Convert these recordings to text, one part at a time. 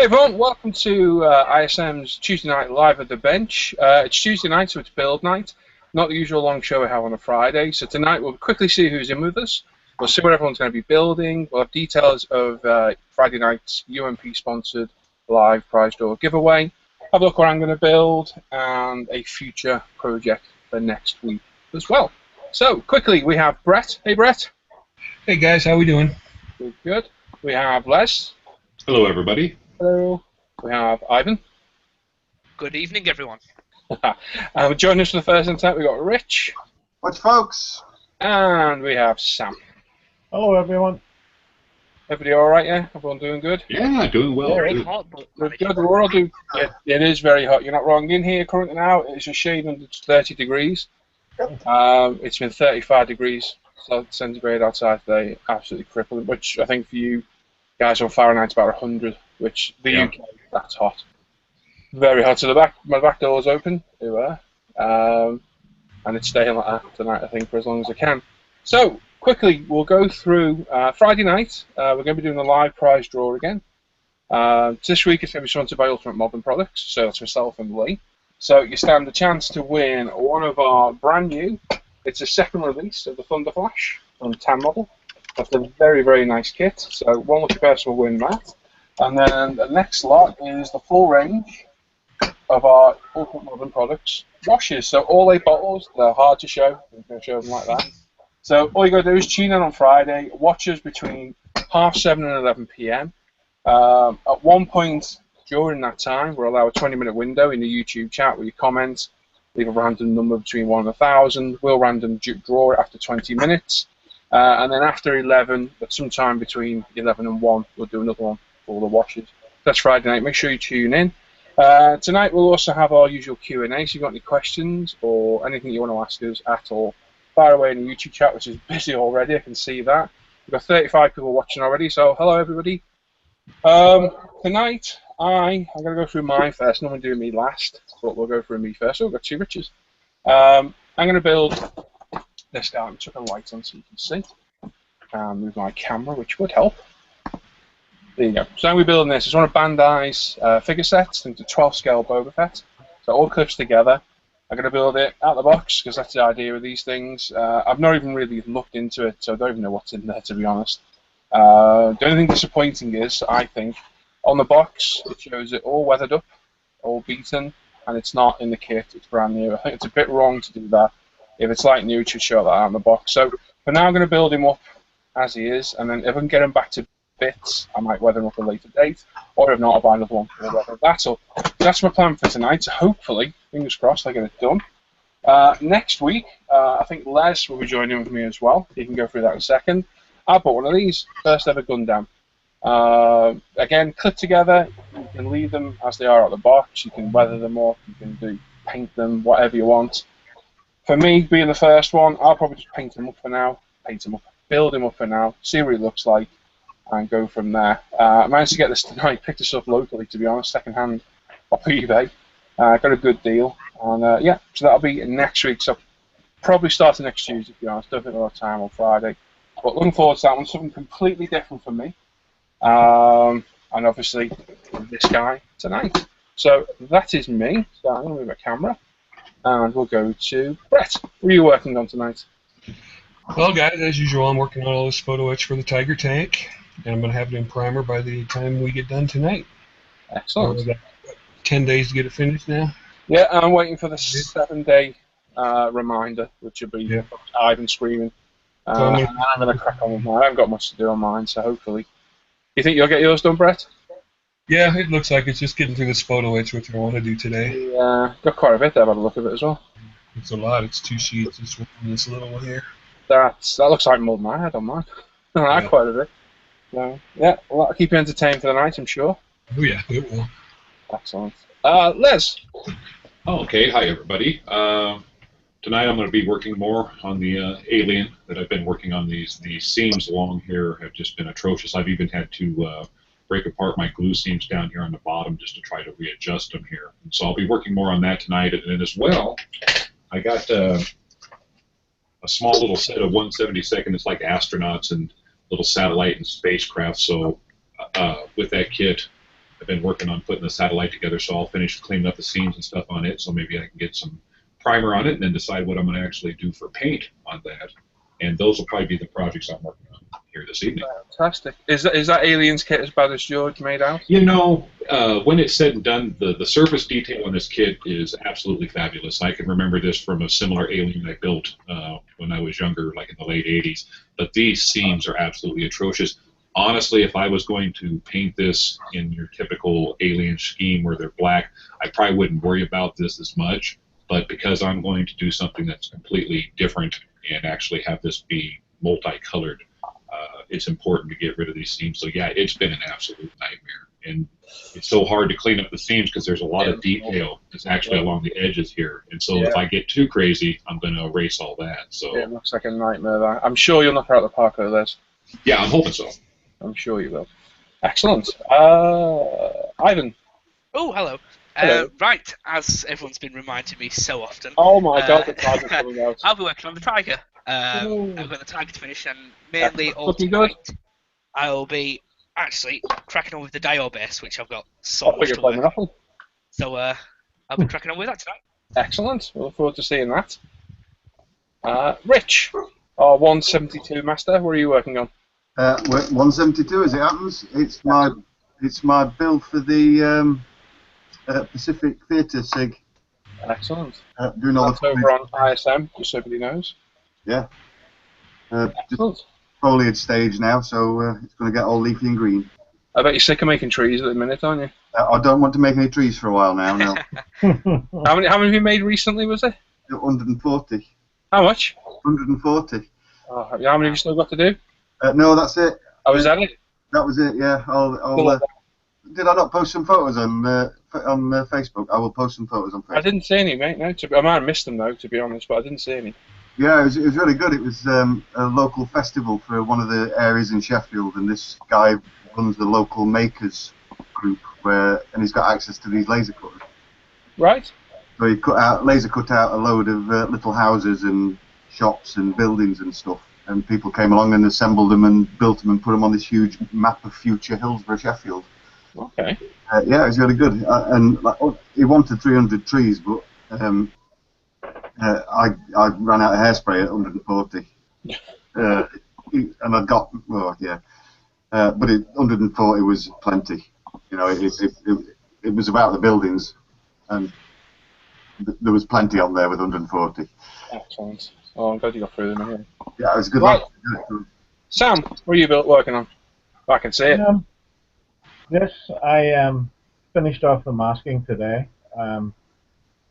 Hey everyone, welcome to ISM's Tuesday Night Live at the Bench. It's Tuesday night, so it's build night. Not the usual long show we have on a Friday. So tonight we'll quickly see who's in with us. We'll see what everyone's going to be building. We'll have details of Friday night's UMP-sponsored live prize draw giveaway. Have a look what I'm going to build, and a future project for next week as well. So quickly, we have Brett. Hey Brett. Hey guys, how we doing? Good, good. We have Les. Hello, everybody. Hello. We have Ivan. Good evening, everyone. Joining us for the first time, we've got Rich. What's folks? And we have Sam. Hello, everyone. Everybody all right, yeah? Everyone doing good? Yeah, doing well. Very Good. hot, but Good. We're all doing. It is very hot. You're not wrong. In here currently now, it's a shade under 30 degrees. It's been 35 degrees centigrade outside today. Absolutely crippling. Which I think for you guys on Fahrenheit's about 100. Which the UK, that's hot. Very hot. So my back door's open. And it's staying like that tonight, I think, for as long as I can. So quickly, we'll go through Friday night. We're going to be doing a live prize draw again. This week it's going to be sponsored by Ultimate Modding Products, so that's myself and Lee. So you stand a chance to win one of our brand new. It's a second release of the Thunder Flash from Tan Model. That's a very, very nice kit. So one lucky person will win that. And then the next lot is the full range of our Ultimate Modding Products washes. So all 8 bottles, they're hard to show. I'm going to show them like that. So all you got to do is tune in on Friday, watch us between 7:30 and 11 p.m. At one point during that time, we'll allow a 20-minute window in the YouTube chat where you comment, leave a random number between 1 and 1,000. We'll random draw it after 20 minutes. And then after 11, but sometime between 11 and 1, we'll do another one for all the washes. That's Friday night. Make sure you tune in. Tonight we'll also have our usual Q&A. So if you've got any questions or anything you want to ask us at all, fire away in the YouTube chat, which is busy already. I can see that. We've got 35 people watching already, so hello everybody. Tonight I'm going to go through mine first. No one doing me last, but we'll go through me first. So we've got 2 Riches. I'm going to build this guy. I'm chucking lights on so you can see. Move my camera, which would help. There you go. So I'm going to be building this. It's one of Bandai's figure sets. I think it's a 12 scale Boba Fett. So it all clips together. I'm going to build it out of the box because that's the idea of these things. I've not even really looked into it, so I don't even know what's in there, to be honest. The only thing disappointing is, I think, on the box it shows it all weathered up, all beaten, and it's not in the kit. It's brand new. I think it's a bit wrong to do that. If it's like new, it should show that out on the box. So for now, I'm going to build him up as he is, and then if I can get him back to bits, I might weather him up at a later date, or if not, I'll buy another one for weather that up. So that's my plan for tonight. So hopefully, fingers crossed, I get it done. Next week, I think Les will be joining with me as well. He can go through that in a second. I bought one of these, first ever Gundam. Again, clip together. You can leave them as they are out of the box. You can weather them up. You can paint them, whatever you want. For me, being the first one, I'll probably just paint them up for now. Build him up for now. See what he looks like. And go from there. I managed to get this tonight, picked this up locally, to be honest, second hand off eBay. Got a good deal. And yeah, so that'll be next week. So probably starting next Tuesday, to be honest. Don't think we'll have time on Friday. But looking forward to that one, something completely different for me. And obviously, this guy tonight. So that is me. So I'm going to move my camera. And we'll go to Brett. What are you working on tonight? Well, guys, as usual, I'm working on all this photo etch for the Tiger tank, and I'm going to have it in primer by the time we get done tonight. Excellent. We've got 10 days to get it finished now. Yeah, I'm waiting for the 7-day reminder, which will be Ivan screaming. I'm going to crack on with mine. I haven't got much to do on mine, so hopefully. You think you'll get yours done, Brett? Yeah, it looks like it's just getting through this photo etch, which I want to do today. Yeah, got quite a bit there by the look of it as well. It's a lot. It's 2 sheets. This one, this little one here. That looks like more than I had on mine. Quite a bit. So, yeah, well, that'll keep you entertained for the night, I'm sure. Oh, yeah, it will. Excellent. Les. Oh, okay, hi everybody. Tonight I'm going to be working more on the alien that I've been working on. These seams along here have just been atrocious. I've even had to break apart my glue seams down here on the bottom just to try to readjust them here. And so I'll be working more on that tonight. And then as well, I got a small little set of 1/72. It's like astronauts and little satellite and spacecraft. So with that kit, I've been working on putting the satellite together, so I'll finish cleaning up the seams and stuff on it, so maybe I can get some primer on it and then decide what I'm going to actually do for paint on that. And those will probably be the projects I'm working on here this evening. Fantastic. Is that Aliens kit as bad as George made out? You know, when it's said and done, the surface detail on this kit is absolutely fabulous. I can remember this from a similar Alien I built when I was younger, like in the late 80s. But these seams are absolutely atrocious. Honestly, if I was going to paint this in your typical Alien scheme where they're black, I probably wouldn't worry about this as much. But because I'm going to do something that's completely different and actually have this be multicolored, it's important to get rid of these seams. So yeah, it's been an absolute nightmare. And it's so hard to clean up the seams because there's a lot of detail that's actually along the edges here. And so if I get too crazy, I'm going to erase all that. So it looks like a nightmare. That. I'm sure you'll knock her out of the park, though, Les. Yeah, I'm hoping so. I'm sure you will. Excellent. Ivan. Oh, hello. Hello. Right, as everyone's been reminding me so often. Oh my God, the Tiger's coming out. I'll be working on the Tiger. I've got the Tiger to finish, and mainly all tonight, I'll be actually cracking on with the Dio base, which I've got so much to work on. So I'll be cracking on with that tonight. Excellent. We look forward to seeing that. Rich, our 172 master, what are you working on? 172, as it happens. It's my build for the Pacific Theatre SIG. Excellent. Doing all that's over on ISM, just so everybody knows. Yeah. Excellent. Just foliage stage now, so it's going to get all leafy and green. I bet you're sick of making trees at the minute, aren't you? I don't want to make any trees for a while now, no. How many have you made recently, was it? 140. How much? 140. Oh, how many have you still got to do? No, that's it. Oh, was that it? That was it, yeah. Did I not post some photos on Facebook? I will post some photos on Facebook. I didn't see any, mate. No, I might have missed them, though, to be honest, but I didn't see any. Yeah, it was really good. It was a local festival for one of the areas in Sheffield, and this guy runs the local makers group, and he's got access to these laser cutters. Right. So he laser cut out a load of little houses and shops and buildings and stuff, and people came along and assembled them and built them and put them on this huge map of future Hillsborough, Sheffield. Okay. Yeah, it was really good. He wanted 300 trees, but I ran out of hairspray at 140. And I got, well, yeah. But 140 was plenty. You know, it was about the buildings, and there was plenty on there with 140. Excellent. Oh, I'm glad you got through them anyway. Yeah, it was a good. Right. Sam, what are you working on? I can see it. Yes, I finished off the masking today.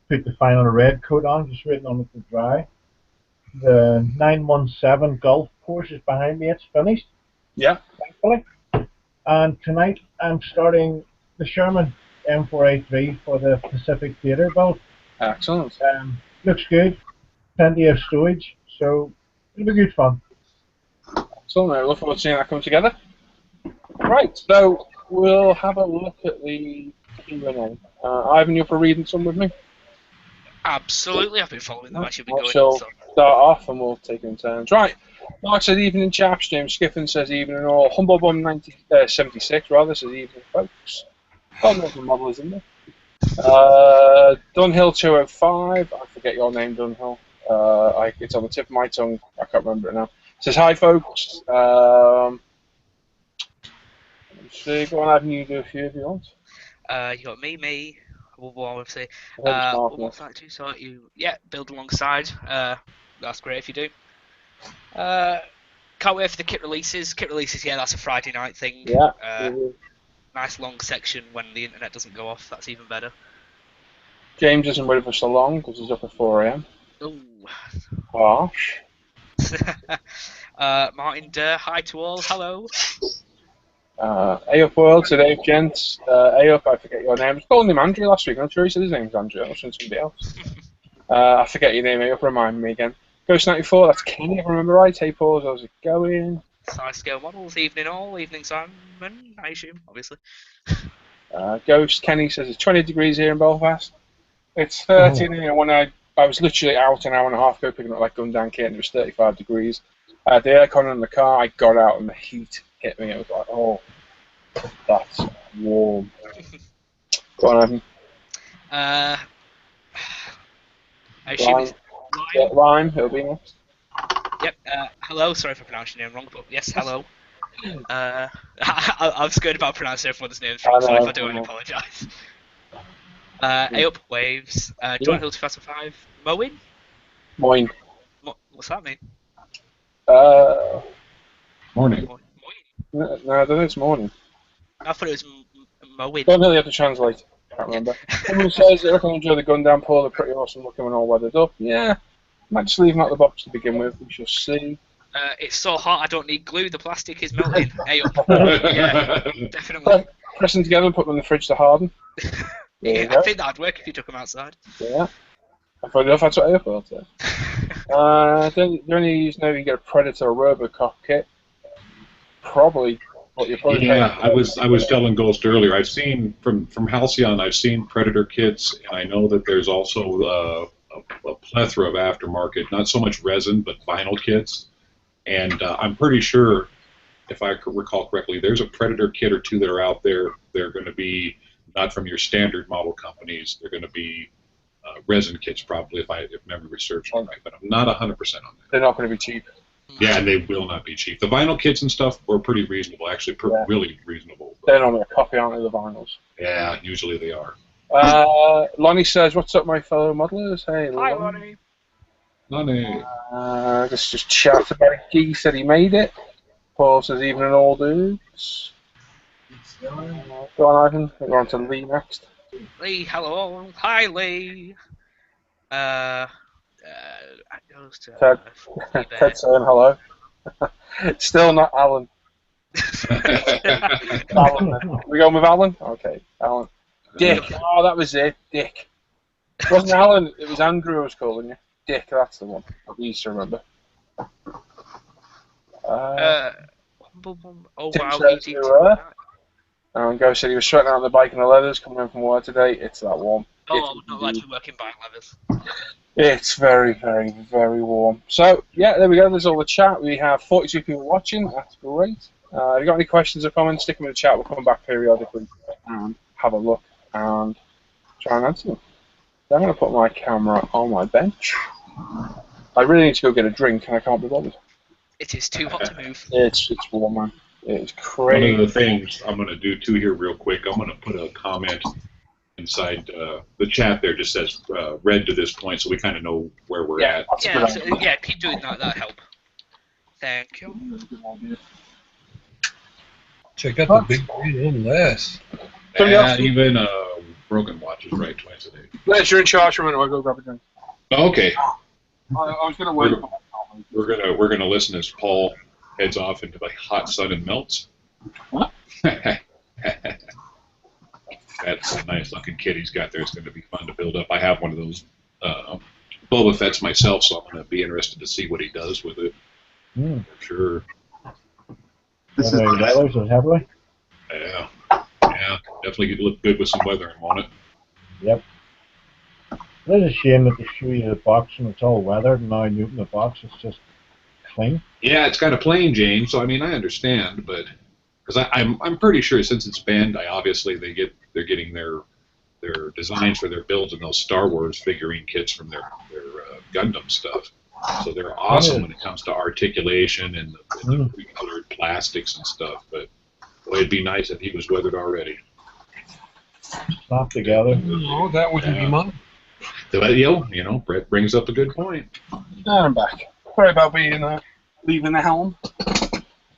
Put the final red coat on, just waiting on it to dry. The 917 Gulf Porsche is behind me. It's finished. Yeah. Thankfully. And tonight I'm starting the Sherman M4A3 for the Pacific Theatre build. Excellent. Looks good. Plenty of storage, so it'll be good fun. So I look forward to seeing that come together. Right, so we'll have a look at the Q&A. Ivan, you up for reading some with me? Absolutely, I've been following them. I should be going shall on. So. Start off and we'll take it in turns. Right, Mark says evening chaps, James Skiffin says evening all, Humblebum 76 rather says evening folks. Oh, no, the model is in there. Dunhill 205, I forget your name, Dunhill. It's on the tip of my tongue, I can't remember it now. Says hi folks. Let's see, go on, Ivan, you do a few if you want. You got me. What I would say. 152. So build alongside. That's great if you do. Can't wait for the kit releases. Yeah, that's a Friday night thing. Yeah. Nice long section when the internet doesn't go off. That's even better. James isn't with us so long because he's up at 4 AM. Ooh. Harsh. Martin Durr, hi to all. Hello. A-Up World, today, gents. A-Up, I forget your name. I was calling him Andrew last week. I'm sure he said his name's Andrew. I was saying somebody else. I forget your name, A-Up. Remind me again. Ghost 94, that's Kenny, if I remember right. Hey, Paul, how's it going? Size scale models, evening all, evening Simon, I assume, obviously. Ghost Kenny says it's 20 degrees here in Belfast. It's 30 here. When I was literally out an hour and a half ago picking up like Gundam kit and it was 35 degrees. The aircon in the car, I got out and the heat hit me. It was like, oh, that's Warm. Go on, Ivan. I assume Lime. it's Yeah, Lime. Lime, it'll be next. Yep. Hello. Sorry for pronouncing your name wrong, but yes, hello. I'm scared about pronouncing everyone's names wrong, so if I do, I apologise. Up Waves. John Hill 2005. Mowing? Moin. What's that mean? Morning. No, I don't think it's morning. I thought it was mowing. Don't really have to translate. Can't remember. Someone says, I reckon I enjoy the Gundam pull. They're pretty awesome looking when all weathered up. Yeah. Might just leave them out of the box to begin with. We shall see. It's so hot I don't need glue. The plastic is melting. Up. Yeah, definitely. Press them together and put them in the fridge to harden. Yeah, I think that'd work if you took them outside. Yeah. Funny enough, that's what I thought. The only use now you can get a Predator Robocop kit. Probably. Yeah, I was telling Ghost earlier. I've seen from Halcyon. I've seen Predator kits, and I know that there's also a plethora of aftermarket, not so much resin, but vinyl kits. And I'm pretty sure, if I recall correctly, there's a Predator kit or two that are out there. They're going to be not from your standard model companies. They're going to be resin kits, probably, if memory serves me right. But I'm not 100% on that. They're not going to be cheap. Yeah, and they will not be cheap. The vinyl kits and stuff were pretty reasonable, actually, really reasonable. They're normally a copy, aren't they, the vinyls? Yeah, usually they are. Lonnie says, "What's up, my fellow modelers?" Hey, Hi, Lonnie. Lonnie. Let's just chat about it. Gee said he made it. Paul says, "Even an old dudes." Go on, Ivan. We're on to Lee next. Lee, hello. Hi, Lee. Goes to Ted saying hello. Still not Alan. Alan. We going with Alan? Okay, Alan. Dick. Oh, that was it. Dick. It wasn't Alan. It was Andrew I was calling you. Dick, that's the one. I used to remember. Oh, Tim wow. says you were. And Go said he was sweating out on the bike in the leathers coming in from work today. It's that warm. Oh, I would not like to work in bike leathers. It's very, very, very warm. So, yeah, there we go. There's all the chat. We have 42 people watching. That's great. If you've got any questions or comments, stick them in the chat. We'll come back periodically and have a look and try and answer them. So I'm going to put my camera on my bench. I really need to go get a drink, and I can't be bothered. It is too hot to move. It's warm, man. It's crazy. One of the things I'm going to do, too, here real quick, I'm going to put a comment inside the chat there, just says read to this point, so we kind of know where we're at. Yeah, keep doing that. That'll help. Thank you. Check out the big green and less. And even Broken Watch is right twice a day. Les, you're in charge for a minute. I'll go grab a drink. Okay. I was going to wait. We're gonna listen as Paul heads off into the hot sun and melts. What? That's a nice looking kit he's got there. It's going to be fun to build up. I have one of those Boba Fett's myself, so I'm going to be interested to see what he does with it. For sure. This is heavily. Yeah, definitely could look good with some weathering on it. Yep. It's a shame that they show you the box and it's all weathered, and now you open the box, it's just clean. Yeah, it's kind of plain, James. So I mean, I understand, but because I'm pretty sure since it's Bandai, obviously they're getting their designs for their builds in those Star Wars figurine kits from their Gundam stuff. So they're awesome when it comes to articulation and the recolored plastics and stuff. But boy, it'd be nice if he was weathered already. Snap together. Oh, that wouldn't be mine. You know, Brett brings up a good point. I'm back. Sorry about being leaving the helm.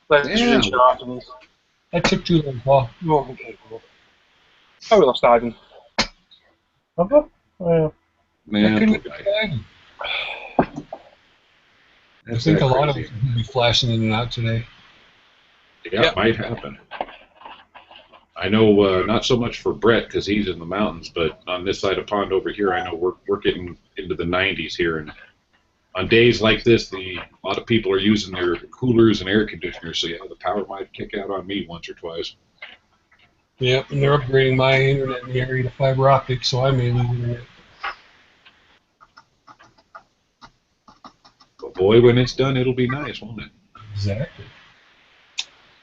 But Yeah. That took too long, Paul. More than capable. Oh, we lost Ivan. Well, Man, I couldn't poor guy. find. I think a lot of us will be flashing in and out today. Yeah, it might happen. I know not so much for Brett because he's in the mountains, but on this side of pond over here, I know we're getting into the 90s here, and on days like this, a lot of people are using their coolers and air conditioners, so yeah, the power might kick out on me once or twice. Yep, and they're upgrading my internet in the area to fiber optic, so I may lose internet. But boy, when it's done, it'll be nice, won't it? Exactly.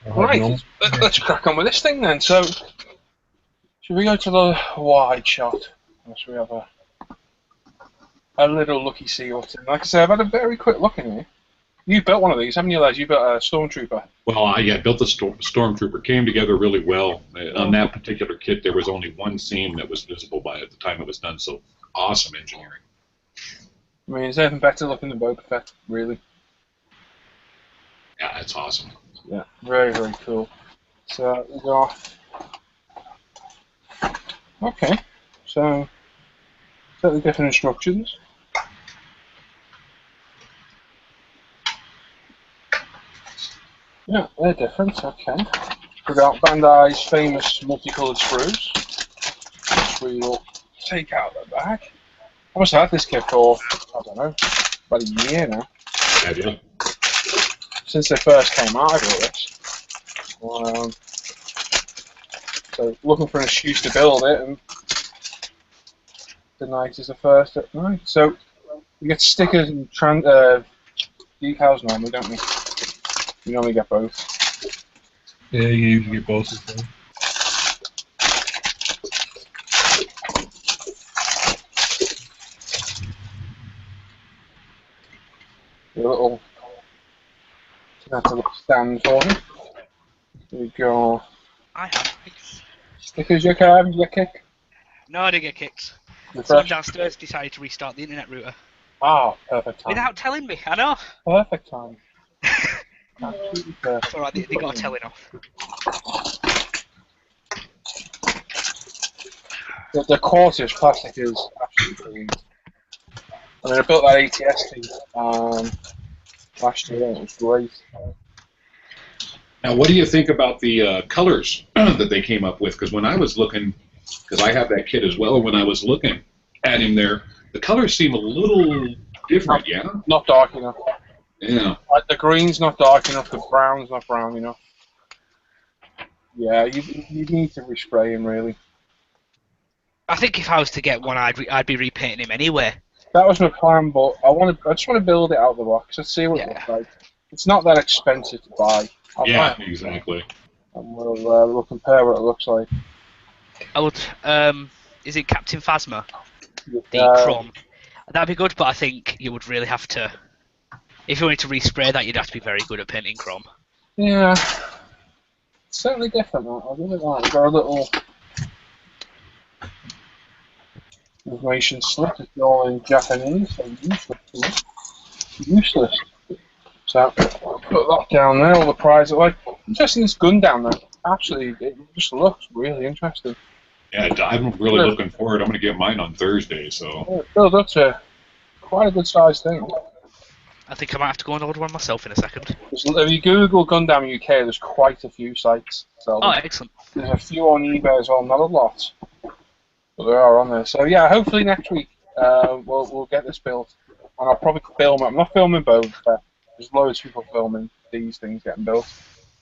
Right, let's crack on with this thing then. So, Should we go to the wide shot? Unless we have a little looky see what's in. Like I said, I've had a very quick look in here. You built one of these, haven't you, Les? You built a Stormtrooper. Well, yeah, built the Stormtrooper. Came together really well. On that particular kit, there was only one seam that was visible by at the time it was done. So awesome engineering. I mean, is there anything better looking than Boba Fett, really? Yeah, it's awesome. Yeah, very, very cool. So we got. Okay, so slightly different instructions. Yeah, they're different. Okay. We got Bandai's famous multicolored screws, which we will take out of the bag. I must have had this kit for, I don't know, about a year now. Have you? Since they first came out, I got this. So looking for an excuse to build it, and tonight is the first at night. So we get stickers and decals normally, don't we? We normally get both. Yeah, you usually get both of them. That's a little stand for him. There we go. I have. Stickers you have? Did you get kicked? No, I didn't get kicked. Refresh? Someone downstairs decided to restart the internet router. Ah, perfect time. Without telling me, I know. Perfect time. Absolutely perfect. It's alright, they got a telling off. The quality of plastic is absolutely brilliant. I mean, I built that ATS thing last year, and it was great. Now, what do you think about the colors that they came up with? Because when I was looking, because I have that kit as well, when I was looking at him there, the colors seem a little different, yeah? Not dark enough. Yeah. Like the green's not dark enough, the brown's not brown enough. Yeah, you need to respray him, really. I think if I was to get one, I'd be repainting him anyway. That was my plan, but I just want to build it out of the box and see what it looks like. It's not that expensive to buy. Yeah, exactly. And we'll compare what it looks like. I would. Is it Captain Phasma? The Chrome. That'd be good, but I think you would really have to. If you wanted to respray that, you'd have to be very good at painting Chrome. Yeah. It's certainly different. I really like it. Got a little information slip. It's all in Japanese, so useless. Useless. So put that down there. All the prizes. Like, interesting. This Gundam though. Actually, it just looks really interesting. Yeah, I'm really looking forward. I'm going to get mine on Thursday, so. Yeah, it built up to quite a good sized thing. I think I might have to go and order one myself in a second. If you Google Gundam UK, there's quite a few sites. So excellent. There's a few on eBay as well, not a lot, but there are on there. So yeah, hopefully next week we'll get this built, and I'll probably film it. I'm not filming both, but there's loads of people filming these things getting built.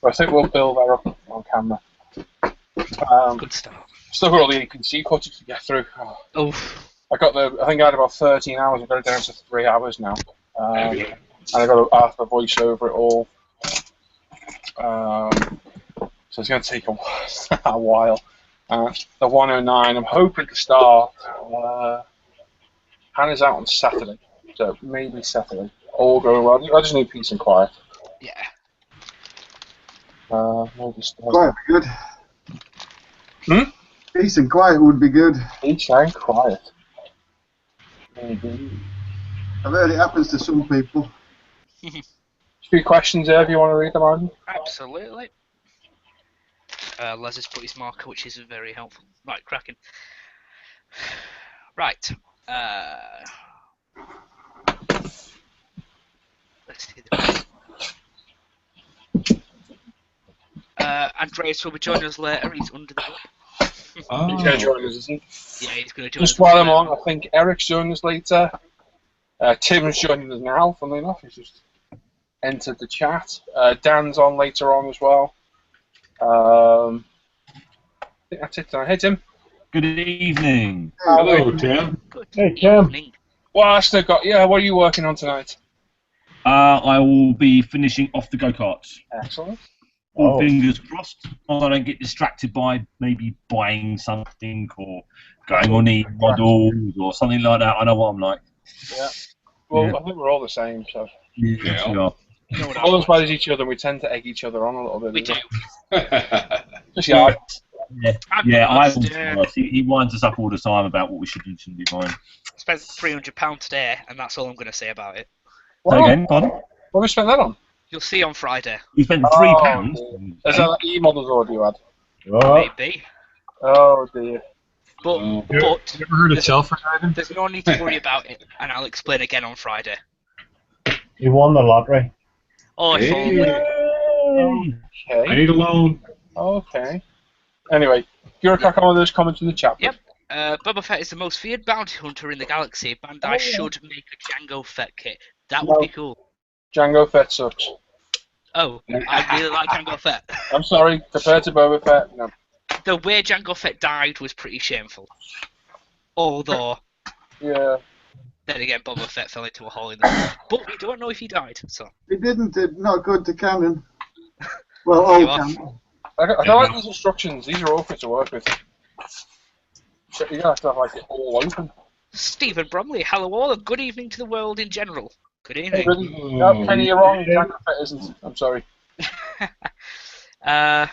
But I think we'll build that up on camera. Good stuff. Still got all the APC footage to get through. Oof. I think I had about 13 hours. I've got it down to 3 hours now. And I got to have a voice over it all. So it's going to take a while. The 109, I'm hoping to start. Hannah's out on Saturday, so maybe Saturday. All going well. I just need peace and quiet. Yeah. Maybe start. Quiet would be good. Peace and quiet would be good. Peace and quiet. I've heard it happens to some people. A few questions there if you want to read them on. Absolutely. Les has put his marker, which is very helpful. Right, cracking. Right. Let's see the Andreas will be joining us later. He's under the book. He's going to join us, isn't he? Yeah, he's going to join us. Just while I'm on, I think Eric's joining us later. Tim's joining us now, funnily enough. He's just entered the chat. Dan's on later on as well. I think that's it. Hey, Tim. Good evening. Hello, Tim. Hey, Tim. Well, I still got. Yeah, what are you working on tonight? I will be finishing off the go-karts. Excellent. All fingers crossed. I don't get distracted by maybe buying something or going on e-models or something like that. I know what I'm like. Yeah. Well, I think we're all the same, so. Yeah. We are. All as bad as each other, we tend to egg each other on a little bit. We do. Just yeah. He winds us up all the time about what we should and shouldn't be buying. I spent £300 today, and that's all I'm going to say about it. What? Again, pardon? What have we spent that on? You'll see on Friday. You spent £3. Is that like e-models order you had? Maybe. Oh dear. But you ever heard of Telford, Ivan? there's no need to worry about it, and I'll explain again on Friday. You won the lottery. Oh, if only. Okay. I need a loan. Okay. Anyway, do you want to crack on with those comments in the chat? Yep. Boba Fett is the most feared bounty hunter in the galaxy. Bandai should make a Jango Fett kit. That would be cool. Jango Fett sucks. Oh, I really like Jango Fett. I'm sorry, compared to Boba Fett, no. The way Jango Fett died was pretty shameful. Although, yeah. Then again, Boba Fett fell into a hole in the wall. But we don't know if he died, so. He didn't. Not good to canon. Well, old canon. I don't like these instructions. These are awkward to work with. You're going to have like it all open. Stephen Bromley, hello all, and good evening to the world in general. Good evening. No, Kenny, you're wrong. Jango Fett isn't. I'm sorry. I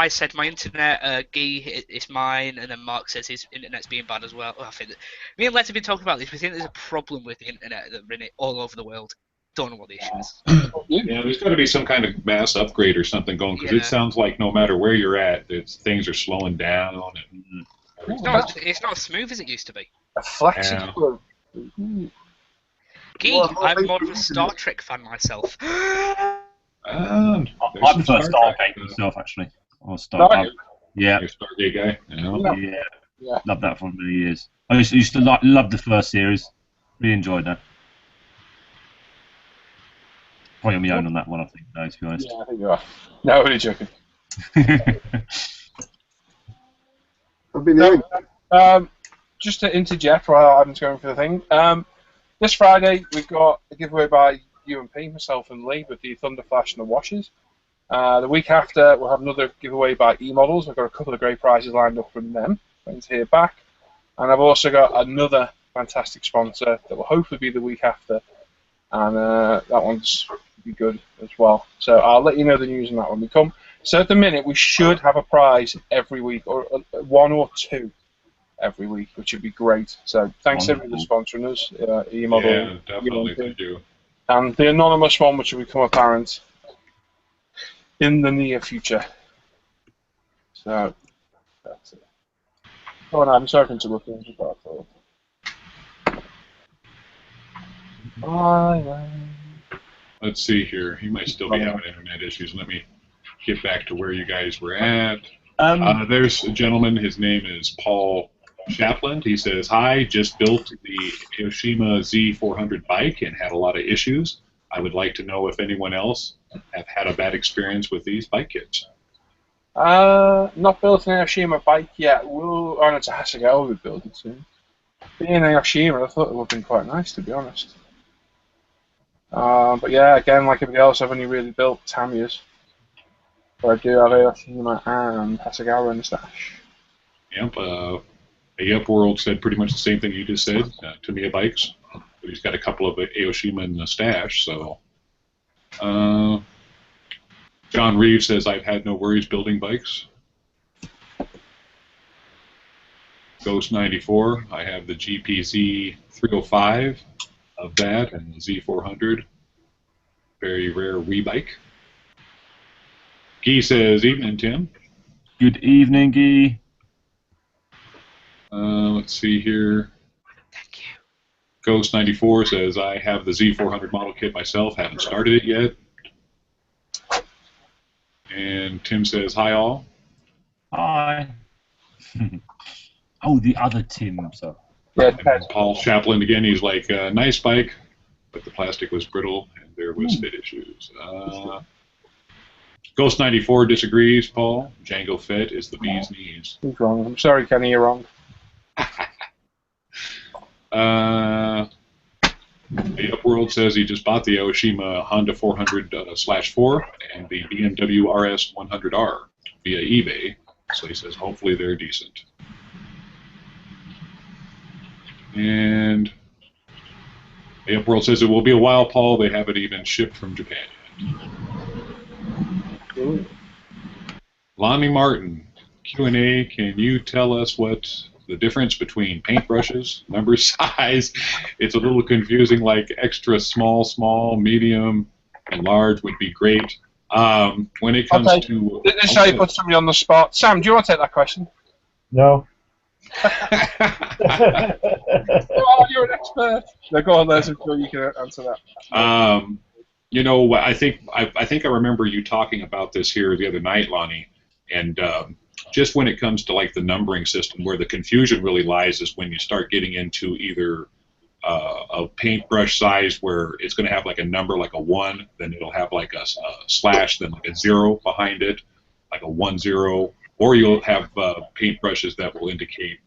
said my internet, Guy is mine, and then Mark says his internet's being bad as well. I think that me and Les have been talking about this. We think there's a problem with the internet that's in it all over the world. Don't know what the issue is. Yeah, there's got to be some kind of mass upgrade or something going, because it sounds like no matter where you're at, things are slowing down. And it's not as smooth as it used to be. A flexible. Guy, I'm more of a Star Trek fan myself. I prefer Stargate myself, actually. Or Stargate. Yeah. You're a Stargate guy? Yeah. Loved that for many years. I used to love the first series. Really enjoyed that. Probably on my own on that one, I think, though, to be honest. Yeah, I think you are. No, I'm only joking. Just to interject while Adam's going for the thing. This Friday, we've got a giveaway by U&P, myself and Lee, with the Thunder Flash and the Washes. The week after, we'll have another giveaway by E-Models. I've got a couple of great prizes lined up from them. Waiting to hear back. And I've also got another fantastic sponsor that will hopefully be the week after. And that one's be good as well. So I'll let you know the news on that when we come. So at the minute, we should have a prize every week, or one or two every week, which would be great. So thanks everyone for sponsoring us. E-Model. Yeah, definitely. Thank you. And the anonymous one, which will become apparent in the near future. So that's it. Oh no, I'm sorry for interrupting. Let's see here. He might still be having internet issues. Let me get back to where you guys were at. There's a gentleman. His name is Paul Shapland. He says, "Hi, just built the Hiroshima Z400 bike and had a lot of issues. I would like to know if anyone else have had a bad experience with these bike kits." Not built an Hiroshima bike yet. It's a Hasegawa we build it soon. Being in Hiroshima, I thought it would have been quite nice, to be honest. But yeah, again, like everybody else, I've only really built Tamiya's. But I do have Hiroshima and Hasegawa in the stash. Yep. Yep World said pretty much the same thing you just said. Tamiya bikes. But he's got a couple of Hiroshima in the stash, so. John Reeves says, "I've had no worries building bikes." Ghost 94, I have the GPZ 305 of that and the Z400. Very rare wee bike. Guy says, "Evening, Tim." Good evening, Guy. Let's see here. Thank you. Ghost 94 says, "I have the Z400 model kit myself, haven't started it yet." And Tim says, "Hi all." Hi. Oh, the other Tim, so. And Paul Shapland again, he's like, "Nice bike, but the plastic was brittle and there was fit issues." Ghost 94 disagrees, Paul. Jango Fett is the bee's knees. He's wrong. I'm sorry, Kenny, you're wrong. The Upworld says he just bought the Aoshima Honda 400/4 and the BMW RS 100R via eBay. So he says hopefully they're decent. And the Upworld says it will be a while, Paul. They haven't even shipped from Japan yet. Lonnie Martin, Q&A, can you tell us what the difference between paintbrushes, number, size? It's a little confusing, like extra small, medium, and large would be great. When it comes to... This is how you put somebody on the spot. Sam, do you want to take that question? No. Oh, you're an expert. No, go on, Les. I'm sure you can answer that. You know, I think I remember you talking about this here the other night, Lonnie, and just when it comes to like the numbering system, where the confusion really lies is when you start getting into either a paintbrush size where it's going to have like a number like a 1, then it'll have like a slash, then like a 0 behind it, like a 1-0. Or you'll have paintbrushes that will indicate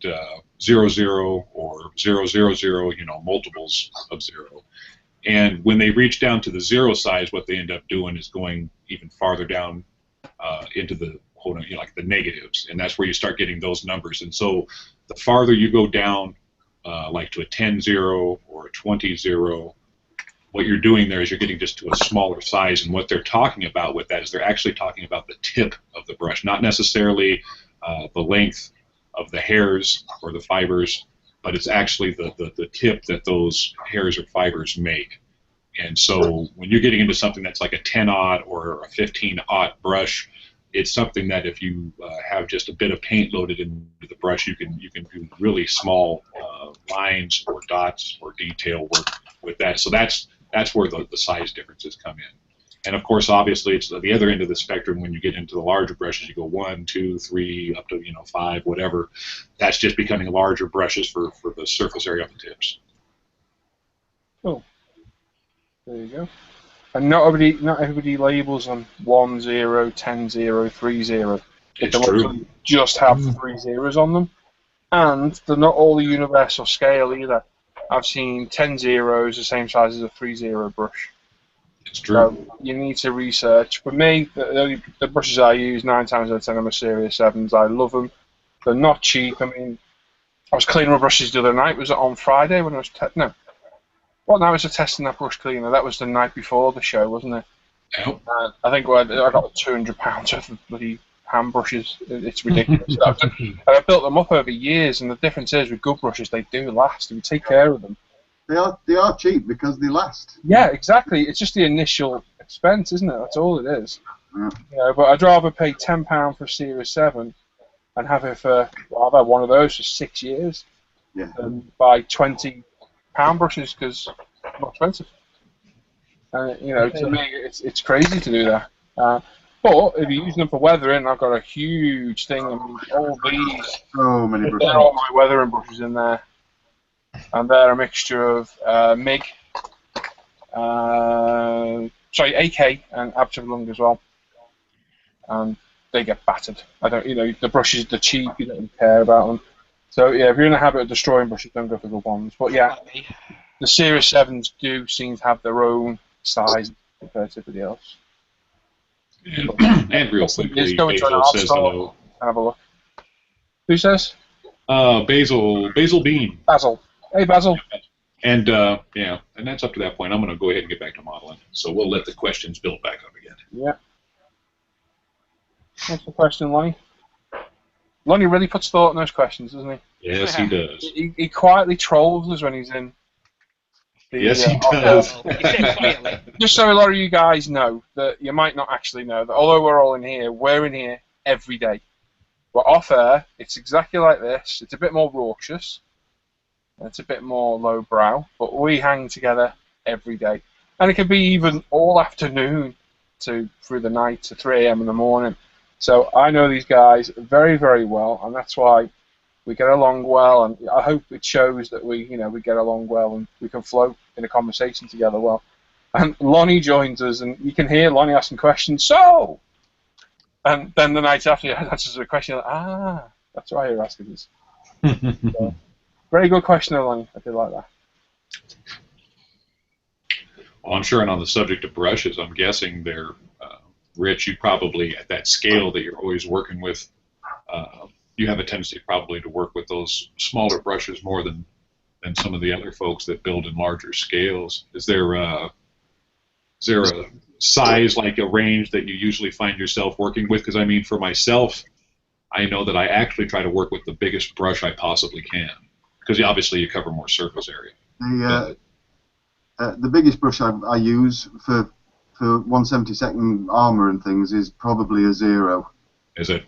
00 or 000, you know, multiples of 0. And when they reach down to the 0 size, what they end up doing is going even farther down into the, you know, like the negatives, and that's where you start getting those numbers. And so the farther you go down, like to a 10-0 or a 20-0, what you're doing there is you're getting just to a smaller size, and what they're talking about with that is they're actually talking about the tip of the brush, not necessarily the length of the hairs or the fibers, but it's actually the tip that those hairs or fibers make. And so when you're getting into something that's like a 10-aught or a 15-aught brush, it's something that if you have just a bit of paint loaded into the brush, you can do really small lines or dots or detail work with that. So that's where the size differences come in. And of course, obviously, it's the other end of the spectrum. When you get into the larger brushes, you go 1, 2, 3, up to 5, whatever. That's just becoming larger brushes for the surface area of the tips. Cool. There you go. And not everybody labels them 1, 0, 10, 0, 3, 0. It's true. Just have 3 zeros on them, and they're not all the universal scale either. I've seen 10 zeros the same size as a 3-0 brush. It's true. So you need to research. For me, the brushes I use, 9 times out of 10 are my Series 7s. I love them. They're not cheap. I mean, I was cleaning my brushes the other night. Was it on Friday when I was no? What night was I testing that brush cleaner? That was the night before the show, wasn't it? Yep. I think I got £200 worth of bloody hand brushes. It's ridiculous. And I built them up over years, and the difference is with good brushes, they do last. If you take care of them. They are cheap because they last. Yeah, exactly. It's just the initial expense, isn't it? That's all it is. Yeah. You know, but I'd rather pay £10 for a Series 7 and have it for, well, I've had one of those for 6 years than buy £20 brushes because they're more expensive. And, you know, to me, it's crazy to do that. But if you're using them for weathering, I've got a huge thing. I mean, all these, so many brushes. They're all my weathering brushes in there. And they're a mixture of MIG, AK and Absolute as well. And they get battered. I don't, you know, the brushes, they're cheap, you don't really care about them. So yeah, if you're in the habit of destroying brushes, don't go for the ones. But yeah, the Series 7s do seem to have their own size compared to everybody else. And real quickly, Basil says hello. Have a look. Who says? Basil Bean. Basil. Hey, Basil. And yeah, and that's up to that point. I'm going to go ahead and get back to modeling. So we'll let the questions build back up again. Yeah. What's the question, Lonnie? Lonnie really puts thought in those questions, doesn't he? Yes, he does. He quietly trolls us when he's in. Yes, he does. Just so a lot of you guys know that you might not actually know that although we're all in here, we're in here every day. We're off air. It's exactly like this. It's a bit more raucous. It's a bit more lowbrow, but we hang together every day. And it can be even all afternoon through the night to 3 AM in the morning. So I know these guys very, very well, and that's why we get along well, and I hope it shows that we get along well and we can flow in a conversation together well. And Lonnie joins us, and you can hear Lonnie asking questions, so! And then the night after he answers a question, like, that's why you're asking this. So, very good question, Lonnie. I did like that. Well, I'm sure, and on the subject of brushes, I'm guessing they're, Rich, you probably, at that scale that you're always working with, you have a tendency probably to work with those smaller brushes more than some of the other folks that build in larger scales. Is there a size, like a range, that you usually find yourself working with? Because, I mean, for myself, I know that I actually try to work with the biggest brush I possibly can, because obviously you cover more surface area. The biggest brush I use for 1/72 armor and things is probably a 0. Is it?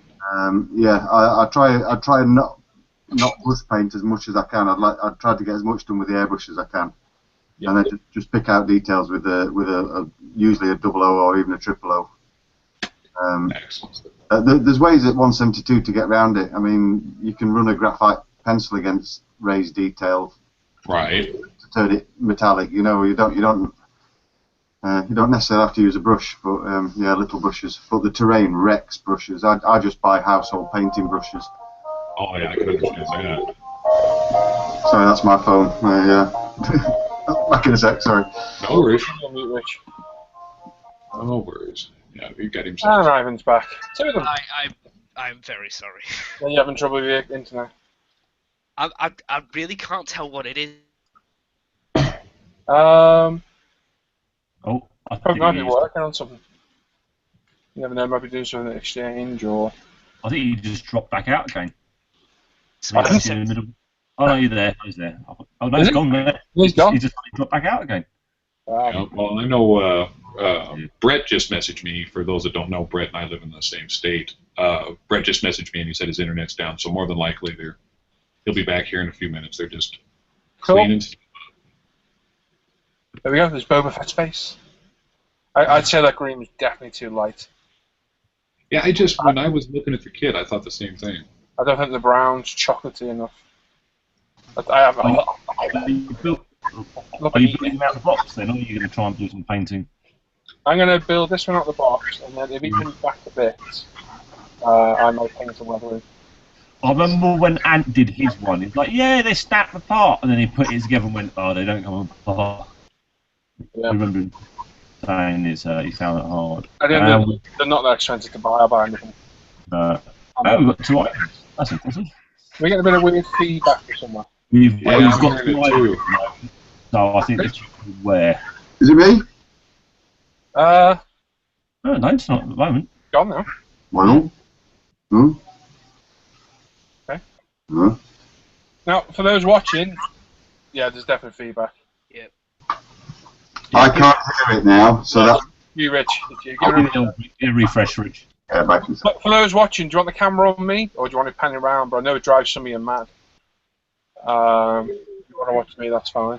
Yeah, I try and not brush paint as much as I can. I'd try to get as much done with the airbrush as I can, and then just pick out details with usually a 00 or even a 000. There's ways at 1/72 to get around it. I mean, you can run a graphite pencil against raised detail, right, to turn it metallic. You know, you don't necessarily have to use a brush, but yeah, little brushes. But the terrain wrecks brushes. I just buy household painting brushes. Oh yeah, I can understand that. Sorry, that's my phone. Yeah. Back in a sec. Sorry. No worries. No worries. Yeah, you got him. And Ivan's back. Two of them. I'm very sorry. Are you having trouble with your internet? I really can't tell what it is. Oh, I Probably think might be working on something. You never know, might be doing something at Exchange or. I think he just dropped back out again. I didn't He's in the middle. Oh no, you're there. He's there. Oh no, Is he's he? gone there. He's gone. He just dropped back out again. Yeah, well, I know Brett just messaged me. For those that don't know, Brett and I live in the same state. Brett just messaged me and he said his internet's down, so more than likely he'll be back here in a few minutes. They're just cleaning. There we go. There's Boba Fett's face. I'd say that green was definitely too light. Yeah, when I was looking at the kit, I thought the same thing. I don't think the brown's chocolatey enough. I have. Are you building out the box then, or are you going to try and do some painting? I'm going to build this one out the box, and then if he comes back a bit, I might paint a weathering. I remember when Ant did his one. He's like, yeah, they snap apart, and then he put it together and went, oh, they don't come apart. Yeah. I remember him saying he found it hard. They're not that expensive to buy. I'll buy anything. Oh, we've got 2 items. That's impressive. We're getting a bit of weird feedback from somewhere. We've I'm got hearing 2 it too. items. So I think it's where. Is it me? Oh, no, it's not at the moment. Gone now. Well. Okay. No. Now, for those watching, yeah, there's definitely feedback. Yep. I can't hear it now, so that. You, Rich. Give It'll refresh, Rich. Yeah, back in a sec. For those watching, do you want the camera on me, or do you want it panning around? But I know it drives some of you mad. If you want to watch me, that's fine.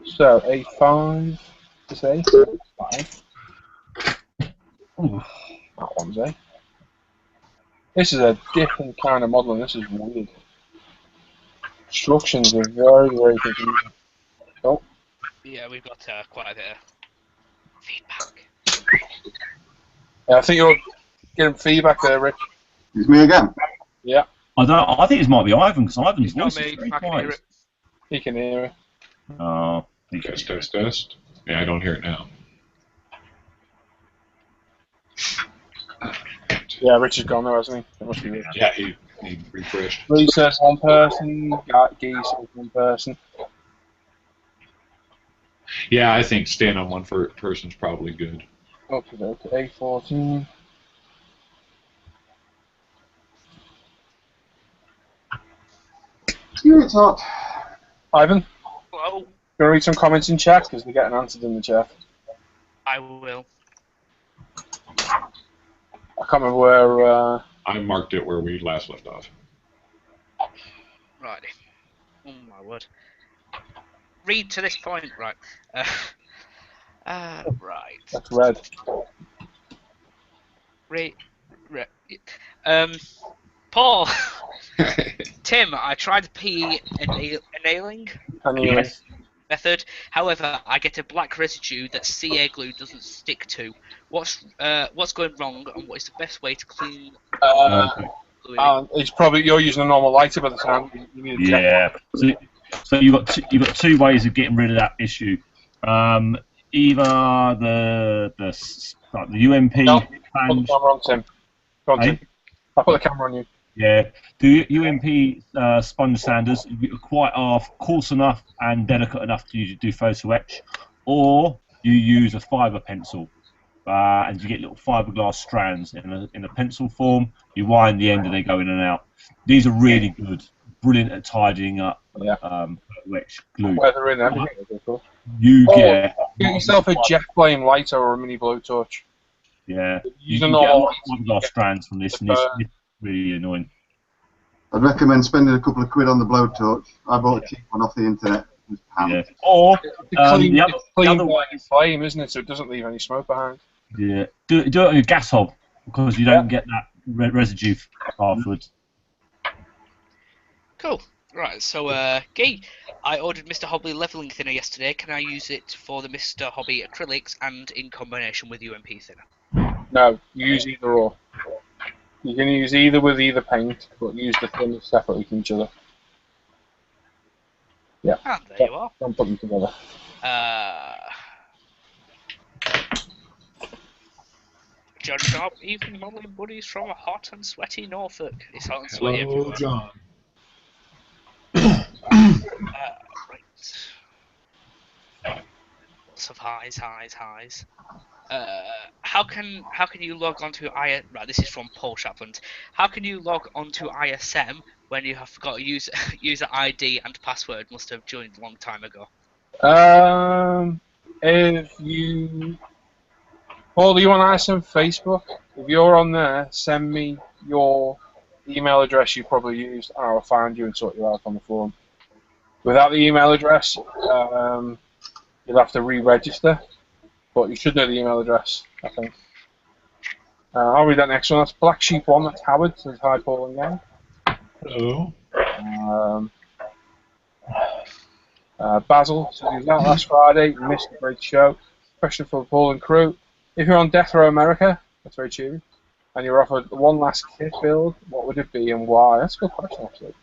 So, A5 is A. 5. That one's A. This is a different kind of modelling. This is weird. Instructions are very, very confusing. Oh. Yeah, we've got quite a bit of feedback. Yeah, I think you're getting feedback there, Rich. It's me again. Yeah. I think this might be Ivan, because Ivan's It's voice not is me. very I can hear quiet. it. He can hear it. Oh, Test. Yeah, I don't hear it now. Yeah, Rich is gone now, hasn't he? It must be Rich. Yeah, he refreshed. Lee says one person, Gee says one person. Yeah, I think staying on one person's probably good. Okay, A14. Yeah, it's hot. Ivan, Hello. gonna read some comments in chat because they're getting answered in the chat. I will. I can't remember where. I marked it where we last left off. Righty. Oh my word. Read to this point, right? Right. That's red. Paul. Tim, I tried the annealing method. However, I get a black residue that CA glue doesn't stick to. What's going wrong, and what is the best way to clean? It's probably you're using a normal lighter by the time you need a yeah. So So you've got two ways of getting rid of that issue. Either the UMP No, put the flange. camera on Tim. Go on, Tim. I'll put the camera on you. Yeah, the UMP sponge sanders are quite coarse enough and delicate enough to do photo etch, or you use a fibre pencil, and you get little fiberglass strands in a pencil form. You wind the end and they go in and out. These are really good, brilliant at tidying up. Yeah. Photo etch glue. Weather in everything. You get yourself a jet flame lighter or a mini blowtorch. Yeah. You get a lot of fiberglass strands from this, and it's really annoying. I'd recommend spending a couple of quid on the blowtorch. I bought a cheap one off the internet. Yeah. Or the other way is flame, isn't it? So it doesn't leave any smoke behind. Yeah. Do it on your gas hob because you don't get that residue afterwards. Cool. Right. So, Guy, I ordered Mr. Hobby leveling thinner yesterday. Can I use it for the Mr. Hobby acrylics and in combination with UMP thinner? No, use either or. You can use either with either paint, but use the thinners separately from each other. Yeah. And there you are. Don't put them together. John Sharp, even modelling buddies from a hot and sweaty Norfolk. It's hot and sweaty everywhere. John. Right. Lots of highs. How can you log onto right? This is from Paul Shapland. How can you log onto ISM when you have forgot user ID and password? Must have joined a long time ago. If you Paul, are you on ISM Facebook? If you're on there, send me your email address you probably used, and I'll find you and sort you out on the forum. Without the email address, you'll have to re-register, but you should know the email address, I think. I'll read that next one. That's Black Sheep 1. That's Howard. Says hi, Paul and gang. Hello. Basil says he was out last Friday. Missed a great show. Question for Paul and crew. If you're on Death Row America, that's very cheery, and you're offered one last kit build, what would it be and why? That's a good question, actually.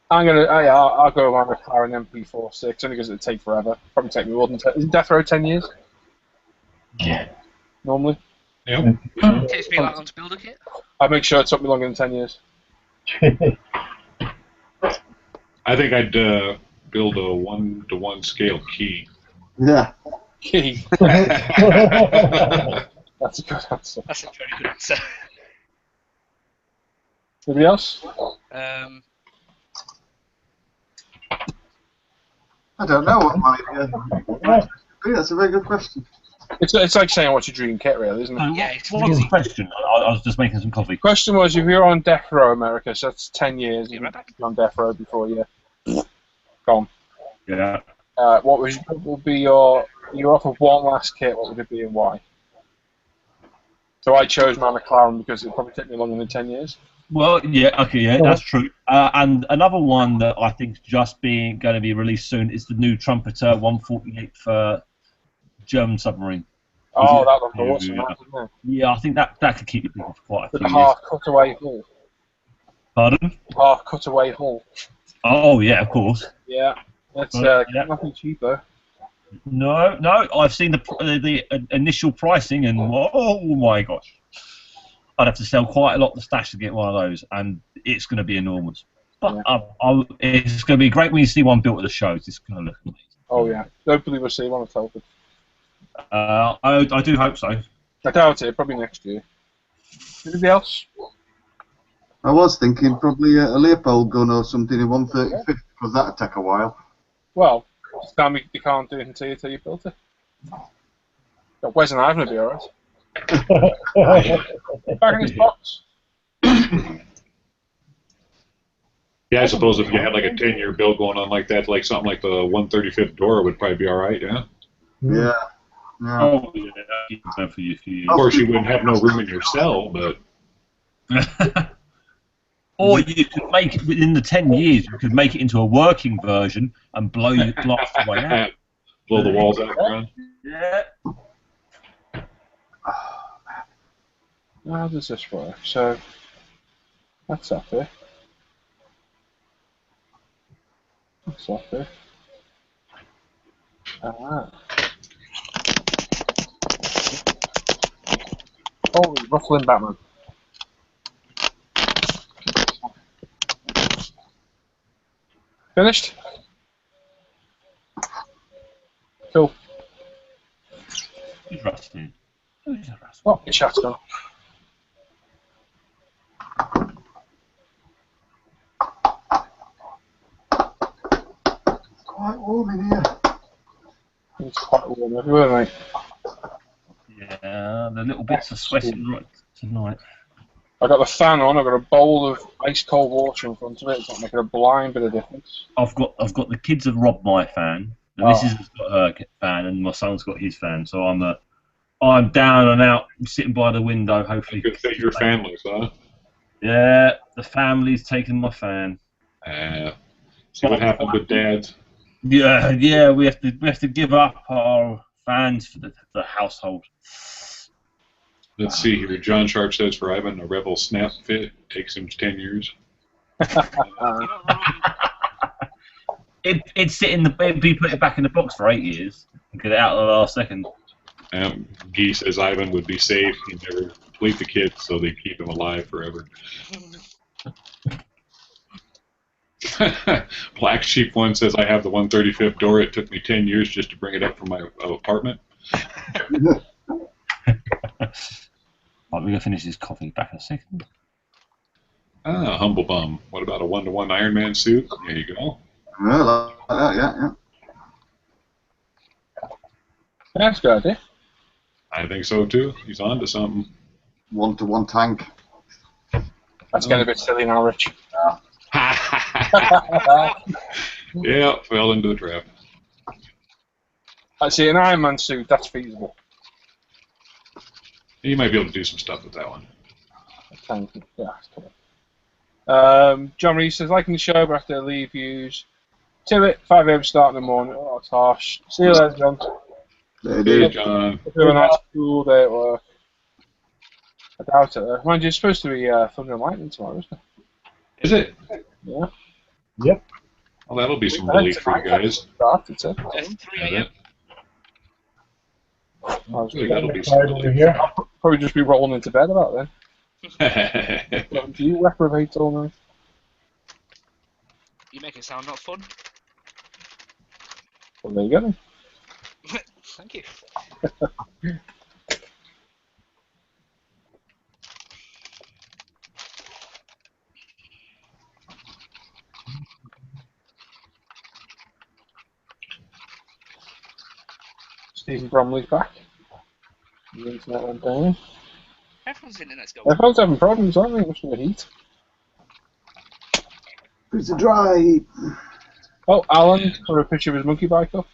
I'll go with my McLaren MP46 only because it'd take forever. Probably take me more than 10. Isn't Death Row 10 years? Yeah. Normally? Yep. Takes me that long to build a kit. I'd make sure it took me longer than 10 years. I think I'd build a 1-to-1 scale key. Yeah. Key. That's a good answer. That's a very good answer. Anybody else? I don't know what my. That's a very good question. It's like saying what's your dream kit, really, isn't it? Yeah, it's What was the question? I was just making some coffee. Question was, if you're on Death Row America, so that's 10 years, You're you've right back. been on Death Row before you gone. Yeah. What would be you're offered one last kit, what would it be and why? So I chose my McLaren because it probably took me longer than 10 years. Well, yeah, okay, yeah, that's true. And another one that I think is just going to be released soon is the new Trumpeter 148 for German submarine. Oh, that looks awesome, isn't it? Yeah, I think that could keep you busy for quite a With few the years. half cutaway hull. Pardon? Half cutaway hull. Oh, yeah, of course. Yeah, that's Yeah. nothing cheaper. No, I've seen the initial pricing, and oh my gosh, I'd have to sell quite a lot of the stash to get one of those, and it's going to be enormous. But it's going to be great when you see one built at the shows. It's going to look amazing. Oh yeah, hopefully we'll see one at Telford. I do hope so. I doubt it, probably next year. Anybody else? I was thinking probably a Leopold gun or something in 135th because that'd take a while. Well, tell me you can't do it until you built it. Wes and Ivan would be alright. Back in his box. Yeah, I suppose if you had like a 10-year build going on like that, like something like the 135th Dora would probably be all right, yeah? Yeah. Oh, yeah, for you. Of course, you wouldn't have no room in your cell, but... Or you could make it within the 10 years, you could make it into a working version and blow your glass away out. Blow the walls out around. Yeah. How does this work? So, that's up there. stuff there. Ah. Holy rustling Batman. Finished? Cool. Who's rusting? Who's rusting? Oh, your chat's gone. Quite warm in here. It's quite warm everywhere, mate. Yeah, the little bits are sweating right tonight. I've got the fan on, I've got a bowl of ice cold water in front of it, it's not making a blind bit of difference. I've got the kids have robbed my fan. The missus has got her fan, and my son's got his fan. So I'm down and out, sitting by the window. Hopefully, You could say your families, huh? Yeah, the family's taken my fan. See what happened with Dad's. Yeah, we have to give up our fans for the household. Let's see here. John Sharp says for Ivan, a rebel snap fit takes him 10 years. It'd sit in it'd be put it back in the box for 8 years and get it out of the last second. Guy says Ivan would be safe. He'd never complete the kit, so they'd keep him alive forever. Black Sheep 1 says I have the 135th door. It took me 10 years just to bring it up from my apartment. Right, we're going to finish this coffee back in a second. Humble Bum. What about a 1-to-1 Iron Man suit? There you go. Well, like that, yeah. That's a good idea. I think so too. He's on to something. 1-to-1 tank. That's getting a bit silly now, Rich. Yeah, fell into the trap. I see an Iron Man suit, that's feasible. You might be able to do some stuff with that one. Thank you. Yeah, that's cool. John Reese says, liking the show, but I have to leave views. To it, 5 a.m. start in the morning. Oh, it's harsh. See you later, John. Hey, John. Have a nice cool day at work. I doubt it. Mind you, it's supposed to be thunder and lightning tomorrow, isn't it? Is it? Yeah. Yep. Well, that'll be some relief for you guys. Started, so. 3 a.m. That'll be some Cloud over relief. here. I'll probably just be rolling into bed about then. Do you reprobate all night? You make it sound not fun. Well, there you go then. Thank you. Stephen Bromley's back. The internet went down. Everyone's internet's going. Everyone's having problems, aren't they? Must be the heat. It's a dry. Oh, Alan, for a picture of his monkey bike up.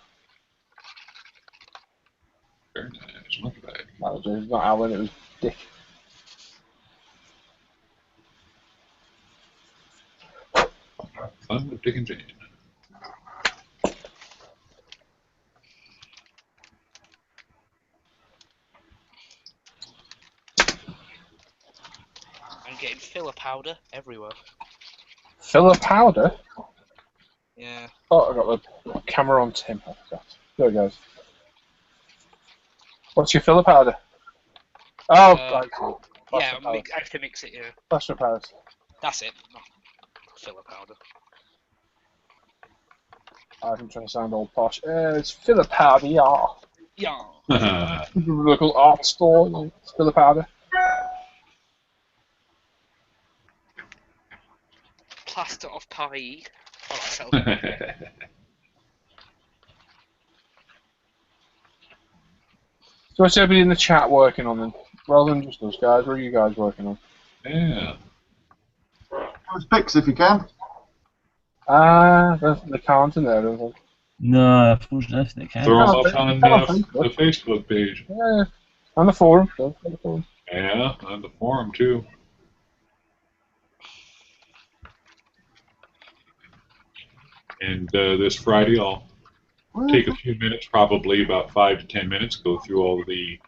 Very nice. Monkey bag. That was not Alan, it was Dick. Fun with Dick and Jane. I'm getting filler powder everywhere. Filler powder? Yeah. Oh, I got the camera on Tim. I forgot. There it goes. What's your filler powder? Oh, right. Yeah, I have to mix it, yeah. Plaster powder. That's it. Not filler powder. I'm trying to sound all posh. It's filler powder, yeah. Yeah. Local art store, it's filler powder. Plaster of pie. Oh, that sounds So what's everybody in the chat working on then? Rather than just us guys, what are you guys working on? Yeah. Those pics if you can. They can't in there, don't they? No, unfortunately, they can't. Throw them up on the Facebook page. Yeah, on the forum. On the forum. Yeah, on the forum too. And this Friday, I'll take a few minutes, probably about 5 to 10 minutes, go through all of the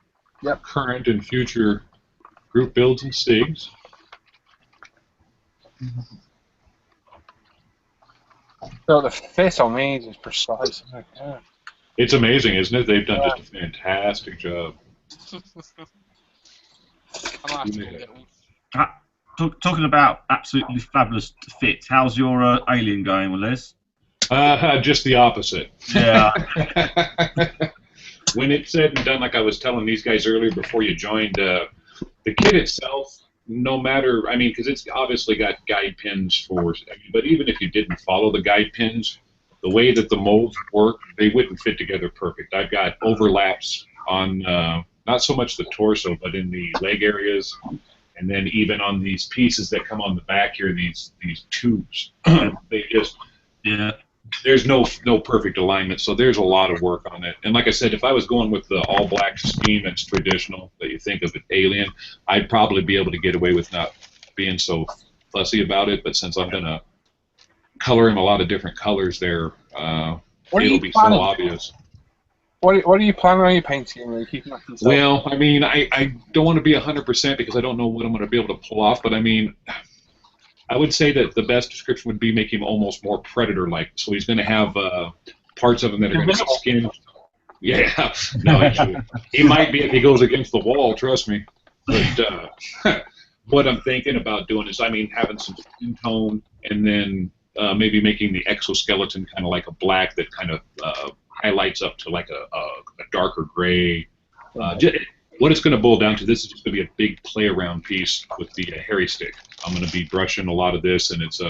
current and future group builds and SIGs. So the fit on these is precise. Yeah. It's amazing, isn't it? They've done just a fantastic job. I might have to go get one. Talking about absolutely fabulous fit, how's your alien going, Liz? Just the opposite. Yeah. When it's said and done, like I was telling these guys earlier before you joined, the kit itself, no matter, I mean, because it's obviously got guide pins for, but even if you didn't follow the guide pins, the way that the molds work, they wouldn't fit together perfect. I've got overlaps on not so much the torso, but in the leg areas, and then even on these pieces that come on the back here, these tubes, they just there's no perfect alignment. So there's a lot of work on it. And like I said, if I was going with the all black scheme that's traditional that you think of an Alien, I'd probably be able to get away with not being so fussy about it. But since I'm gonna color him a lot of different colors there, it'll be so obvious. What are you planning on your painting? Are you keeping that to yourself? Well, I mean, I don't want to be 100% because I don't know what I'm going to be able to pull off, but I mean, I would say that the best description would be make him almost more Predator-like. So he's going to have parts of him that are going to be skinned. Yeah, no, he might be if he goes against the wall, trust me. But what I'm thinking about doing is, I mean, having some skin tone and then maybe making the exoskeleton kind of like a black that kind of highlights up to like a darker gray. What it's going to boil down to, this is just going to be a big play-around piece with the Harry stick. I'm going to be brushing a lot of this, and it's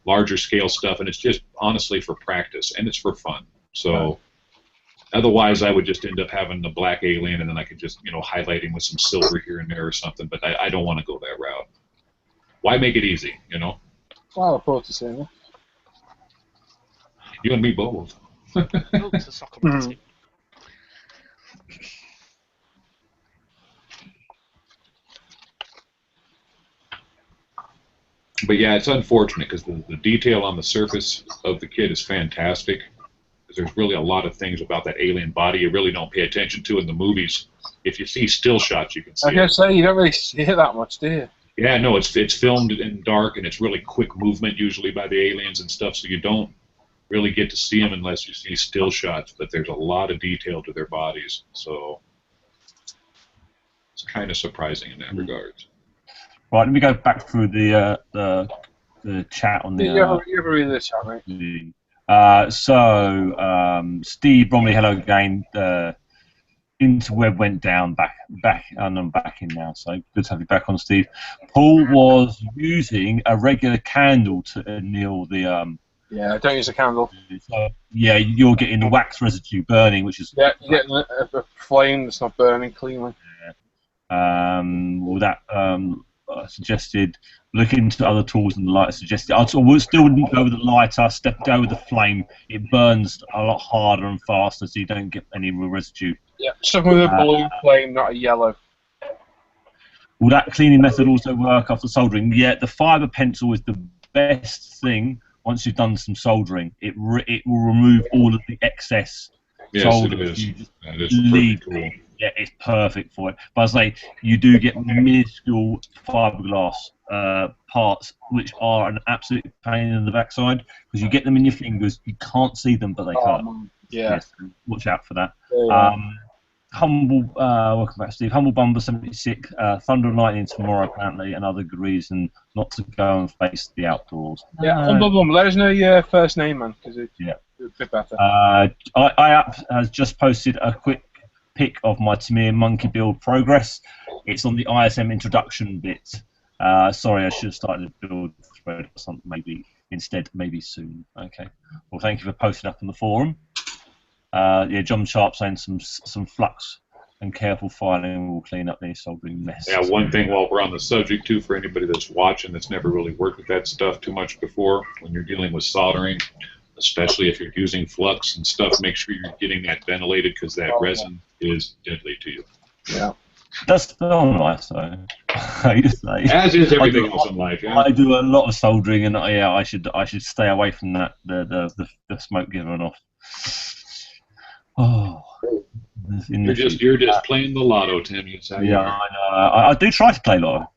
larger scale stuff, and it's just honestly for practice, and it's for fun. So otherwise, I would just end up having the black alien, and then I could just, highlight him with some silver here and there or something, but I don't want to go that route. Why make it easy, Well, I look forward to seeing it. You and me both. It's a soccer team. But yeah, it's unfortunate because the detail on the surface of the kit is fantastic. There's really a lot of things about that alien body you really don't pay attention to in the movies. If you see still shots, you can see I was going to say, you don't really see it that much, do you? Yeah, no, it's filmed in dark, and it's really quick movement usually by the aliens and stuff, so you don't really get to see them unless you see still shots, but there's a lot of detail to their bodies, so it's kind of surprising in that regard. Right, let me go back through the chat on the. You ever read the chat, mate? Steve Bromley, hello again. Interweb went down, back, and I'm back in now. So good to have you back on, Steve. Paul was using a regular candle to anneal the. Yeah, don't use a candle. So, yeah, you're getting the wax residue burning, which is. Yeah, you're getting a flame that's not burning cleanly. Yeah. Well, that suggested look into other tools and the lighter suggested. I still wouldn't go with the lighter. Go with the flame. It burns a lot harder and faster, so you don't get any residue. Yeah, something with a blue flame, not a yellow. Will that cleaning method also work after soldering? Yeah, the fibre pencil is the best thing. Once you've done some soldering, it will remove all of the excess solder. Yes, it is. That is leave cool. Yeah, it's perfect for it. But I say you do get minuscule fiberglass parts, which are an absolute pain in the backside because you get them in your fingers. You can't see them, but they cut. Yeah. Yes, watch out for that. Yeah. Welcome back, Steve. Humble Bumble 76. Thunder and lightning tomorrow, apparently. Another good reason not to go and face the outdoors. Yeah, Humble Bumble. Let us know your first name, man, because it's a bit better. I has just posted a quick pic of my Tamir monkey build progress. It's on the ISM introduction bit. Sorry, I should have started a build thread or something maybe soon. Okay. Well, thank you for posting up on the forum. Yeah, John Sharp saying some flux and careful filing will clean up any soldering mess. Yeah, one thing while we're on the subject too, for anybody that's watching that's never really worked with that stuff too much before, when you're dealing with soldering, especially if you're using flux and stuff, make sure you're getting that ventilated because that resin is deadly to you. Yeah. That's still nice, though. I used to say. As is everything else in life. Yeah. I do a lot of soldering, and I should stay away from that the smoke giving off. Oh, you're just playing the lotto, Tim. I know. I do try to play lotto.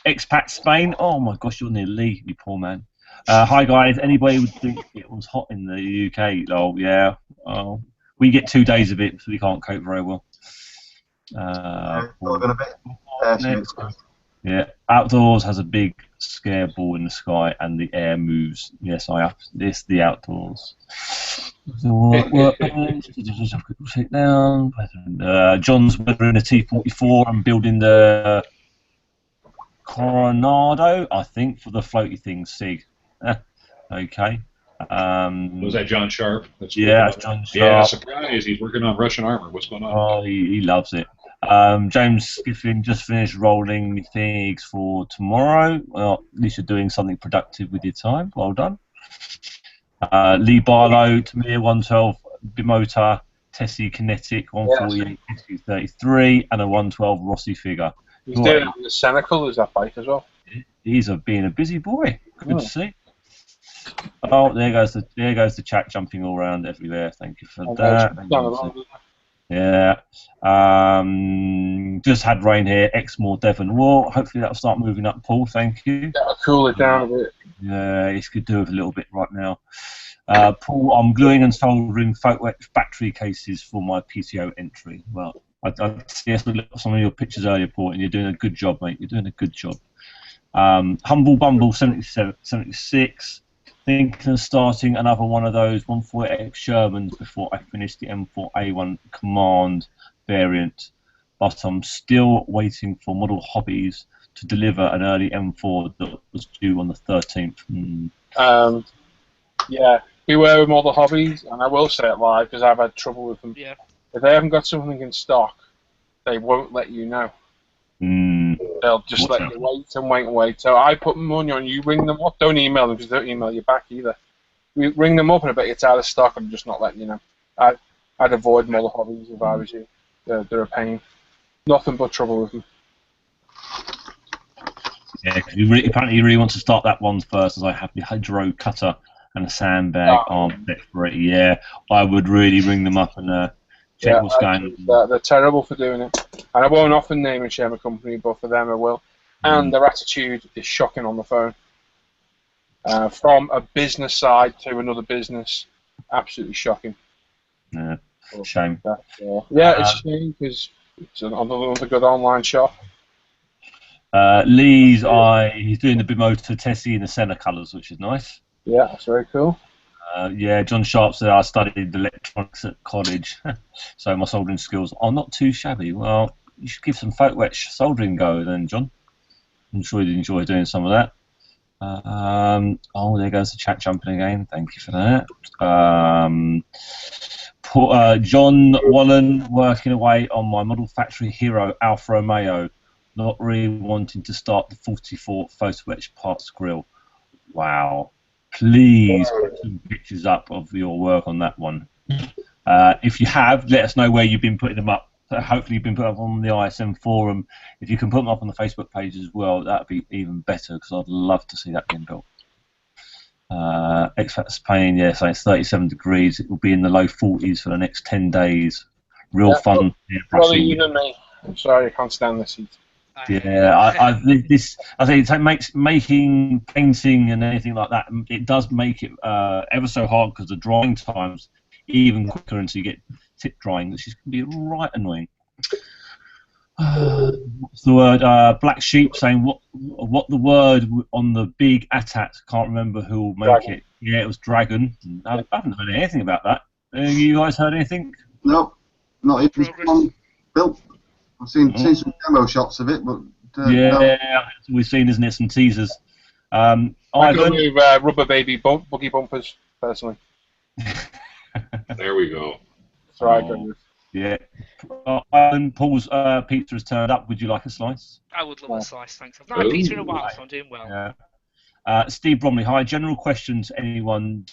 Expat Spain. Oh my gosh, you're near Lee, you poor man. Hi guys, anybody would think it was hot in the UK? Oh yeah, we get 2 days of it, so we can't cope very well. Yeah, outdoors has a big scare ball in the sky and the air moves. Yes, I have this. The outdoors. Sit down. John's weathering a T-44 and building the Coronado, I think, for the floaty thing. Sig. Okay. Was that John Sharp? That's John Sharp. Yeah, surprise! He's working on Russian armor. What's going on? Oh, he loves it. James Skiffin just finished rolling things for tomorrow. Well, at least you're doing something productive with your time. Well done. Lee Barlow, Tamir 112, Bimota, Tessie Kinetic 148, Tessie 33, and a 112 Rossi figure. He's doing it with the Senecal, is that bike as well? He's being a busy boy. Good to see. Oh, there goes the chat jumping all around everywhere. Thank you for that. Yeah. Just had rain here. Exmoor, Devon. Well, hopefully that'll start moving up, Paul. Thank you. That'll cool it down a bit. Yeah, it could do with a little bit right now. Paul, I'm gluing and soldering photo-etch battery cases for my PTO entry. Well, I see some of your pictures earlier, Paul, and you're doing a good job, mate. You're doing a good job. Humble Bumble 76. Thinking of starting another one of those 148X Shermans before I finish the M4A1 Command variant, but I'm still waiting for Model Hobbies to deliver an early M4 that was due on the 13th. Yeah, beware with Model Hobbies, and I will say it live because I've had trouble with them. Yeah. If they haven't got something in stock, they won't let you know. They'll just let you wait and wait and wait. So I put money on you, ring them up. Don't email them because they don't email you back either. You ring them up and I bet it's out of stock and just not letting you know. I'd avoid Model Hobbies if I was you. They're a pain. Nothing but trouble with them. Yeah, because apparently you really want to start that one first, as I have the hydro cutter and a sandbag arm set for it. Yeah, I would really ring them up and check what's going on. They're terrible for doing it. And I won't often name and shame a company, but for them I will. And their attitude is shocking on the phone. From a business side to another business, absolutely shocking. Yeah, shame. Yeah, it's a shame because it's another good online shop. He's doing the Bimota Tessie in the Senna colours, which is nice. Yeah, that's very cool. Yeah, John Sharp said I studied electronics at college, so my soldering skills are not too shabby. Well, you should give some photo-etch soldering go then, John. I'm sure you'd enjoy doing some of that. Oh, there goes the chat jumping again. Thank you for that. John Wallen working away on my Model Factory Hero Alfa Romeo, not really wanting to start the 44 photo-etch parts grill. Wow. Please put some pictures up of your work on that one. If you have, let us know where you've been putting them up. Hopefully you've been put up on the ISM forum. If you can put them up on the Facebook page as well, that would be even better because I'd love to see that being built. X-Factor Spain, yeah, so it's 37 degrees. It will be in the low 40s for the next 10 days. Real fun. Probably even me. I'm sorry, I can't stand this heat. Yeah, I think it makes making painting and anything like that. It does make it ever so hard because the drying times even quicker until you get tip drying, which is going to be right annoying. What's the word? Black Sheep saying what the word on the big ATAT? Can't remember who will make it. Yeah, it was dragon. I haven't heard anything about that. You guys heard anything? No, not even one built. I've seen some demo shots of it, but yeah, we've seen, isn't it, some teasers. I go with rubber baby buggy bumpers personally. There we go. That's right. I go with. Yeah. Paul's pizza has turned up. Would you like a slice? I would love a slice, thanks. I've not had pizza in a while, so I'm doing well. Yeah. Steve Bromley, hi. General question to anyone.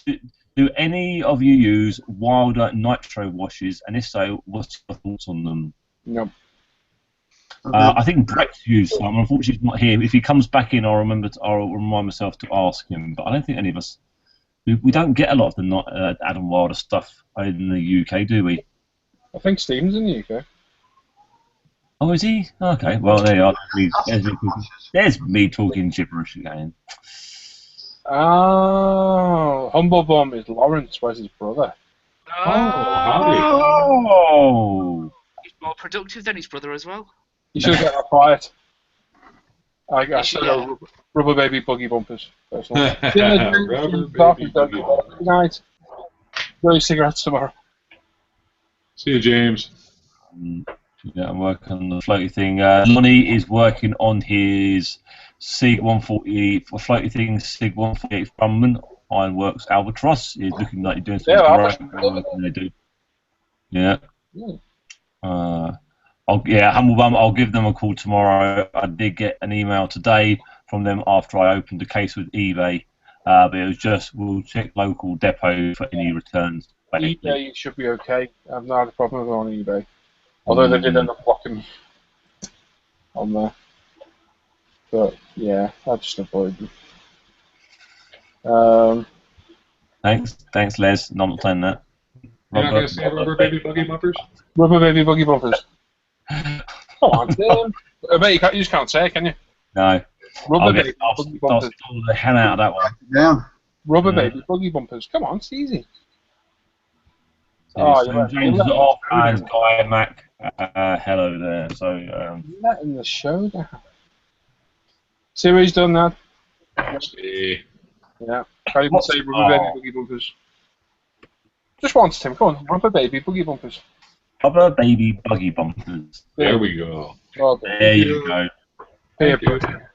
Do any of you use Wilder nitro washes? And if so, what's your thoughts on them? No. I think Brett's used some. Unfortunately, he's not here. If he comes back in, I'll remind myself to ask him. But I don't think any of us. We don't get a lot of the Adam Wilder stuff in the UK, do we? I think Stephen's in the UK. Oh, is he? Okay. Well, there you are. There's me talking gibberish again. Oh, Humble Bum is Lawrence, where's his brother? howdy. Oh. He's more productive than his brother as well. You should get that quiet. I Yeah. should go Rubber Baby Buggy Bumpers. Personally. Rubber Baby Buggy Bumpers. Good night. Go your cigarettes tomorrow. See you, James. Yeah, I'm working on the floaty thing. Lonnie is working on his SIG 140 for floaty thing, SIG 148 Grumman. Ironworks Albatross is looking like you're doing something right. Yeah. Humble Bum, I'll give them a call tomorrow. I did get an email today from them after I opened the case with eBay, but it was just, we'll check local depot for any returns. Basically. eBay should be okay. I've not had a problem with it on eBay. Although they did end up blocking me on there. But yeah, I just avoid them. Thanks, Les. No, I'm not saying that. You're not going to say Rubber Baby Buggy Bumpers? Rubber Baby Buggy Bumpers. Come on, Tim. I bet you just can't say it, can you? No. Rubber Baby Buggy Bumpers. I'll stole the hell out of that one. Yeah. Rubber Baby Buggy Bumpers. Come on, it's easy. James is off, and Guy and Mac, hello there. So, letting the show down. See what he's done now? Yeah. Can't even say Rubber Baby Buggy Bumpers. Just once, Tim. Come on. Rubber Baby Buggy Bumpers. Rubber Baby Buggy Bumpers. There we go. Oh, there you go. Peer pressure.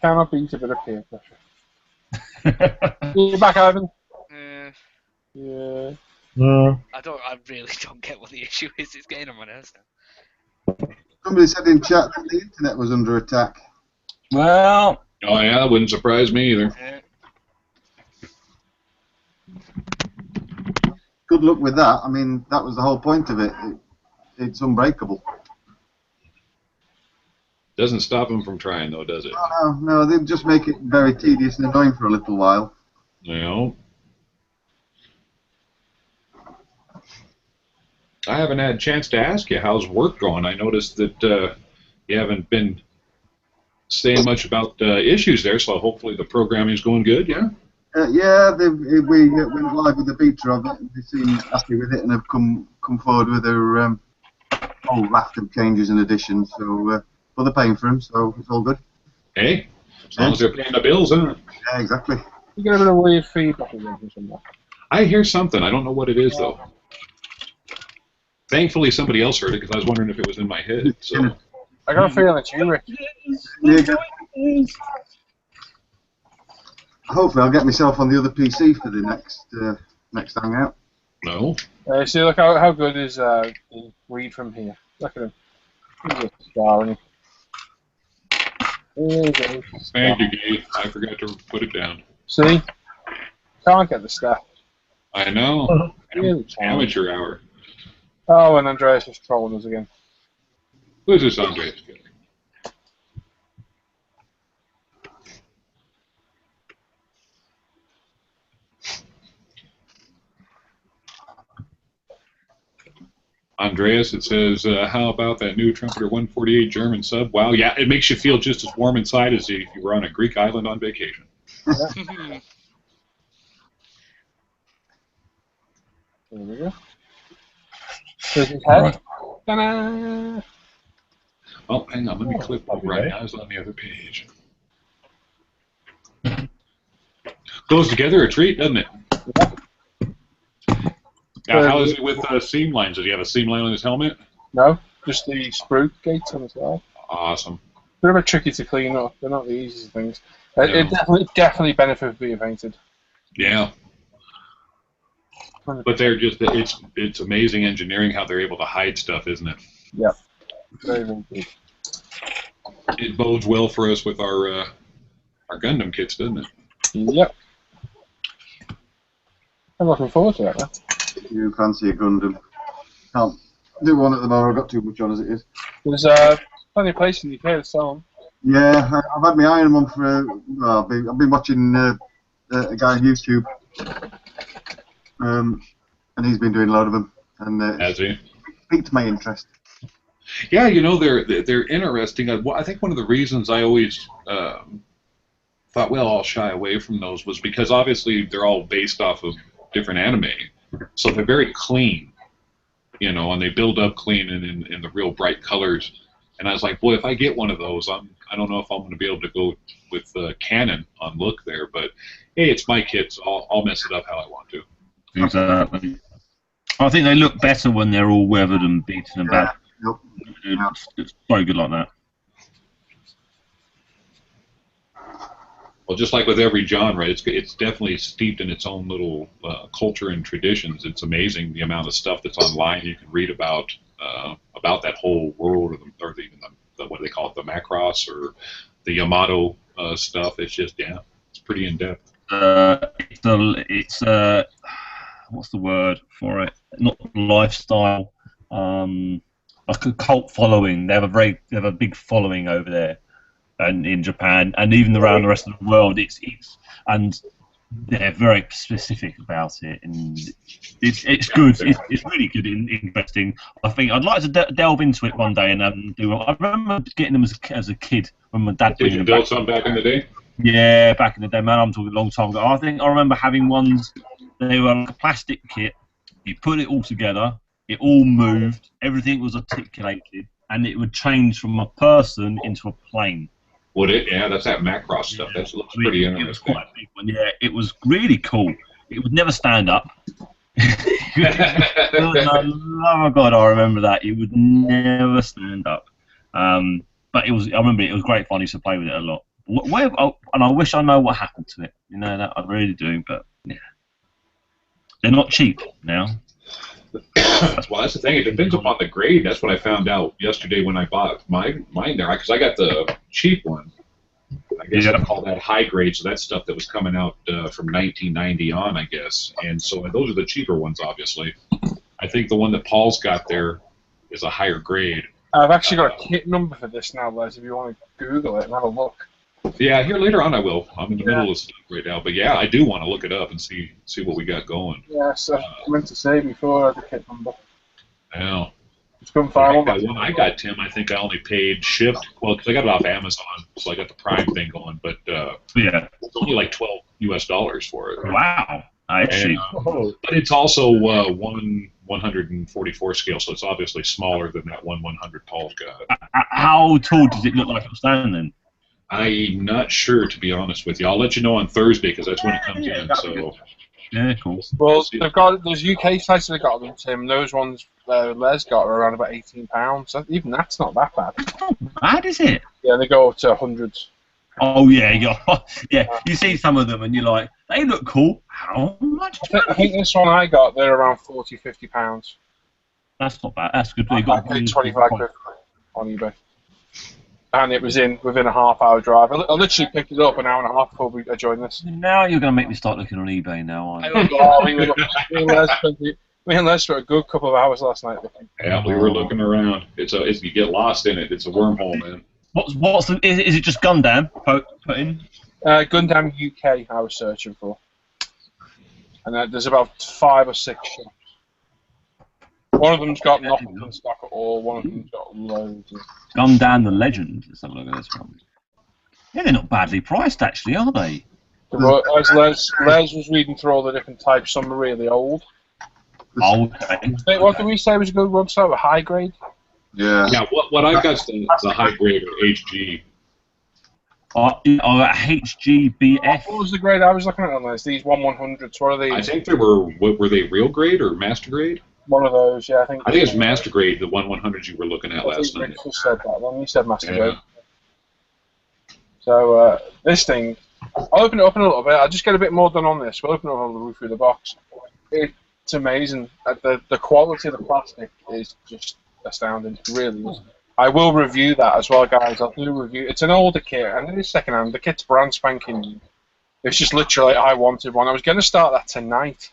Cannot beat a bit of peer pressure. You're back, Ivan? Yeah. I really don't get what the issue is. It's getting on my nerves now. Somebody said in chat that the internet was under attack. Well. Oh yeah, that wouldn't surprise me either. Good luck with that. I mean, that was the whole point of it. It's unbreakable. Doesn't stop them from trying, though, does it? No, they just make it very tedious and annoying for a little while. No. I haven't had a chance to ask you how's work going. I noticed that you haven't been saying much about issues there, so hopefully the programming's going good, yeah? Yeah, we went live with the beta of it, and they seem happy with it and have come forward with their whole raft of changes and additions. So, but they're paying for them, so it's all good. Hey, as long as they're paying the bills, isn't it? Yeah, exactly. You get a bit of weird feedback somewhere. I hear something. I don't know what it is, though. Thankfully, somebody else heard it because I was wondering if it was in my head. So. I got a feeling it's you, Rick. Yeah, hopefully, I'll get myself on the other PC for the next hangout. No. See, look how good is the read from here. Look at him. He's a star, isn't he? Thank you, Gabe. I forgot to put it down. See? Can't get the stuff. I know. Really Amateur hour. Oh, and Andreas is trolling us again. Who's this Andreas? Andreas, it says, how about that new Trumpeter 148 German sub? Wow, yeah, it makes you feel just as warm inside as if you were on a Greek island on vacation. There we go. There's his head. Right. Ta-da! Oh, hang on, let me click right now. It's on the other page. Goes together a treat, doesn't it? Now, how is it with seam lines? Does he have a seam line on his helmet? No, just the sprue gates on the side. Awesome. They're a bit tricky to clean up. They're not the easiest things. It definitely benefits being painted. Yeah. But they're just, it's amazing engineering how they're able to hide stuff, isn't it? Yep. Very, very good. It bodes well for us with our Gundam kits, doesn't it? Yep. I'm looking forward to that now. You fancy a Gundam? Can't do one at the moment. I've got too much on as it is. There's plenty of places in the UK to sell them. Yeah, I've had my eye on them for. Well, I've been watching a guy on YouTube, and he's been doing a lot of them, and Has he? piqued my interest. Yeah, you know, they're interesting. I think one of the reasons I always thought, well, I'll shy away from those was because obviously they're all based off of different anime, so they're very clean, you know, and they build up clean and in the real bright colors. And I was like, boy, if I get one of those, I don't know if I'm going to be able to go with Canon on look there, but hey, it's my kit, so I'll mess it up how I want to. Exactly. I think they look better when they're all weathered and beaten and bad. It's very good like that. Well, just like with every genre, it's definitely steeped in its own little culture and traditions. It's amazing the amount of stuff that's online you can read about that whole world, or even the what do they call it, the Macross or the Yamato stuff. It's just, yeah, it's pretty in depth. It's what's the word for it? Not lifestyle. Like a cult following. They have a big following over there. And in Japan, and even around the rest of the world, and they're very specific about it, and it's good. It's really good and interesting. I think I'd like to delve into it one day and do. I remember getting them as a kid when my dad. Did you build some back in the day? Yeah, back in the day, man. I'm talking a long time ago. I remember having ones. They were like a plastic kit. You put it all together. It all moved. Everything was articulated, and it would change from a person into a plane. Would it? Yeah, that's that Macross stuff. That looks pretty interesting. It was quite a big one. Yeah, it was really cool. It would never stand up. Oh my god, I remember that. It would never stand up. But it was. I remember it was great fun. I used to play with it a lot. And I wish I know what happened to it. You know that I really do. But yeah, they're not cheap now. Well, that's the thing. It depends upon the grade. That's what I found out yesterday when I bought mine there, because I got the cheap one. I guess I'd call that high grade, so that's stuff that was coming out from 1990 on, I guess. And so those are the cheaper ones, obviously. I think the one that Paul's got there is a higher grade. I've actually got a kit number for this now, Les, if you want to Google it and have a look. Yeah, here later on I will. I'm in the middle of stuff right now, but yeah, I do want to look it up and see what we got going. Yeah, so I meant to say before I had the kit number. Yeah. Just couldn't find one. When I got Tim, I think I only paid shipped. Well, because I got it off Amazon, so I got the Prime thing going. But yeah, it's only like $12 for it. Wow, actually. But it's also 144 scale, so it's obviously smaller than that 100 Paul's got. How tall does it look like it's standing? I'm not sure, to be honest with you. I'll let you know on Thursday because that's when it comes in. So. Yeah, cool. Well, there's UK sites that have got them, Tim. Those ones Les got are around about £18. So even that's not that bad. Bad, is it? Yeah, they go up to hundreds. Oh yeah, yeah. You see some of them and you're like, they look cool. How much? I think this one I got, they're around £40-50. That's not bad. That's good. I paid 25 quid on eBay. And it was within a half-hour drive. I literally picked it up an hour and a half before I joined this. Now you're going to make me start looking on eBay now, aren't you? Me and Les spent a good couple of hours last night looking. Yeah, we were looking around. You get lost in it. It's a wormhole, man. Is it just Gundam put in? Gundam UK I was searching for. And there's about 5 or 6 shops. One of them's got nothing in stock at all. One of them's got loads. Gundam the Legend. Let's have a look at this one. Yeah, they're not badly priced, actually, are they? As Les was reading through all the different types, some are really old. Okay. What did we say was a good one? So a high grade? Yeah. Yeah, what I've got is the high grade or HG. HGBF. What was the grade I was looking at on those? These 1/100s. What are these? I think they were they real grade or master grade? One of those, yeah. I think it's master grade, the 1/100s you were looking at last night. You said that one. You said master grade. So this thing, I'll open it up in a little bit. I'll just get a bit more done on this. We'll open it up all the way through the box. It's amazing. The quality of the plastic is just astounding. It really is. I will review that as well, guys. I'll do a review. It's an older kit, and it is second-hand. The kit's brand spanking new. It's just literally, I wanted one. I was going to start that tonight,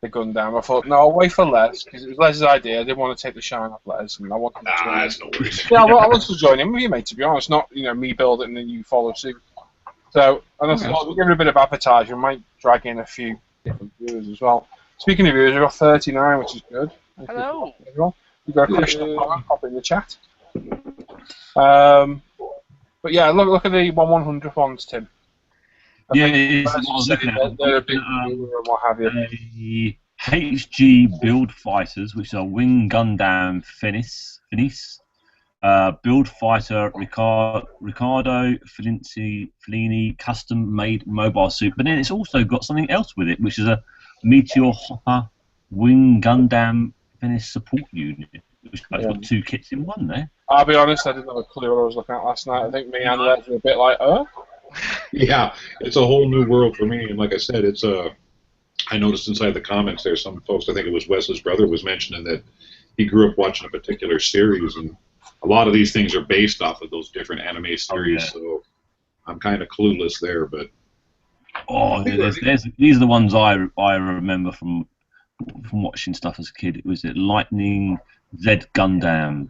the Gundam. I thought, no, I'll wait for Les, because it was Les's idea. I didn't want to take the shine off Les, and I wanted to join that's no worries. Yeah, I wanted to join in with you, mate, to be honest. Not, me build it and then you follow suit. So, and I thought, we'll give it a bit of advertising. We might drag in a few different viewers as well. Speaking of viewers, we've got 39, which is good. Hello. You've got a question pop in the chat. But yeah, look at the 1/100 ones, Tim. Yeah, it is. I was looking at they're a big and what have you. the HG Build Fighters, which are Wing Gundam Finis, Build Fighter Ricardo Fellini custom made mobile suit, but then it's also got something else with it, which is a Meteor Hopper Wing Gundam Finis support unit, which has got 2 kits in one there. I'll be honest, I didn't have a clue what I was looking at last night. I think me and Les were a bit like, oh. Yeah, it's a whole new world for me, and like I said, it's I noticed inside the comments there, some folks, I think it was Wes's brother, was mentioning that he grew up watching a particular series, and a lot of these things are based off of those different anime series, so I'm kind of clueless there, but... Oh, these are the ones I remember from watching stuff as a kid. It was Lightning Z Gundam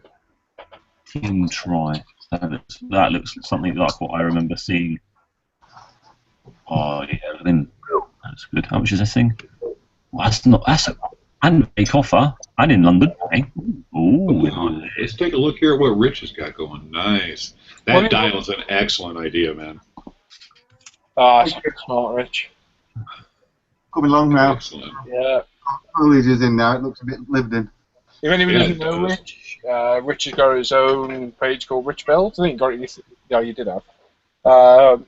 Team Tri. That looks something like what I remember seeing. Oh yeah, then that's good. How much is this thing? Well, that's and a offer and in London. Eh? Ooh, let's take a look here at what Rich has got going. Nice. That dial is an excellent idea, man. It's good smart, Rich. Coming along now. Excellent. Yeah. Foliage is in now. It looks a bit lived in. If anybody doesn't know Rich, Rich has got his own page called Rich Builds. I think you got it. Yeah, you did have.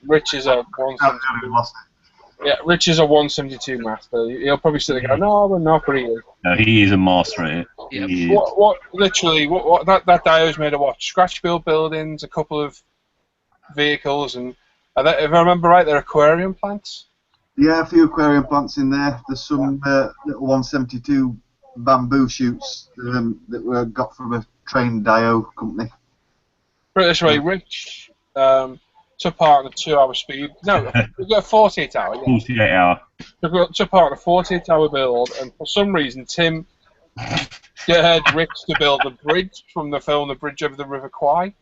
Rich is a 172 master. He'll probably sit there and go, no, we're not pretty good. No, he is a master at it. Yep. What that dio's made of what? Scratch build buildings, a couple of vehicles, and if I remember right, they're aquarium plants. Yeah, a few aquarium plants in there. There's some little 172 bamboo shoots that were got from a trained dio company. Put it this way, Rich took part in a 2-hour speed. No, we've got a 48-hour. Yeah. 48-hour. Took part in a 48-hour build, and for some reason, Tim dared Rich to build the bridge from the film The Bridge Over the River Kwai.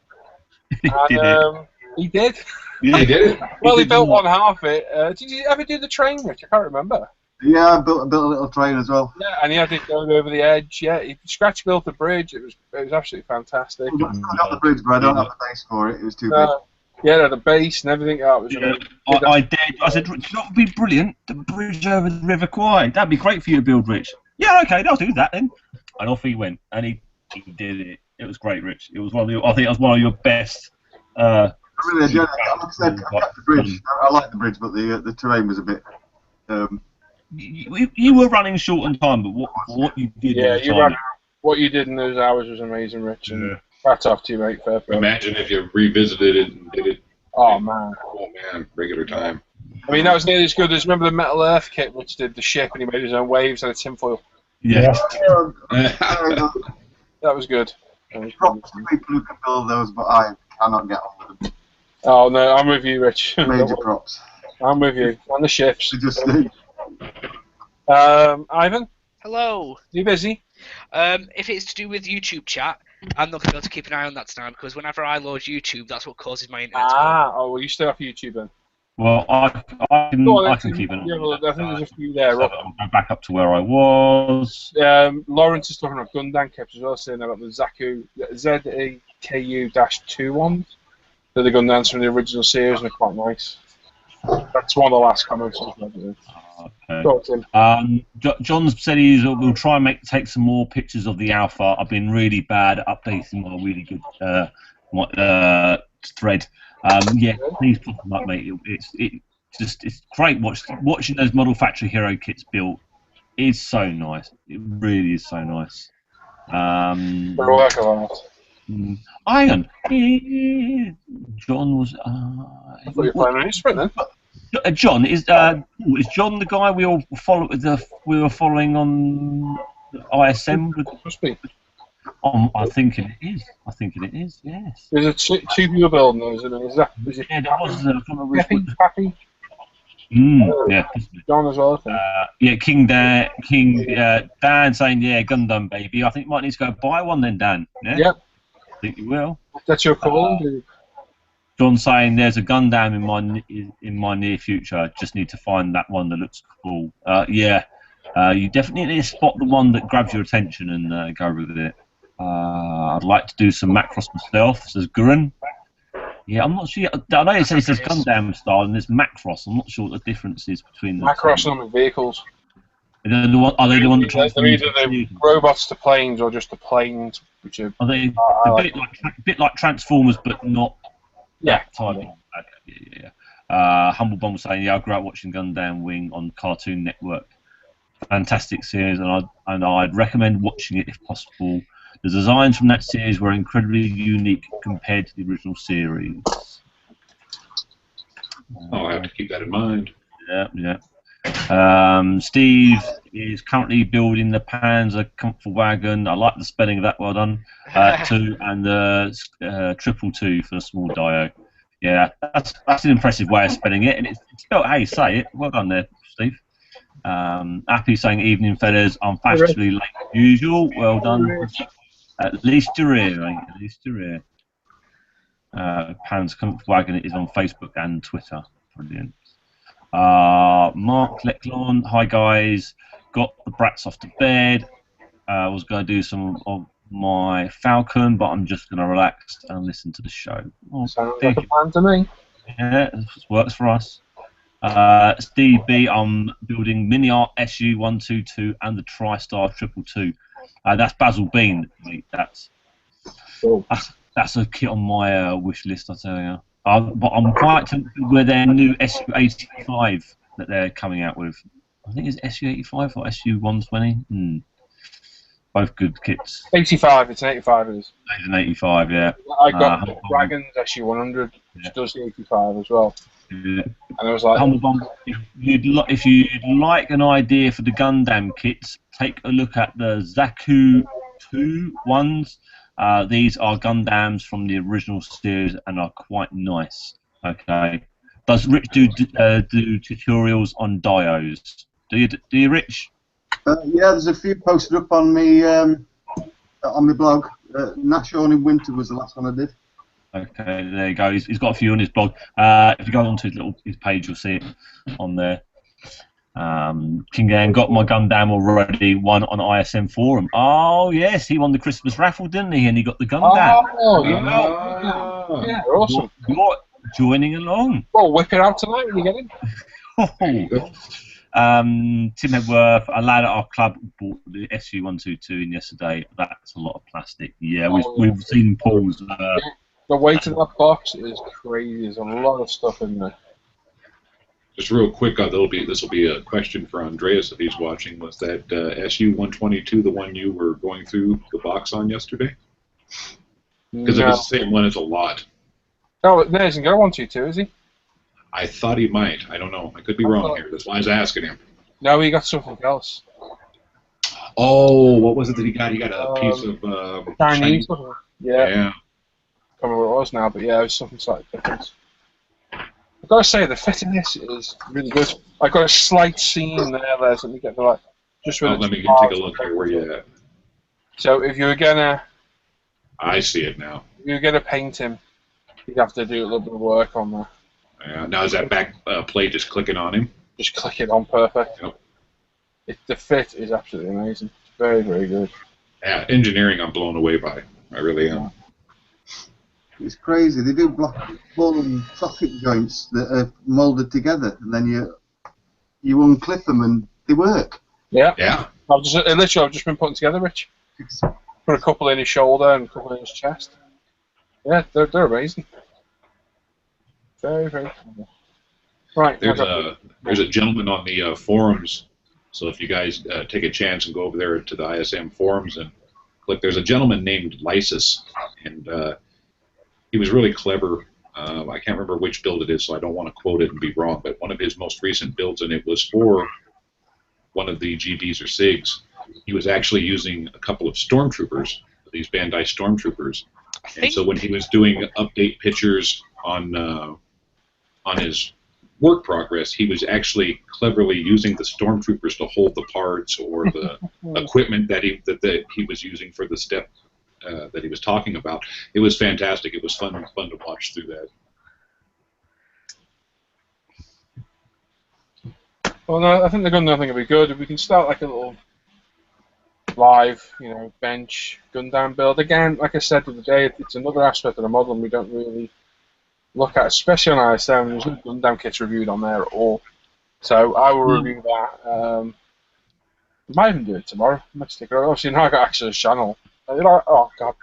And he did. Yeah, he did it. Well, he built one half of it. Did you ever do the train, Rich? I can't remember. Yeah, I built a little train as well. Yeah, and he had it going over the edge. Yeah, he scratch built the bridge. It was absolutely fantastic. I got the bridge, but I don't have the base for it. It was too big. Yeah, the base and everything. Oh, it was I said, that would be brilliant. The bridge over the River Kwai. That'd be great for you to build, Rich. Yeah, okay, I'll do that then. And off he went, and he did it. It was great, Rich. It was I think it was one of your best. I really enjoyed it. Like I said, I kept the bridge. I like the bridge, but the terrain was a bit. You were running short on time, but what you did. Yeah, what you did in those hours was amazing, Rich. And hats off to you, mate. Fair play. Imagine if you revisited it and did it. Oh man. Regular time. I mean, that was nearly as good as remember the Metal Earth kit, which did the ship and he made his own waves out of tinfoil. Yeah. That was good. Props to people who can build those, but I cannot get on with them. Oh no, I'm with you, Rich. Major props. I'm with you on the ships. Ivan? Hello. You busy? If it's to do with YouTube chat, I'm not going to be able to keep an eye on that tonight because whenever I load YouTube, that's what causes my internet to go. Well, you stay off YouTube then. Well, I can keep it. Yeah, well, I think there's a few there. I'll go back up to where I was. Lawrence is talking about Gundam kits as well, saying about the ZEKU-2 ones. They're the Gundams from the original series and they're quite nice. That's one of the last comments. Okay. John said we'll try and take some more pictures of the alpha. I've been really bad at updating my really good thread. Yeah, please put them up, mate. It's great watching those Model Factory Hero kits built. It's so nice. It really is so nice. Iron. John was. I thought you were playing an instrument then. John is John the guy we were following on ISM? Must be. I think it is. Yes. There's two people building those, isn't there? Yeah, there was. Happy. Yeah. John as well. Yeah, King Dan saying Gundam baby. I think you might need to go buy one then, Dan. Yeah. Yep. I think you will. That's your call. John saying there's a Gundam in my near future. Just need to find that one that looks cool. Yeah. You definitely need to spot the one that grabs your attention and go with it. I'd like to do some Macross myself, says Gurren. Yeah, I'm not sure. I know it says Gundam style and there's Macross. I'm not sure what the difference is between the Macross two. and the vehicles. Are they the one that transform They're either the robots to planes or just the planes, which are. Are they a bit like Transformers, but not that type of. Yeah. Humble Bomb saying, "Yeah, I grew up watching Gundam Wing on Cartoon Network. Fantastic series, and I'd recommend watching it if possible. The designs from that series were incredibly unique compared to the original series." I'll have to keep that in mind. Yeah. Steve is currently building the Panzer Comfort Wagon. I like the spelling of that. Well done. 2 and the 222 for the small dio. Yeah, that's an impressive way of spelling it, and it's spelled how you say it. Well done there, Steve. Happy saying evening, fellas. I'm fashionably late as usual. Well done. At least you're here, mate. At least you're here. Pan's Comfort Wagon is on Facebook and Twitter. Brilliant. Mark Lecklon, hi guys. Got the brats off to bed. I was going to do some of my Falcon, but I'm just going to relax and listen to the show. Sounds like a plan to me. Yeah, it works for us. Steve B, I'm building Mini Art SU-122 and the TriStar 222. That's Basil Bean, mate. That's a kit on my wish list, I tell you. But I'm quite tempted with their new SU-85 that they're coming out with. I think it's SU-85 or SU-120. Both good kits. 85, it's an 85 it is. It's an 85, yeah. I got Dragon's SU-100, which does the 85 as well. Yeah. And I was like, Humble Bomb, if you'd like an idea for the Gundam kits, take a look at the Zaku 2 ones. These are Gundams from the original series and are quite nice. Okay. Does Rich do tutorials on dios? Do you, Rich? Yeah, there's a few posted up on me on my blog. Not Shown in Winter was the last one I did. Okay, there you go. He's got a few on his blog. If you go onto his page, you'll see it on there. King Ann got my Gundam already. Won on ISM forum. Oh yes, he won the Christmas raffle, didn't he? And he got the Gundam. Oh yeah, yeah, awesome. You're joining along. Well, whip it out tonight when you get in. Tim Hedworth, a lad at our club bought the SU-122 in yesterday. That's a lot of plastic. Yeah, we've seen Paul's. The weight of that box is crazy. There's a lot of stuff in there. Just real quick, this will be a question for Andreas if he's watching. Was that SU-122 the one you were going through the box on yesterday? Because if it's the same one, it's a lot. No, there isn't got a 122, is he? I thought he might. I don't know. I could be wrong here. That's why I was asking him. No, he got something else. Oh, what was it that he got? He got a piece of Chinese. Yeah. I can't remember what it was now, but yeah, it was something slightly different. I've got to say, the fit in this is really good. I got a slight seam there, Les. Let me get the right. Just with let me take a look here. Where you at? So if you were gonna, I see it now. If you were gonna paint him, you'd have to do a little bit of work on that. Yeah. Now is that back plate just clicking on him? Just click it on perfect. Yep. The fit is absolutely amazing. Very, very good. Yeah, engineering I'm blown away by. I really am. It's crazy. They do ball and socket joints that are moulded together, and then you unclip them and they work. Yeah. Yeah. I've just been putting together, Rich. Put a couple in his shoulder and a couple in his chest. Yeah, they're amazing. Very, very cool. Right. There's a gentleman on the forums, so if you guys take a chance and go over there to the ISM forums and click, there's a gentleman named Lysis, and he was really clever. I can't remember which build it is, so I don't want to quote it and be wrong, but one of his most recent builds, and it was for one of the GDs or SIGs, he was actually using a couple of stormtroopers, these Bandai stormtroopers, and so when he was doing update pictures on his work progress, he was actually cleverly using the stormtroopers to hold the parts or the equipment that he was using for the step that he was talking about. It was fantastic. It was fun to watch through that. Well, no, I think the Gundam thing will be good. If we can start like a little live, bench Gundam build again. Like I said the other day, it's another aspect of the model, and we don't really look at, especially on ISM. There's no Gundam kits reviewed on there at all. So I will review that. Might even do it tomorrow. Might stick around. Obviously, now I've got access to the channel. Oh, God.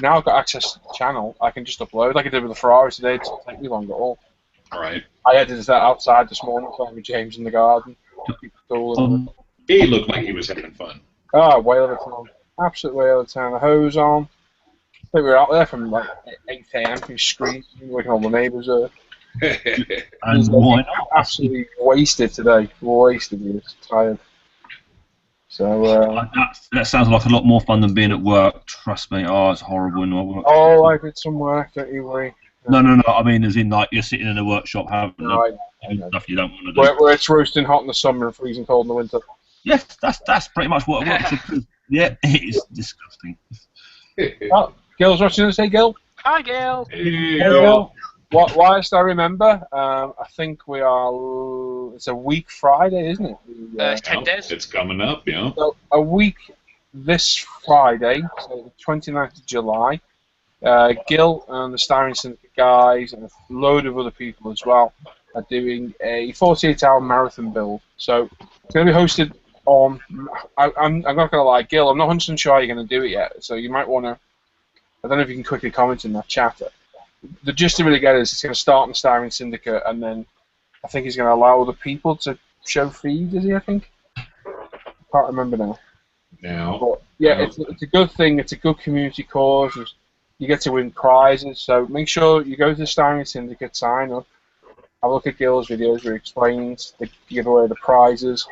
Now I've got access to the channel. I can just upload like I did with the Ferrari today. It doesn't take me long at all. All right. I edited that outside this morning, playing with James in the garden. He looked like he was having fun. Oh, whale of a time. Absolute whale of a time. The hose on. I think we were out there from like 8 a.m. from screaming, waking all the neighbours up. And why not? Absolutely wasted today. Wasted. He was tired. So that sounds like a lot more fun than being at work. Trust me. Oh, it's horrible in work. Oh, I did some work. Don't you worry. No. I mean, as in like you're sitting in a workshop having stuff you don't want to do. Where it's roasting hot in the summer and freezing cold in the winter. Yes, that's pretty much what it was. Yeah, it is disgusting. Oh, Gil's watching us. Hey, Gil. Hi, Gil. Hey, Gil. Whilst I remember, I think we are. It's a week Friday, isn't it? 10 days. It's coming up, you know. So a week this Friday, so the 29th of July. Gil and the Styrene Syndicate guys and a load of other people as well are doing a 48-hour marathon build. So it's going to be hosted on. I'm not going to lie, Gil. I'm not 100% sure you're going to do it yet. So you might want to. I don't know if you can quickly comment in that chat. The gist of it again is it's going to start on the Styrene Syndicate, and then I think he's going to allow other people to show feed. Is he? I think. I can't remember now. But yeah, it's a good thing. It's a good community cause. You get to win prizes, so make sure you go to the Styrene Syndicate, sign up, have a look at Gil's videos where he explains the giveaway, the prizes.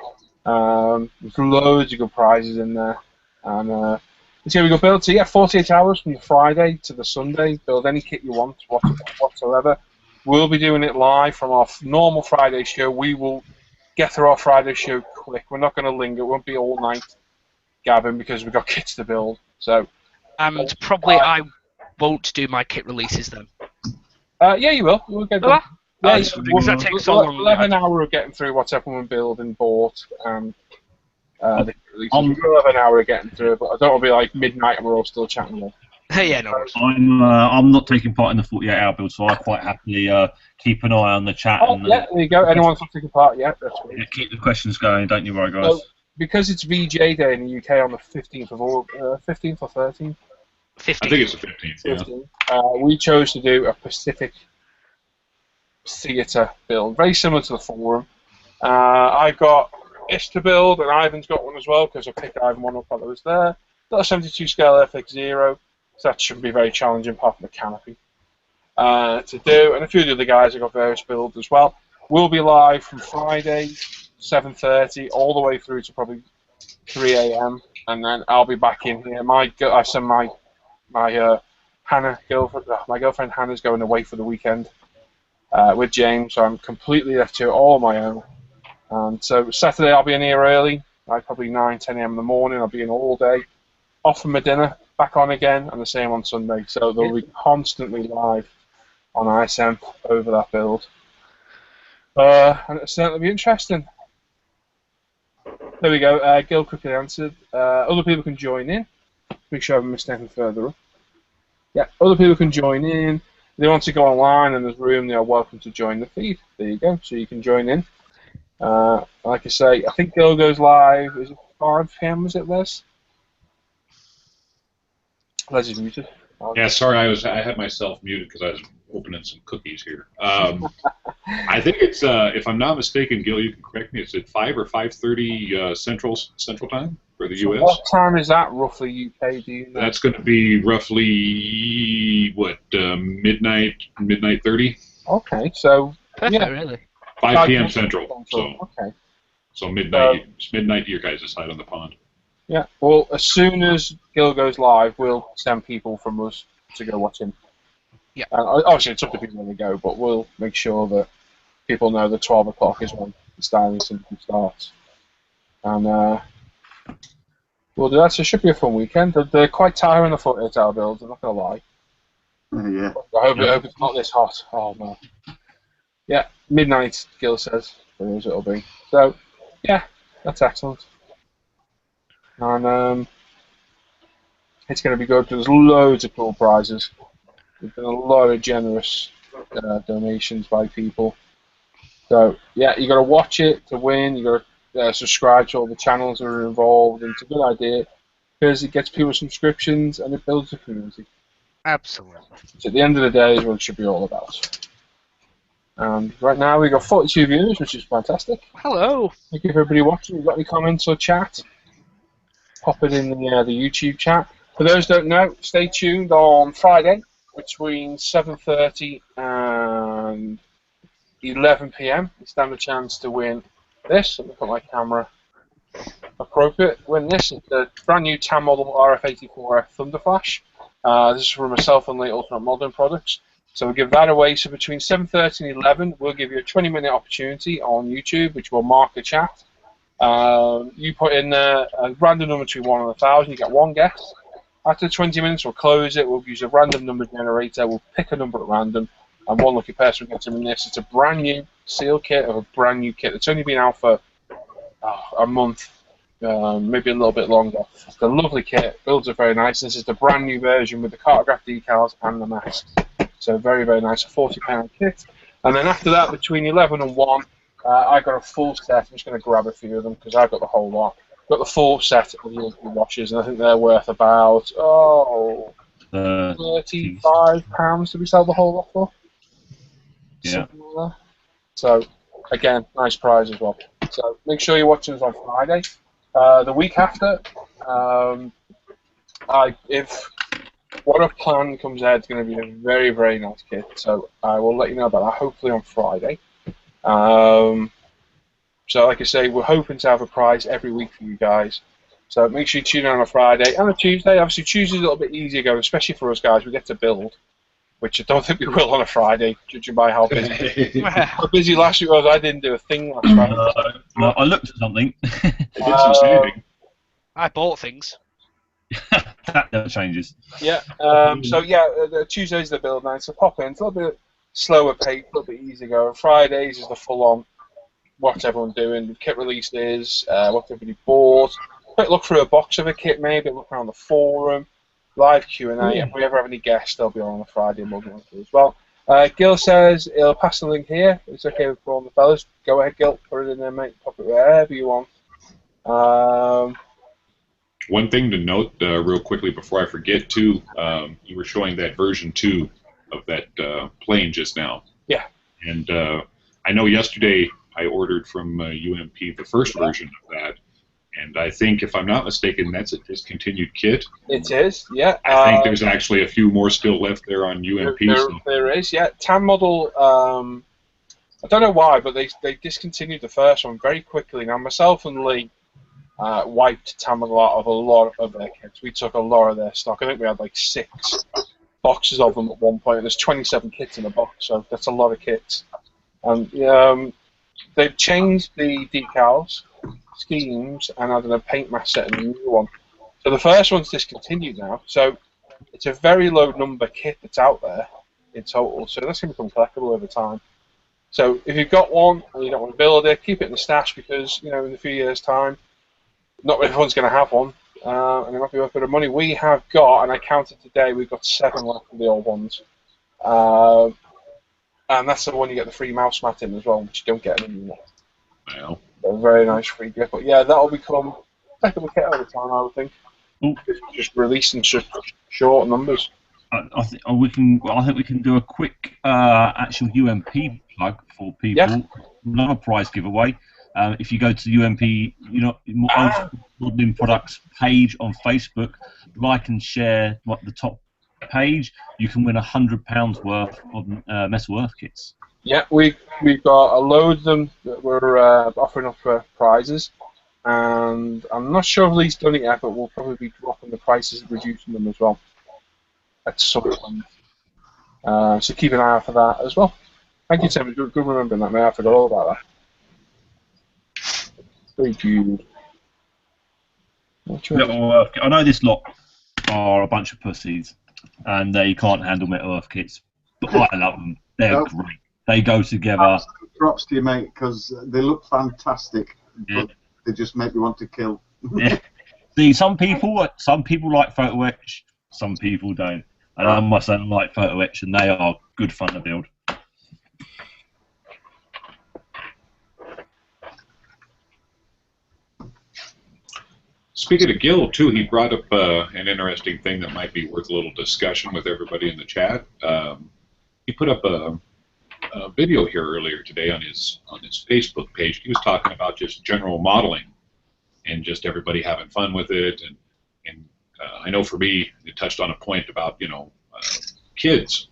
There's loads of good prizes in there, and it's going to be good build. So yeah, 48 hours from the Friday to the Sunday. Build any kit you want, whatsoever. We'll be doing it live from our normal Friday show. We will get through our Friday show quick. We're not going to linger. It won't be all night gabbing because we've got kits to build. So, and probably I won't do my kit releases then. Yeah, you will. We'll get them. Yeah, because that takes so long. We'll have an hour of getting through what's everyone build and bought. The kit releases. We'll have an hour of getting through it, but I don't want to be like midnight and we're all still chatting about it. Yeah, no worries. I'm not taking part in the 48-hour build, so I quite happily keep an eye on the chat. Oh, yeah, there you go. Anyone's not taking part yet? That's great. Yeah, keep the questions going. Don't you worry, guys. So, because it's VJ Day in the UK on the 15th of August, 15th or 13th? 15th. I think it's the 15th. Yeah. We chose to do a Pacific Theatre build, very similar to the forum. I've got Ish to build, and Ivan's got one as well because I picked Ivan one up while I was there. Got a 72 scale FX0, so that shouldn't be very challenging apart from the canopy to do. And a few of the other guys have got various builds as well. We'll be live from Friday 7:30 all the way through to probably 3 a.m. and then I'll be back in here. I sent my Hannah girlfriend. My girlfriend Hannah's going away for the weekend with James, so I'm completely left to it all on my own. And so Saturday I'll be in here early, like probably 9, 10 a.m. in the morning. I'll be in all day. Off from my dinner, back on again, and the same on Sunday. So they'll be constantly live on ISM over that build. And it'll certainly be interesting. There we go. Gil quickly answered. Other people can join in. Make sure I haven't missed anything further up. Yeah, other people can join in. If they want to go online and there's room, they are welcome to join the feed. There you go. So you can join in. Like I say, I think Gil goes live. Is it 5 p.m.? Was it, Les? Les is muted. Yeah, sorry, I had myself muted because I was opening some cookies here. I think it's, if I'm not mistaken, Gil, you can correct me. Is it 5 or 5:30 Central Time for the U.S.? What time is that roughly UK? Do you know? That's going to be roughly what midnight 30. Okay, so perfect, really. 5 p.m. Central. So midnight. It's midnight to your guys' side on the pond. Yeah. Well, as soon as Gil goes live, we'll send people from us to go watch him. Yeah. Obviously, it's up to people when they go, but we'll make sure that people know that 12 o'clock is when the Styrene Syndicate starts. And we'll do that. So it should be a fun weekend. They're quite tiring, the 48-hour builds, I'm not going to lie. Yeah. I hope it's not this hot. Oh, no. Yeah, midnight, Gil says. Who knows it'll be. So, yeah, that's excellent. And it's going to be good. There's loads of cool prizes. There's been a lot of generous donations by people. So yeah, you got to watch it to win. You got to subscribe to all the channels that are involved. And it's a good idea because it gets people subscriptions and it builds a community. Absolutely. So at the end of the day, is what it should be all about. Right now we've got 42 viewers, which is fantastic. Hello. Thank you for everybody watching. If you've got any comments or chat, pop it in the YouTube chat. For those who don't know, stay tuned on Friday between 7:30 and 11 p.m. You stand a chance to win this. Let me put my camera appropriate. Win this. It's a brand new TAM model RF-84F Thunderflash. This is from myself and Late Ultimate Modern Products. So we'll give that away. So between 7:30 and 11, we'll give you a 20-minute opportunity on YouTube, which will mark a chat. You put in a random number between 1 and 1,000. You get one guess. After 20 minutes, we'll close it. We'll use a random number generator. We'll pick a number at random, and one lucky person gets in this. It's a brand new seal kit of a brand new kit. It's only been out for a month, maybe a little bit longer. It's a lovely kit. Builds are very nice. This is the brand new version with the cartograph decals and the mask. So very, very nice. A £40 kit. And then after that, between 11 and 1, I got a full set. I'm just going to grab a few of them because I've got the whole lot. Got the full set of the washes, and I think they're worth about £35 to we sell the whole lot for. Yeah. Like so again, nice prize as well. So make sure you're watching us on Friday. The week after, if what I've planned comes out, it's going to be a very, very nice kit. So I will let you know about that hopefully on Friday. So like I say, we're hoping to have a prize every week for you guys. So make sure you tune in on a Friday and a Tuesday. Obviously Tuesday's a little bit easier going, especially for us guys. We get to build, which I don't think we will on a Friday, judging by how busy last week was. I didn't do a thing last Friday. No, I looked at something. I did some saving. I bought things. That never changes. Yeah. So yeah, Tuesday's the build night. So pop in. It's a little bit slower pace, a little bit easier going. Fridays is the full-on. What everyone's doing, kit releases, what everybody bought. Quick look through a box of a kit, maybe look around the forum, live Q&A. If we ever have any guests, they'll be on a Friday and we'll go on to as well. Gil says he'll pass the link here. It's okay with all the fellas. Go ahead, Gil, put it in there, mate. Pop it wherever you want. One thing to note real quickly before I forget, too, you were showing that version 2 of that plane just now. Yeah. And I know yesterday I ordered from UMP the first version of that, and I think, if I'm not mistaken, that's a discontinued kit. It is, yeah. I think there's actually a few more still left there on UMP. There is, yeah. TAM model, I don't know why, but they discontinued the first one very quickly. Now, myself and Lee wiped TAM a lot of their kits. We took a lot of their stock. I think we had like 6 boxes of them at one point. There's 27 kits in a box, so that's a lot of kits. And they've changed the decals, schemes, and added a paint mask set and a new one. So the first one's discontinued now. So it's a very low number kit that's out there in total. So that's going to become collectible over time. So if you've got one and you don't want to build it, keep it in the stash because, you know, in a few years' time, not everyone's going to have one. And it might be worth a bit of money. We have got, and I counted today, we've got 7 left of the old ones. And that's the one you get the free mouse mat in as well, which you don't get anymore. Well. A very nice free gift. But yeah, that'll become collectible kit over time, I would think. Ooh. Just releasing short numbers. I think we can do a quick actual UMP plug for people. Yeah. Not a prize giveaway. If you go to the UMP, Modeling Products page on Facebook, like and share the top page, you can win £100 worth of Metal Earth kits. Yeah, we've got a load of them that we're offering up for prizes, and I'm not sure if Lee's done it yet, but we'll probably be dropping the prices and reducing them as well at some point. So keep an eye out for that as well. Thank you, Tim. Good remembering that, mate. I forgot all about that. Very good. I know this lot are a bunch of pussies, and they can't handle Metal Earth kits, but I love them. They're great. They go together. Props to you, mate, because they look fantastic, but they just make me want to kill. Yeah. See, some people like photo etch, some people don't. And I must say I like photo etch, and they are good fun to build. Speaking of Gil, too, he brought up an interesting thing that might be worth a little discussion with everybody in the chat. He put up a video here earlier today on his Facebook page. He was talking about just general modeling and just everybody having fun with it. And I know for me, it touched on a point about, kids.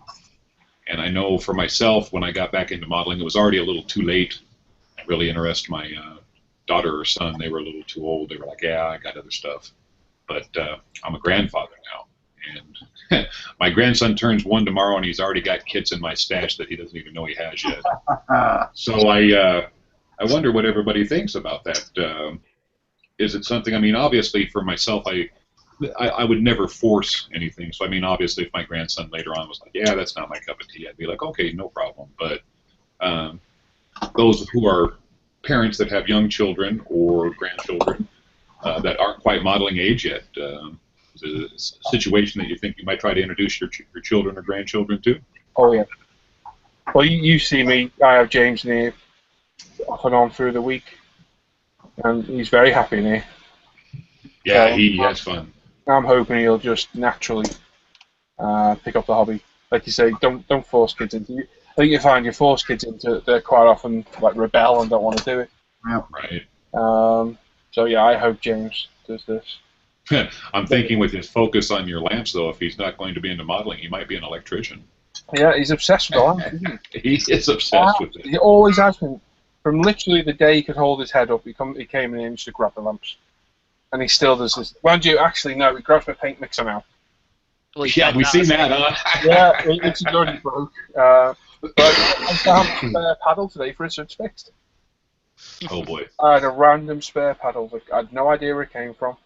And I know for myself, when I got back into modeling, it was already a little too late to really interest my daughter or son. They were a little too old. They were like, yeah, I got other stuff. But I'm a grandfather now. And my grandson turns 1 tomorrow, and he's already got kits in my stash that he doesn't even know he has yet. So I wonder what everybody thinks about that. Is it something? I mean, obviously for myself, I would never force anything. So I mean, obviously, if my grandson later on was like, "Yeah, that's not my cup of tea," I'd be like, "Okay, no problem." But those who are parents that have young children or grandchildren that aren't quite modeling age yet. Is it a situation that you think you might try to introduce your children or grandchildren to? Oh, yeah. Well, you see me. I have James in here off and on through the week, and he's very happy in here. Yeah, he has fun. I'm hoping he'll just naturally pick up the hobby. Like you say, don't force kids into it. I think you find you force kids into it, they quite often like rebel and don't want to do it. Yeah. Right. So yeah, I hope James does this. I'm thinking with his focus on your lamps, though, if he's not going to be into modeling, he might be an electrician. Yeah, he's obsessed with the lamps, isn't he? He is obsessed with it. He always has been. From literally the day he could hold his head up, he came in and used to grab the lamps. And he still does this. Mind you, actually, no, he grabs my paint mixer now. Well, yeah, we've seen that, huh? Yeah, it's already broke. But I found a spare paddle today for it, so it's fixed. Oh, boy. I had a random spare paddle. I had no idea where it came from.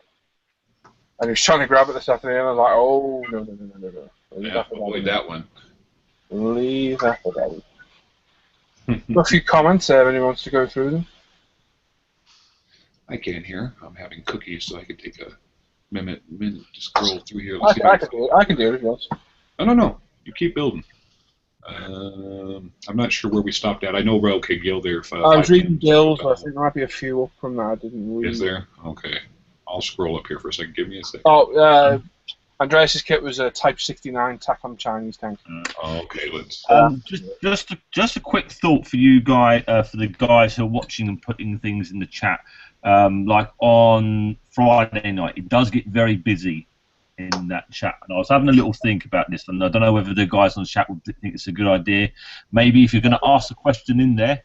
And he was trying to grab it this afternoon, and I was like, oh, no. Leave that for avoid that one. Leave that for that. Got a few comments there if anyone wants to go through them. I can here. I'm having cookies, so I can take a minute to scroll through here. I can do it if you want. No. You keep building. I'm not sure where we stopped at. I know okay, Gil there. I was reading Gil's, but I think there might be a few up from that. I didn't read. Is there? Okay. I'll scroll up here for a second. Give me a second. Oh, Andreas's kit was a Type 69 Takom Chinese tank. Okay, let's. Just a quick thought for you guys, for the guys who are watching and putting things in the chat. Like on Friday night, it does get very busy in that chat. And I was having a little think about this, and I don't know whether the guys on the chat would think it's a good idea. Maybe if you're going to ask a question in there,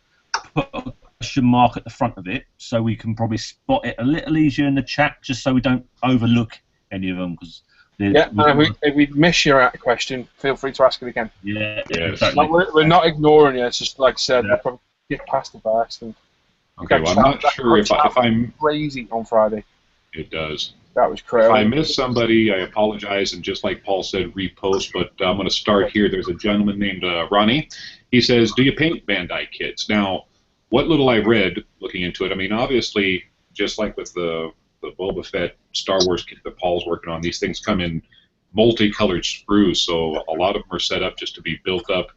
put a question mark at the front of it, so we can probably spot it a little easier in the chat, just so we don't overlook any of them. Because yeah, and if we miss your question, feel free to ask it again. Yeah, exactly. We're not ignoring you. It's just like I said, we'll probably get past it by accident. Okay, well, I'm not sure if I'm crazy on Friday. It does. That was crazy. If I miss somebody, I apologize, and just like Paul said, repost. But I'm going to start here. There's a gentleman named Ronnie. He says, "Do you paint Bandai kits?" Now, what little I read looking into it, I mean, obviously, just like with the Boba Fett Star Wars kit that Paul's working on, these things come in multicolored sprues, so a lot of them are set up just to be built up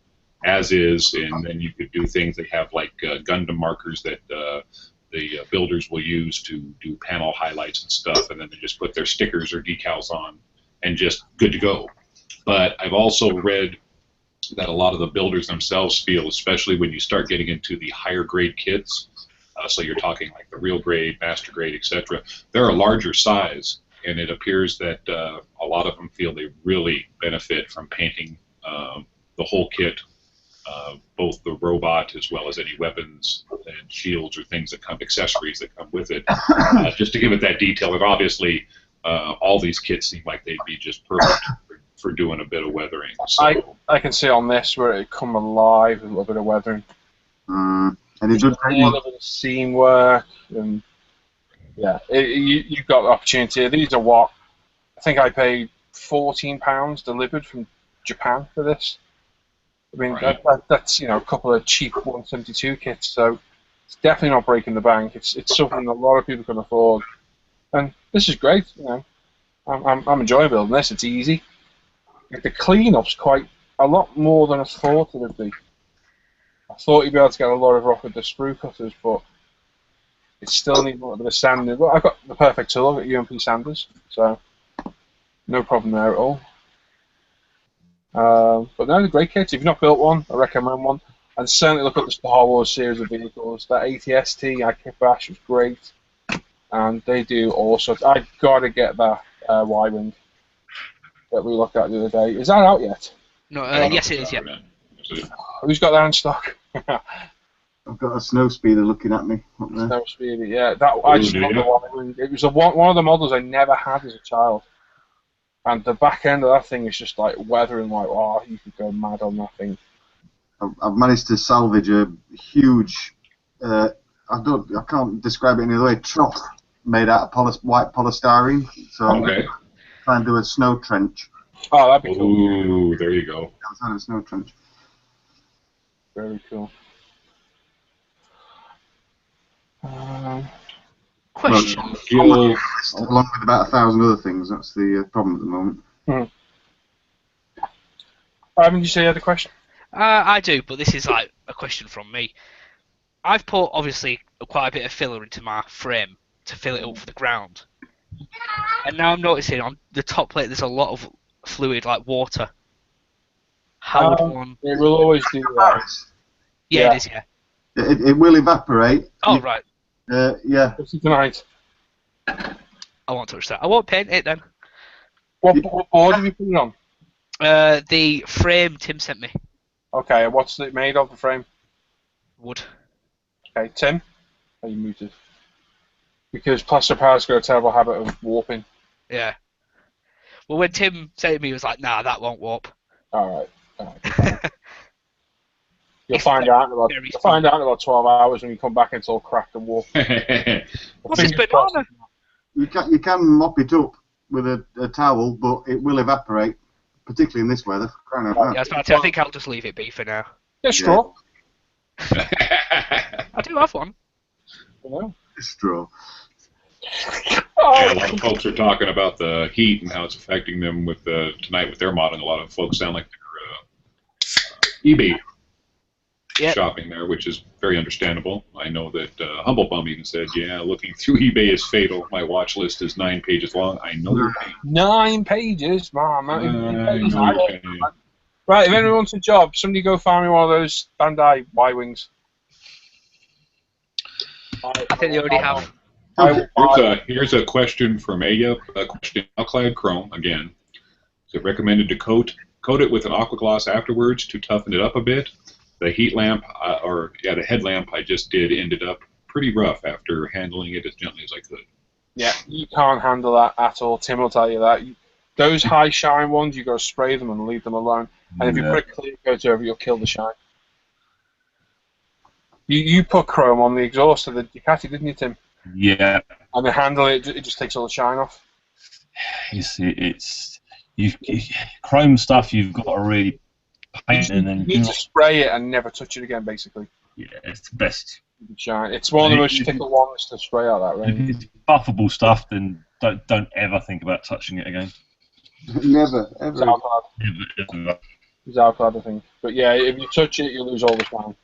as is, and then you could do things. They have like Gundam markers that the builders will use to do panel highlights and stuff, and then they just put their stickers or decals on and just good to go. But I've also read that a lot of the builders themselves feel, especially when you start getting into the higher grade kits, so you're talking like the real grade, master grade, etc., they're a larger size, and it appears that a lot of them feel they really benefit from painting the whole kit, both the robot as well as any weapons and shields or things that come, accessories that come with it, just to give it that detail. And obviously, all these kits seem like they'd be just perfect for doing a bit of weathering. So, I can see on this where it come alive with a little bit of weathering. And it does a little bit of seam work, and yeah, you've got the opportunity. These are what I think I paid £14 delivered from Japan for this. I mean, right. that's a couple of cheap 172 kits, so it's definitely not breaking the bank. It's something a lot of people can afford, and this is great. I'm enjoying building this. It's easy. The cleanup's quite a lot more than I thought it would be. I thought you'd be able to get a lot of rock with the sprue cutters, but It still needs a little bit of sanding. Well, I've got the perfect tool. I've got UMP sanders, so no problem there at all. But no, they're great kits. If you've not built one, I recommend one. And certainly look at the Star Wars series of vehicles. That ATST Airbrush was great, and they do all sorts. I've got to get that Y-wing that we looked at the other day. Is that out yet? No, yes it is. Yeah. Who's got that in stock? I've got a snow speeder looking at me up there. Snow speeder, yeah. I just love the Y-wing. It was one of the models I never had as a child. And the back end of that thing is just like weathering, like, oh, you could go mad on that thing. I've managed to salvage a huge, I can't describe it any other way, trough made out of white polystyrene. So I'm trying to do a snow trench. Oh, that'd be cool. Ooh, there you go. Outside of a snow trench. Very cool. Question. Along with about 1,000 other things. That's the problem at the moment. Ivan, did you say you had a question? I do, but this is like a question from me. I've put obviously quite a bit of filler into my frame to fill it up for the ground, and now I'm noticing on the top plate there's a lot of fluid, like water. How would one? It will always do that. Yeah, it is. Yeah. It will evaporate. Oh right. Yeah. What's it tonight? I won't touch that. I won't paint it then. What board have you put it on? The frame Tim sent me. Okay, what's it made of, the frame? Wood. Okay, Tim? Are you muted? Because plaster powder's got a terrible habit of warping. Yeah. Well, when Tim said to me, he was like, nah, that won't warp. Alright. You'll find out in about 12 hours when you come back and it's all cracked and warped. What's this banana? You can mop it up with a towel, but it will evaporate, particularly in this weather. Yeah, I think I'll just leave it be for now. Get straw. I do have one. Straw. Yeah, a lot of folks are talking about the heat and how it's affecting them with tonight with their modding. A lot of folks sound like they're eBay shopping there, which is very understandable. I know that Humblebum even said, yeah, looking through eBay is fatal. My watch list is 9 pages long. I know you're paying. 9 pages? Man, right, if anyone wants a job, somebody go find me one of those Bandai Y-Wings. I think they already have. Here's a question from a question. Alclad Chrome again. Is it recommended to coat it with an aqua gloss afterwards to toughen it up a bit? The heat lamp, the headlamp I just did ended up pretty rough after handling it as gently as I could. Yeah, you can't handle that at all. Tim will tell you that. Those high shine ones, you got to spray them and leave them alone. And if you put a clear coat over, you'll kill the shine. You put chrome on the exhaust of the Ducati, didn't you, Tim? Yeah. And the handle, it just takes all the shine off. You see, chrome stuff you've got to really paint and then... You need to spray it and never touch it again, basically. Yeah, it's the best. Shine. It's one of the most fickle ones to spray out that range. If it's buffable stuff, then don't ever think about touching it again. Never, ever. It's Alclad. It's Alclad, I think. But yeah, if you touch it, you lose all the shine.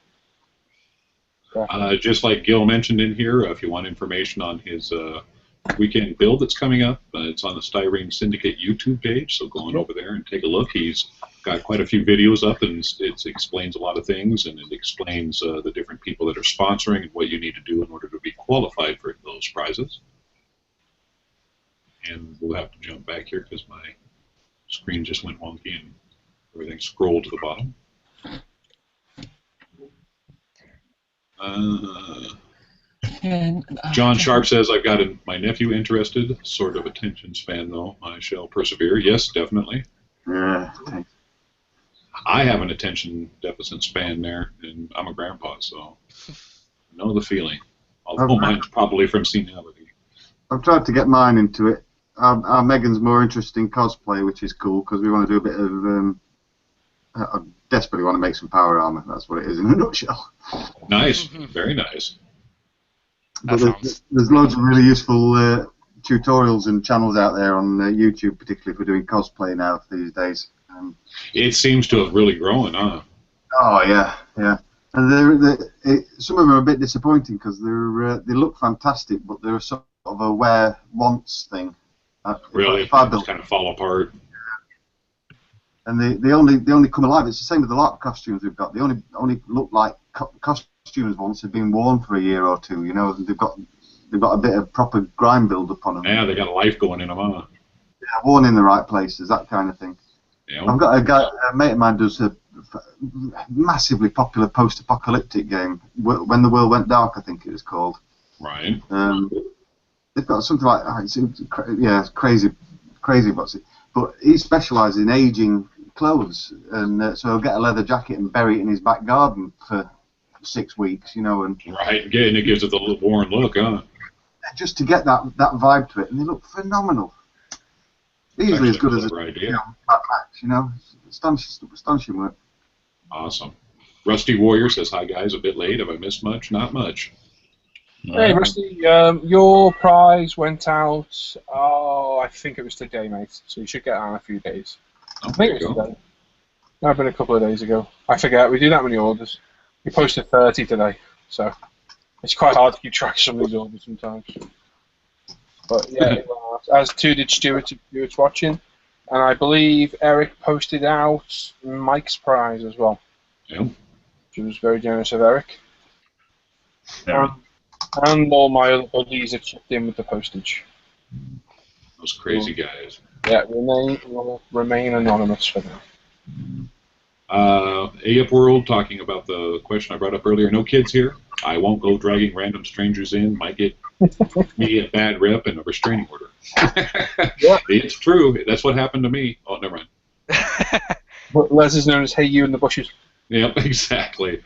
Just like Gil mentioned in here, if you want information on his weekend build that's coming up, it's on the Styrene Syndicate YouTube page, so go on over there and take a look. He's got quite a few videos up, and it explains a lot of things, and it explains the different people that are sponsoring and what you need to do in order to be qualified for those prizes. And we'll have to jump back here because my screen just went wonky and everything scrolled to the bottom. John Sharp says, I've got my nephew interested. Sort of attention span, though. I shall persevere. Yes, definitely. Yeah. I have an attention deficit span there, and I'm a grandpa, so I know the feeling. Although mine's probably from senility. I've tried to get mine into it. Our Megan's more interested in cosplay, which is cool, because we want to do a bit of... I desperately want to make some power armor. That's what it is in a nutshell. Nice. Very nice. But there's loads of really useful tutorials and channels out there on YouTube, particularly for doing cosplay now these days. It seems to have really grown, huh? Oh, yeah, yeah. And some of them are a bit disappointing because they look fantastic, but they're sort of a wear once thing. Really, if I they just kind of fall apart. And they only come alive. It's the same with a lot of costumes we've got. They only look like costumes once have been worn for a year or two. You know, they've got a bit of proper grime build up on them. Yeah, they got a life going in them, huh? Yeah, worn in the right places, that kind of thing. Yeah. I've got a mate of mine does a massively popular post-apocalyptic game, When the World Went Dark, I think it was called. Right. They've got something like it's crazy, but he specialises in aging clothes, and so he'll get a leather jacket and bury it in his back garden for 6 weeks, you know, and right, and it gives it the little worn look, huh? Just to get that vibe to it, and they look phenomenal. Easily as good as a Mad Max, you know, astonishing work. Awesome. Rusty Warrior says, "Hi guys, a bit late. Have I missed much? Not much." Hey Rusty, your prize went out. Oh, I think it was today, mate. So you should get it on a few days. Oh, I think it was today. Might have been a couple of days ago. I forget. We do that many orders. We posted 30 today, so it's quite hard to keep track of some of these orders sometimes. But yeah, as too did Stuart if Stuart's watching, and I believe Eric posted out Mike's prize as well. Yeah. Which was very generous of Eric. And all my other buddies have chipped in with the postage. Those crazy guys. Yeah, will remain anonymous for now. Ep World talking about the question I brought up earlier. No kids here. I won't go dragging random strangers in. Might get me a bad rep and a restraining order. Yeah. It's true. That's what happened to me. Oh, never mind. But Les is known as Hey You in the Bushes. Yep, exactly.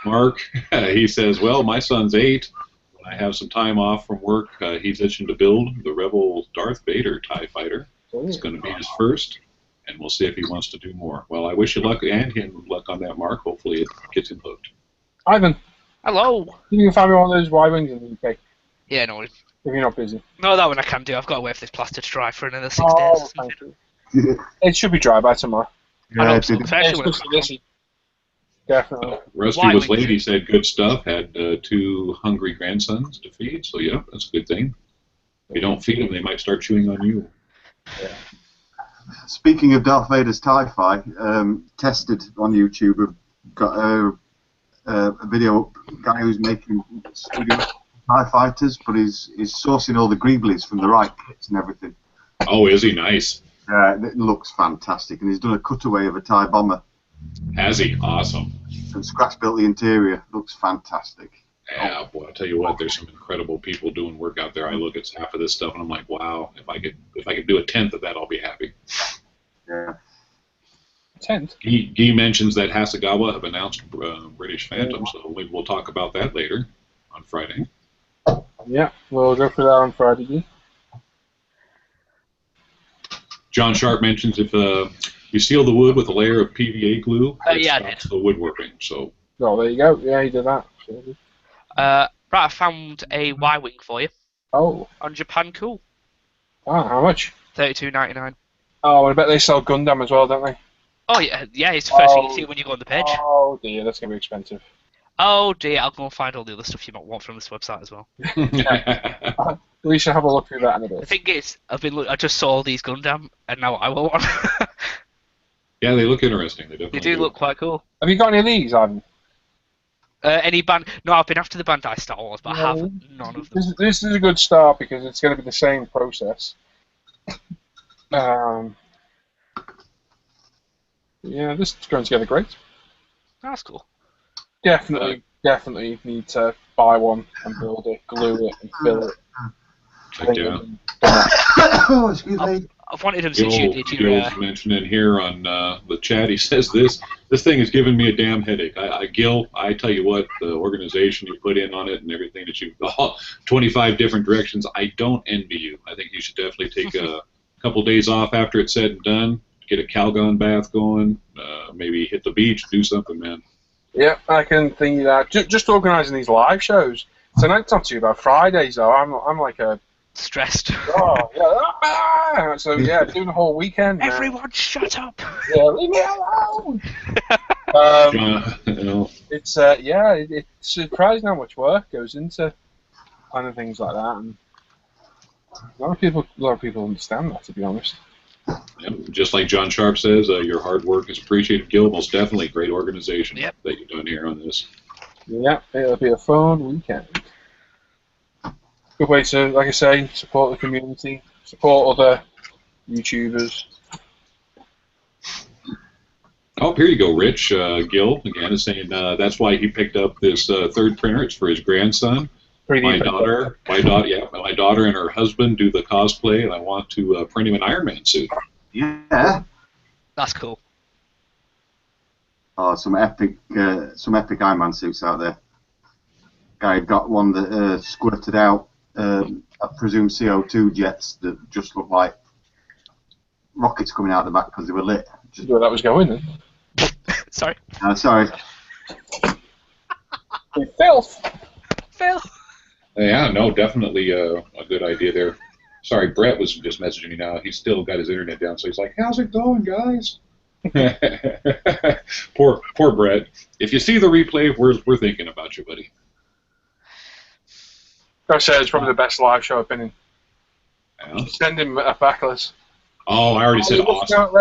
Mark, he says, well, my son's 8. When I have some time off from work, he's itching to build the Rebel Darth Vader TIE Fighter. It's going to be his first, and we'll see if he wants to do more. Well, I wish you luck and him luck on that, Mark. Hopefully it gets him hooked. Ivan. Hello. You can find me one of those Y-Wings in the UK. Yeah, no. If you're not busy. No, that one I can do. I've got to wait for this plaster to dry for another 6 days. Thank you. It should be dry by tomorrow. I hope so, especially when it's Definitely. Rusty was late. He said good stuff. Had 2 hungry grandsons to feed, so yeah, that's a good thing. If you don't feed them, they might start chewing on you. Yeah. Speaking of Darth Vader's TIE Fi, tested on YouTube, have got a video guy who's making studio TIE fighters, but he's sourcing all the greeblies from the right kits and everything. Oh, is he? Nice. Yeah, it looks fantastic, and he's done a cutaway of a TIE bomber. Has he? Awesome. And scratch built the interior. Looks fantastic. Yeah, boy, I'll tell you what, there's some incredible people doing work out there. I look at half of this stuff and I'm like, wow, if I could do a 10th of that, I'll be happy. Yeah. 10th? Guy mentions that Hasegawa have announced British Phantom, so maybe we'll talk about that later on Friday. Yeah, we'll go for that on Friday, Guy. John Sharp mentions if you seal the wood with a layer of PVA glue, it stops the woodworking. So. Oh, there you go. Yeah, he did that. Right, I found a Y-Wing for you. Oh. On Japan Cool. Oh, how much? $32.99. Oh, I bet they sell Gundam as well, don't they? Oh, yeah, it's the first thing you see when you go on the page. Oh, dear, that's going to be expensive. Oh, dear, I'll go and find all the other stuff you might want from this website as well. We should have a look through that in a bit. The thing is, I just saw all these Gundam, and now I want one. Yeah, they look interesting. They do look quite cool. Have you got any of these, Ivan? Any band? No, I've been after the Bandai Star Wars, but I have none of them. This is a good start because it's going to be the same process. Yeah, this is going together great. That's cool. Definitely need to buy one and build it, glue it, and fill it. Yeah. Oh, excuse me. I've wanted him since you did. Gil's mentioning here on the chat. He says this thing is giving me a damn headache. Gil, I tell you what, the organization you put in on it and everything that you 25 different directions. I don't envy you. I think you should definitely take a couple days off after it's said and done. Get a Calgon bath going. Maybe hit the beach. Do something, man. Yeah, I can think that. Just organising these live shows. Tonight's not too bad. Fridays though, I'm like a stressed. Oh yeah. So yeah, doing the whole weekend. Everyone, shut up. Yeah, leave me alone. It's it's surprising how much work goes into kind of things like that, and a lot of people understand that, to be honest. Yep. Just like John Sharp says, your hard work is appreciated, Gil. Most definitely, great organization that you've done here on this. Yeah, it'll be a fun weekend. Good way to, like I say, support the community, support other YouTubers. Oh, here you go, Rich. Gil, again, is saying that's why he picked up this third printer. It's for his grandson. My daughter and her husband do the cosplay, and I want to print him an Iron Man suit. Yeah. That's cool. Oh, some epic Iron Man suits out there. Guy got one that squirted out, I presume CO2 jets that just looked like rockets coming out the back because they were lit. Just where that was going then. Sorry. Sorry. Phil. Yeah, no, definitely a good idea there. Sorry, Brett was just messaging me now. He's still got his internet down, so he's like, "How's it going, guys?" poor Brett. If you see the replay, we're thinking about you, buddy. I said it's probably the best live show I've been in. Yeah. Send him a backless. Oh, I already said awesome.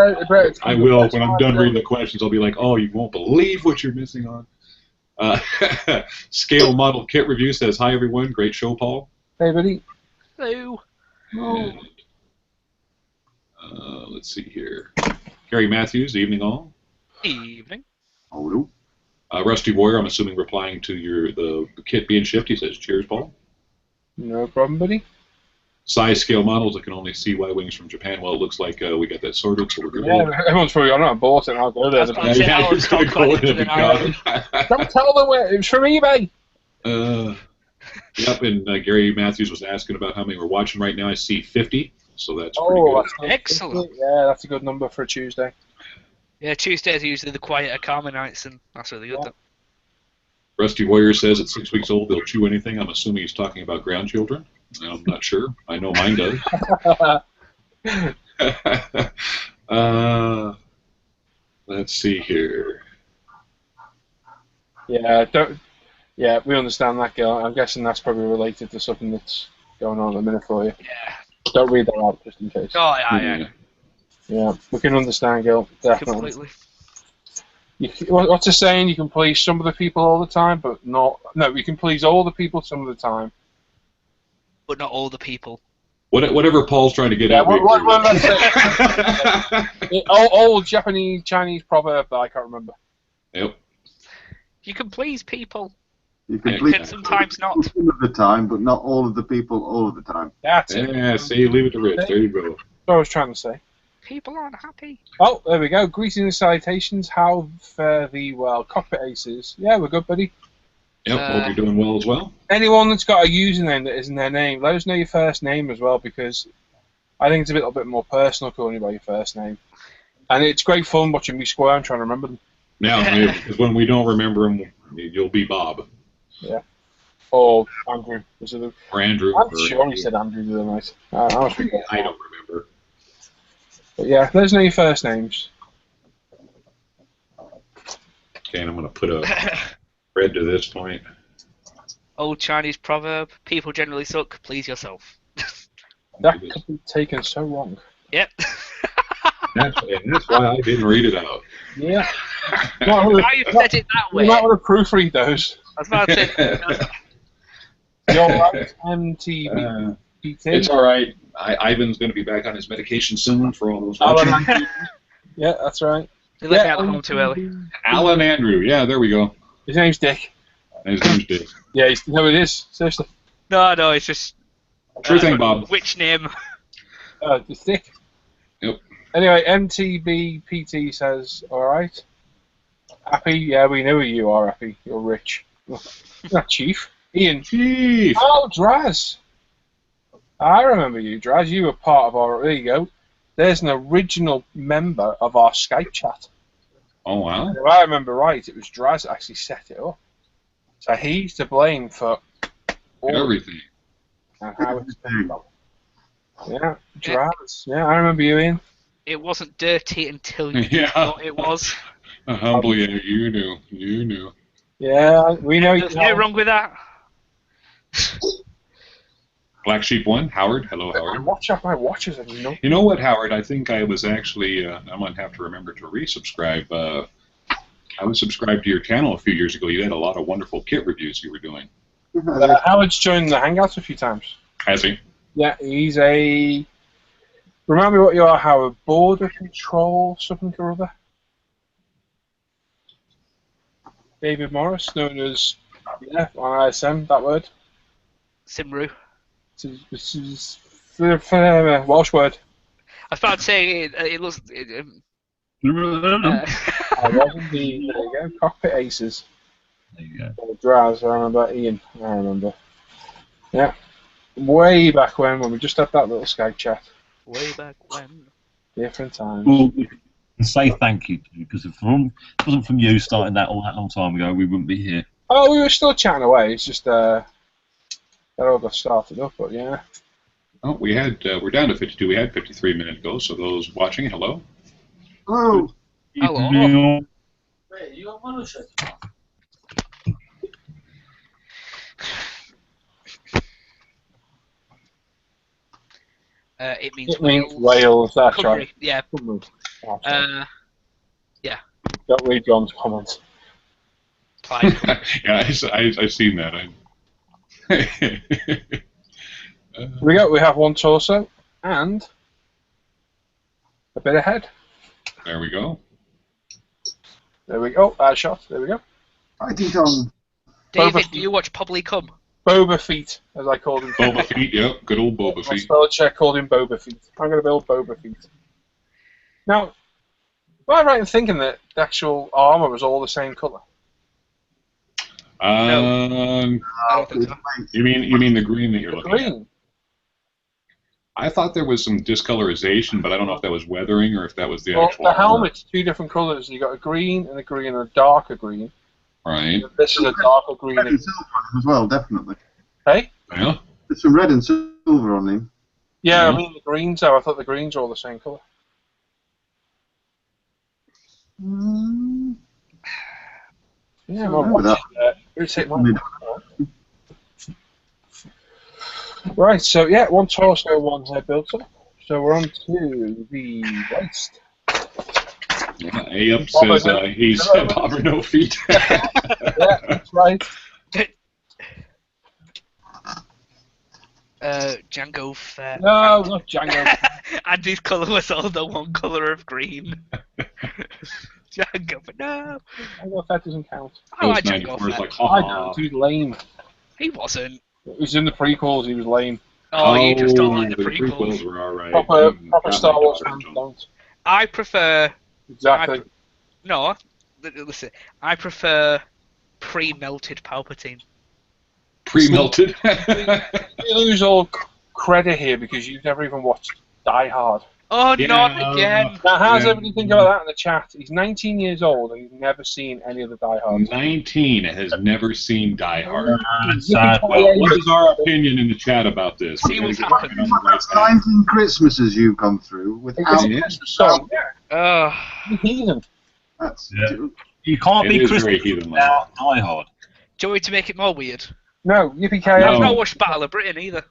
I will. When I'm done reading the questions, I'll be like, "Oh, you won't believe what you're missing on." Scale Model Kit Review says, "Hi everyone, great show, Paul." Hey, buddy. Hello. And, let's see here. Gary Matthews, evening all. Evening. Hello. Rusty Warrior, I'm assuming replying to the kit being shipped. He says, "Cheers, Paul." No problem, buddy. Size scale models, I can only see Y-wings from Japan. Well, it looks like we got that sorted, so we're good. Yeah, everyone's probably on. I bought it, and I'll go there. Don't tell them it was from eBay. Yep, and Gary Matthews was asking about how many we're watching right now. I see 50, so that's pretty good. Excellent. Yeah, that's a good number for a Tuesday. Yeah, Tuesdays are usually the quieter, calmer nights, and that's really good. Rusty Warrior says at 6 weeks old they'll chew anything. I'm assuming he's talking about grandchildren. I'm not sure. I know mine does. Let's see here. Yeah, we understand that, girl. I'm guessing that's probably related to something that's going on at the minute for you. Yeah. Don't read that out, just in case. Oh, yeah. Yeah, we can understand, Gil. Definitely. Completely. What's the saying? You can please some of the people all the time, but not... No, you can please all the people some of the time. But not all the people. Whatever Paul's trying to get at. Old Japanese, Chinese proverb that I can't remember. Yep. You can please people. You can please sometimes not. Some of the time, but not all of the people all of the time. That's it. Yeah, see, leave it to Rich. There you go. That's what I was trying to say. People aren't happy. Oh, there we go. Greetings and salutations. How fare thee well? Cockpit Aces. Yeah, we're good, buddy. Yep, hope you're doing well as well. Anyone that's got a username that isn't their name, let us know your first name as well, because I think it's a little bit more personal calling you by your first name. And it's great fun watching me square and trying to remember them. Now, because when we don't remember them, you'll be Bob. Yeah. Or Andrew. Or Andrew. I'm sure he said Andrew the other night. I don't remember. But yeah, let us know your first names. Okay, and I'm going to put a red to this point. Old Chinese proverb, people generally suck, please yourself. That could be taken so wrong. Yep. That's why I didn't read it out. Yeah. Now you've said it that way. You might want to proofread those. I was about to say. You're right, MTV. It's all right. Ivan's going to be back on his medication soon for all those watching. Yeah, that's right. They left me out of home too early. Alan Andrew. Yeah, there we go. His name's Dick. His name's Dick. Yeah, no, it is. Seriously. No, it's just... Sure thing, Bob. Which name? It's Dick. Yep. Anyway, MTBPT says, alright. Happy? Yeah, we know who you are, Happy. You're rich. Not Chief. Ian. Chief! Oh, Draz. I remember you, Draz. You were part of our... There you go. There's an original member of our Skype chat. Oh, wow. If I remember right, it was Draz that actually set it up. So he's to blame for everything. And how it's been done. Yeah, Draz. Yeah, I remember you, Ian. It wasn't dirty until you thought it was. Humbly, you knew. You knew. Yeah, we know. There's no wrong with that. Black Sheep 1, Howard. Hello, Howard. Watch out, my watches are no. You know what, Howard? I think I was actually, I'm going to have to remember to resubscribe. I was subscribed to your channel a few years ago. You had a lot of wonderful kit reviews you were doing. Howard's joined the Hangouts a few times. Has he? Yeah, he's a... Remind me what you are, Howard. Border Control something or other? David Morris, known as, yeah, on ISM, that word. Simru. Welsh word. I started saying it looks. I was indeed. There you go. Cockpit Aces. There you go. Or Draz, I remember. Ian, I remember. Yeah. Way back when we just had that little Skype chat. Way back when. Different times. Well, we can say thank you to you, because if it wasn't from you starting that all that long time ago, we wouldn't be here. Oh, we were still chatting away. It's just that all got started up, but yeah. Oh, we're down to 52. We had 53 minutes ago, so those watching, hello. Hello. Hello. Wait, you got one shirt? It means Wales, that's Country. right. Yeah. Yeah. Don't read John's comments. Yeah, I've seen that. We have one torso and a bit of head. There we go. There we go. Shot. There we go. Fighting tongue. David, do you watch Probably Come? Boba Fett, as I called him. Boba Fett, yep. Good old Boba Fett. Spell check called him Boba Fett. I'm going to build Boba Fett. Now, am I right in thinking that the actual armor was all the same color? You mean the green that you're looking at? Green. I thought there was some discolorization, but I don't know if that was weathering or if that was the Well, actual the armor. helmet's two different colors. You got a green and a darker green. Right. This is a darker green. Red and silver on him as well, definitely. Hey? Yeah. There's some red and silver on him. Yeah, Mhm. I mean the greens. I thought the greens were all the same color. Yeah, I remember that. Right, so yeah, one torso, one head built up. So we're on to the waist. Yeah, Up says he's Bobber no feet. Yeah, that's right. Django Fett. No, not Django. Andy's colour was all the one colour of green. Django Fett, no. Django Fett doesn't count. I like Django Fett. Like, I don't. He's lame. He wasn't. He was in the prequels. He was lame. Oh, you just don't like the prequels. prequels. Were all right. Proper Star Wars fans don't. I prefer. Exactly. No, listen. I prefer pre-melted Palpatine. Pre-melted. You lose all credit here because you've never even watched Die Hard. Oh, Yeah, not again. Now, how's Yeah. everybody think about that in the chat? He's 19 years old and he's never seen any of the Die Hards. 19 has never seen Die Hard. Sad. Well, what is our opinion in the chat about this? See what's happened. 19 Christmases you've come through without. So, heathen. That's Yeah. You can't It be is very Christmas heathen-like. without Die Hard. Do you want me to make it more weird? No, yippee-ki-yay. I've No. not watched Battle of Britain either.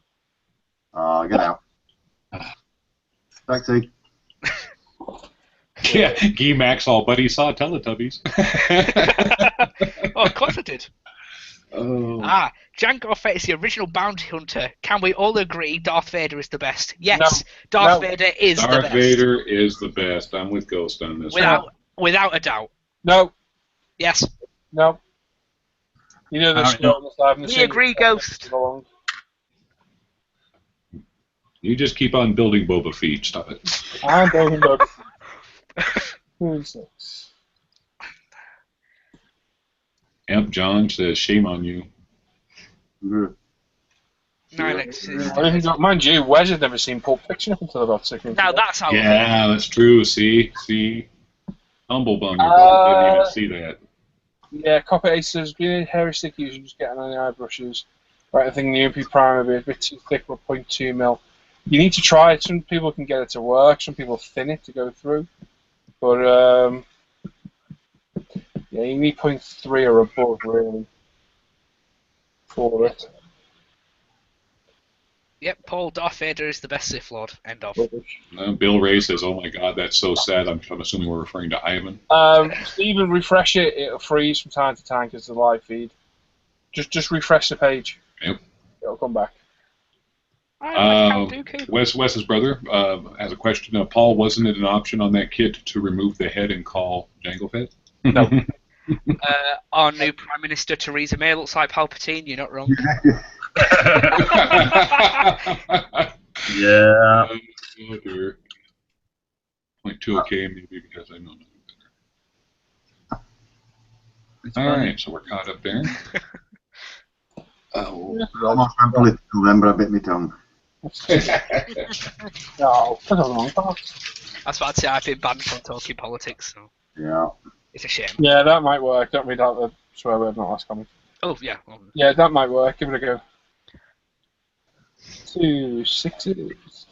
get out. Taxi. Yeah, Guy Max all but he saw Teletubbies. Oh, of course I did. Oh. Jango Fett is the original bounty hunter. Can we all agree Darth Vader is the best? Yes, No. Darth No. Vader is the Darth best. Vader is the best. I'm with Ghost on this. Without a doubt. No, Yes. no. You know this No. We agree, Ghost. You just keep on building Boba Fett. Stop it. I'm building Boba. Who's this? Amp John says, shame on you. Mind you, Wes had never seen Pulp Fiction up until about 6 months Now ago. that's how. Yeah, that's true. See? Humble bum. Your brother didn't even see that. Yeah, Copper Ace says, being hairy sticky, you should just get on the eye brushes. Right, I think the UMP primer would be a bit too thick for 0.2 mil. You need to try it. Some people can get it to work. Some people thin it to go through. But Yeah, you need 0.3 or above, really, for it. Yep, Paul, Darth Vader is the best Sith Lord. End of. Bill Ray says, "Oh my God, that's so sad." I'm assuming we're referring to Ivan. Stephen, refresh it. It'll freeze from time to time because it's a live feed. Just refresh the page. Yep. It'll come back. Wes's brother has a question. Paul, wasn't it an option on that kit to remove the head and call Jango Fett? No. Our new Prime Minister Theresa May looks like Palpatine. You're not wrong. Yeah. Oh dear. 0.2 okay, maybe because I know nothing better. All right, so we're caught up there. Almost went political then, but I bit my tongue. No, I don't know. That's what I'd say. I've been banned from talking politics, so Yeah. it's a shame. Yeah, that might work. Don't read out the swear word, not last comment. Oh, yeah. Yeah, that might work. Give it a go. 2 6s.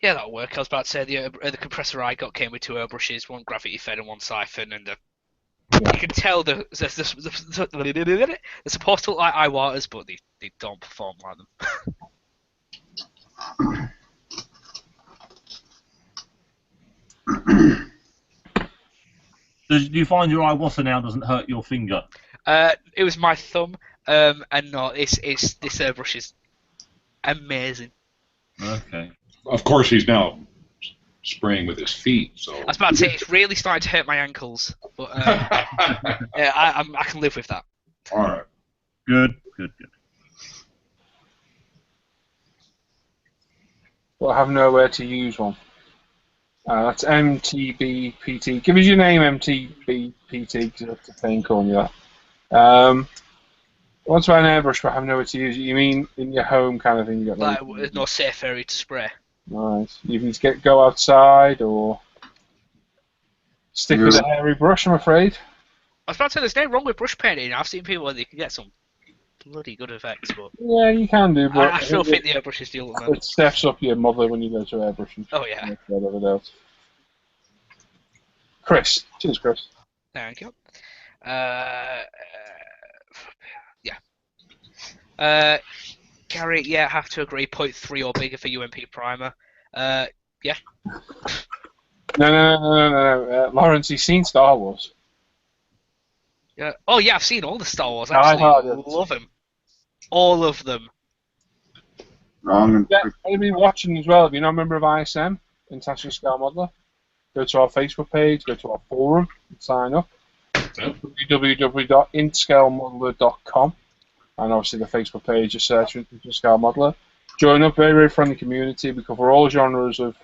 Yeah, that'll work. I was about to say the compressor I got came with 2 airbrushes, 1 gravity fed and 1 siphon, and you can tell they're supposed to look like eye waters, but they don't perform like them. Do you find your Iwasa now doesn't hurt your finger? It was my thumb, and no, this airbrush is amazing. Okay. Of course, he's now spraying with his feet. So I was about to say it's really starting to hurt my ankles, but I can live with that. All right. Good. Well, I have nowhere to use one. That's MTBPT. Give us your name, MTBPT, because that's a pain calling you that. Once by an airbrush, but I have nowhere to use it. You mean in your home kind of thing? You got like, there's no safe area to spray. Nice. You can go outside or stick with a hairy brush, I'm afraid. I was about to say there's no wrong with brush painting. I've seen people where they can get some bloody good effects, but yeah, you can do. But I still think the airbrush is the ultimate. It steps up your mother when you go to airbrushing. Oh yeah. Whatever else. Chris, cheers, Chris. Thank you. Gary, yeah, I have to agree. 0.3 or bigger for UMP primer. Yeah. No. Lawrence, you've seen Star Wars. Yeah. Oh yeah, I've seen all the Star Wars. I love them. All of them. Wrong. Yeah, I've been watching as well. If you're not a member of ISM, International Scale Modeler, go to our Facebook page, go to our forum, and sign up. www.inscalemodeler.com. And obviously the Facebook page, just search for International Scale Modeler. Join up, very, very friendly community. We cover all genres of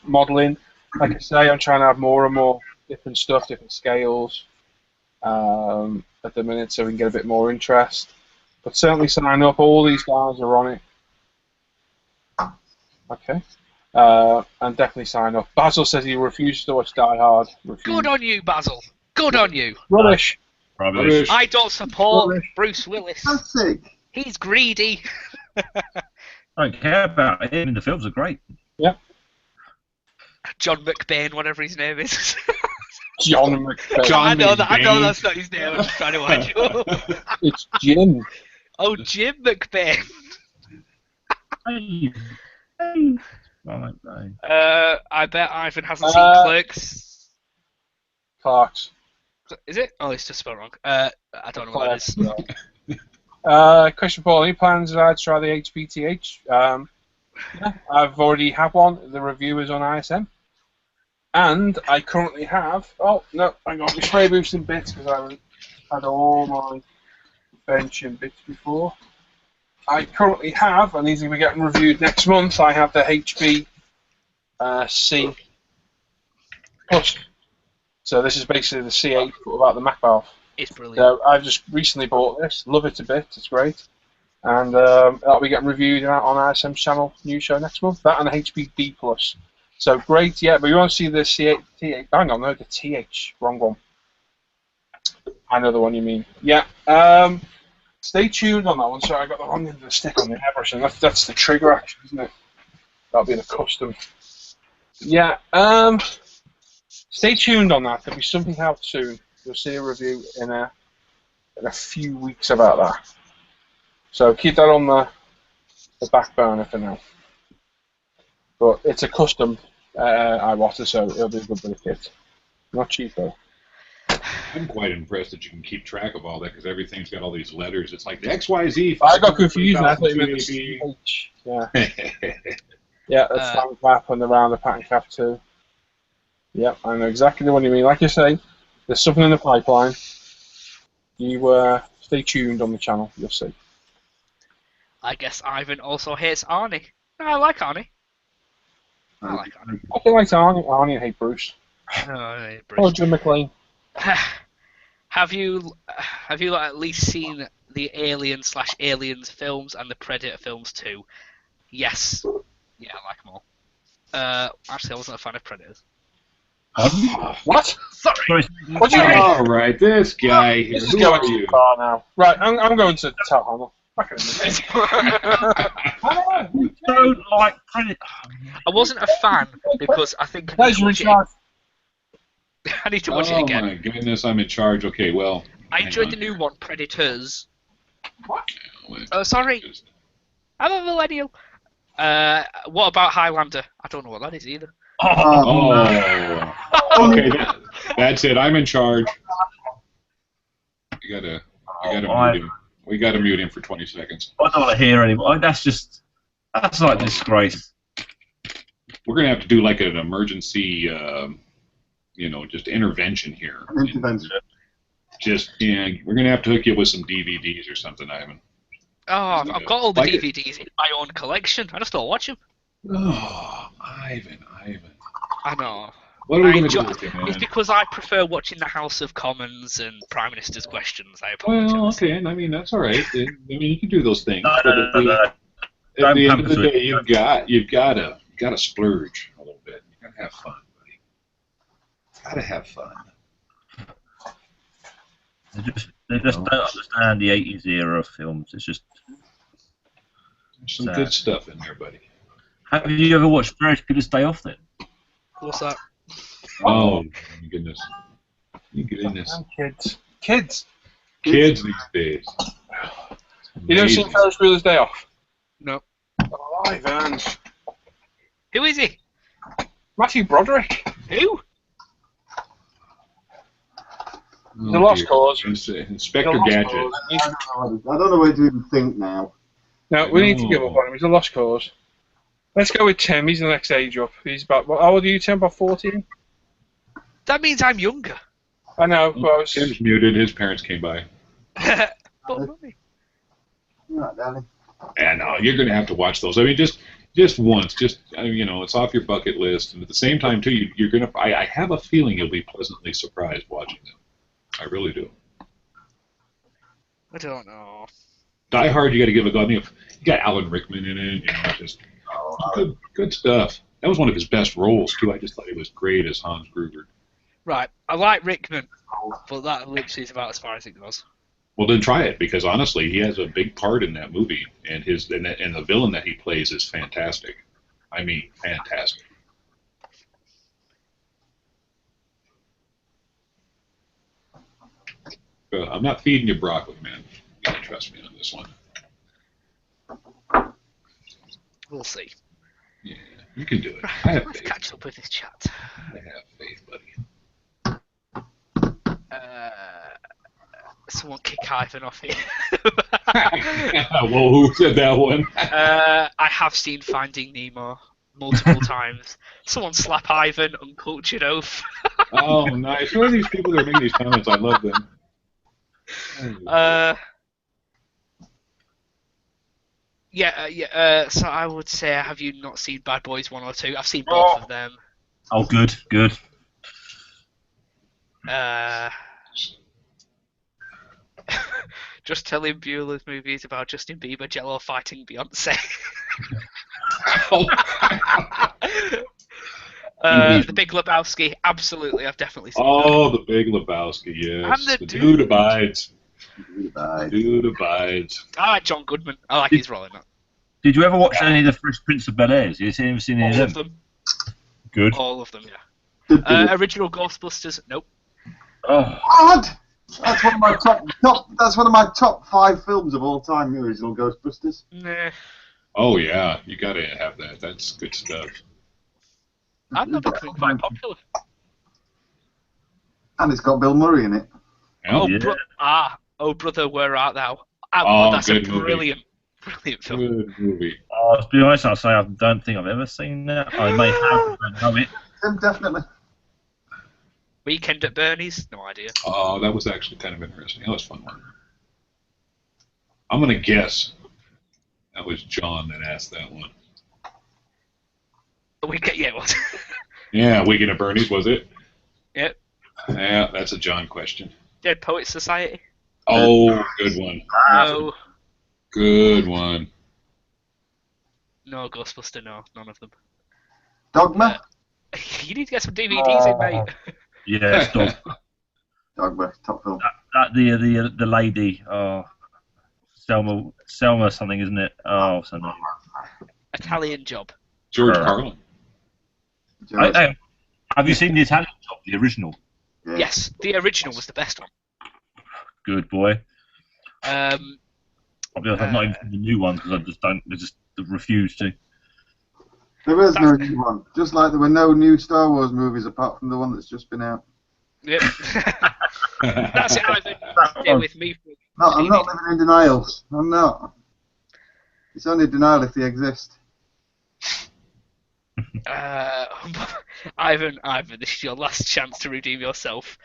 modelling. Like I say, I'm trying to have more and more different stuff, different scales at the minute, so we can get a bit more interest. But certainly sign up. All these guys are on it. Okay. And definitely sign up. Basil says he refuses to watch Die Hard. Good on you, Basil. Good on you. Rubbish. Rubbish. I don't support Bruce Willis. That's sick. He's greedy. I don't care about him. The films are great. Yep. John McBain, whatever his name is. John McBain. I know that's not his name. I'm just trying to watch you. It's Jim. Oh, Jim McBain. I bet Ivan hasn't seen Clerks. Clarks. Is it? Oh, it's just spelled wrong. I don't know what that is. Question, Paul. Any plans to try the HPTH? Yeah, I've already had one. The review is on ISM. And I currently have... Oh, no, I got my spray boosting bits because I had all my bench and bits before. I currently have, and these will be getting reviewed next month, I have the HB C Plus. So this is basically the C8 without the Mac valve. It's brilliant. So I've just recently bought this. Love it a bit. It's great. And that'll be getting reviewed on ISM's channel news show next month. That and the HB Plus. So great, yeah. But you want to see the C8, T8? Hang on, no, the TH. Wrong one. I know the one you mean. Yeah. Stay tuned on that one. Sorry, I got the wrong end of the stick on the airbrush, and that's the trigger action, isn't it? That'll be the custom. Yeah. Stay tuned on that. There'll be something out soon. You'll see a review in a few weeks about that. So keep that on the back burner for now. But it's a custom Iwata, so it'll be a good bit of kit. Not cheap though. I'm quite impressed that you can keep track of all that because everything's got all these letters. It's like the XYZ. I got confused and I thought you meant the CH. Yeah. Yeah, the fan cap and around the pattern cap too. Yep, I know exactly what you mean. Like you say, there's something in the pipeline. You stay tuned on the channel, you'll see. I guess Ivan also hates Arnie. No, I like Arnie. I like Arnie. I feel like Arnie and hate Bruce. No, I hate Bruce. Oh, Jim McLean. Have you at least seen the Alien/Aliens films and the Predator films too? Yes. Yeah, I like them all. Actually, I wasn't a fan of Predators. What? Sorry. What do you mean? All right, this guy here. This is Who going are too you? far now. Right, I'm going to tell Hannah. I don't like Predator. I wasn't a fan because I think Guys, you're in charge. I need to watch it again. Oh my goodness, I'm in charge. Okay, well. I enjoyed the new one, Predators. What? Oh, sorry. I'm a millennial. What about Highlander? I don't know what that is either. Oh. Okay, that's it. I'm in charge. You gotta mute him. We gotta mute him for 20 seconds. I don't want to hear anymore. That's like disgrace. We're gonna have to do like an emergency, just intervention here. Intervention. We're gonna have to hook you with some DVDs or something, Ivan. Oh, I've got all the DVDs in my own collection. I just don't watch them. Oh, Ivan. I know. What are we going to do with you, man? It's because I prefer watching the House of Commons and Prime Minister's questions. I apologize. Well, okay, I mean that's all right. I mean you can do those things. No. At the end of the day, you've got to splurge a little bit. You got to have fun, buddy. Got to have fun. They just don't understand the 80s era of films. It's just There's some good stuff in there, buddy. Have you ever watched Ferris Bueller's Day Off then? What's that? Oh my goodness. You get in this. Kids Kids these days. You never seen Ferris Bueller's Day Off? No. Oh, Ivan. Who is he? Matthew Broderick. Who? The Lost Cause. Inspector Gadget. I don't know where to even think now. No, we need to give up on him. He's a lost cause. Let's go with Tim. He's the next age up. He's about, how old are you, Tim? About 14? That means I'm younger. I know. But Tim's muted. His parents came by. But mummy. Right, darling. And you're going to have to watch those. I mean, just once. It's off your bucket list. And at the same time, too, you're going to. I have a feeling you'll be pleasantly surprised watching them. I really do. I don't know. Die Hard, you got to give a go. I mean, you got Alan Rickman in it. Just good stuff. That was one of his best roles too. I just thought he was great as Hans Gruber. Right, I like Rickman, but that literally is about as far as it goes. Well, then try it because honestly, he has a big part in that movie, and the villain that he plays is fantastic. I mean, fantastic. I'm not feeding you broccoli, man. You gotta trust me on this one. We'll see. Yeah, you can do it. I have Let's faith. catch up with this chat. I have faith, buddy. Someone kick Ivan off here. Well, who said that one? I have seen Finding Nemo multiple times. Someone slap Ivan, uncultured oath. Oh, nice. Who are these people that are making these comments? I love them. So I would say, have you not seen Bad Boys 1 or 2? I've seen both of them. Oh, good. Just telling Bueller's movies about Justin Bieber Jello fighting Beyonce. The Big Lebowski, absolutely, I've definitely seen that. The Big Lebowski, yes. And the Dude Abides. Bye. Dude Abides. I like John Goodman. I like his role in that. Did you ever watch any of the Fresh Prince of Bel-Airs? You ever seen any All of of them? them. Good. All of them, yeah. Original Ghostbusters, nope. Oh, What? That's one of my top. That's one of my top 5 films of all time. The original Ghostbusters. Nah. Oh yeah, you gotta have that. That's good stuff. I've not becoming quite popular. And it's got Bill Murray in it. Yep. Oh brother, where art thou? That's a good movie. brilliant film. Good movie. to be honest, I'll say I don't think I've ever seen that. I may have, I don't know it. Definitely. Weekend at Bernie's? No idea. Oh, that was actually kind of interesting. That was a fun one. I'm gonna guess that was John that asked that one. Yeah, it was. Yeah, Weekend at Bernie's, was it? Yep. Yeah, that's a John question. Dead Poets Society? Oh, good one. No. Good one. No Ghostbuster, no. None of them. Dogma? You need to get some DVDs in, mate. Yeah, stop. Dogma, top film. The lady, Selma something, isn't it? Oh, something. Italian Job. George Carlin. Hey, have you seen the Italian Job, the original? Yeah. Yes, the original was the best one. Good boy. Um, I'll be honest, I've not even seen the new one because I just refuse to. There is no new one. Just like there were no new Star Wars movies apart from the one that's just been out. Yep. That's it, Ivan. Stay with me. No, I'm not living in denial. I'm not. It's only denial if they exist. Ivan, this is your last chance to redeem yourself.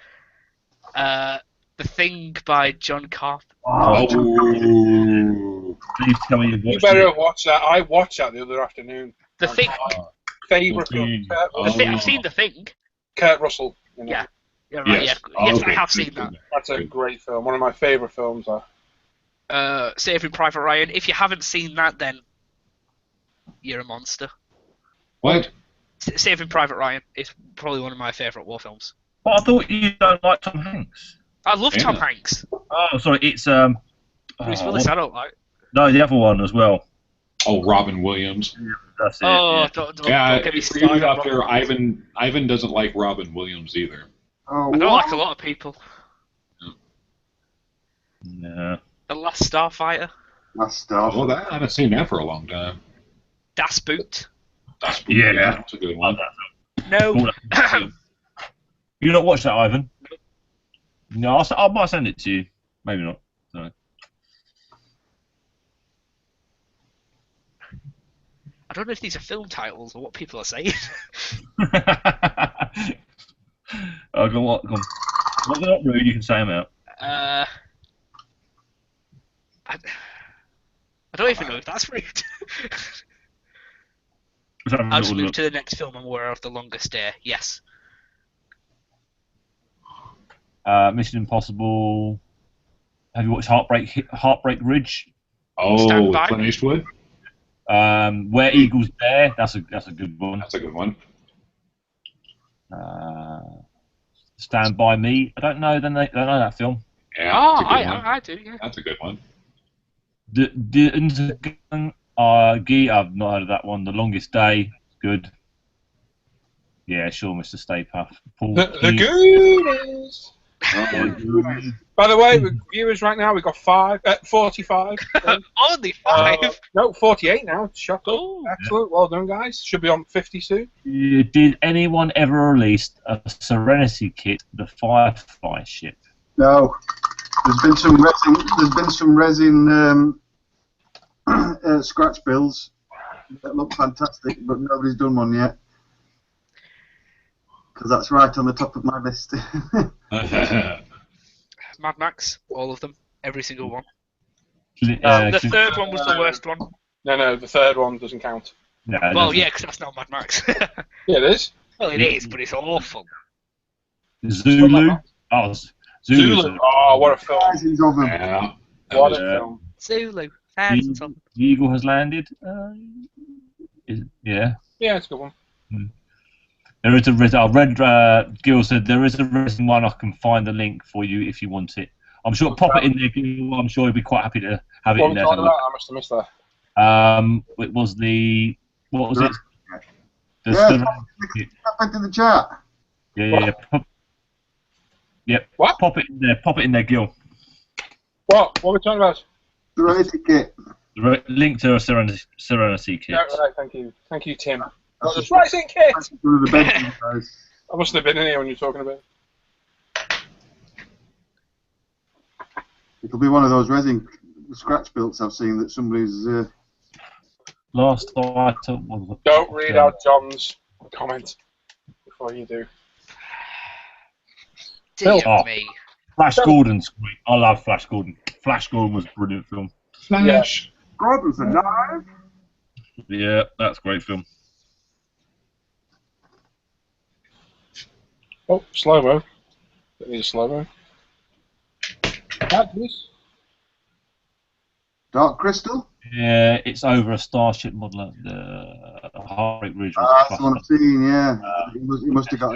The Thing by John Carpenter. Oh. Please tell me you've watched You better it. have watched that. I watched that the other afternoon. The Thing. Favourite film. I've seen The Thing. Kurt Russell. You know. Yeah. Yeah, right, Yes. yeah. Yes, Okay. I have seen that. That's a great film. One of my favourite films. Saving Private Ryan. If you haven't seen that, then you're a monster. What? Saving Private Ryan is probably one of my favourite war films. But I thought you don't like Tom Hanks. I love Yeah. Tom Hanks. Oh, sorry, it's Bruce Willis, I don't like. No, the other one as well. Oh, Robin Williams. That's it. Oh, yeah. don't Yeah, get me for you started. out there, Ivan doesn't like Robin Williams either. Oh, I don't what? like a lot of people. Yeah. The Last Starfighter. That's Star. Oh, I haven't seen that for a long time. Das Boot. Yeah. That's a good one. No. You not watch that, Ivan? No, I might send it to you. Maybe not. No. I don't know if these are film titles or what people are saying. Oh, go on. Well, they're not rude. You can say them out. I don't even know if that's rude. Let's have a I'll just little move look. to the next film I'm aware of, The Longest Day. Yes. Mission Impossible. Have you watched Heartbreak Ridge? Stand Oh, By Clint Me. Eastwood. Where Eagles Dare. That's a good one. That's a good one. Stand By Me. I don't know. Don't know that film. Yeah, Oh, that's a good one. I do, yeah. That's a good one. The I've not heard of that one. The Longest Day. Good. Yeah, sure, Mr. Stay Puft. Paul The Keith. Goonies. Oh, By the way, with viewers right now, we've got 45. Only 5. No, 48 now. Shut up. Oh. Excellent. Well done, guys. Should be on 50 soon. Did anyone ever release a Serenity kit, the Firefly ship? No. There's been some resin scratch builds that look fantastic, but nobody's done one yet. Because that's right on the top of my list. Mad Max, all of them, every single one. The The third one was the worst one. No, the third one doesn't count. Well, yeah, because that's not Mad Max. Yeah, it is. Well, it is, but it's awful. Zulu. Oh, Zulu. Oh, what a film. Thousands of them. Yeah. What a film. Zulu, thousands of them. The Eagle has landed. Yeah. Yeah, it's a good one. There is a resin. I read. Gil said there is a resin one. I can find the link for you if you want it. I'm sure. Pop it in there, Gil. I'm sure he'll be quite happy to have it What in was there. that? I must have missed that. It was the what was it? The Yeah, pop it in the chat. Yeah. Yep. What? Pop it in there, Gil. What? What are we talking about? Serenity kit. The link to a Serenity kit. Yeah, right, thank you. Thank you, Tim. Oh, the rising kit! The bedroom, guys. I must have been in here when you were talking about it. It'll be one of those resin scratch builds I've seen that somebody's. Last item was. Don't read out John's comment before you do. Dear Oh. me. Flash Gordon's great. I love Flash Gordon. Flash Gordon was a brilliant film. Flash. Gordon's alive. Yeah, that's a great film. Oh, slow-mo. Don't need a slow-mo. This. Dark Crystal. Yeah, it's over a Starship model. The Heartbreak Ridge was That's the one I've seen. Yeah, he must have got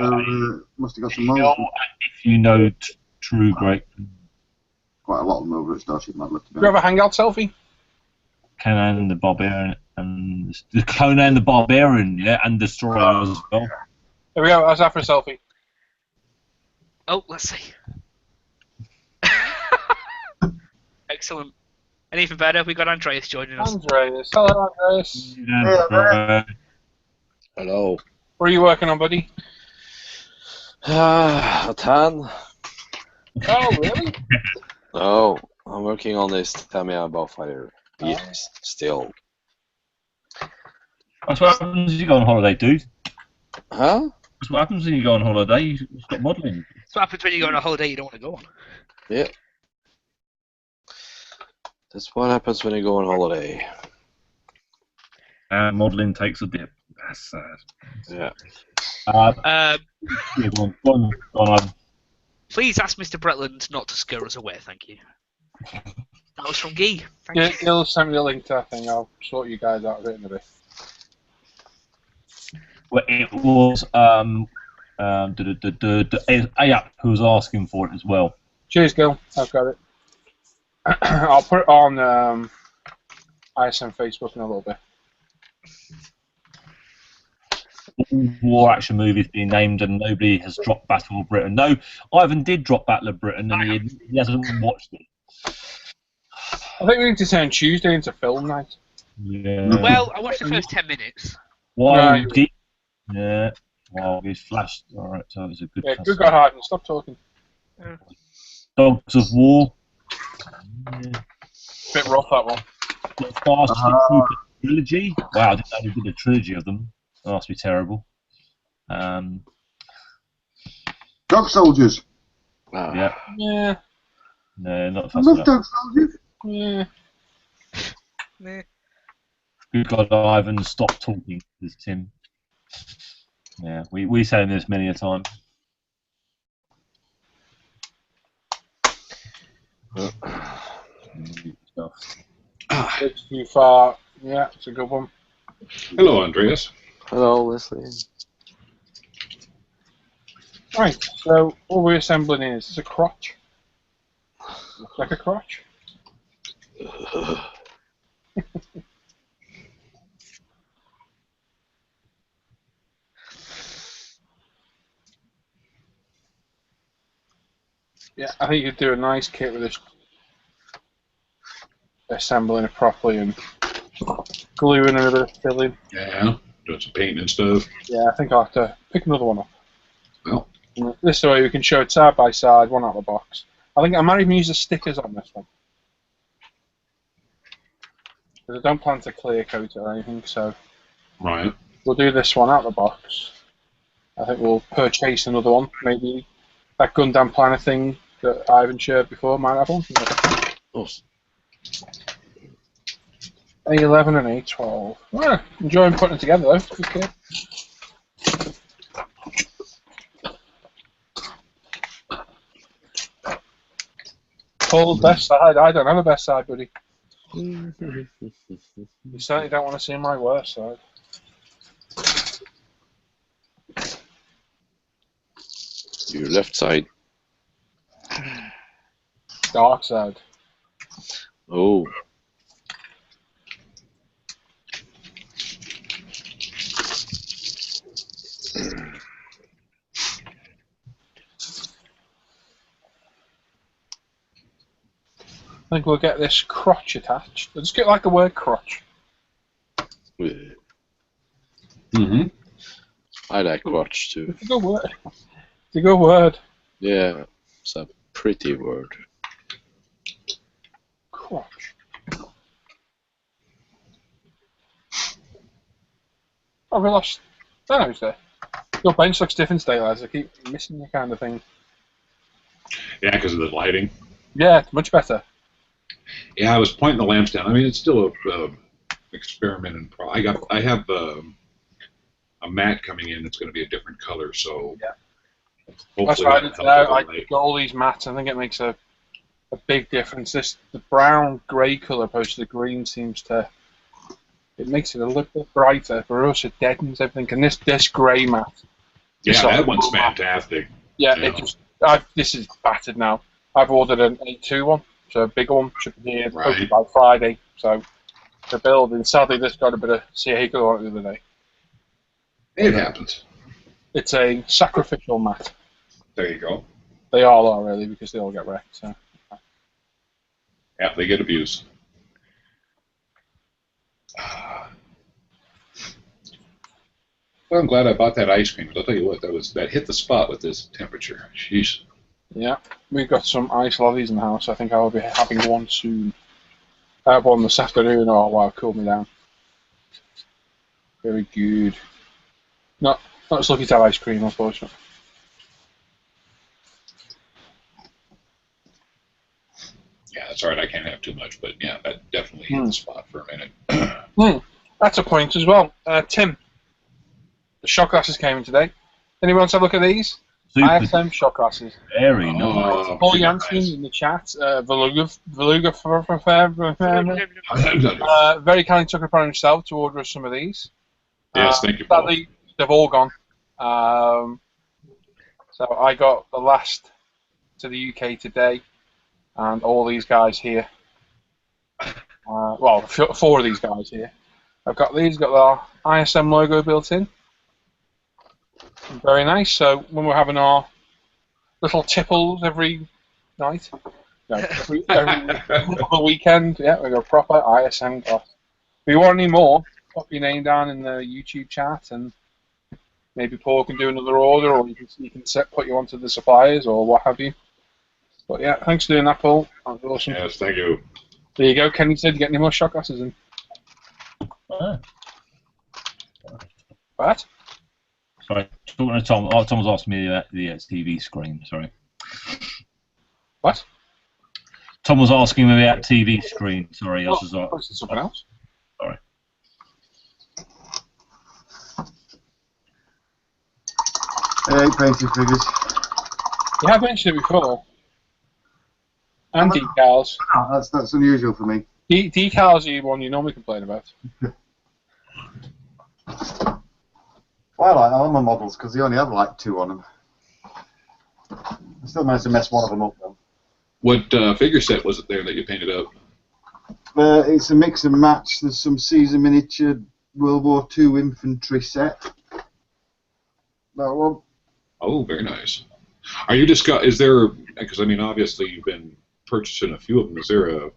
some molds. If you know true great. Quite a lot of them over at Starship Model. Do you have a hangout selfie? Conan the Barbarian and the Conan the Barbarian, yeah, and Destroyer as well. There we go. How's that for a selfie? Oh, let's see. Excellent. And even better, we got Andreas joining us. Andreas. Hello, Andreas. Yeah, Hello. What are you working on, buddy? A tan? Oh, really? No, I'm working on this Tamiya Bowfighter. Yes, still. That's what happens when you go on holiday, dude. Huh? That's what happens when you go on holiday. You stop modelling. That's what happens when you go on a holiday you don't want to go on. Yeah. That's what happens when you go on holiday. And modelling takes a dip. That's sad. Yeah. Yeah, go on. Please ask Mr. Bretland not to scare us away, thank you. That was from Guy. Thank you. You'll send me a link to that thing. I'll sort you guys out of it in a bit. Well, it was Ayap who was asking for it as well. Cheers, Gil. I've got it. I'll put it on ISM Facebook in a little bit. War action movies being named and nobody has dropped Battle of Britain. No, Ivan did drop Battle of Britain and he hasn't watched it. I think we need to turn Tuesday into film night. Yeah. Well, I watched the first 10 minutes. While we flashed. Alright, so it was a good good God, Harden, stop talking. Dogs of War. Yeah. Bit rough, that one. Starship Trooper trilogy. Wow, I didn't know they did a trilogy of them. That must be terrible. Dog Soldiers. Yeah. Yeah. No, not I love Dog Soldiers. Yeah. Good God, Ivan, stop talking. This Tim. Yeah, we say this many a time. It's too far. Yeah, it's a good one. Hello, Andreas. Hello, Leslie. Right, so what we're assembling is a crotch. Looks like a crotch. Yeah, I think you could do a nice kit with this. Assembling it properly and gluing and a bit of filling. Yeah, doing some painting and stuff. Yeah, I think I'll have to pick another one up. Well. This way we can show it side by side, one out of the box. I think I might even use the stickers on this one. Because I don't plan to clear coat it or anything, so Right. we'll do this one out of the box. I think we'll purchase another one, maybe that Gundam planner thing that Ivan shared before might have one. Oh. A11 and A12. Yeah, enjoying putting it together though. Good kit. Paul's best side. I don't have a best side, buddy. You certainly don't want to see my worst side. Your left side. Dark side. Oh. think we'll get this crotch attached. Let's get like the word crotch. Mm-hmm. I like crotch too. It's a good word. It's a good word. Yeah, it's a pretty word. Crotch. Oh, we lost. I don't know who's there. Your bench looks different today, lads. I keep missing the kind of thing. Yeah, because of the lighting. Yeah, it's much better. Yeah, I was pointing the lamps down. I mean, it's still a experiment and I have a mat coming in that's going to be a different color, so yeah. Hopefully that's right. I light. got all these mats. I think it makes a big difference. The brown grey colour opposed to the green seems to. It makes it a little bit brighter, but also deadens everything. And this grey mat. Yeah, that one's fantastic. Yeah, this is battered now. I've ordered an A2 one, so a bigger one should be here hopefully by Friday. So the build, and sadly this got a bit of CA color on it the other day. It happens. It's a sacrificial mat. There you go. They all are really because they all get wrecked. So. Yeah, they get abused. Well, I'm glad I bought that ice cream. I'll tell you what, that hit the spot with this temperature. Jeez. Yeah, we've got some ice lollies in the house. I think I will be having one soon. I have one this afternoon. Oh wow, cooled me down. Very good. Not as lucky to have ice cream, unfortunately. Yeah, that's all right. I can't have too much, but yeah, that definitely hit the spot for a minute. That's a point as well. Tim, the shot glasses came in today. Anyone else have a look at these? ISM shot glasses. Very nice. Paul Janssen in the chat. Veluga very kindly took it upon himself to order us some of these. Yes, thank you, Paul. Sadly, they've all gone. So I got the last to the UK today, and all these guys here. Well, 4 of these guys here. I've got these, got the ISM logo built in. Very nice. So when we're having our little tipples every night, every weekend, yeah, we got proper ISM glass. If you want any more, pop your name down in the YouTube chat, and maybe Paul can do another order, or you can put you onto the suppliers or what have you. But yeah, thanks for doing that, Paul. That was awesome. Yes, thank you. There you go. Kenny said you get any more shot glasses in. What? Sorry, talking to Tom. Oh, Tom was asking me about the TV screen. Sorry. What? Tom was asking me about TV screen. Sorry, I was something else. Sorry. Painted figures. You have mentioned it before. And decals. Oh, that's unusual for me. Decals are the one you normally complain about. Well, I like armour models because they only have like 2 on them. I still managed to mess one of them up though. What figure set was it there that you painted up? It's a mix and match. There's some Caesar miniature World War II infantry set. That one. Oh, very nice. Are you is there? Because I mean, obviously you've been purchasing a few of them. Is there a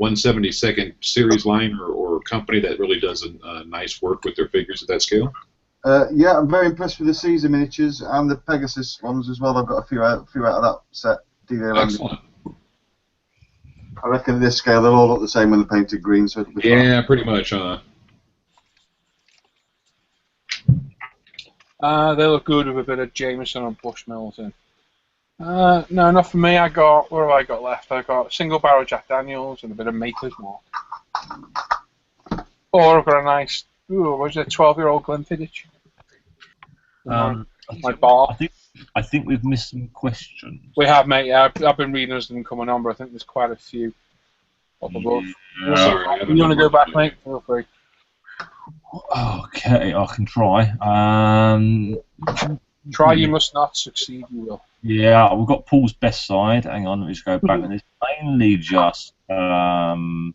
1/72nd series line or company that really does a nice work with their figures at that scale? Yeah, I'm very impressed with the Caesar miniatures and the Pegasus ones as well. I've got a few out of that set. Excellent. I reckon at this scale they'll all look the same when they're painted green. So it'll be yeah, pretty much. They look good with a bit of Jameson and Bushmills in. No, not for me. What have I got left? I've got single barrel Jack Daniels and a bit of Maker's Mark. Or I've got a nice, was it 12-year-old Glenfiddich? My bar. I think we've missed some questions. We have, mate. Yeah, I've been reading as them coming on, but I think there's quite a few up above. Yeah. Sorry, you want to go back, mate? Feel free. Okay, I can try. Try, you must not. Succeed, you will. Yeah, we've got Paul's best side. Hang on, let me just go back. It's mainly just films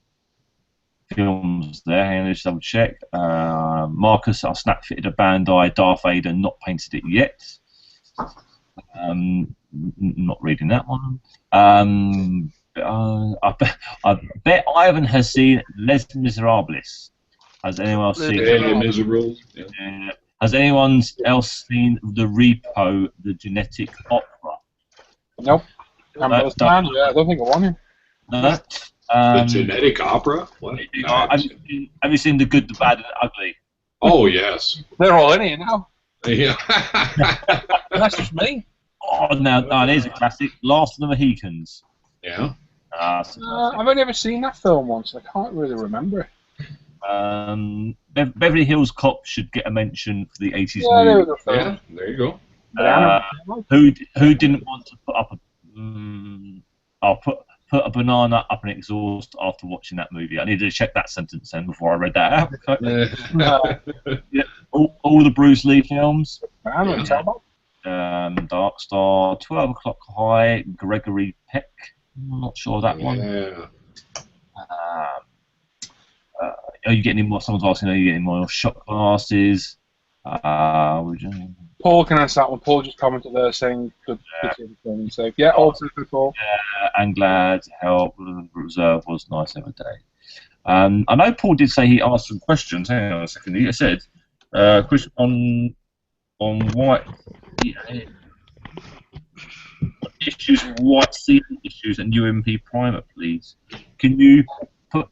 there. Hang on, let's double check. Marcus, I snap fitted a Bandai Darth Vader, not painted it yet. Not reading that one. I bet Ivan has seen Les Miserables. Has anyone else seen? Les Miserables. Yeah. Has anyone else seen The Repo, the genetic opera? Nope. Yeah, I don't think I want to. No. The genetic opera? What? Have you seen The Good, the Bad, and the Ugly? Oh, yes. They're all in here now. Yeah. That's just me. Oh, no, there's a classic. Last of the Mohicans. Yeah. I've only ever seen that film once. I can't really remember it. Beverly Hills Cop should get a mention for the 80s movie. Yeah, there you go. Who didn't want to put up put a banana up an exhaust after watching that movie? I needed to check that sentence then before I read that out. Yeah, all the Bruce Lee films. Dark Star, 12 O'Clock High, Gregory Peck. I'm not sure that one. Are you getting any more? Someone's asking, are you getting more shot glasses? Paul can answer that one. Paul just commented there saying good so yeah, also for Paul. Yeah, and glad to help. Reserve was nice every day. I know Paul did say he asked some questions. Hang on a second. He said, question on white issues, white ceiling issues, and UMP primer, please. Can you put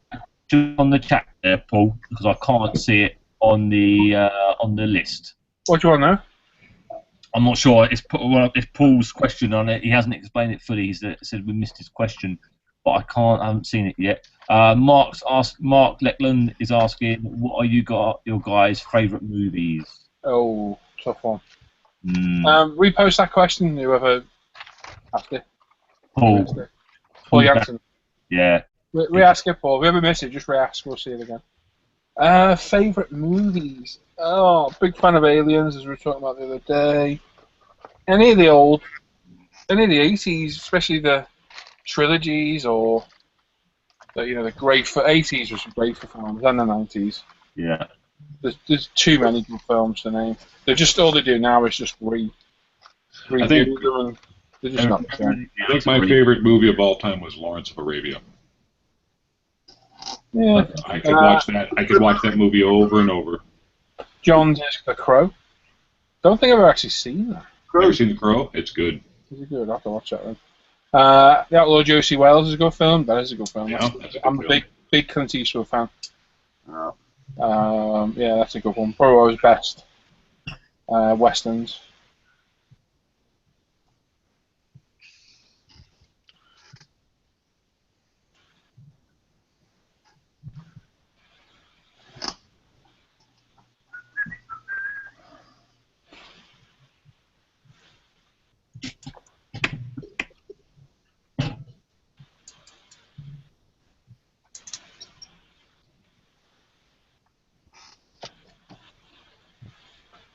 on the chat there, Paul? Because I can't see it on the list. What do you want to know? I'm not sure. It's Paul's question on it. He hasn't explained it fully. He said we missed his question, but I haven't seen it yet. Mark Leckland is asking, what are your guys' favourite movies? Oh, tough one. Repost that question, whoever asked it. Paul Jansen. Yeah. Re-ask it, Paul. If we ever miss it, just re-ask. We'll see it again. Favourite movies? Oh, big fan of Aliens, as we were talking about the other day. Any of the 80s, especially the trilogies, or the great for 80s was great for films, and the 90s. Yeah. There's too many good films to name. They're just all they do now is just redo them. And they're just not the same. I think my favorite movie of all time was Lawrence of Arabia. Yeah. I could watch that. I could watch that movie over and over. John's The Crow. Don't think I've ever actually seen that. Never seen The Crow? It's good. Is it good? I'll have to watch that then. The Outlaw Josie Wells is a good film. That is a good film. Yeah, I'm a big Clint Eastwood fan. Yeah, that's a good one. Probably always best. Westerns.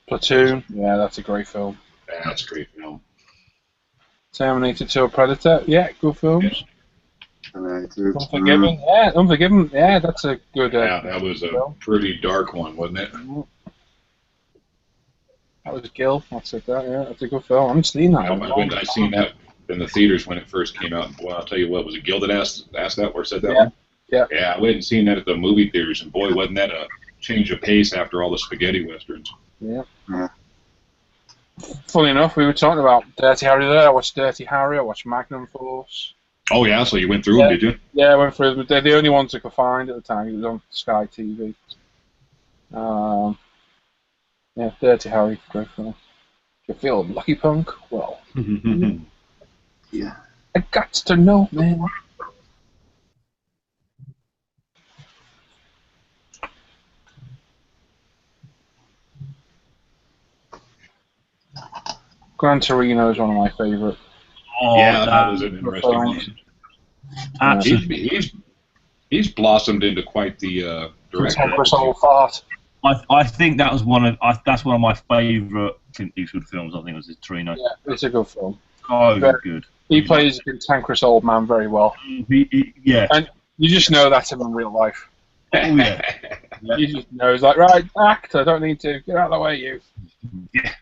Platoon, yeah, that's a great film. Yeah, that's a great film. Terminator 2 Predator, yeah, good films. Unforgiven, Unforgiven, yeah, that's a good. That was a pretty dark one, wasn't it? That was Gil. That's it. That's a good film. I haven't seen that. I seen that in the theaters when it first came out. Well, I'll tell you what, was it Gil that asked that or said that one? Yeah. Yeah, I went and seen that at the movie theaters, and boy, wasn't that a change of pace after all the spaghetti westerns. Yeah. Funny enough, we were talking about Dirty Harry there. I watched Dirty Harry. I watched Magnum Force. Oh yeah, so you went through them, did you? Yeah, I went through them. They're the only ones I could find at the time. It was on Sky TV. Yeah, Dirty Harry, great film. You feel lucky, punk? Well, yeah. I got to know, man. Gran Torino is one of my favourite. Oh, yeah, that was an interesting one. Absolutely. He's blossomed into quite the director. Cantankerous old fart. I think that was that's one of my favourite Clint Eastwood films. I think it was Torino. Yeah, it's a good film. Oh, good. He plays a cantankerous old man very well. Yeah. And you just know that's him in real life. Oh, yeah. You just know, he's like, right, act, I don't need to. Get out of the way, you. Yeah.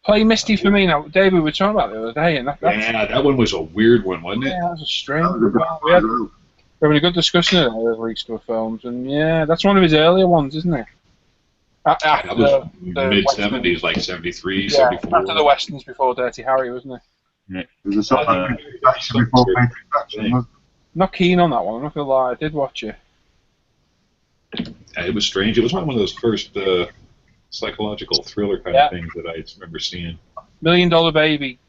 Play Misty for me now. David, we were talking about it the other day, and that one was a weird one, wasn't it? Yeah, that was a strange one. We're having a good discussion over Easter films, and yeah, that's one of his earlier ones, isn't it? That was mid-70s, like 73, 74. After the Westerns, before Dirty Harry, wasn't it? Yeah. It was a sort of before Painted Faction, wasn't it? Not keen on that one, I'm not going to lie. I did watch it. It was strange. It was one of those first psychological thriller kind of things that I remember seeing. $1 Million Baby.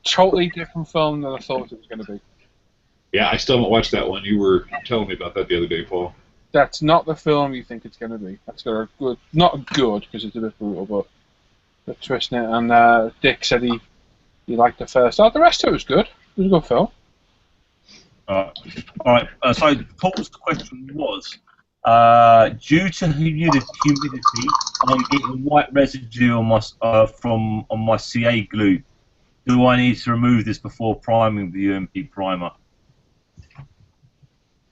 Totally different film than I thought it was going to be. Yeah, I still haven't watched that one. You were telling me about that the other day, Paul. That's not the film you think it's going to be. That's got a good, not good because it's a bit brutal, but the twist in it. And Dick said he liked the first. Oh, the rest of it was good. It was a good film. Alright, so Paul's question was, due to humidity, I'm getting white residue on my CA glue. Do I need to remove this before priming the UMP primer?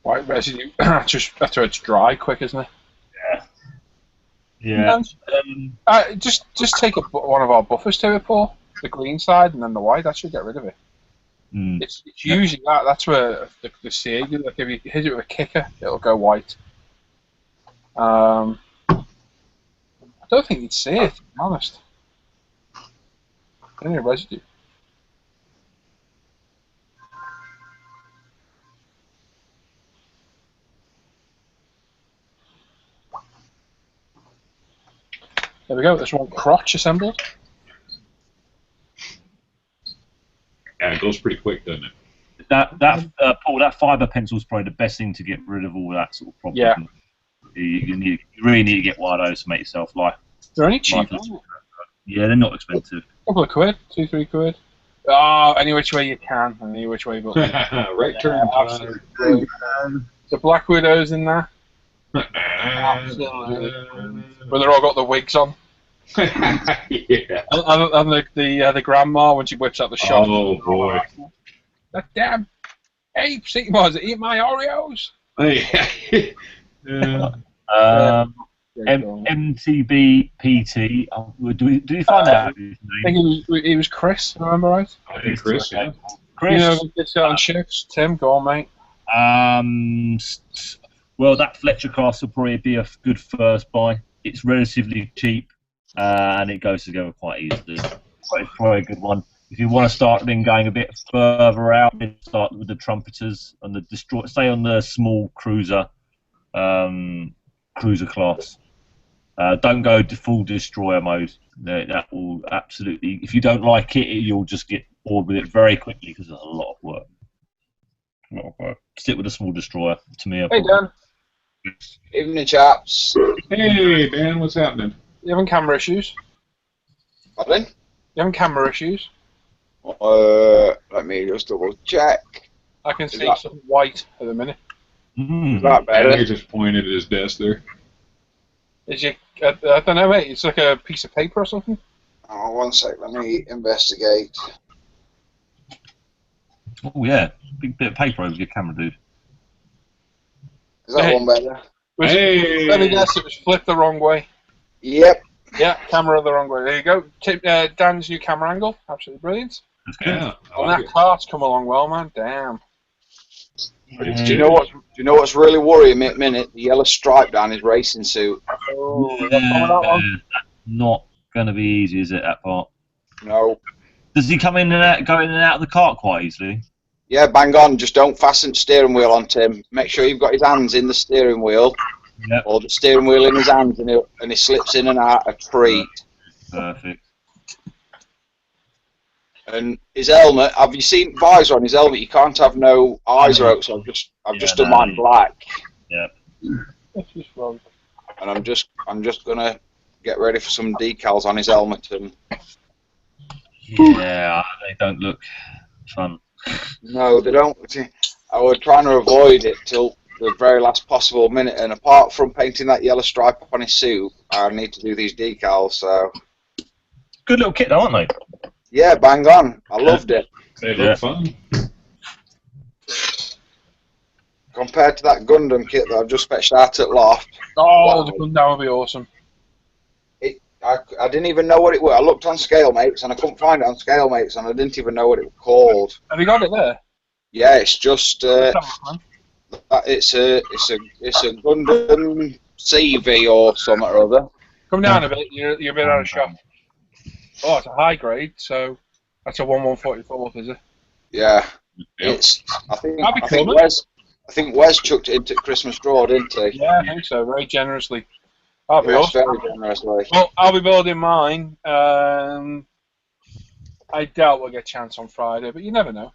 White residue, just after it's dry quick, isn't it? Yeah. Just take one of our buffers to it, Paul. The green side and then the white. That should get rid of it. It's usually that's where the CA glue. Like if you hit it with a kicker, it'll go white. I don't think you'd see it, to be honest. Any residue. There we go, there's one crotch assembled. Yeah, it goes pretty quick, doesn't it? Paul, that fibre pencil is probably the best thing to get rid of all that sort of problem. Yeah. You really need to get one of those to make yourself life. They're only cheap. Yeah, they're not expensive. A couple of quid, 2-3 quid. Oh, any which way you can, any which way but right turn. Absolutely. The Black Widows in there. Absolutely. When they're all got the wigs on. Yeah. And the grandma when she whips out the shot. Oh boy. That damn apes eat my Oreos. Yeah. MTB PT. Do you find out his name? I think he was Chris, remember right? I think Chris, yeah. Chris. You know, gets out on shifts. Tim, go on, mate. Well, that Fletcher class will probably be a good first buy. It's relatively cheap, and it goes together quite easily. So it's probably a good one. If you want to start then going a bit further out, then start with the trumpeters and the destroy. Stay on the small cruiser class. Don't go to full destroyer mode. That will absolutely. If you don't like it, you'll just get bored with it very quickly because it's a lot of work. Stick with a small destroyer. To me, hey Dan. Evening, chaps. Hey Dan, what's happening? You having camera issues? Pardon? You having camera issues? Let me just double check. I can see some white at the minute. Is that better? He just pointed at his desk there. Is you? I don't know, mate. It's like a piece of paper or something. Oh, 1 sec. Let me investigate. Oh yeah, big bit of paper over your camera, dude. Is that one better? Hey! Let me guess, it was flipped the wrong way. Yep. Yeah, camera the wrong way. There you go. Dan's new camera angle, absolutely brilliant. Yeah. And that cart's come along well, man. Damn. Do you know what's really worrying me at the minute? The yellow stripe down his racing suit. Oh, that not going to be easy, is it? That part. No. Does he come in and out, go in and out of the cart quite easily? Yeah, bang on. Just don't fasten the steering wheel onto him. Make sure you've got his hands in the steering wheel. Yep. Or the steering wheel in his hands, and he slips in and out a treat. Perfect. And his helmet, have you seen visor on his helmet? You can't have no eyes out, so I've just done mine black. Yeah. That's just wrong. And I'm just gonna get ready for some decals on his helmet. And yeah, they don't look fun. no, they don't. I was trying to avoid it till the very last possible minute. And apart from painting that yellow stripe up on his suit, I need to do these decals. So good little kit, though, aren't they? yeah, bang on. I loved it. They look fun. Compared to that Gundam kit that I've just fetched out at Loft. Oh, wow. The Gundam would be awesome. I didn't even know what it was. I looked on ScaleMates and I couldn't find it on ScaleMates, and I didn't even know what it was called. Have you got it there? Yeah, it's just What's that, it's a Gundam CV or something or other. come down a bit. You're a bit out of shot. Oh, it's a high grade, so that's a 1/144th, is it? Yeah, Yep. it's. I think cool, Wes chucked it into Christmas draw, didn't he? Yeah, I think so. Very generously. I'll be Yes, awesome. very generously. Well, I'll be building mine. I doubt we'll get a chance on Friday, but you never know.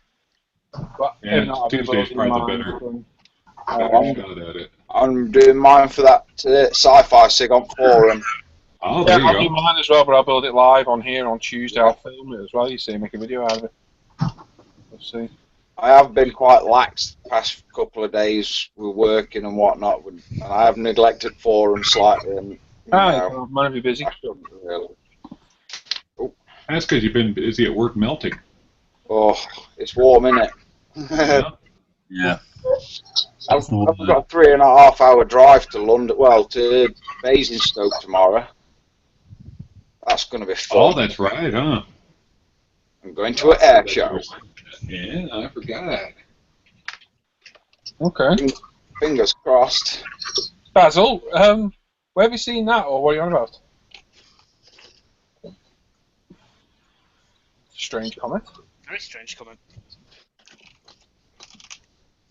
But Yeah, if not, I'll be Tuesday's building probably mine better. from, Better shot at it. I'm doing mine for that sci-fi sig on forum. Oh, yeah, there you I'll do go. mine as well, but I'll build it live on here on Tuesday. I'll film it as well. You see, make a video out of it. We'll see. I have been quite lax the past couple of days with working and whatnot, and I have neglected forum slightly. And Might be busy. I shouldn't really. That's because you've been busy at work melting. Oh, it's warm, isn't it? Yeah. I've got a 3.5 hour drive to London, well, to Basingstoke tomorrow. That's going to be fun. Oh, that's right, huh? I'm going to an air show. Yeah, I forgot. Okay. Fingers crossed. Basil, where have you seen that, or what are you on about? Strange comment. Very strange comment.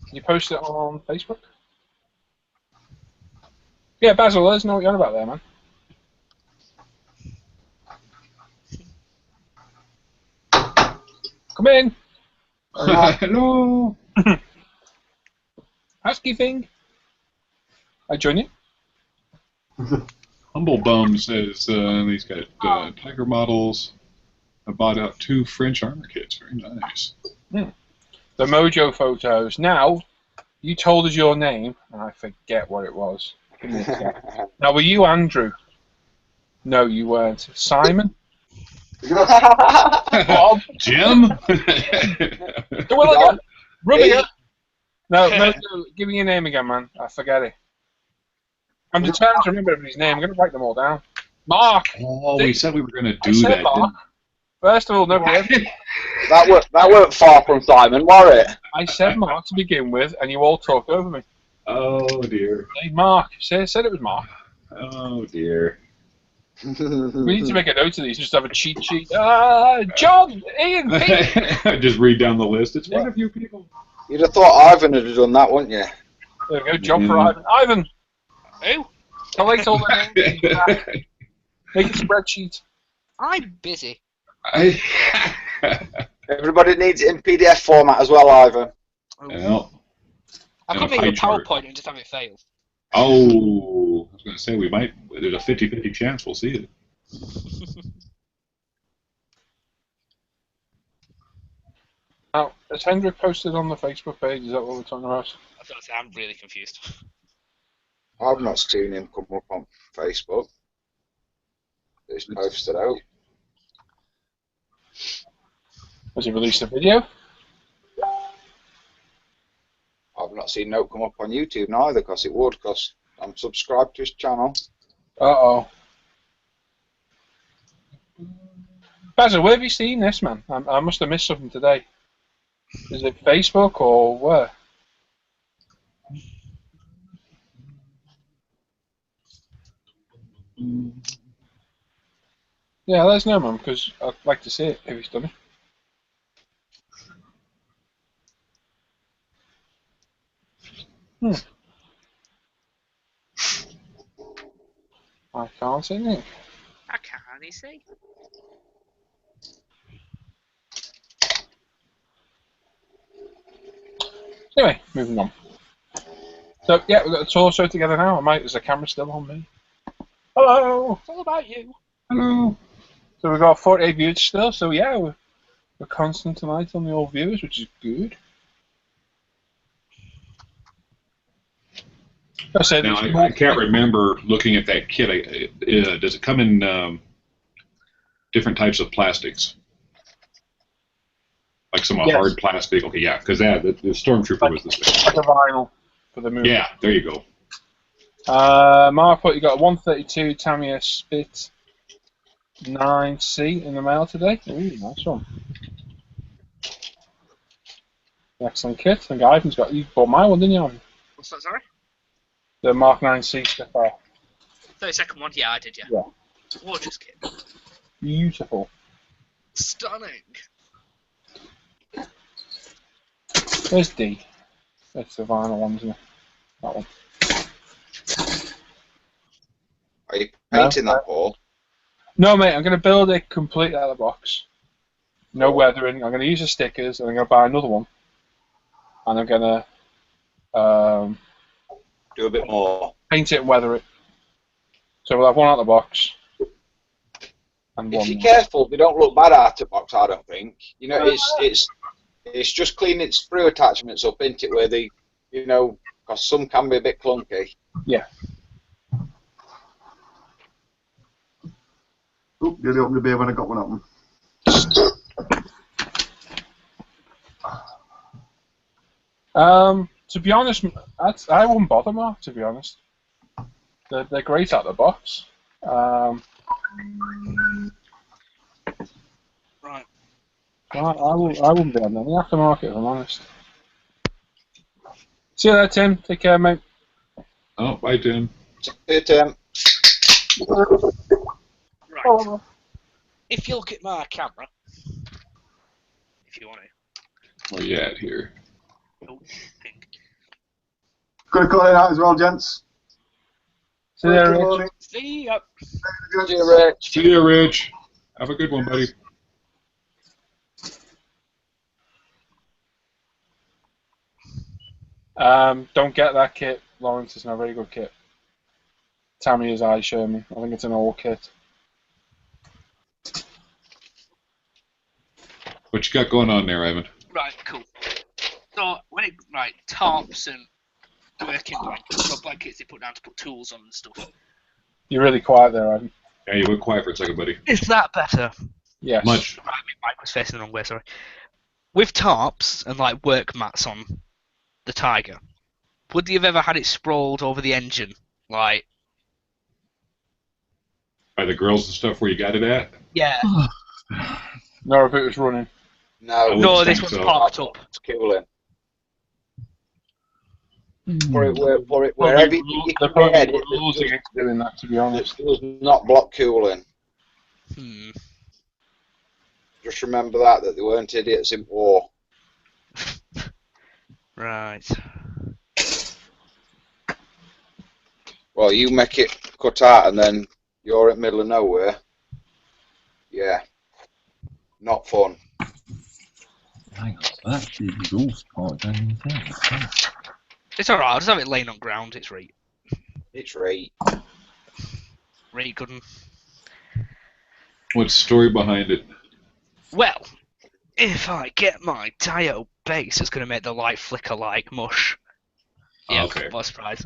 Can you post it on Facebook? Yeah, Basil, let us know what you're on about there, man. Come in. Hello. Housekeeping. I join you. Humble Bum says he's got tiger models. I bought out 2 French armor kits. Very nice. The Mojo photos. Now, you told us your name, and I forget what it was. Give me a sec. Now, were you Andrew? No, you weren't. Simon? Bob? Jim? Ruby? No, give me your name again, man. I forget it. I'm determined to remember everybody's name. I'm going to write them all down. Mark! Oh, we said we were going to I do said that, Mark. First of all, nobody. That weren't far from Simon, were it? I said Mark to begin with, and you all talked over me. Oh, dear. Hey, Mark. Said it was Mark. Oh, dear. We need to make a note of these, just have a cheat sheet. John, Ian, Pete. Just read down the list. It's one of you people. You'd have thought Ivan had done that, wouldn't you? There we go, job for Ivan. Ivan! Who? Collect all the names. Make a spreadsheet. I'm busy. Everybody needs it in PDF format as well, Ivan. Well, I could make a PowerPoint and just have it fail. Oh, I was going to say there's a 50-50 chance we'll see it. Now, has Hendrik posted on the Facebook page? Is that what we're talking about? I was going to say, I'm really confused. I've not seen him come up on Facebook. He's posted out. Has he released a video? I've not seen no come up on YouTube neither, because it would, because I'm subscribed to his channel. Uh-oh. Basil, where have you seen this, man? I must have missed something today. Is it Facebook or where? Yeah, let us know, man, because I'd like to see it if he's done it. I can't see it. I can't see. Anyway, moving on. So, yeah, we've got the torso together now. Is the camera still on me? Hello! It's all about you. Hello! So we've got 48 viewers still, so yeah, we're constant tonight on the old viewers, which is good. I can't remember looking at that kit. Does it come in different types of plastics? Like some hard plastic? Okay, yeah, because the Stormtrooper was the same. Like a vinyl for the movie. Yeah, there you go. Mark, what you got? 132 Tamiya Spit. 9C in the mail today. Ooh, nice one. Excellent kit. I think Ivan's got. You bought my one, didn't you, Ivan? What's that, sorry? The Mark 9C Spitfire. 32nd one? Yeah, I did, yeah. Yeah. Gorgeous kit. Beautiful. Stunning. Where's D? That's the vinyl one, isn't it? That one. Are you painting that, Paul? No, mate, I'm going to build it complete out of the box. No weathering. I'm going to use the stickers, and I'm going to buy another one. And I'm going to do a bit more. Paint it and weather it. So we'll have one out of the box. And if you're careful, they don't look bad out of the box, I don't think. You know, it's just cleaning its screw attachments up, isn't it, where they, you know, because some can be a bit clunky. Yeah. Oop, nearly opened the beer when I got one open. To be honest, I wouldn't bother, Mark, to be honest. They're great out of the box. Right. I wouldn't be on any aftermarket, if I'm honest. See you there, Tim. Take care, mate. Oh, bye, Tim. See you, Tim. Right. If you look at my camera, if you want to. Where you at here? Oh, pink. Gonna call it out as well, gents. See you there, Rich. See ya. See you, Rich. See you, Rich. Have a good one, buddy. Don't get that kit, Lawrence. It's not a very good kit. Tammy's eyes show me. I think it's an old kit. What you got going on there, Ivan? Right, cool. So tarps and working blankets, so blankets they put down to put tools on and stuff. You're really quiet there, Ivan. Yeah, you went quiet for a second, buddy. Is that better? Yes. Much. Right, my mic was facing the wrong way, sorry. With tarps and like work mats on the Tiger, would you have ever had it sprawled over the engine? Like By the grills and stuff where you got it at? Yeah. No, if it was running. No, this one's parked up. It's cooling. For it wherever you can get it, rules against doing that, to be honest. It does not block cooling. Just remember that they weren't idiots in war. Right. Well, you make it cut out and then you're in the middle of nowhere. Yeah. Not fun. Hang on, so that's the exhaust part going in. It's alright, I'll just have it laying on ground, it's right. It's right. Right, good. What's the story behind it? Well, if I get my Dio base, it's going to make the light flicker like mush. Yeah, okay. What a surprise.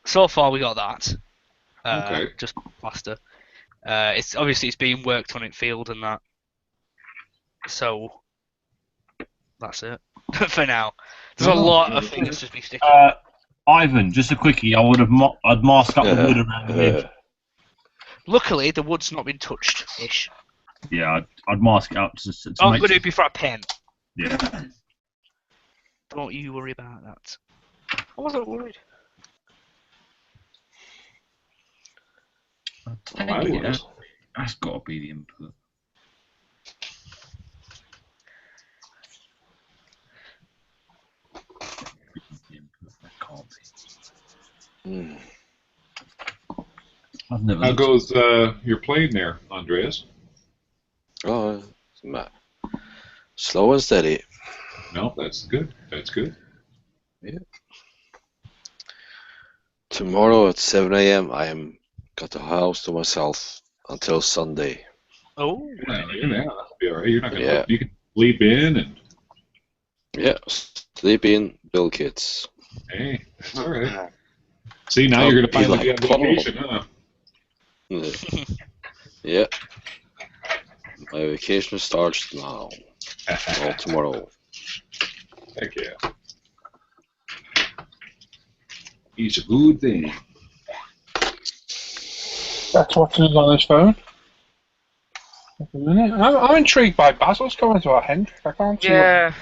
So far we got that. Okay. Just plaster. It's obviously it's being worked on in field and that. So that's it for now. There's a lot of things to be sticking. Ivan, just a quickie. I'd mask up the wood around the edge. Luckily, the wood's not been touched. Ish. Yeah, I'd mask it up to I'm make going to do it before I pen. Yeah. Don't you worry about that. I wasn't worried. That's got to be the input. That can't be. I've never. How goes your playing there, Andreas? Oh, slow and steady. No, that's good. That's good. Yeah. Tomorrow at 7 a.m. I am got the house to myself until Sunday. Oh. Yeah, that'll be all right. You're not gonna. Yeah. You can sleep in and. Yeah, sleep in, build kits. Hey, that's all right. See, now you're gonna finally be on vacation, huh? Yeah. My vacation starts now. Or tomorrow. Heck yeah. It's a good thing. That's watching us on his phone. I'm intrigued by Basil's comment about Hendrik. I can't see Yeah.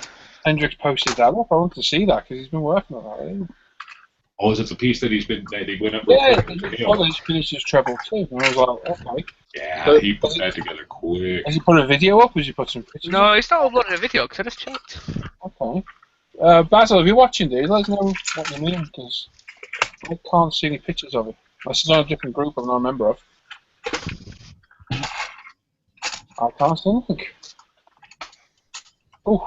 Hendrik's posted that up. I want to see that because he's been working on that. Really. Oh, is it the piece that he went up? Yeah, he's finished his treble too. And I was like, okay. Yeah, So, he put that together quick. Has he put a video up? Or has he put some pictures? No, it's not uploaded a video because I just checked. Okay. Basil, if you're watching, dude, let us know what you mean because I can't see any pictures of it. This is on a different group I'm not a member of. I can't see anything. Ooh.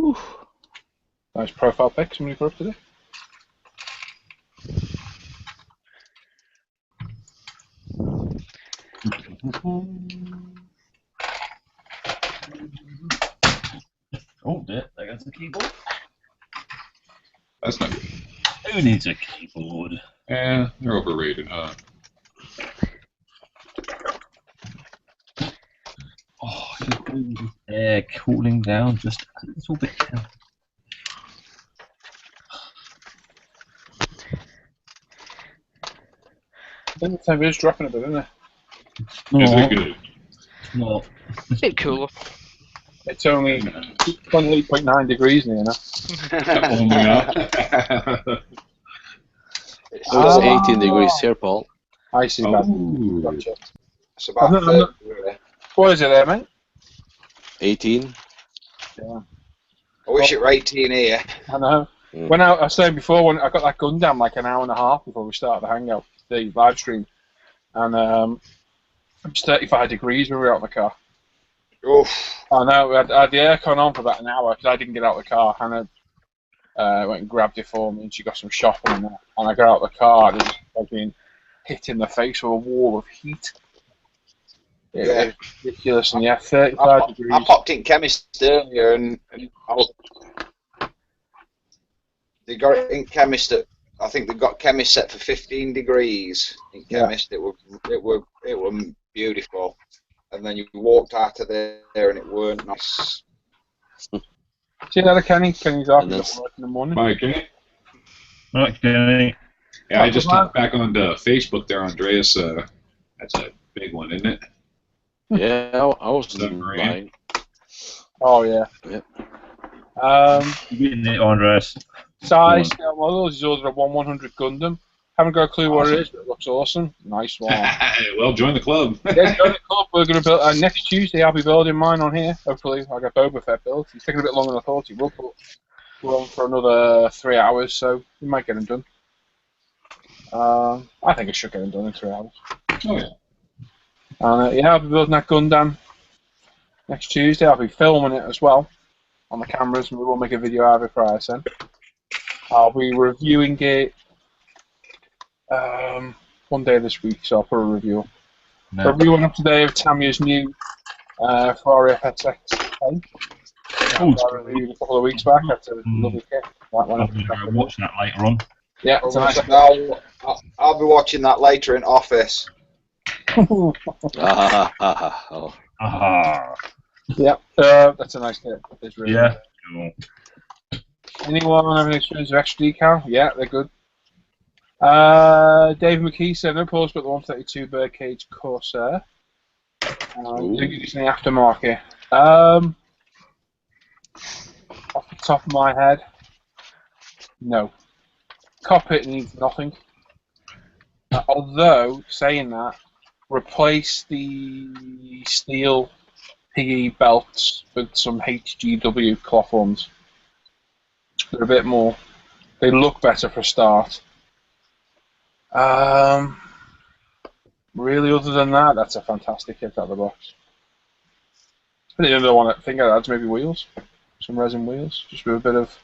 Ooh. Nice profile pic. Somebody put up today. Oh, there goes the keyboard. That's not good. Who needs a keyboard? Yeah, they're overrated. Oh, air cooling down just a little bit. I think the temperature is dropping a bit, isn't it? No, Is it good? no. A bit cooler. It's only 28.9 degrees near now. Oh my god. It's 18 degrees here, Paul. I see that. Oh. Gotcha. It's about 30, really. What is it there, mate? 18. Yeah. I wish it were 18 here. I know. Mm. When I was saying before, when I got that Gundam like an hour and a half before we started the hangout, the live stream, and it was 35 degrees when we were out of the car. Oof. I know. I had the aircon on for about an hour because I didn't get out of the car. Hannah went and grabbed it for me, and she got some shopping and that. And I got out of the car, and it was like being hit in the face with a wall of heat. Yeah. It's ridiculous. And yeah, 35 degrees. I popped in chemist earlier, and they got it in chemist at, I think they got chemist set for 15 degrees in chemist. Yeah. It were beautiful. And then you walked out of there and it weren't nice. See that, Kenny? Kenny's off. He's got work in the morning. Bye, Kenny. Right, Kenny. Yeah, I just hopped back onto Facebook there, Andreas. That's a big one, isn't it? Yeah, I was mine. Oh, yeah. Yep. You're getting it, Andreas. Size scale models. He's ordered a 1/100 Gundam. Haven't got a clue what it is, but it looks awesome. Nice one. Well, join the club. Yeah, join the club. We're going to build next Tuesday. I'll be building mine on here. Hopefully, I got Boba Fett built. He's taking a bit longer than I thought he would, but we're on for another 3 hours, so we might get him done. I think I should get him done in 3 hours. Oh yeah. And yeah, I'll be building that Gundam next Tuesday. I'll be filming it as well on the cameras, and we will make a video out of it prior to then. I'll be reviewing it one day this week, so I'll put a review up. No. Reviewing up today of Tamiya's new Ferrari FSX. I reviewed a couple of weeks back. That's a lovely kit. I'll be watching that later on. Yeah, it's nice. I'll be watching that later in Office. Yeah, that's a nice kit. It's really yeah. Cool. Anyone have any experience with extra decal? Yeah, they're good. Dave McKee said no pause but the 132 Birdcage Corsair. Using the aftermarket. Off the top of my head, no. Cockpit needs nothing. Although, saying that, replace the steel PE belts with some HGW cloth ones. They're a bit more. They look better for a start. Really, other than that, that's a fantastic kit out of the box. The other thing I'd add maybe wheels, some resin wheels, just with a bit of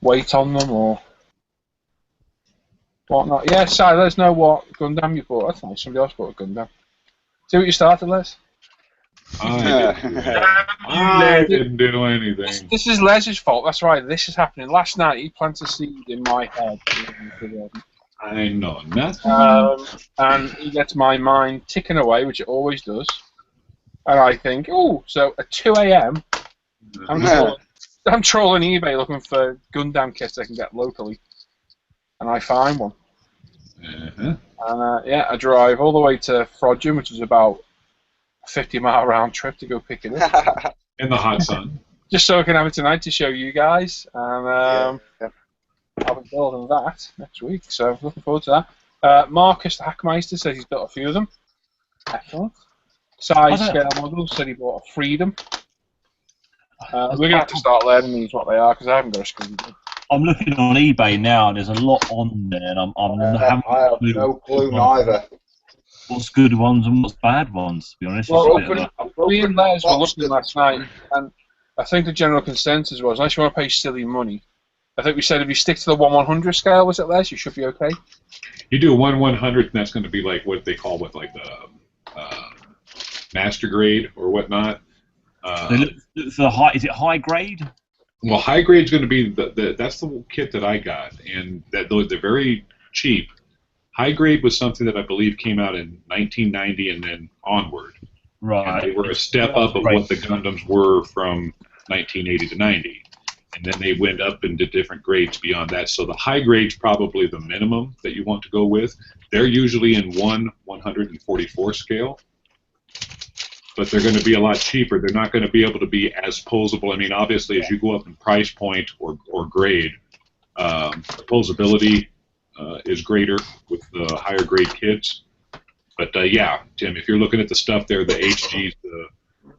weight on them or whatnot. Yeah, Si, let us know what Gundam you bought. That's nice. Somebody else bought a Gundam. See what you started, Les? I didn't do anything. This is Les's fault. That's right. This is happening. Last night he planted a seed in my head. I know nothing. And he gets my mind ticking away, which it always does. And I think, oh, so at 2 a.m. I'm trolling eBay looking for Gundam kits I can get locally, and I find one. And yeah, I drive all the way to Frodsham, which is about a 50-mile round trip to go pick it up. In the hot sun. Just so I can have it tonight to show you guys. And I'll be building that next week, so looking forward to that. Marcus the Hackmeister says he's built a few of them. Excellent. Size scale models said he bought a Freedom. We're going to have to start learning these what they are because I haven't got a screen. I'm looking on eBay now, and there's a lot on there, and I have no clue neither. What's good ones and what's bad ones, to be honest. Well, me and Les were looking last night, and I think the general consensus was, unless you want to pay silly money, I think we said if you stick to the 1/100 scale, was it, Les? You should be okay. You do a 1/100, and that's going to be like what they call the master grade or whatnot. The high, is it high grade? Well, high grade is going to be that's the kit that I got, and they're very cheap. High grade was something that I believe came out in 1990 and then onward. Right. And they were a step up of what the Gundams were from 1980 to 90. And then they went up into different grades beyond that. So the high grade's probably the minimum that you want to go with. They're usually in 1/144 scale. But they're going to be a lot cheaper. They're not going to be able to be as posable. I mean, obviously, as you go up in price point or grade, the posability is greater with the higher grade kits. But yeah, Tim, if you're looking at the stuff there, the HGs,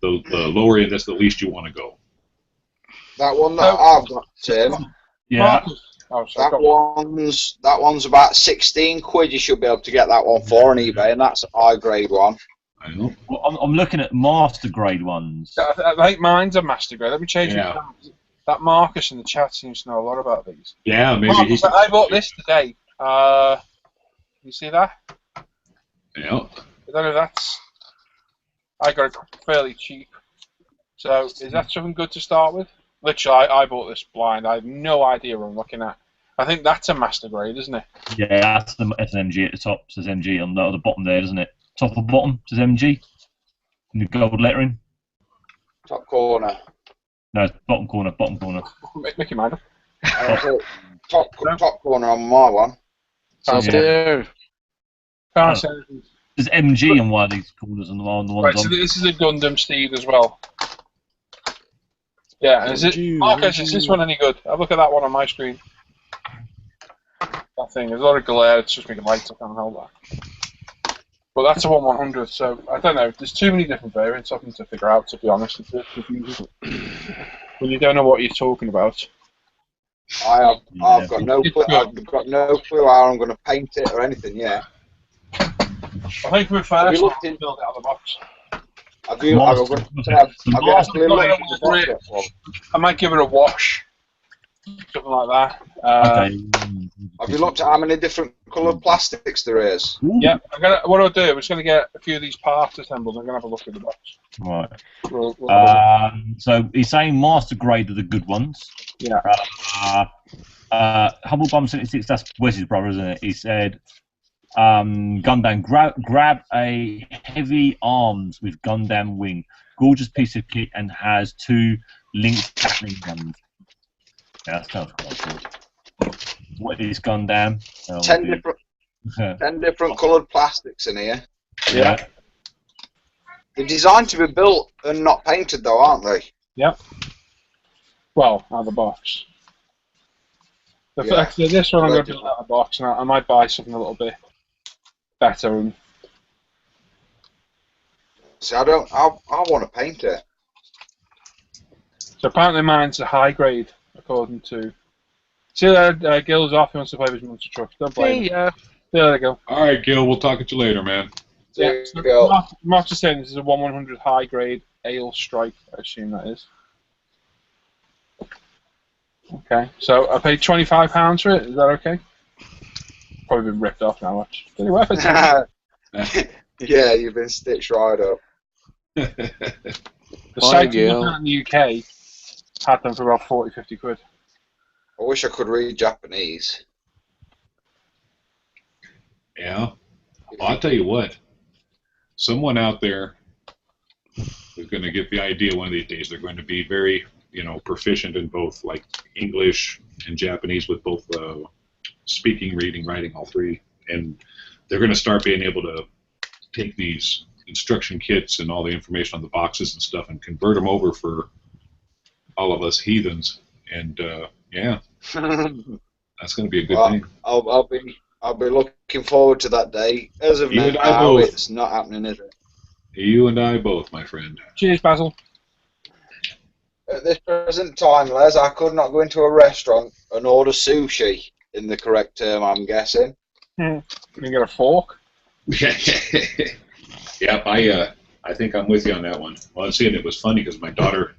the lower end, that's the least you want to go. That one that I've got, Tim. Yeah. That one's about 16 quid. You should be able to get that one for on eBay, and that's a high grade one. I know. Well, I'm looking at master grade ones. I think mine's a master grade. Let me change it. That Marcus in the chat seems to know a lot about these. Yeah, maybe. Marcus, I bought this today. You see that? Yeah. I don't know if that's... I got it fairly cheap. So, is that something good to start with? Literally, I bought this blind. I have no idea what I'm looking at. I think that's a master grade, isn't it? Yeah, that's an MG at the top. It says MG on the bottom there, doesn't it? Top or bottom says MG. In the gold lettering. Top corner. No, bottom corner. Bottom corner. Make your mind up. Top corner on my one. There. There's MG on one of these corners and the ones right, so this is a Gundam Steed as well. Yeah, and Marcus, is this one any good? Have a look at that one on my screen. That thing, there's a lot of glare, it's just making lights, I can't hold that. But that's a 1/100, so I don't know, there's too many different variants of them to figure out, to be honest. It's a bit confusing. When you don't know what you're talking about. I've got no clue. I've got no clue how I'm going to paint it or anything yet. I think we're first to build it out of the box. I might give it a wash, something like that. Have you looked at how many different coloured plastics there is? Yeah, what I'll do, I'm just going to get a few of these parts assembled. I'm going to have a look at the box. Right. So he's saying master grade are the good ones. Yeah. Humble Bum 76, that's Wes's brother, isn't it? He said, Gundam, grab a heavy arms with Gundam wing. Gorgeous piece of kit and has 2 linked Gatling guns. Yeah, that sounds quite cool. What is Gundam? 10 different coloured plastics in here. Yeah. They're designed to be built and not painted, though, aren't they? Yep. Well, out of the box. This one I'm going to build out of the box, and I might buy something a little bit better. And... See, I want to paint it. So apparently mine's a high grade, according to... See there, Gil's off, he wants to play with his monster truck. Don't blame him. There they go. Alright, Gil, we'll talk at you later, man. Yeah, so Mark's just saying this is a 1/100 high grade Ale Strike, I assume that is. Okay, so I paid £25 for it, is that okay? Probably been ripped off now, watch. Did it worth it? Yeah, you've been stitched right up. The site in the UK had them for about 40-50 quid. I wish I could read Japanese. Yeah. Well, I'll tell you what. Someone out there is going to get the idea one of these days. They're going to be very, proficient in both, like English and Japanese, with both speaking, reading, writing, all three. And they're going to start being able to take these instruction kits and all the information on the boxes and stuff and convert them over for all of us heathens. And yeah, that's going to be a good thing. I'll be looking forward to that day. As of now, it's not happening, is it? You and I both, my friend. Cheers, Basil. At this present time, Les, I could not go into a restaurant and order sushi in the correct term, I'm guessing. You get a fork? Yeah, I think I'm with you on that one. Well, I'm seeing it was funny because my daughter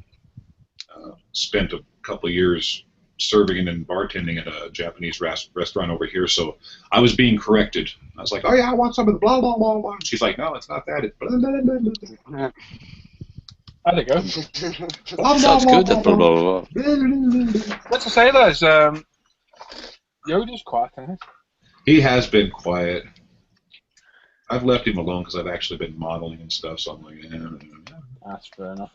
spent a couple of years serving and bartending at a Japanese restaurant over here, so I was being corrected. I was like, oh yeah, I want some of the blah, blah, blah, blah. She's like, no, it's not that. It's blah, blah, blah, blah, blah. How'd it go? Sounds good. That blah, blah, blah. What's to say, Les? Yoda's quiet tonight. He has been quiet. I've left him alone because I've actually been modeling and stuff, so I'm like, yeah. That's fair enough.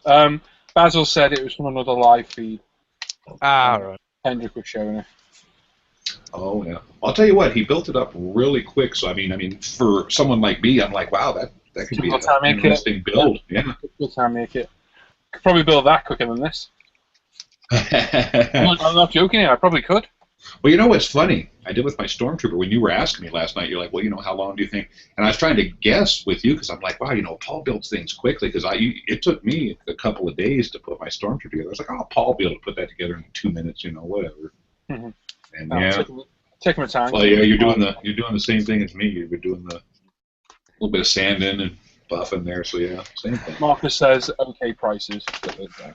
Basil said it was from another live feed. Right. Hendrik was showing it. Oh yeah. I'll tell you what, he built it up really quick. So I mean, for someone like me, I'm like, wow, that could be an interesting build. Yeah. Good time make it. Could probably build that quicker than this. I'm not joking. I probably could. Well, you know what's funny? I did with my Stormtrooper. When you were asking me last night, you're like, well, how long do you think? And I was trying to guess with you because I'm like, wow, Paul builds things quickly because it took me a couple of days to put my Stormtrooper together. I was like, oh, Paul will be able to put that together in 2 minutes, whatever. Mm-hmm. And yeah, take my time. Well, yeah, you're doing the same thing as me. You've been doing the little bit of sanding and buffing there, so yeah, same thing. Marcus says okay prices. Okay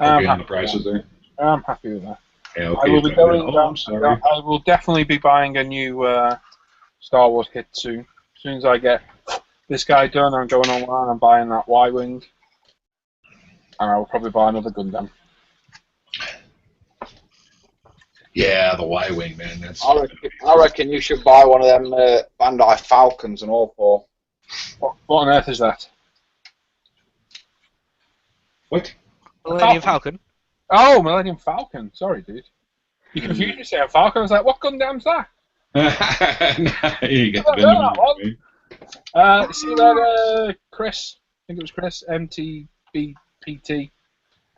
on the prices there. I'm happy with that. Yeah, okay. I will be going. I'm sorry. I will definitely be buying a new Star Wars kit soon. As soon as I get this guy done, I'm going online and buying that Y-wing, and I will probably buy another Gundam. Yeah, the Y-wing, man. I reckon you should buy one of them Bandai Falcons and all for. What on earth is that? What? Millennium Falcon? Oh, Millennium Falcon. Sorry, dude. You confused me saying Falcon. I was like, what Gundam's that? You get the one. See that, Chris? I think it was Chris, MTBPT.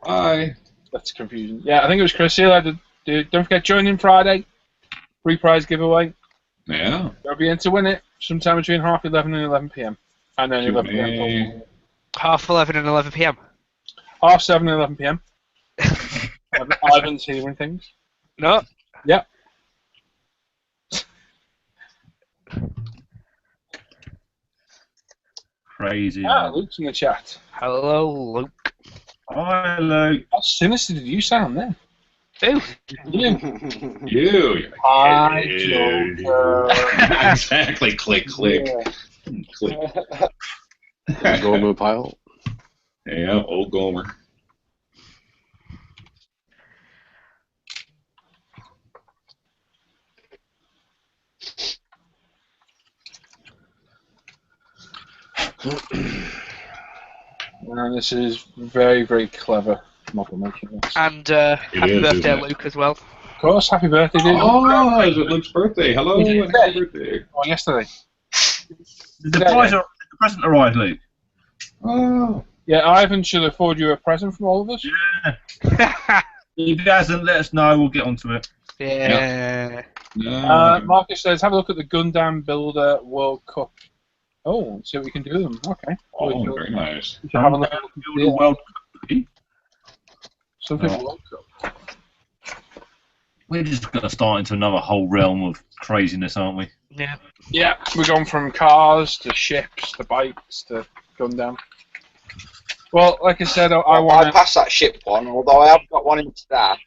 Hi. That's confusing. Yeah, I think it was Chris. See you later, dude. Don't forget, join in Friday. Free prize giveaway. Yeah. You'll be in to win it sometime between 11:30 and 11 p.m. And then 11 p.m. 11:30 and 11 p.m. 7:30 and 11 p.m. Ivan's hearing things. No. Yep. Crazy. Luke's in the chat. Hello, Luke. Hi, Luke. How sinister did you sound then? Who? You. Hi, Joker. Exactly. Click. Yeah. Click. Gomer pile. Yeah, old Gomer. And this is very, very clever model making. And happy birthday, Luke, as well. Of course, happy birthday, dude. Oh, is it Luke's birthday? Hello, and happy birthday. Oh, yesterday. Did the present arrive, Luke? Oh. Yeah, Ivan should afford you a present from all of us. Yeah. If he hasn't, let us know. We'll get onto it. Yeah. Marcus says, have a look at the Gundam Builder World Cup. Oh, see what we can do with them. Okay. Oh, very nice. We should have a look at the World Cup. Something World Cup. We're just going to start into another whole realm of craziness, aren't we? Yeah. Yeah, we're going from cars to ships to bikes to Gundam. Well, like I said, I want to bypass that ship one, although I have got one in staff.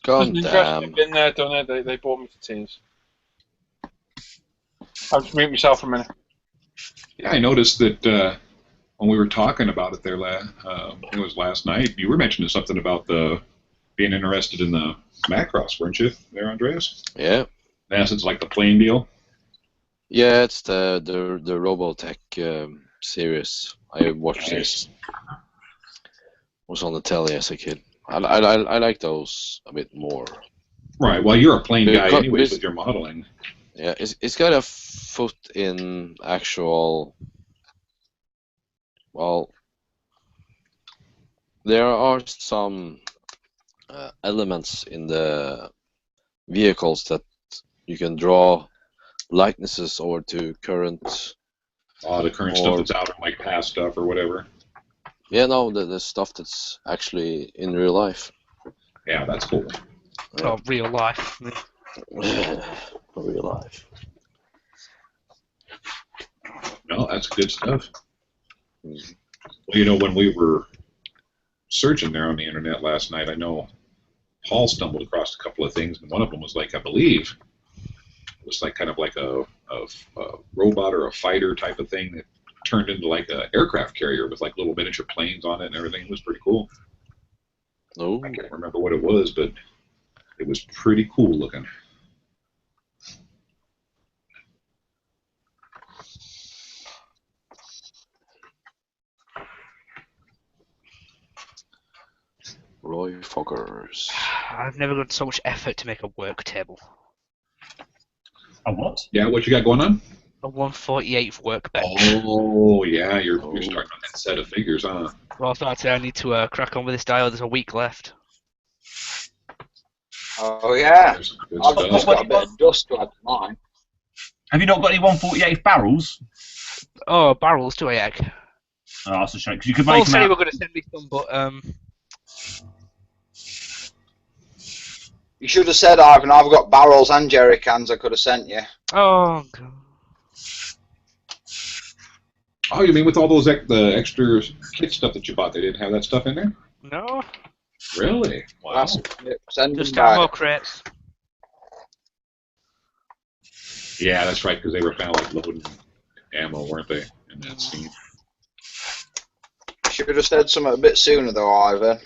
Gundam. I've been there, done it. They brought me to tears. I'll just mute myself for a minute. Yeah, I noticed that when we were talking about it there, it was last night, you were mentioning something about being interested in the Macross, weren't you, there, Andreas? Yeah. Yeah, so it's like the plane deal? Yeah, it's the Robotech series. I watched this. Was on the telly as a kid. I like those a bit more. Right, well, you're a plane guy anyways with your modeling. Yeah, it's got a foot in actual. Well, there are some elements in the vehicles that you can draw likenesses over to current. The current stuff that's out, like past stuff or whatever. Yeah, no, the stuff that's actually in real life. Yeah, that's cool. Yeah. Oh, real life. Real life. No, that's good stuff. Well, you know, when we were searching there on the internet last night, I know Paul stumbled across a couple of things, and one of them was like, I believe, it was like kind of like a robot or a fighter type of thing that turned into like an aircraft carrier with like little miniature planes on it and everything. It was pretty cool. Oh. I can't remember what it was, but it was pretty cool looking. Roy Foggers. I've never got so much effort to make a work table. A what? Yeah, what you got going on? A 1/48 workbench. Oh, yeah, you're starting on that set of figures, huh? Well, I thought I need to crack on with this dial. There's a week left. Oh yeah, Good I've stuff. just got a bit of dust to add to mine. Have you not got any 1/48 barrels? Oh, barrels to egg. Oh, that's a shame, because you could Paul make them said he out. were going to send me some, but You should have said, Ivan, I've got barrels and jerry cans I could have sent you. oh god. Oh, you mean with all those the extra kit stuff that you bought, they didn't have that stuff in there? No, Really? Wow. Send just them ammo back. crates. Yeah, that's right, because they were kind of like loading ammo, weren't they, in that scene? Should have said something a bit sooner though, Ivan.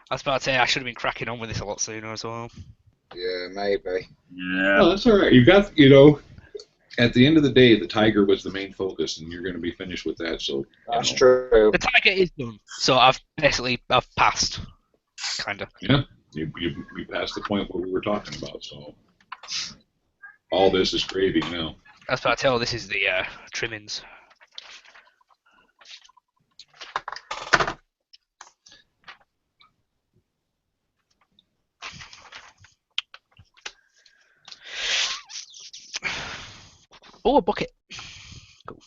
I was about to say I should have been cracking on with this a lot sooner as well. Yeah, maybe. Yeah. Oh, that's all right. You got, you know, at the end of the day, the Tiger was the main focus, and you're going to be finished with that. So That's true. The Tiger is done, so I've passed, kinda. yeah, you passed the point where we were talking about. So all this is gravy now. I was about to tell this is the trimmings. Oh, a bucket. Cool.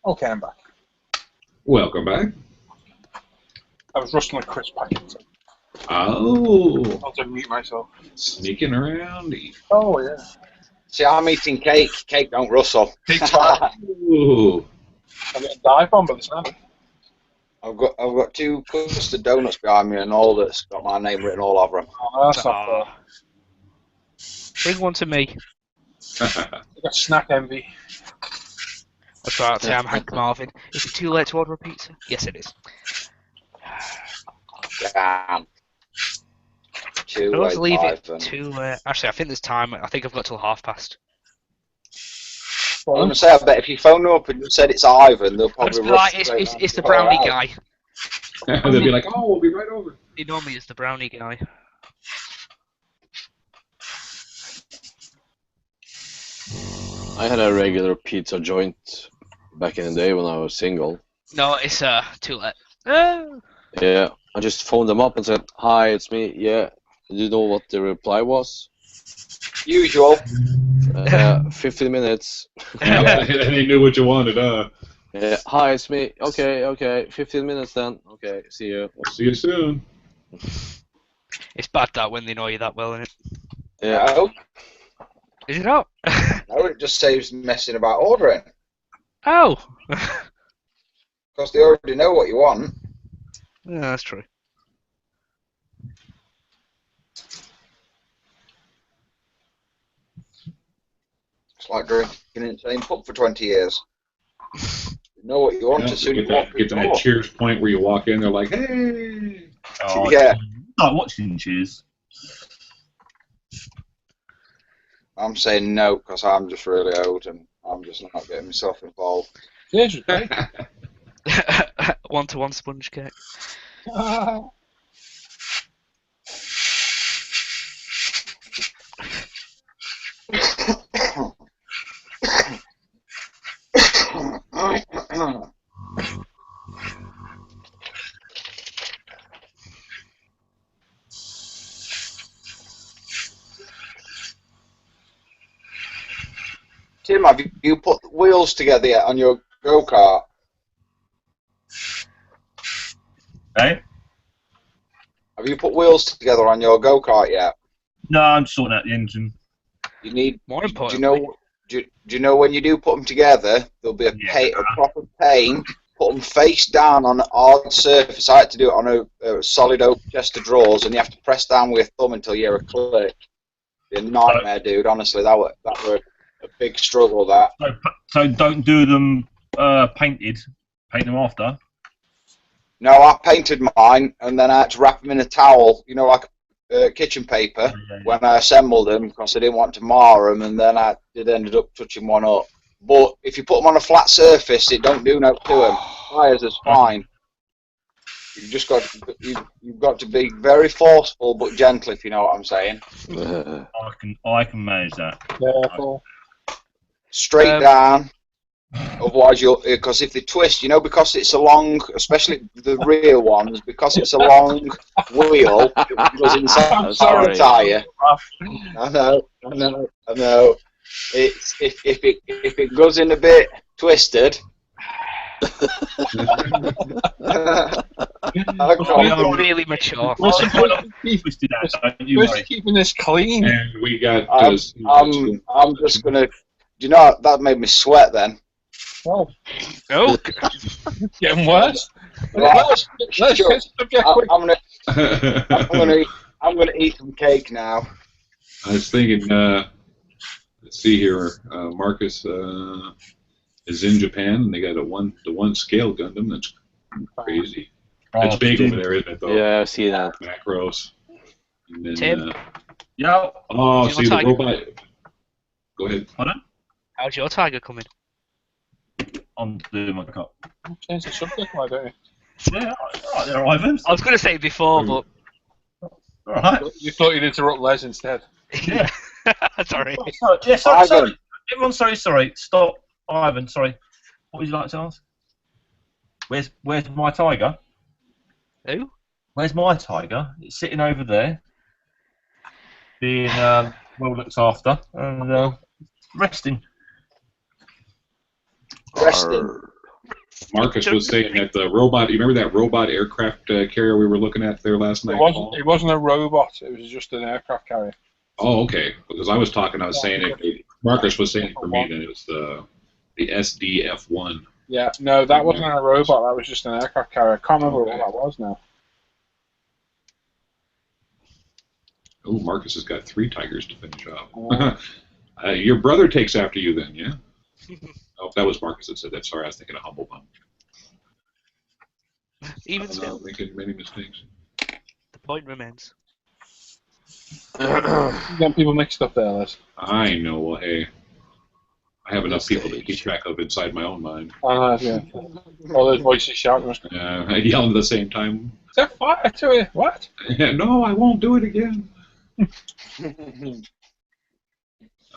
Okay, I'm back. Welcome back. I was rustling a crisp packet. Oh, I'll just mute myself. sneaking around. Oh, yeah. See, I'm eating cake. Cake don't rustle. Cake's fine. Ooh. I'm getting dive on by the sound. I've got 2 custard donuts behind me and all that's got my name written all over them. Oh, that's not fair. Bring one to me. I got snack envy. That's right, I'm Hank Marvin. Is it too late to order a pizza? Yes, it is. Damn. Too I always late, leave it Ivan. too late. Actually, I think there's time. I think I've got till 5:30. I'm going to say, I bet if you phone them up and you said it's Ivan, they'll I'll just probably be rush like, straight it's round the to brownie call out. guy. They'll be like, oh, we'll be right over. He normally is the brownie guy. I had a regular pizza joint back in the day when I was single. No, it's too late. Yeah, I just phoned them up and said, "Hi, it's me." Yeah. Did you know what the reply was? Usual. 15 minutes. Yeah, and they knew what you wanted, Yeah. Hi, it's me. Okay. 15 minutes then. Okay, see you. See you soon. It's bad that when they know you that well, isn't it? Yeah. No, Is it not? no, it just saves messing about ordering. Oh! Because they already know what you want. Yeah, that's true. It's like drinking in the same pub for 20 years. You know what you want Yeah, as soon as get you walk that, through get the to that door. cheers point where you walk in, they're like, hey. Oh, Yeah. Like watching Cheers. I'm saying no because I'm just really old and I'm just not getting myself involved. Cheers, right? 1-to-1 sponge cake. Tim, have you put the wheels together yet on your go-kart? Hey? Have you put wheels together on your go-kart yet? No, I'm sorting out the engine. You need. More Do importantly, you know when you do put them together, there'll be a proper pane. Put them face down on an odd surface. I had to do it on a solid oak chest of drawers, and you have to press down with your thumb until you hear a click. It's a nightmare, dude. Honestly, that were a big struggle. That. So don't do them painted. Paint them after. No, I painted mine, and then I had to wrap them in a towel, like kitchen paper, when I assembled them, because I didn't want to mar them, and then I ended up touching one up. But if you put them on a flat surface, it don't do no to them. Tires is fine. You've just got you've got to be very forceful but gentle, if you know what I'm saying. I can manage that. Careful. Straight down. Otherwise, because if they twist, because it's a long, especially the rear ones, because it's a long wheel, it goes inside the tyre. I know. It's if it goes in a bit twisted. you're really mature. What's keeping this clean? And we got. I'm just gonna. That made me sweat then. Oh, getting worse. Right. Let's get subject quick. I'm gonna eat some cake now. I was thinking. Let's see here. Marcus is in Japan, and they got the one scale Gundam. That's crazy. It's big over there, isn't it? Though. Yeah, I see that. Macros. And then, Tim. Yeah. Oh, see the robot. Go ahead. Pardon? How's your tiger coming? On the my cup. Change the subject, why don't you? Yeah, alright there, Ivan. I was going to say it before, but... Alright. You thought you'd interrupt Les instead. Yeah. Sorry. Sorry. Everyone, sorry. Stop. Ivan, sorry. What would you like to ask? Where's my tiger? Who? Where's my tiger? It's sitting over there, being well looked after and resting. Marcus was saying that the robot. You remember that robot aircraft carrier we were looking at there last night? It wasn't a robot. It was just an aircraft carrier. Oh, okay. Because I was saying it. Marcus was saying it for me that it was the SDF-1. Yeah, no, that wasn't a robot. That was just an aircraft carrier. I can't remember what that was now. Oh, Marcus has got 3 tigers to finish off. Your brother takes after you then, yeah? Oh, that was Marcus that said that. Sorry, I was thinking of Humble Bum. Even still, making many mistakes. the point remains. You got people mixed up there, Les. I know. Well, hey, I have enough people to keep track of inside my own mind. Yeah. All those voices shouting. I yell at the same time. Set fire to it. What? No, I won't do it again.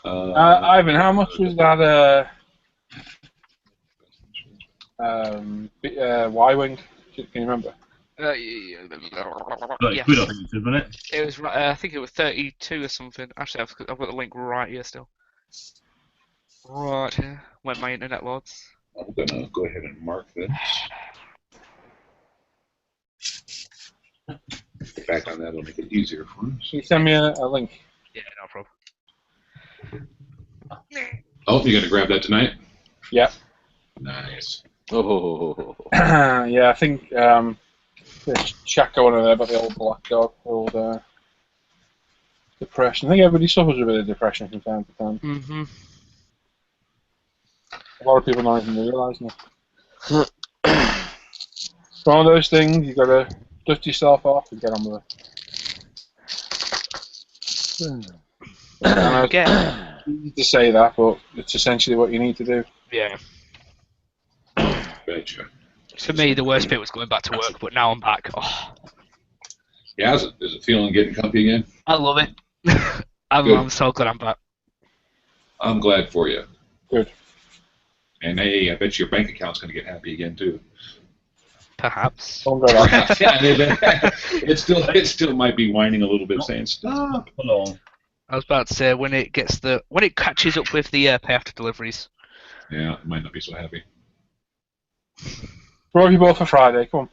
Ivan, how much was that? Y-wing? Can you remember? Yes. Good, I think it is, wasn't it? It was. I think it was 32 or something. Actually, I've got the link right here still. Right here. Where my internet loads. I'm gonna go ahead and mark this. Get back on that. It'll make it easier for us. Can you send me a link? Yeah, no problem. Oh, you gonna grab that tonight? Yeah. Nice. Oh. Yeah, I think there's chat going on there about the old black dog, old depression. I think everybody suffers a bit of depression from time to time. Mm-hmm. A lot of people don't even realise now. It's one of those things, you gotta dust yourself off and get on with it. It's easy to say that, but it's essentially what you need to do. Yeah. Betcha. For me, the worst bit was going back to work, but now I'm back. Oh. Yeah, is it feeling getting comfy again? I love it. I'm so glad I'm back. I'm glad for you. Good. And hey, I bet your bank account's going to get happy again too. Perhaps. It still might be whining a little bit, saying stop. Hold on. I was about to say when it catches up with the pay after deliveries. Yeah, it might not be so happy. What have you bought for Friday? Come on.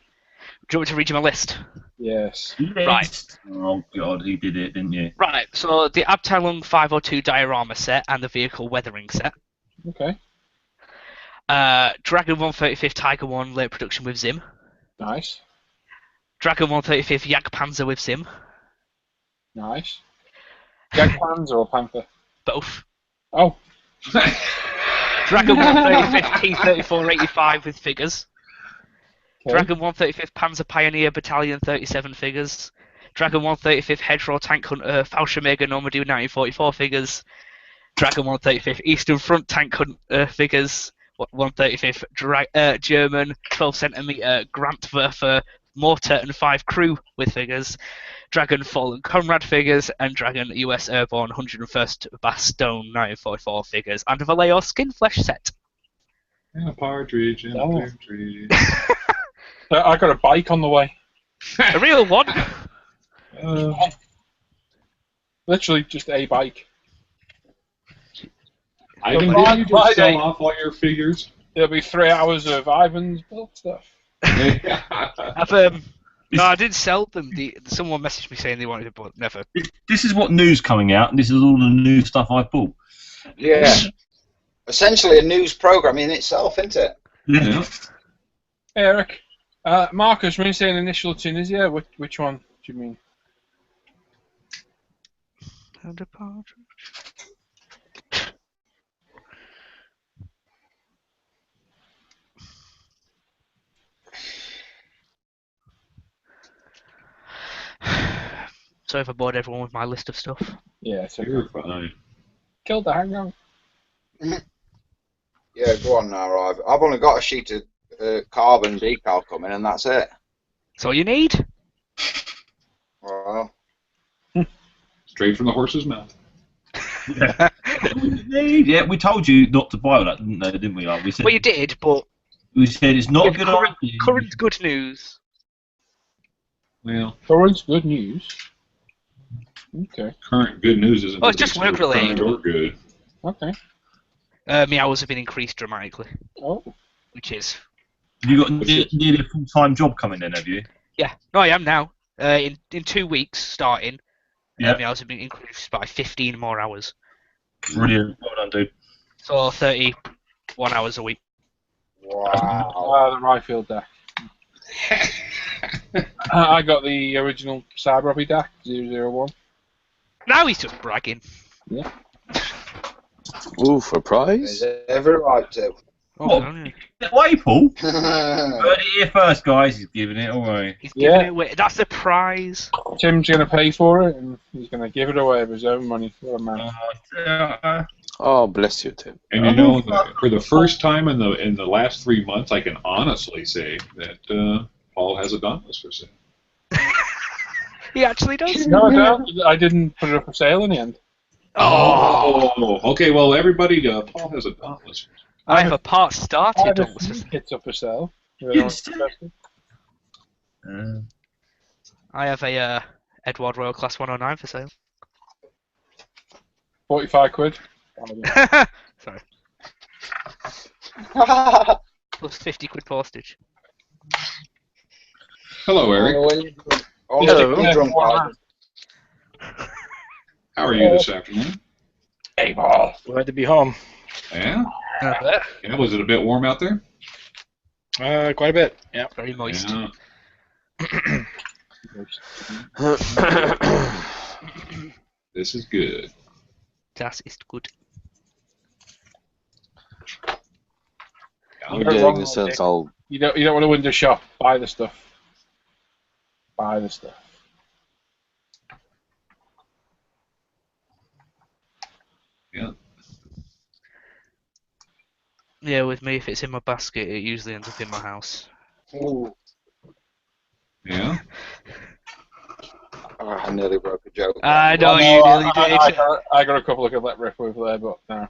Do you want me to read you my list? Yes. Right. Oh god, he did it, didn't you? Right. So the Abteilung 502 diorama set and the vehicle weathering set. Okay. Dragon 135 Tiger 1 late production with Zim. Nice. Dragon 135 Jagdpanzer with Zim. Nice. Jagdpanzer or Panther? Both. Oh. Dragon 135 T-3485 with figures. Okay. Dragon 135 Panzer Pioneer Battalion 37 figures. Dragon 135 Hedgerow Tank Hunter Fallschirmjäger Normandy 1944 figures. Dragon 135 Eastern Front Tank Hunter figures. 135 German 12cm Grantwerfer mortar and 5 crew with figures. Dragon Fallen Comrade figures and Dragon US Airborne 101st Bastogne 1944 figures and a Vallejo skin flesh set. And a partridge in a pear tree. I got a bike on the way. A real one? Literally just a bike. Ivan, did you just sell off all your figures? There'll be 3 hours of Ivan's built stuff. No, I did sell them. Someone messaged me saying they wanted it, but never. This is what news coming out, and this is all the new stuff I bought. Yeah. Essentially a news program in itself, isn't it? Yeah. Eric, Marcus, when you say an initial Tunisia, which one do you mean? And a partridge. Sorry if I bored everyone with my list of stuff. Yeah, so You're fine. Killed the hangout. Yeah, go on now, I've only got a sheet of carbon decal coming, and that's it. That's all you need? Well, Straight from the horse's mouth. Yeah, we told you not to buy that, didn't we? We said, well, you did, but... We said it's not a good idea. Current good news. Well, current good news. Okay. Current good news isn't. Oh, it's just work related. Or good. Okay. My hours have been increased dramatically. Oh. Which is. You got nearly a full-time job coming in, have you? Yeah. No, I am now. In 2 weeks starting. Yeah. My hours have been increased by 15 more hours. Brilliant. Well done, dude. So 31 hours a week. wow. The Ryefield deck. I got the original Cyber deck, 001. Now he's just bragging. Yeah. Ooh, for a prize? Is every right to? Oh, get away, Paul. Heard it here first, guys. He's giving it away. He's giving it away. That's the prize. Tim's going to pay for it, and he's going to give it away with his own money. What a man. Oh, bless you, Tim. And you know, for the first time in the last 3 months, I can honestly say that Paul has a Dauntless for sale. He actually does. No, I didn't put it up for sale in the end. Oh, okay. Well, everybody, Paul has a Dauntless. I have a part started. I have a few kits up for sale. I have a Edward Royal Class 109 for sale. 45 quid. Sorry. Plus 50 quid postage. Hello, Eric. Hello. How are you this afternoon? Hey, Paul. Glad to be home. Yeah? Yeah, was it a bit warm out there? Quite a bit. Yeah. Very moist. Yeah. This is good. Das ist gut. I'm getting the sense I'll... You don't want to window shop. Buy the stuff. Buy the stuff. Yeah. Yeah, with me, if it's in my basket, it usually ends up in my house. Ooh. Yeah? Oh, I nearly broke a joke. I know you nearly did. I got a couple I could let rip over there, but no.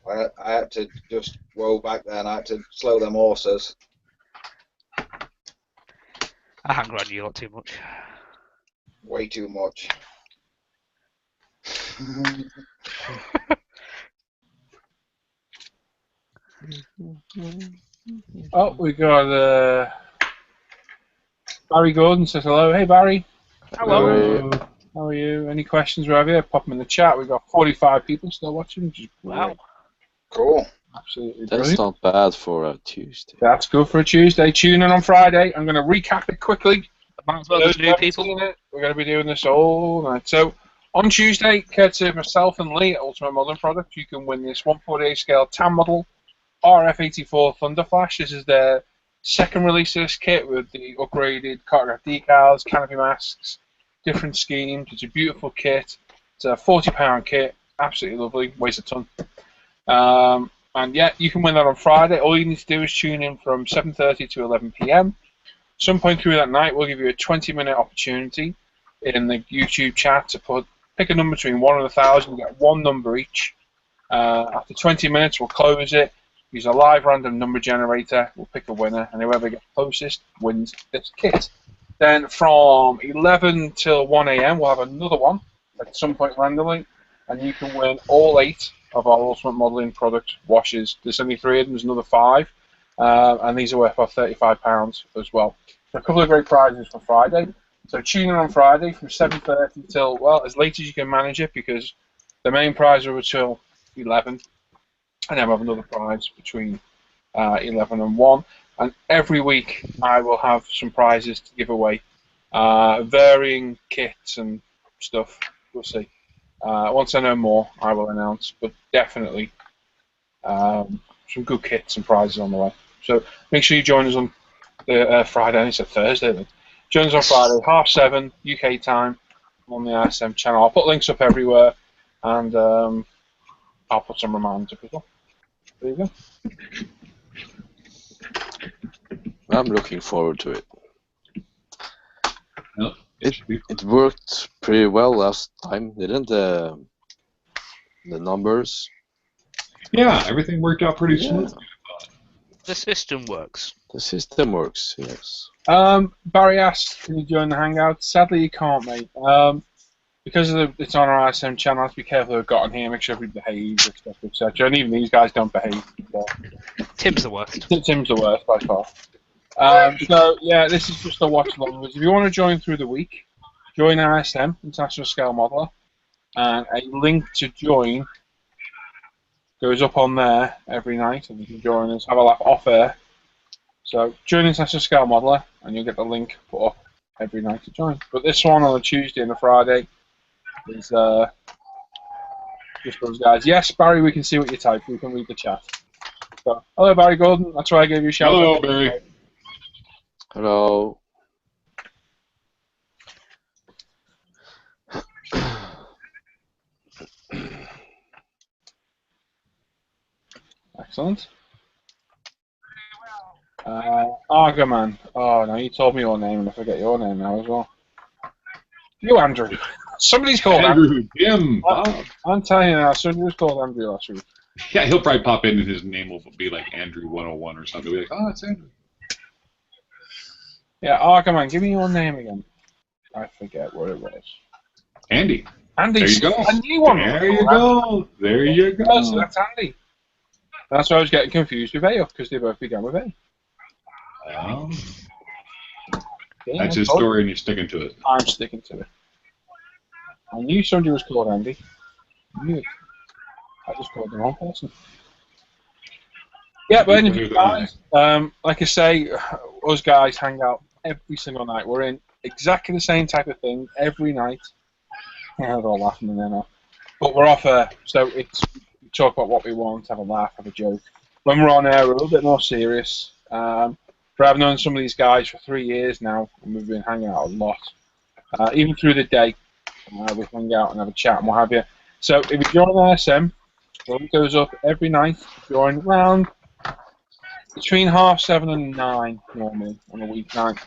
I had to just roll back there and I had to slow them horses. I hang around you lot too much. Way too much. Oh, we got Barry Gordon says hello. Hey, Barry. Hello. How are you? Any questions, Ravi? Pop them in the chat. We've got 45 people still watching, which is Wow. Cool. Absolutely That's brilliant. not bad for a Tuesday. That's good for a Tuesday. Tune in on Friday. I'm going to recap it quickly. Might as well just new people. We're going to be doing this all night. So, on Tuesday, courtesy of myself and Lee at Ultimate Modern Products, you can win this 1/48 scale TAM model RF84 Thunderflash. This is their second release of this kit with the upgraded cartograph decals, canopy masks, different schemes. It's a beautiful kit. It's a £40 kit. Absolutely lovely. Weighs a ton. And yeah, you can win that on Friday. All you need to do is tune in from 7:30 to 11 p.m. Some point through that night, we'll give you a 20-minute opportunity in the YouTube chat to pick a number between 1 and 1,000. You get one number each. After 20 minutes, we'll close it. Use a live random number generator. We'll pick a winner, and whoever gets closest wins this kit. Then from 11 till 1 a.m., we'll have another one at some point randomly, and you can win all 8 of our Ultimate Modelling product washes. There's only 3 of them. There's another 5, and these are worth about £35 as well. So a couple of great prizes for Friday. So tune in on Friday from 7:30 till, well, as late as you can manage it, because the main prize will be till 11. And then we'll have another prize between 11 and 1. And every week I will have some prizes to give away. Varying kits and stuff. We'll see. Once I know more, I will announce. But definitely some good kits and prizes on the way. So make sure you join us on Friday. And it's a Thursday. Then. Join us on Friday, 7:30 UK time on the ISM channel. I'll put links up everywhere. And I'll put some reminders up as well. There you go. I'm looking forward to it. Yep. It worked pretty well last time, didn't the numbers? Yeah, everything worked out pretty smooth. The system works. The system works, yes. Barry asked, can you join the Hangout? Sadly, you can't, mate. Because it's on our ISM channel, I have to be careful who've got on here, make sure everybody behaves, etc., etc. And even these guys don't behave. So. Tim's the worst. Tim's the worst, by far. So, yeah, this is just a watch-along. If you want to join through the week, join ISM, International Scale Modeler, and a link to join goes up on there every night, and you can join us, have a laugh off air. So, join International Scale Modeler, and you'll get the link put up every night to join. But this one on a Tuesday and a Friday is just those guys. Yes, Barry, we can see what you type. We can read the chat. So, hello, Barry Gordon. That's why I gave you a shout out. Hello, Barry. Hello. Excellent. Argaman. Oh, no, you told me your name, and I forget your name now as well. You, Andrew. Somebody's called Andrew. Jim. I'm telling you now, somebody was called Andrew last week. Yeah, he'll probably pop in and his name will be like Andrew 101 or something. We'll be like, oh, it's Andrew. Yeah, Argaman, give me your name again. I forget what it was. Andy. Andy. There you go. I knew one. There you go. There you go. Oh, so that's Andy. That's why I was getting confused with A, because they both began with A. Oh. Yeah, That's his story and you're sticking to it. I'm sticking to it. I knew somebody was called Andy. I knew it. I just called the wrong person. Yeah, but anyway, guys, like I say, us guys hang out every single night. We're in exactly the same type of thing every night. Yeah, they're all laughing in there now. But we're off air, so it's we talk about what we want, have a laugh, have a joke. When we're on air, we're a little bit more serious. But I've known some of these guys for 3 years now, and we've been hanging out a lot. Even through the day, we hang out and have a chat and what have you. So if you join ISM, it goes up every night. Join around between 7:30 and 9 normally on a weeknight.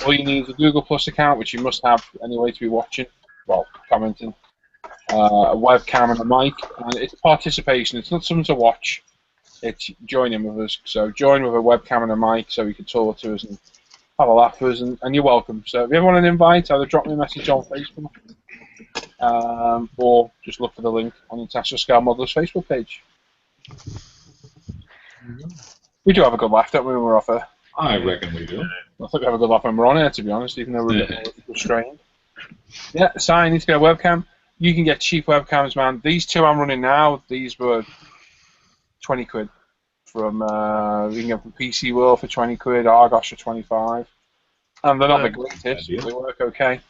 All you need is a Google Plus account, which you must have anyway to be watching, well, commenting. a webcam and a mic, and it's participation. It's not something to watch. It's joining with us. So join with a webcam and a mic so you can talk to us and have a laugh with us, and you're welcome. So if you ever want an invite, either drop me a message on Facebook or just look for the link on the International Scale Modelers Facebook page. We do have a good laugh, don't we, when we're off air? I reckon we do. I think we have a good laugh when we're on air, to be honest, even though we're a bit more restrained. Yeah, so I need to get a webcam. You can get cheap webcams, man. These two I'm running now, these were 20 quid. From you can get from PC World for 20 quid, Argos for 25. And they're not the greatest, but they work okay.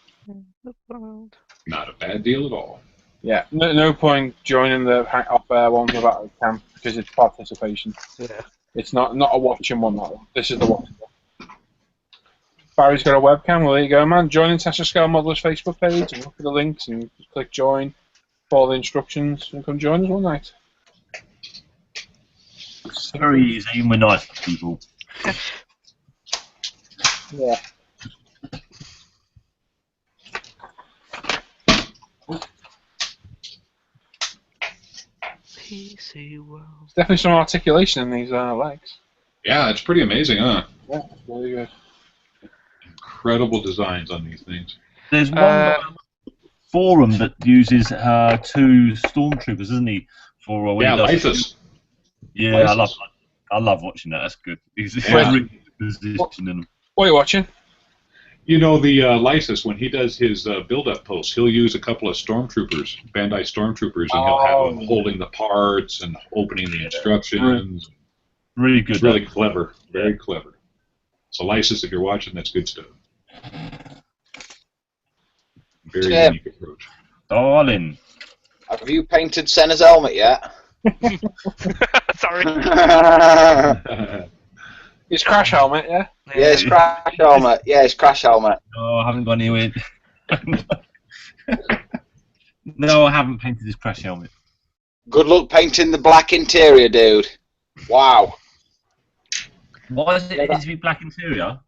Not a bad deal at all. Yeah, no point joining the off-air one without a cam because it's participation. Yeah. It's not a watching one, that one. This is the watching one. Barry's got a webcam. Well, there you go, man. Join International Scale Modelers Facebook page and look for the links and click join, follow the instructions, and come join us one night. It's very easy and we're nice people. Yeah. PC World. There's definitely some articulation in these legs. Yeah, it's pretty amazing, huh? Yeah, it's really good. Incredible designs on these things. There's one forum that uses 2 stormtroopers, isn't he? For yeah, Lysis. Yeah, Lysis. I love watching that. That's good. He's Yeah. positioning. What are you watching? You know, the Lysis, when he does his build-up posts, he'll use a couple of stormtroopers, Bandai stormtroopers, and he'll have them holding the parts and opening the instructions. Really good. It's really clever. Very clever. So Lysis, if you're watching, that's good stuff. Very unique approach. Darling. Have you painted Senna's helmet yet? Sorry. It's Crash Helmet, yeah? Yeah, it's Crash helmet. Yeah, it's Crash helmet. No, I haven't gone anywhere. No, I haven't painted his Crash helmet. Good luck painting the black interior, dude. Wow. Why is it? Is it black interior?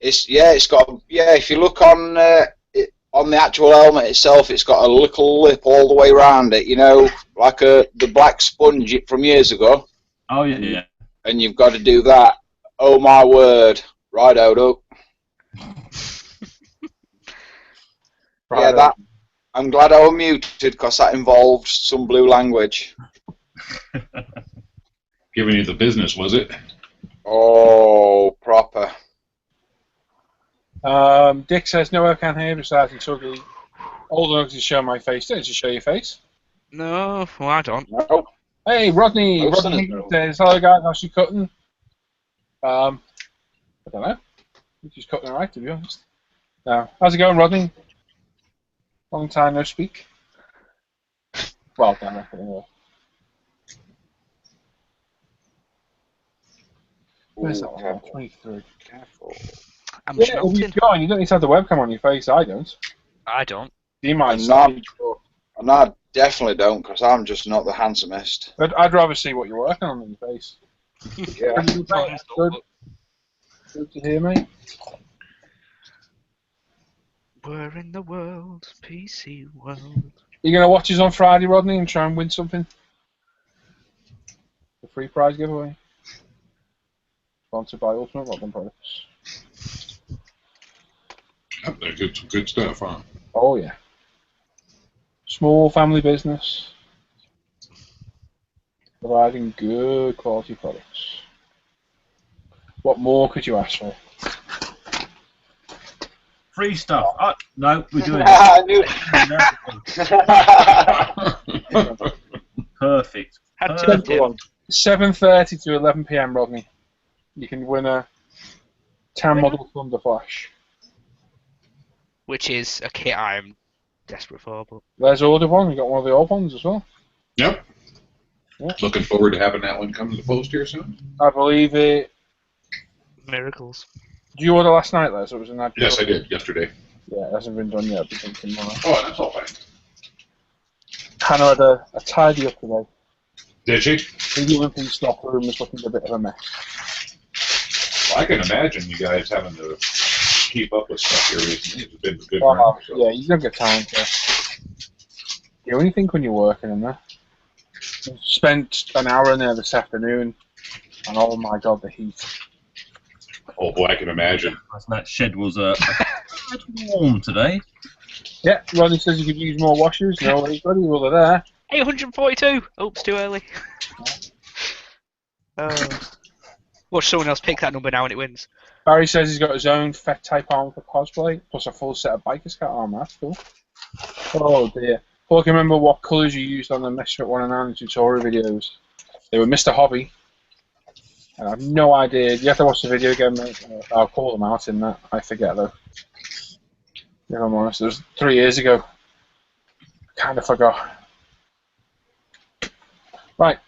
It's got if you look on the actual helmet itself, it's got a little lip all the way around it. You know, like the black sponge from years ago. Oh yeah. And you've got to do that. Oh my word! Right, Odo. Yeah, that. I'm glad I was muted because that involved some blue language. Giving you the business, was it? Oh, proper. Dick says, no webcam here besides it's ugly. Old enough to show my face. Don't you show your face? No, well, I don't. No. Hey, Rodney. Rodney says, hello guys, how's she cutting? I don't know. I think she's cutting alright, to be honest. How's it going, Rodney? Long time no speak. Well, damn it, anyway. Where's that one? 23. Careful. I'm Yeah, if you join, you don't need to have the webcam on your face. I don't. I don't. You might And I definitely don't, because I'm just not the handsomest. I'd rather see what you're working on in your face. Yeah. Good to hear, mate. Where in the world? PC World. You going to watch us on Friday, Rodney, and try and win something? The free prize giveaway. Sponsored by Ultimate Modeling Products. They're good, some good stuff, huh? Oh, yeah. Small family business. Providing good quality products. What more could you ask for? Free stuff. Oh, no, we're doing it. Perfect. 7:30 to 11 PM, Rodney. You can win a Tan Model Thunder Flash. Which is a kit I'm desperate for. But There's order one. You got one of the old ones as well. Yep. Yeah. Looking forward to having that one come to the post here soon. I believe it. Miracles. Did you order last night, Les? It was a night. Yes, I did yesterday. Yeah, it hasn't been done yet. But tomorrow. Oh, that's all fine. Hannah had a tidy up today. Did she? The UMP stock room is looking a bit of a mess. Well, I can imagine you guys having to keep up with stuff here recently. It's been a good run. Yeah, you don't get time to. You only think when you're working in there. I spent an hour in there this afternoon, and oh my god, the heat. Oh boy, I can imagine. That shed was warm today. Yeah, Ronnie says you could use more washers. No, buddy, well, they're there. 842! Oops, too early. Watch someone else pick that number now and it wins. Barry says he's got his own Fett type armor for cosplay, plus a full set of biker's cat armor. That's cool. Oh dear. Paul, can remember what colours you used on the Misfit 1 and 9 tutorial videos? They were Mr. Hobby. And I have no idea. You have to watch the video again, mate. I'll call them out in that. I forget though. If I'm honest, it was 3 years ago. Kind of forgot. Right.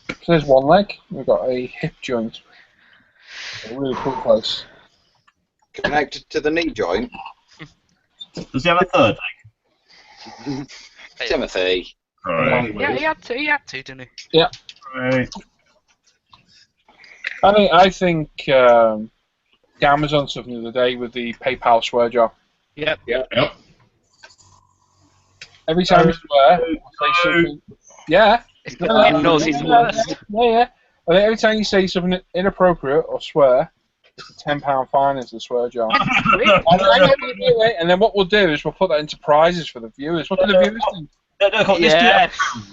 So there's one leg. We've got a hip joint. A really cool place. Connected to the knee joint. Does he have a third leg? Timothy. Right. Yeah, he had to, didn't he? Yeah. Right. I think Amazon something the other day with the PayPal swear jar. Yep. Every time you swear, say something. Yeah. It knows he's the worst. Yeah. I think every time you say something inappropriate or swear, it's a £10 fine into the swear jar. And then what we'll do is we'll put that into prizes for the viewers. What do the viewers think?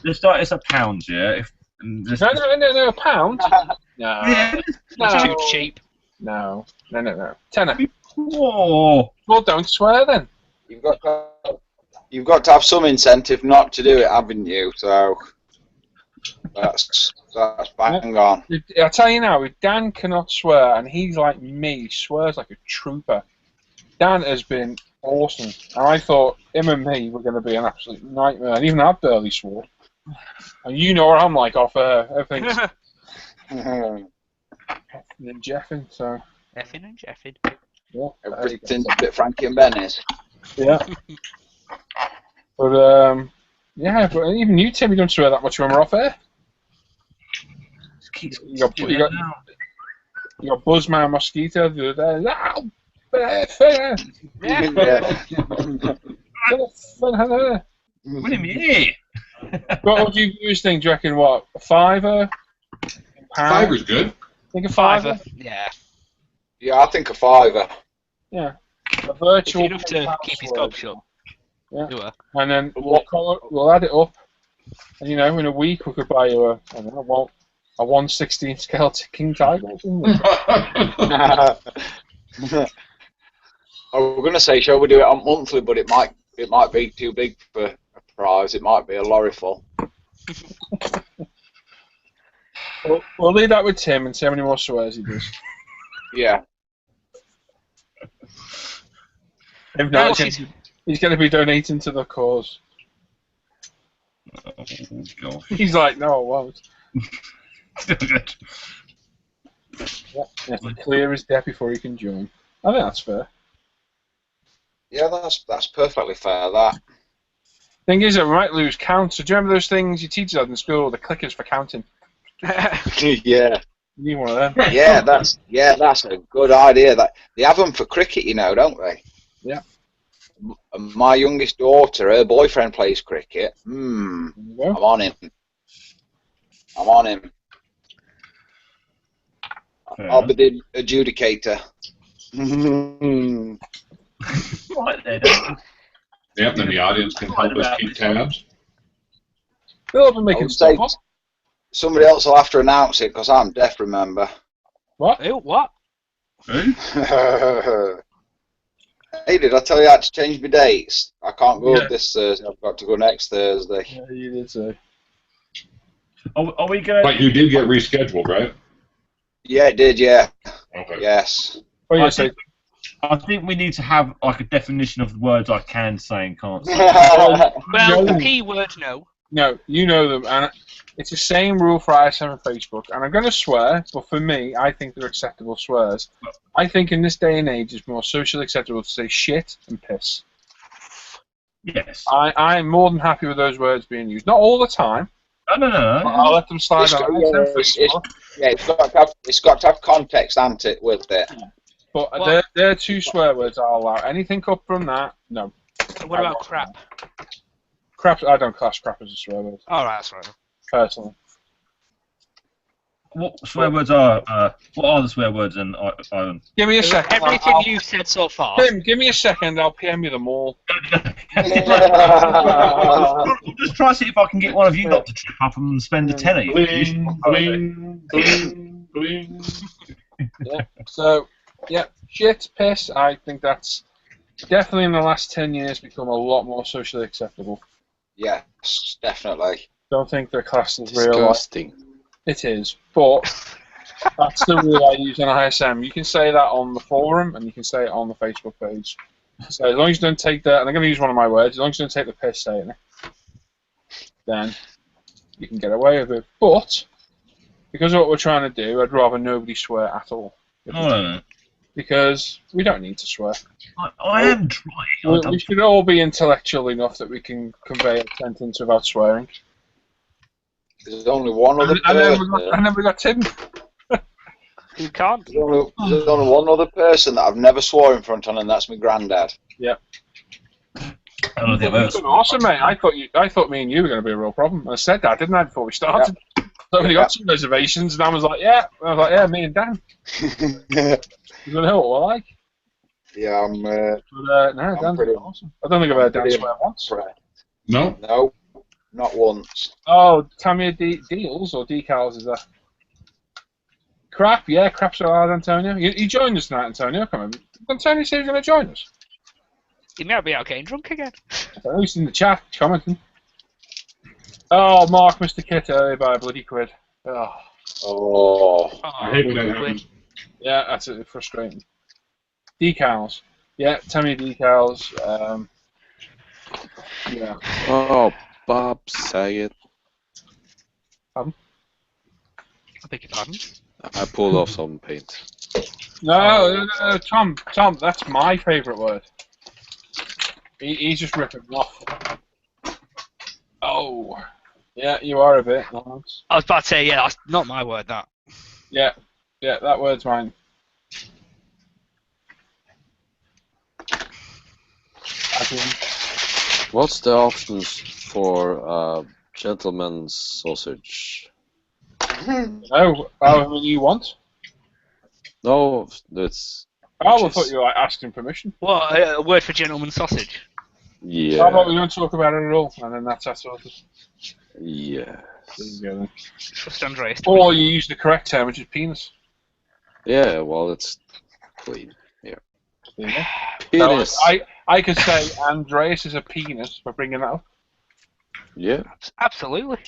Let's start. It's £1, yeah. No, £1? No. Yeah. That's too cheap. No. Tenner. Whoa. Well, don't swear then. You've got to have some incentive not to do it, haven't you? So that's bang on. I tell you now, if Dan cannot swear, and he's like me, he swears like a trooper. Dan has been awesome, and I thought him and me were going to be an absolute nightmare. And even I barely swore. And you know what I'm like off air. Everything's effing and jeffing, so. Effing and jeffing. Yeah, everything's a bit Frankie and Benny's. Yeah. But but even you, Tim, you don't swear that much when we're off air. You got Buzzman Mosquito the other day. What do you mean? What would you use? Think? Do you reckon what? A £5? £5's good. Think a £5? Yeah. Yeah, I think a £5. Yeah. A virtual. Enough to keep his gob shut. Yeah. And then we'll add it up, and in a week we could buy you a 1/16 scale ticking tiger. I was going to say, shall we do it on monthly? But it might be too big for a prize. It might be a lorry full. We'll leave that with Tim and see how many more swears he does. Yeah. If not, he's going to be donating to the cause. Oh, gosh. He's like, no, I won't. Yeah, clear his debt before he can join. I think that's fair. Yeah, that's perfectly fair. That. Thing is, that we might lose count. So do you remember those things you teach us in school, the clickers for counting? Yeah. You need one of them. Yeah, that's a good idea. That they have them for cricket, don't they? Yeah. My youngest daughter, her boyfriend plays cricket. I'm on him. I'll be the adjudicator. Right then. Yep, then the audience can help us keep tabs. They'll be making stuff up. Somebody else will have to announce it because I'm deaf, remember. What? Ew, what? Who? Hey, did I tell you I had to change my dates? I can't go this Thursday. I've got to go next Thursday. Yeah, you did say. Are we going? But you did get rescheduled, right? Yeah, it did. Yeah. Okay. Yes. Oh, yeah, I think we need to have like a definition of the words I can say and can't say. Well, the P word, no. No, you know them, and it's the same rule for ISM and Facebook. And I'm going to swear, but for me, I think they're acceptable swears. I think in this day and age, it's more socially acceptable to say shit and piss. Yes. I'm more than happy with those words being used. Not all the time. No. I'll let them slide on ISM and Facebook. It's got to have context, hasn't it, with it? Yeah. But they're two swear words I'll allow. Anything up from that, no. What about crap? crap. I don't class crap as a swear word. Alright, that's right. Personally. What swear words are? What are the swear words? And give me a second. Everything you've said so far. Tim, give me a second. I'll PM you them all. I'm just trying to see if I can get one of you lot to trip up and spend a tenner. Bling, bling, bling, bling. Yeah. So, yeah, shit, piss. I think that's definitely in the last 10 years become a lot more socially acceptable. Yes, definitely. Don't think they're classed as real life. Disgusting. It is, but that's the rule I use on ISM. You can say that on the forum and you can say it on the Facebook page. So as long as you don't take the, and I'm going to use one of my words, as long as you don't take the piss saying it, then you can get away with it. But because of what we're trying to do, I'd rather nobody swear at all. No. Because we don't need to swear. I am trying. We should all be intellectual enough that we can convey a sentence without swearing. There's only one other And person. then we got Tim. You can't. There's only one other person that I've never swore in front of, and that's my granddad. Yep. I don't think that's Awesome, mate. I thought me and you were going to be a real problem. I said that, didn't I, before we started? Yeah. So we got some reservations, and I was like, yeah. Me and Dan. You know what we're like. Yeah, I'm. No, Dan's pretty awesome. I don't think I've heard Dan swear once. No? No, not once. Oh, Tamiya deals or decals, is that? Crap, yeah, crap's so hard, Antonio. You joined us tonight, Antonio. Come on. Antonio said he was going to join us. He might be out getting drunk again. He's in the chat, commenting. Oh, Mark missed the kit earlier by a bloody quid. Oh. I hate when that happens. Yeah, that's frustrating. Decals. Yeah, Tamiya decals. Yeah. Oh, Bob Saget. Pardon? I beg your pardon? I pulled off some paint. No, Tom, that's my favourite word. He's just ripping me off. Oh. Yeah, you are a bit, Lawrence. I was about to say, yeah, that's not my word, that. Yeah, that word's mine. What's the options for gentleman's sausage? Oh, however you want? No, that's. Oh, I thought you were asking permission. What, a word for gentleman sausage? Yeah. How about we don't talk about it at all, and then that's our sort of. Yeah. There you go then. Trust Andreas. Or you use the correct term, which is penis. Yeah, well, it's clean. Yeah. There you go. Penis. So I could say Andreas is a penis for bringing that up. Yeah. Absolutely.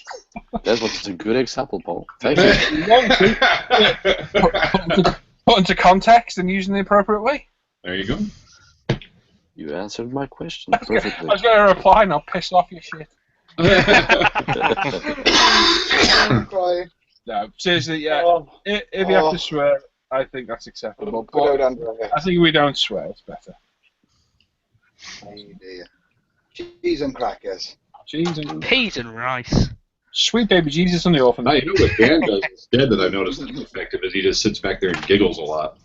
That was a good example, Paul. Thank you. Put into context and using the appropriate way. There you go. You answered my question perfectly. I was going to reply and I'll piss off your shit. No, seriously, yeah. If you have to swear, I think that's acceptable. But I think we don't swear, it's better. Oh dear. Cheese and crackers. Cheese and peas and rice. Sweet baby Jesus on the orphan. Now, you know what Dan does instead that I've noticed is effective is he just sits back there and giggles a lot.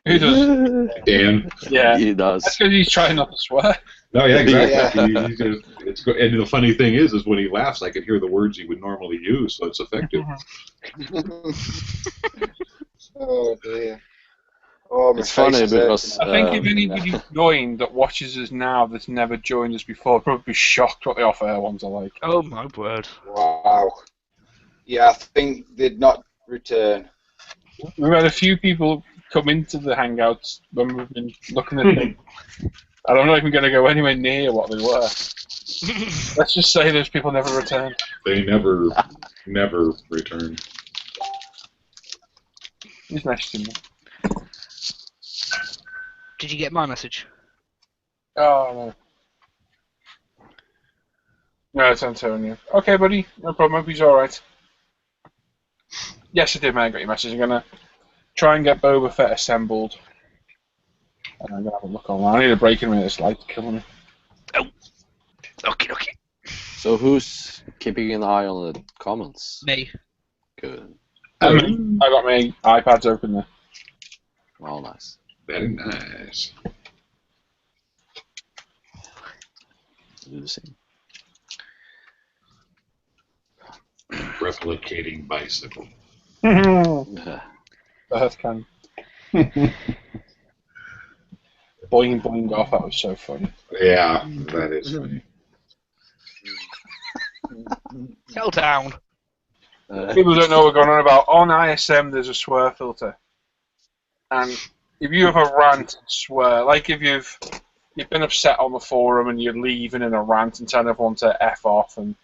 Who does? Dan. Yeah. He does. That's because he's trying not to swear. No, yeah, exactly. He just, and the funny thing is when he laughs, I can hear the words he would normally use, so it's effective. Oh dear. Oh, it's funny because I think if anybody joined that watches us now that's never joined us before, would probably be shocked what the off-air ones are like. Oh my word! Wow. Yeah, I think they'd not return. We've had a few people come into the Hangouts when we've been looking at them. And I'm not even going to go anywhere near what they were. Let's just say those people never returned. They never return. He's messaging me. Did you get my message? Oh, no. No, it's Antonio. Okay, buddy. No problem. Hope he's alright. Yes, I did, man. I got your message. I'm going to try and get Boba Fett assembled. And I'm going to have a look online. I need a break in a minute. This light's killing me. Oh. Okay. So who's keeping an eye on the comments? Me. Good. I got my iPads open there. Oh, nice. Very nice. Do the same. Replicating bicycle. Earth can. Boing boing off. That was so funny. Yeah, that is funny. Settle down. People don't know what we're going on about. On ISM, there's a swear filter, and if you have a rant and swear, like if you've been upset on the forum and you're leaving in a rant and telling everyone to F off, and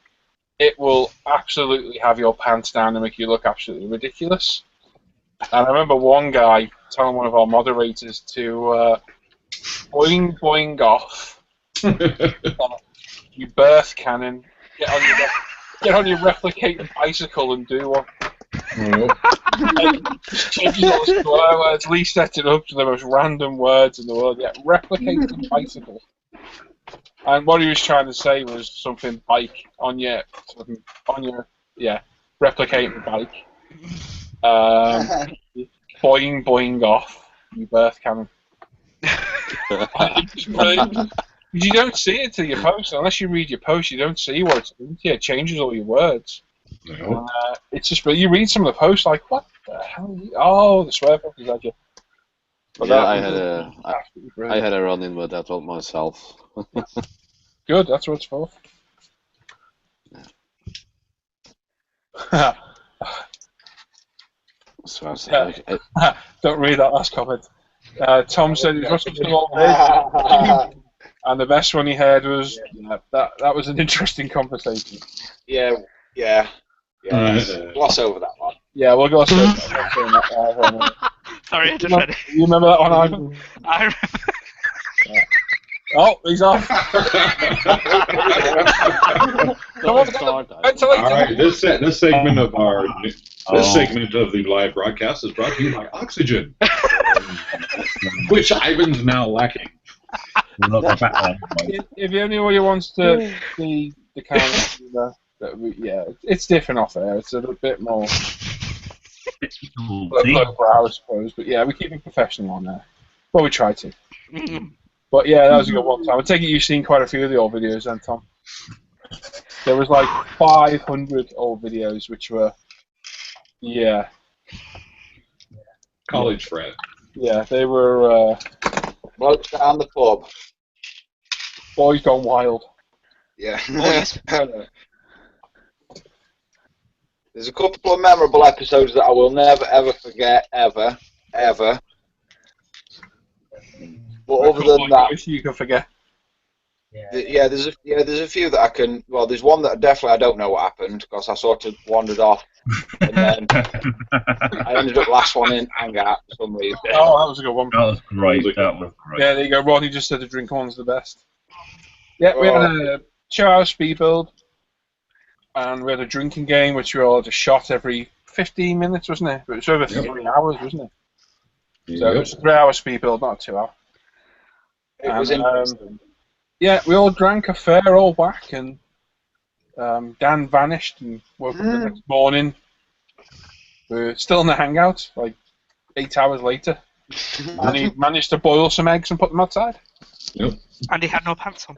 it will absolutely have your pants down and make you look absolutely ridiculous. And I remember one guy telling one of our moderators to boing boing off, you birth cannon, get on your replicating bicycle and do one. Changes all the swear words, Lee set it up to the most random words in the world. Yeah, replicating bicycle. And what he was trying to say was something bike on your replicating bike. Boing boing off, you birth cannon. It's brilliant. You don't see it till you post. Unless you read your post, you don't see what it's doing. It changes all your words. No. It's just, you read some of the posts like, what the hell? Oh, the swear book is like you. Yeah, I had a run-in with that one myself. Good, that's what it's for. Don't read that last comment. Tom said he's watching the old video, and the best one he heard was that was an interesting conversation. Yeah. Gloss over that one. Yeah, we'll gloss over that. Sorry, I just read it. You remember that one, Ivan? I remember. Yeah. Oh, he's off. All right, this segment of segment of the live broadcast is brought to you by Oxygen, which Ivan's now lacking. If anybody wants to see the camera, it's different off air. It's a little bit more lowbrow, I suppose. But yeah, we keep it professional on there. Well, we try to. But yeah, that was a good one, Tom. I take it you've seen quite a few of the old videos then, Tom. There was like 500 old videos, which were, college frat. Yeah, they were. Blokes down the pub. Boys Gone Wild. Yeah. There's a couple of memorable episodes that I will never ever forget, ever. But other than that, you can forget. There's a few that I can. Well, there's one that definitely I don't know what happened because I sort of wandered off, and then I ended up last one in Hangout for some reason. Oh, that was a good one. That was great. Yeah, there you go. Rodney just said the drink one's the best. Yeah, we had a 2-hour speed build, and we had a drinking game which we all just shot every 15 minutes, wasn't it? But it was over 3 hours, wasn't it? So it was a 3-hour speed build, not a 2 hour. It was interesting. Yeah, we all drank a fair old whack, and Dan vanished and woke up the next morning. We're still in the hangout, like 8 hours later. And he managed to boil some eggs and put them outside. Yep. And he had no pants on.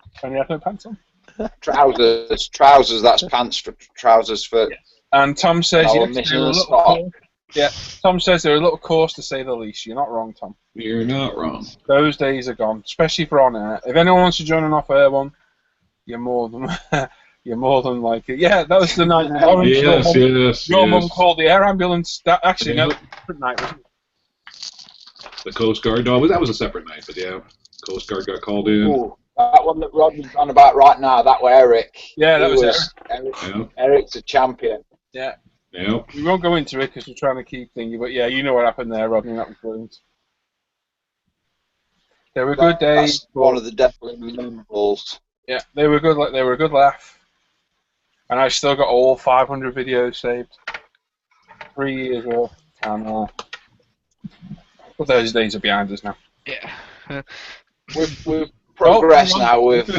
Trousers, that's pants for trousers for... Yeah. And Tom says Tom says they're a little coarse to say the least. You're not wrong, Tom. You're not wrong. Those days are gone, especially for on air. If anyone wants to join an off-air one, you're more than like it. Yeah, that was the night. Your mum called the air ambulance. That actually no, different night, wasn't it? The Coast Guard. No, that was a separate night, but yeah, Coast Guard got called in. Ooh, that one that Rodney's on about right now. That was Eric. Yeah, that was Eric. Yeah. Eric's a champion. Yeah. Yep. We won't go into it because we're trying to keep thingy, but yeah, you know what happened there, Rodney. That was brilliant. They were good days. That's one of the definitely memorables. Yeah, they were good. They were a good laugh, and I still got all 500 videos saved. 3 years old, and but those days are behind us now. Yeah. We've progressed now. With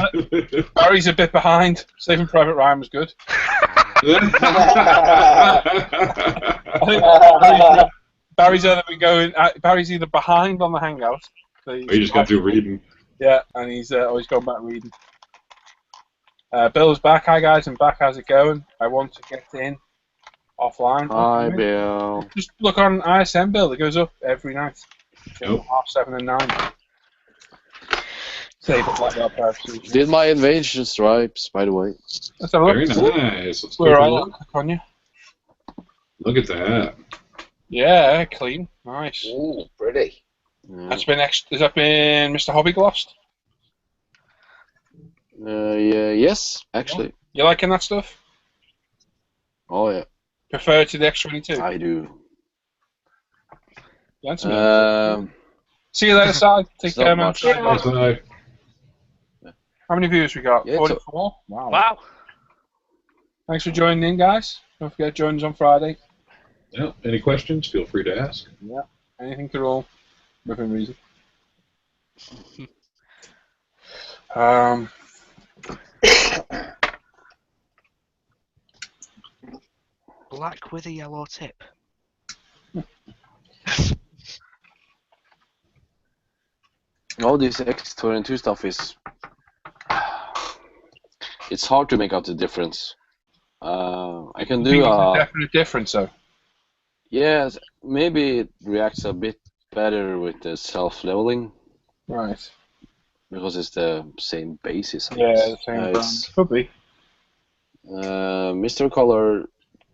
Barry's a bit behind. Saving Private Ryan was good. I think Barry's either behind on the Hangout. He just got through reading. Yeah, and he's always gone back reading. Bill's back. Hi guys, I'm back. How's it going? I want to get in offline. Hi, Bill. Just look on ISM Bill. It goes up every night. Yep. 7:30 and 9. Save it like that. Did my invasion stripes, by the way. Let's have a look. Very nice. Let's Where take a are look. you? Click on you. Look at that. Yeah, clean. Nice. Ooh, pretty. Yeah. Has that been Mr. Hobby Glossed? Yeah, yes, actually. You liking that stuff? Oh, yeah. Prefer it to the X22? I do. Yeah, see you later, Si. Take It's not care, man. much. That's right. How many views we got? Yeah, 44? Wow. Wow. Thanks for joining in, guys. Don't forget, join us on Friday. Yeah. Any questions? Feel free to ask. Yeah. Anything to roll within reason. Black with a yellow tip. All this X22 stuff is... It's hard to make out the difference. I can do There's a definite difference, though. Yes, maybe it reacts a bit better with the self-leveling. Right. Because it's the same basis. I Yeah, guess. the same brand. It's Could be. Mr. Color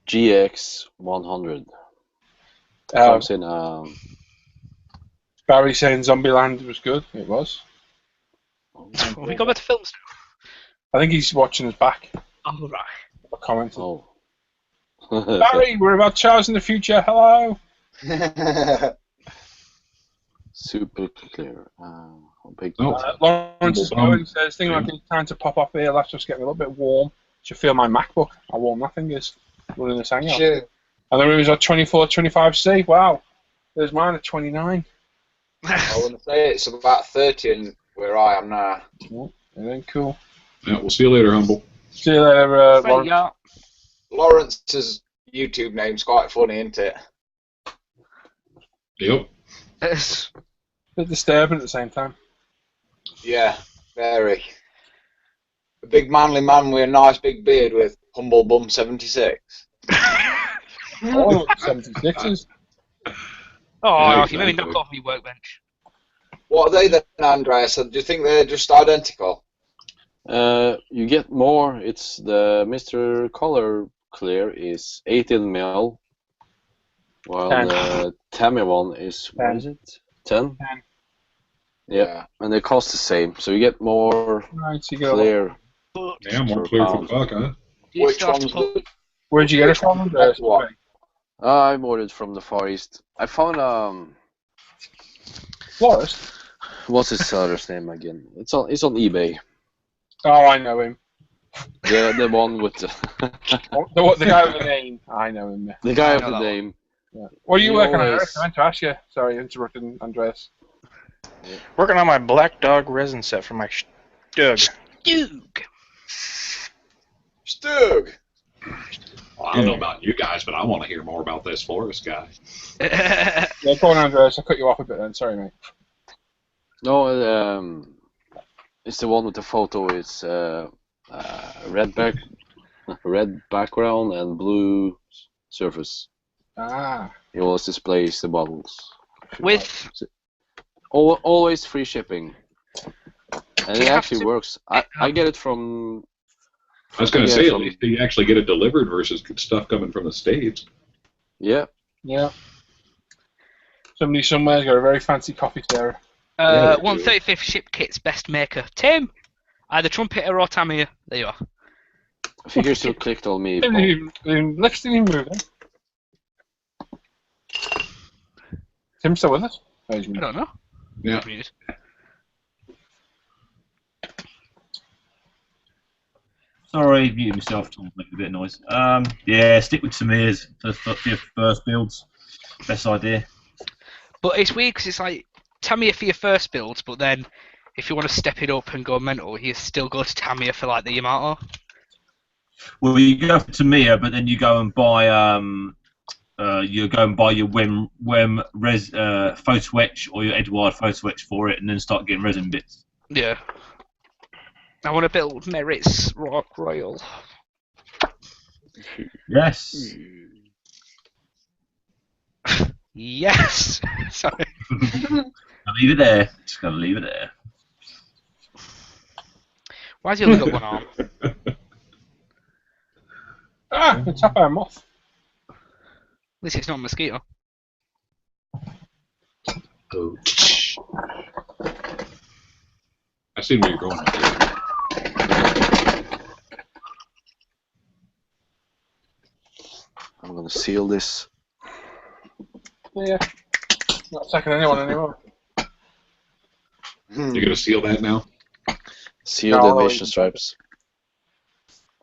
GX 100. Comes in Barry saying Zombieland was good. It was. Have we got back to films I think he's watching us back. now? Oh, right. Or commenting. Oh. Barry, we're about Charles in the future. Hello. Super clear. Big Lawrence is going. Says, thing like it's time to pop off here. Laptop's getting a little bit warm. Should feel my MacBook. How warm that thing is. Running this hangout. Sure. And the room is at 24, 25C. Wow. There's mine at 29. I want to say it's about 30 in where I am now. It ain't cool. Yeah, we'll see you later, Humble. See you later, Lawrence. Yeah. Lawrence's YouTube name's quite funny, isn't it? Yep. It's Bit disturbing at the same time. Yeah, very. A big manly man with a nice big beard with Humble Bum 76. Oh, 76s. Oh, Yeah, you maybe exactly. knock off your workbench. What are they then, Andreas? Do you think they're just identical? You get more. It's the Mr. Color Clear is 18mm, while 10. the Tammy one is, what 10. is it? 10? 10. Yeah, and they cost the same, so you get more Right, so you get a lot. clear. But Yeah, more For clear for pounds. the buck, huh? you Which still have to one's put- the... Where'd you get it from? That's what. I bought it from the Far East. I found Florist? what's his seller's name again? It's on eBay. Oh, I know him. The one with the The guy with the name. I know him. Yeah. the guy I with know the that name. Yeah. What are you He working on, always- Eric? I meant to ask you. Sorry, interrupting Andreas. Working on my Black Dog resin set for my Stug. Duke. Stug! Well, I don't know about you guys, but I want to hear more about this forest guy. Yeah, go on, Andreas. I cut you off a bit then. Sorry, mate. No, it's the one with the photo. It's red background and blue surface. Ah. It always displays the bottles. With Always free shipping, and Do it you have actually to- works. I get it from. I was going to Yeah, say, at from- least you actually get it delivered versus stuff coming from the States. Yeah. Yeah. Somebody somewhere's got a very fancy coffee there. Yeah, they 135th ship kit's best maker. Tim! Either Trumpeter or Tamiya. There you are. Figures still clicked on me. Didn't Paul. even, Lex didn't even move then. Tim's still with us? Oh, he's I don't know. Yeah. Muted. Sorry, muted myself to make a bit of noise. Yeah, stick with Samir's for your first builds. Best idea. But it's weird because it's like Tamiya for your first builds, but then if you want to step it up and go mental, you still go to Tamiya for like the Yamato. Well, you go for Tamiya, but then you go and buy your Wem photo etch or your Edward photo etch for it, and then start getting resin bits. Yeah. I want to build Merit's Rock Royal. Yes. Yes. Sorry. I'll leave it there. Just gotta leave it there. Why's he only got one arm? Ah, it's up our moth. At least it's not a mosquito. Oh. I see where you're going. I'm gonna seal this. Yeah. Not attacking anyone anymore. You're gonna seal that now? Seal No, the invasion stripes.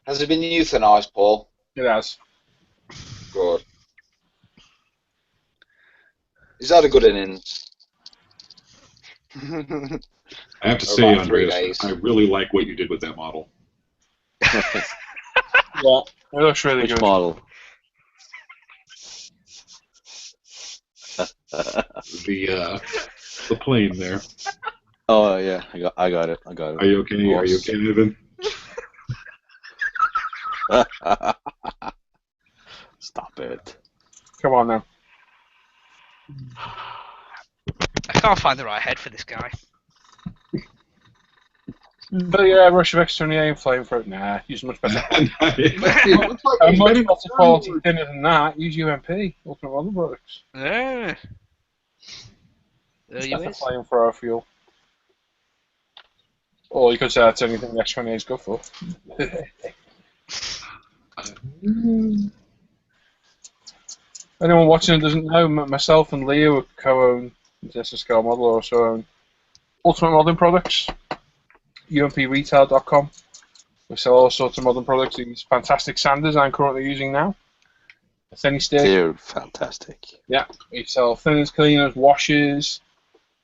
Has it been euthanized, Paul? It has. Good. Is that a good innings? I have to Or say, about 3 Andreas, days. I really like what you did with that model. Yeah, it looks really Which good. model? The plane there. Oh yeah, I got it. Are you okay? Are you okay, Evan? Stop it. Come on now. I can't find the right head for this guy. But yeah, Rush of X28 and Flamethrower. Nah, use much better. It's Much better quality thinner than that. Use UMP. Ultimate Model Products. There It's you better is. Flamethrower fuel. Or you could say that's anything the X28 is good for. Anyone watching who doesn't know, myself and Leo co-own SSK Model, also own Ultimate Modern Products, umpretail.com. We sell all sorts of modern products. These fantastic sanders I'm currently using now. A thinny stick. They're fantastic. Yeah, we sell thinners, cleaners, washes,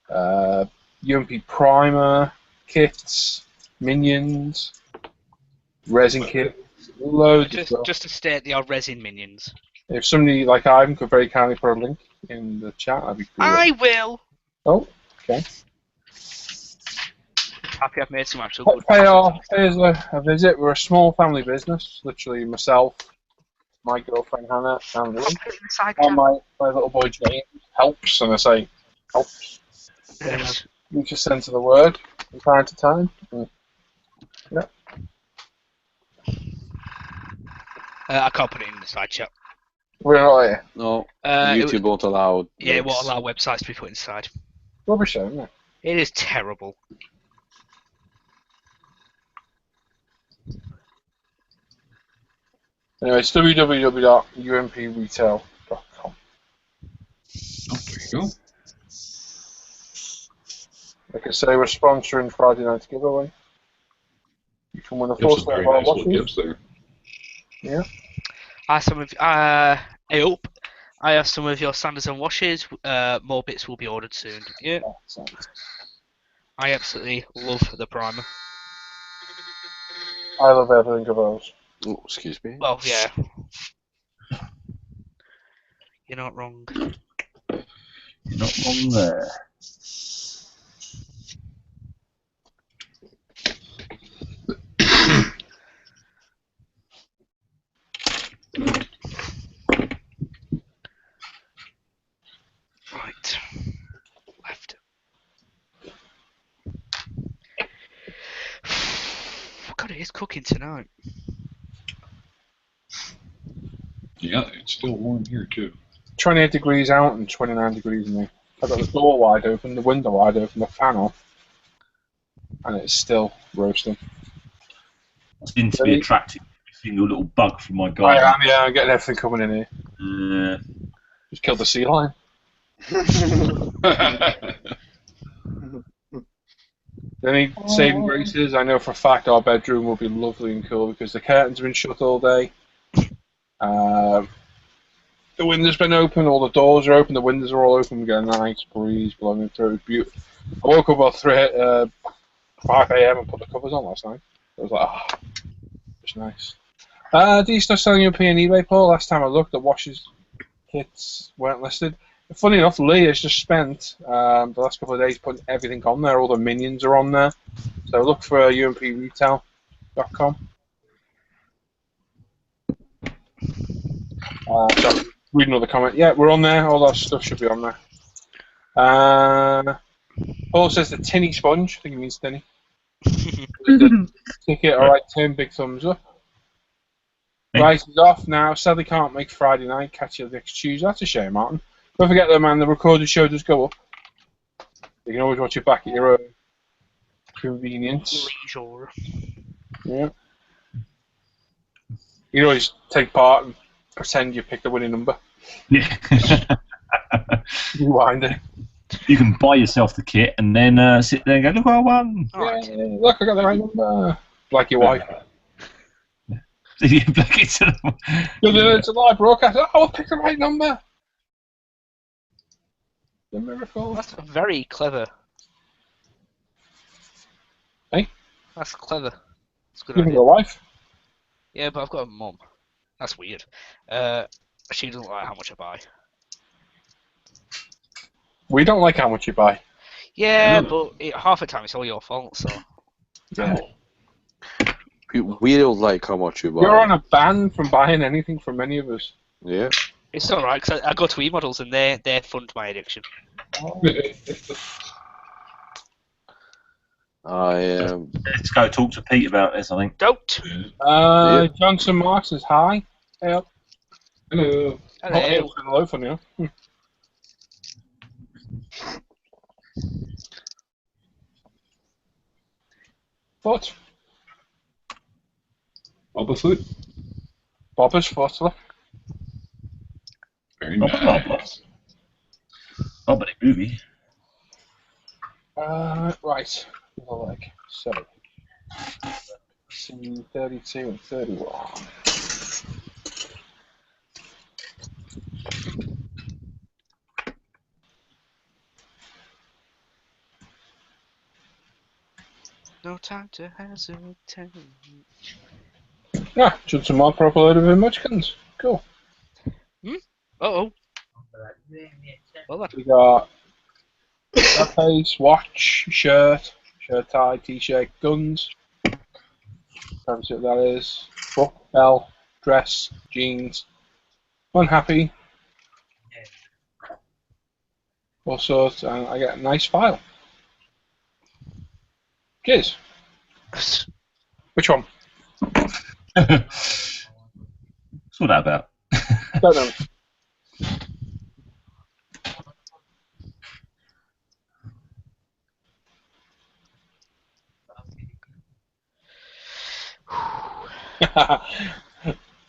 UMP primer, kits, minions, resin kits, loads of stuff. Just to state, they are resin minions. If somebody like Ivan could very kindly put a link in the chat, that'd be cool. I will. Oh, okay. Happy I've made some actual good. Here's a visit. We're a small family business. Literally myself, my girlfriend Hannah, and Lee. And my little boy James helps, and I say helps. Yes. Each a sense of the word from time to time. Yeah. I can't put it in the side chat. We're not here. No, YouTube won't allow. Yeah, it won't links. allow websites to be put inside. Rubbish, isn't it? It is terrible. Anyway, it's www.umpretail.com. Oh, there you go. Like I say, we're sponsoring Friday night's giveaway. You can win a full There's some set very of our nice little watches. gifts there. Yeah. I hope I have some of your sanders and washes. More bits will be ordered soon. Yeah. I absolutely love the primer. I love everything of those. Oh, excuse me. Well, yeah. You're not wrong. You're not wrong there. Right. Left. God, it is cooking tonight. Yeah, it's still warm here too. 28 degrees out and 29 degrees in there. I've got the door wide open, the window wide open, the fan off, and it's still roasting. I seem to be attracting every single little bug from my garden. I am, yeah, I'm getting everything coming in here. Just killed the sea lion. Any saving graces? I know for a fact our bedroom will be lovely and cool because the curtains have been shut all day. The window's been open, all the doors are open, the windows are all open. We get a nice breeze blowing through. It was beautiful. I woke up about 5 a.m. and put the covers on last night. I was like, ah, it's nice. Do you still selling European eBay, Paul? Last time I looked, the washes kits weren't listed. Funny enough, Lee has just spent the last couple of days putting everything on there. All the minions are on there. So look for umpretail.com. So read another comment. Yeah, we're on there. All that stuff should be on there. Paul says the tinny sponge. I think he means tinny. Ticket, alright, Tim, big thumbs up. Right, is off now. Sadly can't make Friday night. Catch you next Tuesday. That's a shame, Martin. Don't forget though, man, the recorded show does go up. You can always watch it back at your own convenience. Sure. Yeah. You can always take part and pretend you picked the winning number. Yeah. Rewind it. You can buy yourself the kit and then sit there and go, look what I won. Yeah, look, I got the right number. Like your wife. It's a live broadcast. Oh, I'll pick the right number. The miracle. That's very clever. Hey? That's clever. That's a good You idea. got a wife? Yeah, but I've got a mum. That's weird. She doesn't like how much I buy. We don't like how much you buy. Yeah, but half the time it's all your fault, so... Yeah. We don't like how much you buy. You're on a ban from buying anything from any of us. Yeah. It's alright, because I go to e-models and they fund my addiction. Let's go talk to Pete about this, I think. Don't! Johnson Marks says hi. Hey up. Hello. Hello. Hello from you. What? Boba Fett. Boba's foot, look. Very nice. Boba the movie. Right. Like so. Scene 32 and 31. No time to hesitate. Ah, Johnson Mark proper load of emoticons. Cool. Uh-oh. Well, We got face, watch, shirt tie, t-shirt, guns. Can't see what that is. Book, bell, dress, jeans. Unhappy. All sorts, and I get a nice file. Cheers. Which one? What's all that about? Don't know.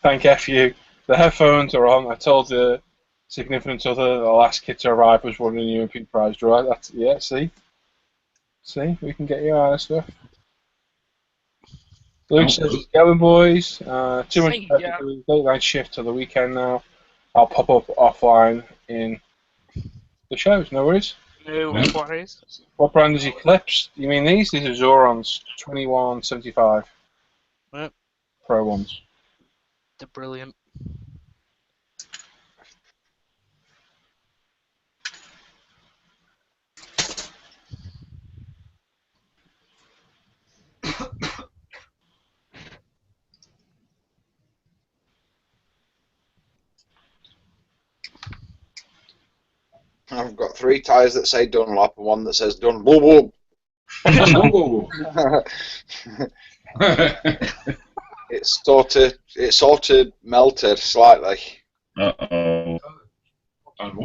Thank FU. The headphones are on. I told the significant other the last kit to arrive was one of the new UMP prize draw. That's see, we can get you out of stuff. Luke says it's going, boys. Too much late night shift till the weekend now. I'll pop up offline in the shows. No worries. No worries. What brand is Eclipse? You mean these? These are Zorons 2175. Yep. Pro ones. They're brilliant. I've got 3 tyres that say Dunlop and one that says Dun Woo Woo. It's sort of melted slightly. Uh-oh. I'm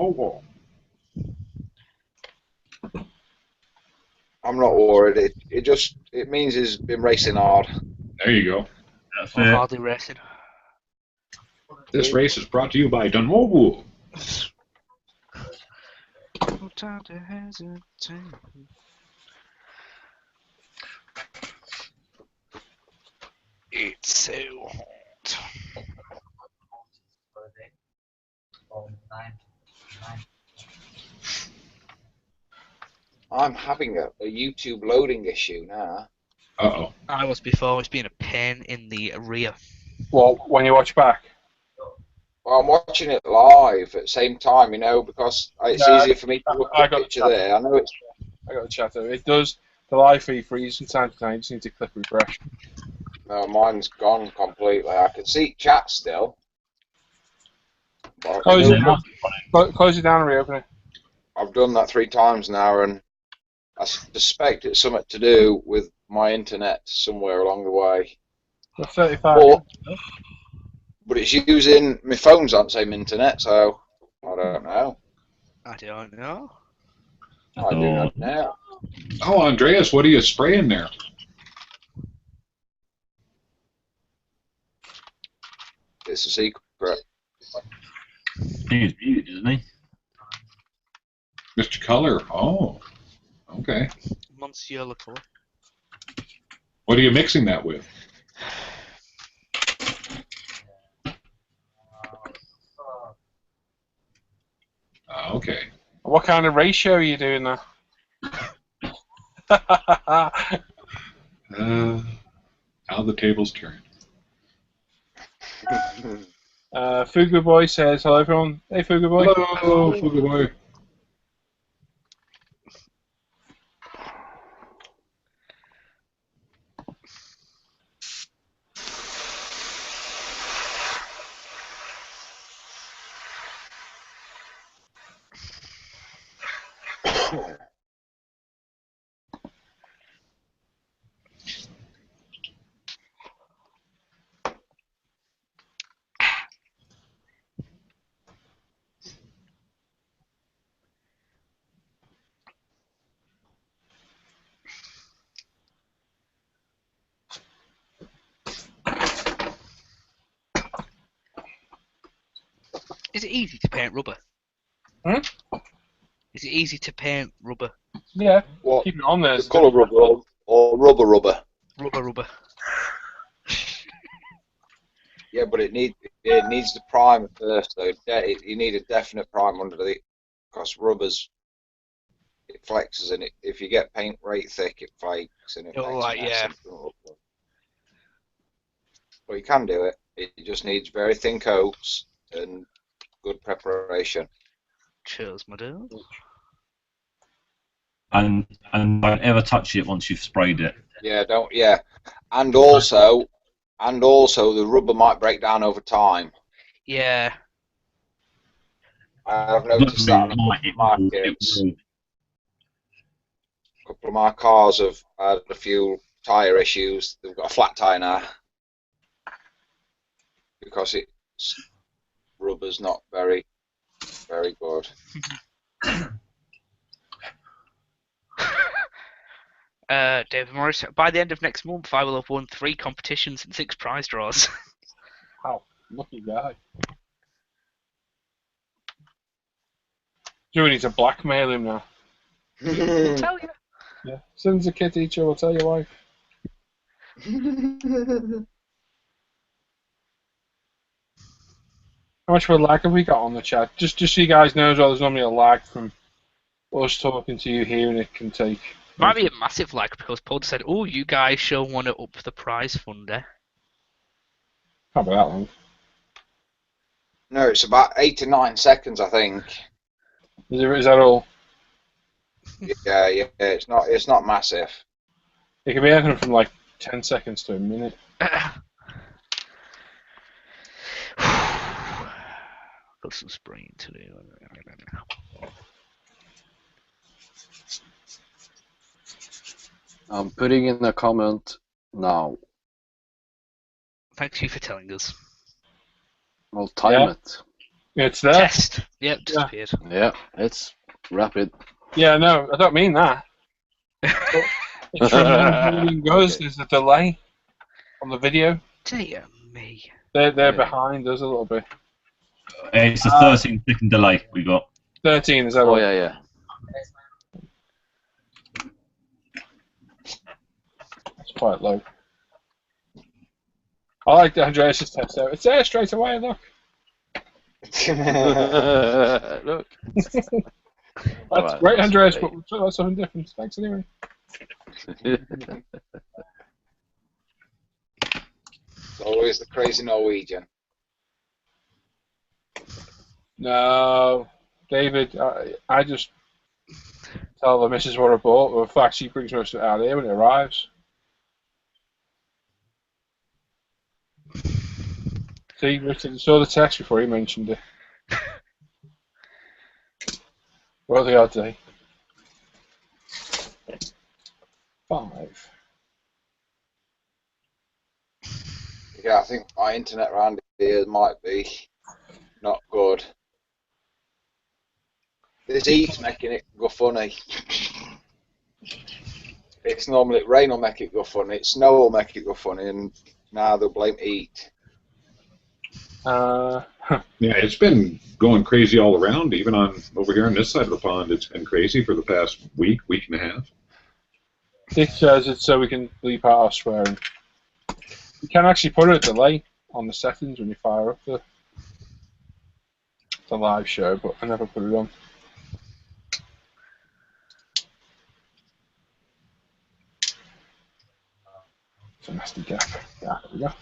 not worried. It means he's been racing hard. There you go. That's I'm it. hardly racing. This race is brought to you by Dunwobu. No time to hesitate. It's so hot. I'm having a YouTube loading issue now. Uh-oh. I was before. It's been a pain in the rear. Well, when you watch back. Well, I'm watching it live at the same time, because it's easier for me to look at the picture there. I know it's. I got the chat over. It does. The live feed freezes from time to time. You just need to click refresh. No, mine's gone completely. I can see chat still, Close it down and reopen it. I've done that 3 times now, and I suspect it's something to do with my internet somewhere along the way. The 35. But it's using my phone's on the same internet, so I don't know. I don't know. I do not know. Oh, Andreas, what are you spraying there? It's a secret. He's muted, isn't he? Mr. Color. Oh, okay. Monsieur Le Color. What are you mixing that with? Okay. What kind of ratio are you doing there? How the tables turn. Fugu Boy says, hello everyone. Hey Fugu Boy. Hello, Fugu Boy. Is it easy to paint rubber? Hmm? Is it easy to paint rubber? Yeah. What? Keep it on there. The colour rubber or rubber? Rubber. Yeah, but it needs the prime first, though. You need a definite prime under the, because rubbers, it flexes, and if you get paint right thick, it flakes, and it makes Like, a mess. yeah. But you can do it. It just needs very thin coats and good preparation. Cheers, my dude. And don't ever touch it once you've sprayed it. Yeah, don't. Yeah, and also the rubber might break down over time. Yeah. I've noticed that on a couple of markets. A couple of my cars have had a few tyre issues. They've got a flat tyre now because rubber's not very good. David Morris, by the end of next month, I will have won 3 competitions and 6 prize draws. Wow, lucky guy. Do we need to blackmail him now? I'll tell you. Yeah. Sends a kid teacher, will tell your wife. How much of a lag have we got on the chat? Just so you guys know as well, there's normally a lag from us talking to you here, and it can take... Might be a massive lag because Paul said, "Oh, you guys sure want to up the prize fund, eh?" Can't be that long. No, it's about 8 to 9 seconds, I think. Is that all? Yeah. It's not massive. It can be anything from like 10 seconds to a minute. Got some spraying to do. I'm putting in a comment now. Thank you for telling us. I'll time it. It's there. Test. Yep, disappeared. Yeah, it's rapid. Yeah, no, I don't mean that. It's from when goes, there's a delay on the video. Dear me. They're behind us a little bit. It's a 13-second delay we got. 13, is that Oh, all? yeah. It's quite low. I like the Andreas' test out. It's there straight away, look. Look. That's great, Andreas, but we'll talk about something different. Thanks anyway. It's always the crazy Norwegian. No, David, I just tell the missus what I bought. Well, in fact, she brings most of it out here when it arrives. See, Richard saw the text before he mentioned it. What are the odds, eh? 5. Yeah, I think my internet around here might be not good. This heat's making it go funny. It's normally rain will make it go funny, snow will make it go funny, and now they'll blame heat. Yeah, it's been going crazy all around. Even over here on this side of the pond, it's been crazy for the past week and a half. It says it's so we can bleep out our swearing. You can actually put a delay on the settings when you fire up the live show, but I never put it on. It's a nasty gap. Yeah, there we go.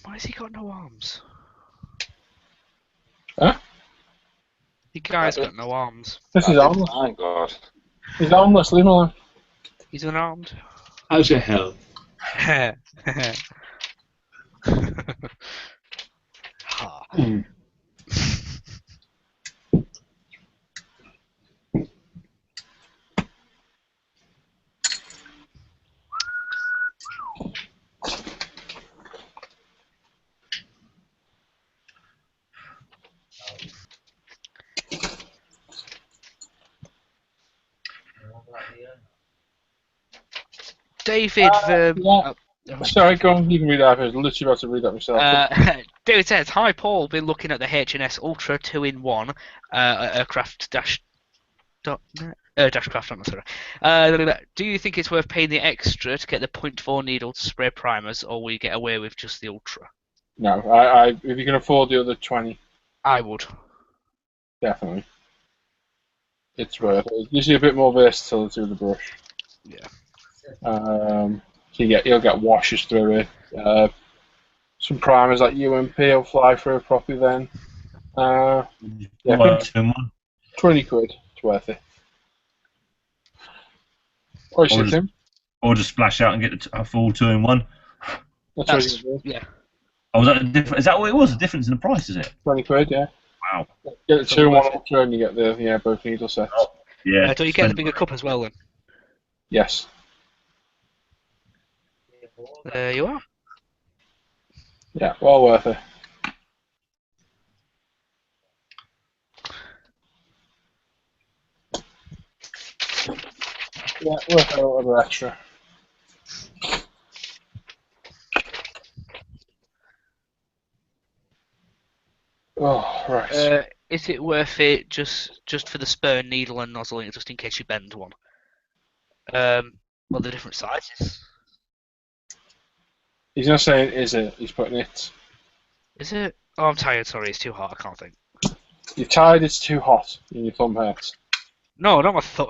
Why has he got no arms? Huh? The guy's got no arms. This is armless. Oh, God. He's armless, leave him alone. He's unarmed. How's your health? David, Sorry, go on, you can read that. I was literally about to read that myself. David says, "Hi Paul, been looking at the H&S Ultra 2-in-1 aircraft dash Dashcraft, I'm sorry. Do you think it's worth paying the extra to get the 0.4 needle to spray primers, or will you get away with just the Ultra? No, if you can afford the other 20, I would. Definitely. It's worth it. It gives you a bit more versatility with the brush. Yeah. So you'll get washes through it. Some primers like UMP will fly through properly then. Yeah, 20 quid. It's worth it. Or just splash out and get a full 2-in-1. That's yeah. Oh, is that what it was? The difference in the price, is it? 20 quid, yeah. Wow. Get the 2-in-1 Ultra and you get the both needle sets. Oh, yeah. Do you get the bigger cup as well then? Yes. There you are. Yeah, well worth it. Yeah, worth a little bit extra. Oh, right. Is it worth it just for the spare needle and nozzling, just in case you bend one? Well, the different sizes. He's not saying is it, he's putting it. Is it? Oh, I'm tired, sorry, it's too hot, I can't think. You're tired, it's too hot, and your thumb hurts. No, not my thumb.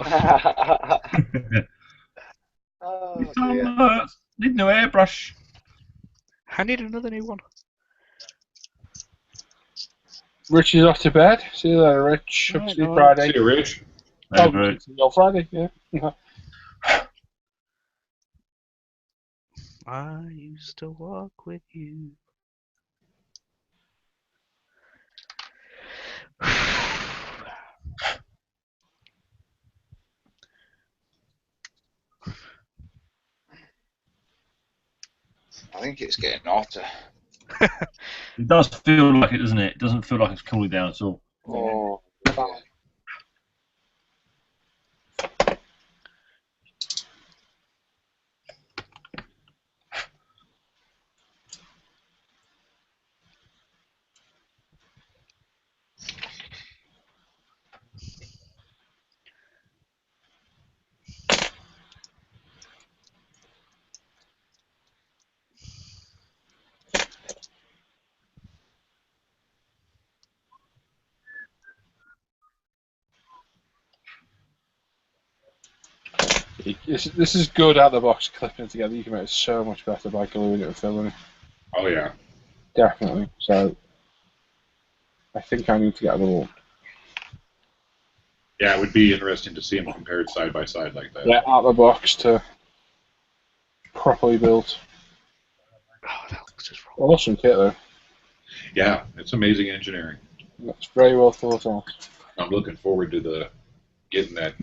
Oh, need no airbrush. I need another new one. Rich is off to bed. See you later, Rich. Up to Friday. See you, Rich. Oh, Friday, yeah. I used to walk with you. I think it's getting hotter. It does feel like it, doesn't it? It doesn't feel like it's cooling down at all. Oh. This is good out of the box clipping it together. You can make it so much better by gluing it and filling it. Oh yeah. Definitely. So I think I need to get another one. Yeah, it would be interesting to see them compared side by side like that. Yeah, out of the box to properly built. Oh, that looks just wrong. Awesome kit though. Yeah, it's amazing engineering. That's very well thought out. I'm looking forward to getting that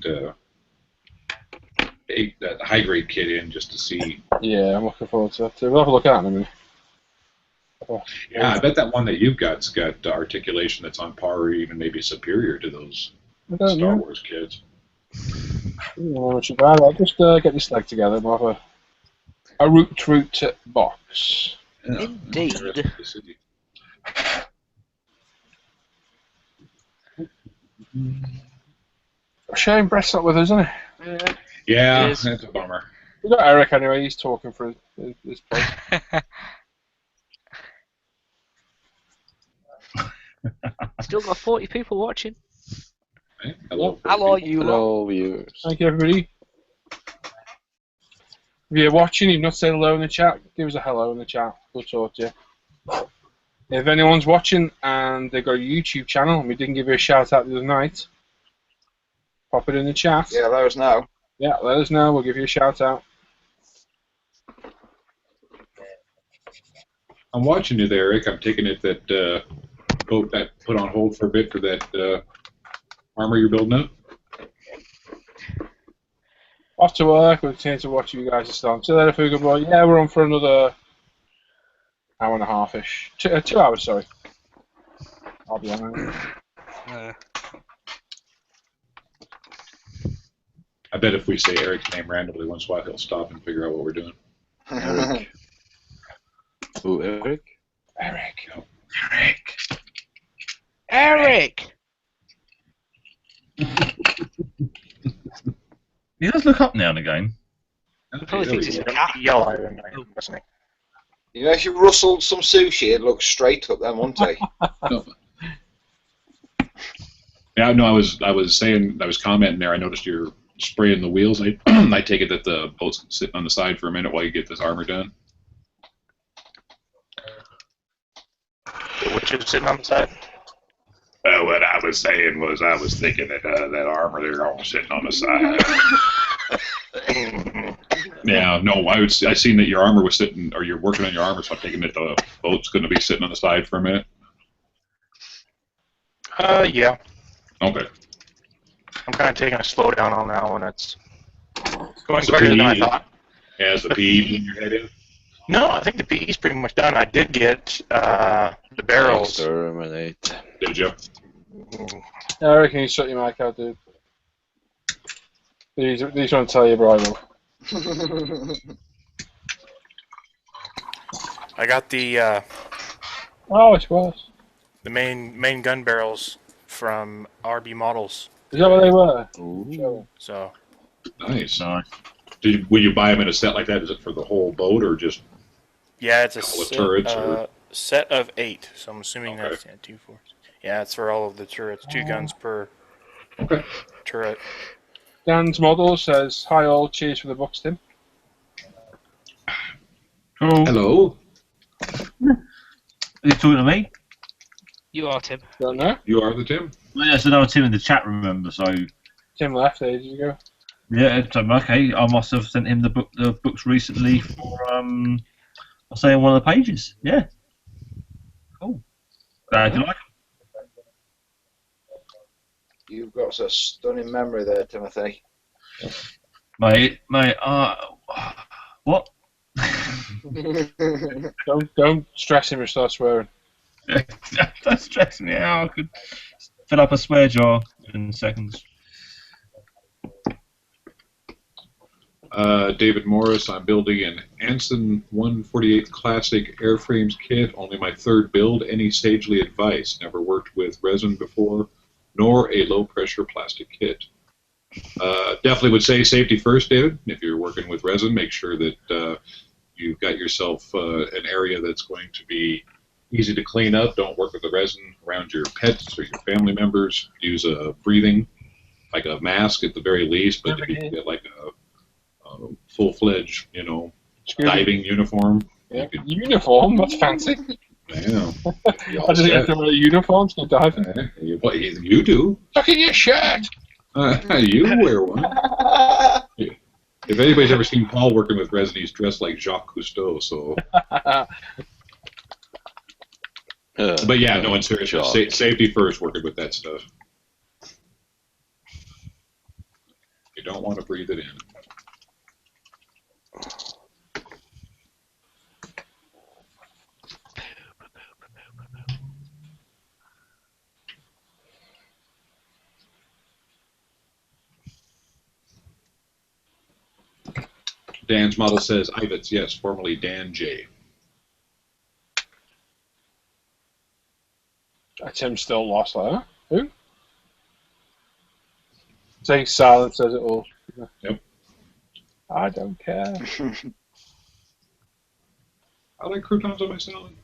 high grade kit in just to see. Yeah, I'm looking forward to that too. We'll have a look at it in a minute. Yeah, I bet that one that you've got's got articulation that's on par or even maybe superior to those Star Wars kits. I'll just get this leg together. We'll have a root box. Yeah, Indeed. Shane Brett's not with us, isn't he? Yeah, that's a bummer. We got Eric anyway. He's talking for his place. Still got 40 people watching. Hey, hello. Hello, you lot. Hello, viewers. Thank you, everybody. If you're watching, you've not said hello in the chat, give us a hello in the chat. We'll talk to you. If anyone's watching and they've got a YouTube channel and we didn't give you a shout out the other night, pop it in the chat. Yeah, let us know. Yeah, let us know. We'll give you a shout out. I'm watching you there, Eric. I'm taking it that boat that put on hold for a bit for that armor you're building up. Off to work. We'll continue to watch you guys this time. See you later, Fuga Boy. Yeah, we're on for another hour and a half-ish. 2 hours, sorry. I'll be on. I bet if we say Eric's name randomly once in a while, he'll stop and figure out what we're doing. Eric. Who, Eric? Eric. No. Eric. Eric. He does look up now and again. He probably thinks it's a Don't cat. yell at him, listening. You know, if you rustled some sushi, it'd look straight up then, wouldn't it? Yeah, no, I was commenting there. I noticed you're spraying the wheels. I take it that the boat's sitting on the side for a minute while you get this armor done. Which is sitting on the side? Well, what I was saying was I was thinking that that armor they're all sitting on the side. Yeah, no, I seen that your armor was sitting, or you're working on your armor, so I'm thinking that the boat's going to be sitting on the side for a minute. Yeah. Okay. I'm kind of taking a slow down on that one. It's going So quicker than I PE thought. Has the PE in your head in? No, I think the PE's pretty much done. I did get the barrels. Exterminate. Did you? Eric, can you shut your mic out, dude? These want to tell you, Bridal. I got the Oh, it's worse. the main gun barrels from RB Models. Is that what they were? Ooh. So Nice. Nice. When you buy them in a set like that, is it for the whole boat or just? yeah, it's a All the turrets, or? set of 8. So I'm assuming Okay. that's 2, 4. Yeah, it's for all of the turrets. 2 guns per turret. Dan's model says, "Hi all, cheers for the books, Tim." Cool. Hello. Are you talking to me? You are, Tim. Don't know. You are the Tim. Well, there's another Tim in the chat, remember, so... Tim left ages ago. Yeah, so, okay, I must have sent him the books recently for, I'll say on one of the pages. Yeah. Cool. Glad you like them. You've got a stunning memory there, Timothy. Mate, what? Don't stress him or start swearing. Don't stress me out. I could fill up a swear jar in seconds. David Morris, I'm building an Anson 148 Classic Airframes kit, only my 3rd build. Any sagely advice? Never worked with resin before, nor a low-pressure plastic kit. Definitely would say safety first, David. If you're working with resin, make sure that you've got yourself an area that's going to be easy to clean up. Don't work with the resin around your pets or your family members. Use a breathing, like a mask at the very least, but if you can get like a full-fledged, diving uniform. Yeah. Uniform? That's fancy. Yeah. I didn't have to wear a uniform to go diving. You do. Look at your shirt! You wear one. If anybody's ever seen Paul working with resin, he's dressed like Jacques Cousteau. So, but yeah, no, in seriousness, safety first. Working with that stuff, you don't want to breathe it in. Dan's model says Ivets, yes, formerly Dan J. Tim still lost like that. Who? Saying silence says it all. Yep. I don't care. I like croutons on my salad.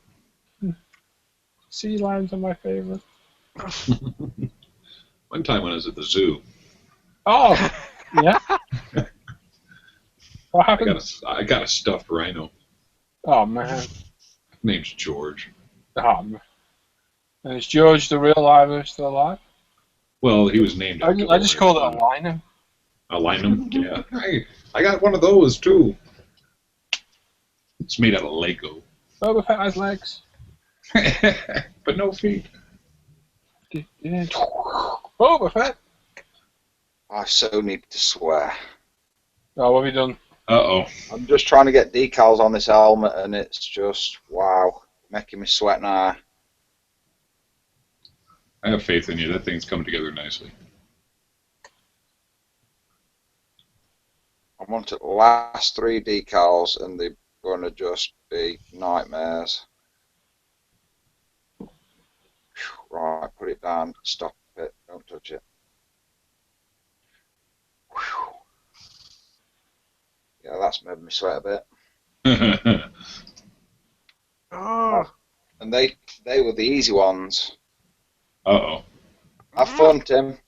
Sea lions are my favorite. One time when I was at the zoo. Oh, yeah. What happened? I got a stuffed rhino. Oh man. Name's George. Oh man. And is George the real Ivor still alive? Well, he was named. I just called it a linum. A linum, yeah. I got one of those too. It's made out of Lego. Boba Fett has legs. But no feet. Boba Fett. I so need to swear. Oh, what have you done? Uh-oh. I'm just trying to get decals on this helmet, and it's just, wow, making me sweat now. I have faith in you. That thing's coming together nicely. I want the last 3 decals, and they're going to just be nightmares. Right, put it down. Stop it. Don't touch it. Yeah, that's made me sweat a bit. And they were the easy ones. Uh-oh. Have fun, Tim.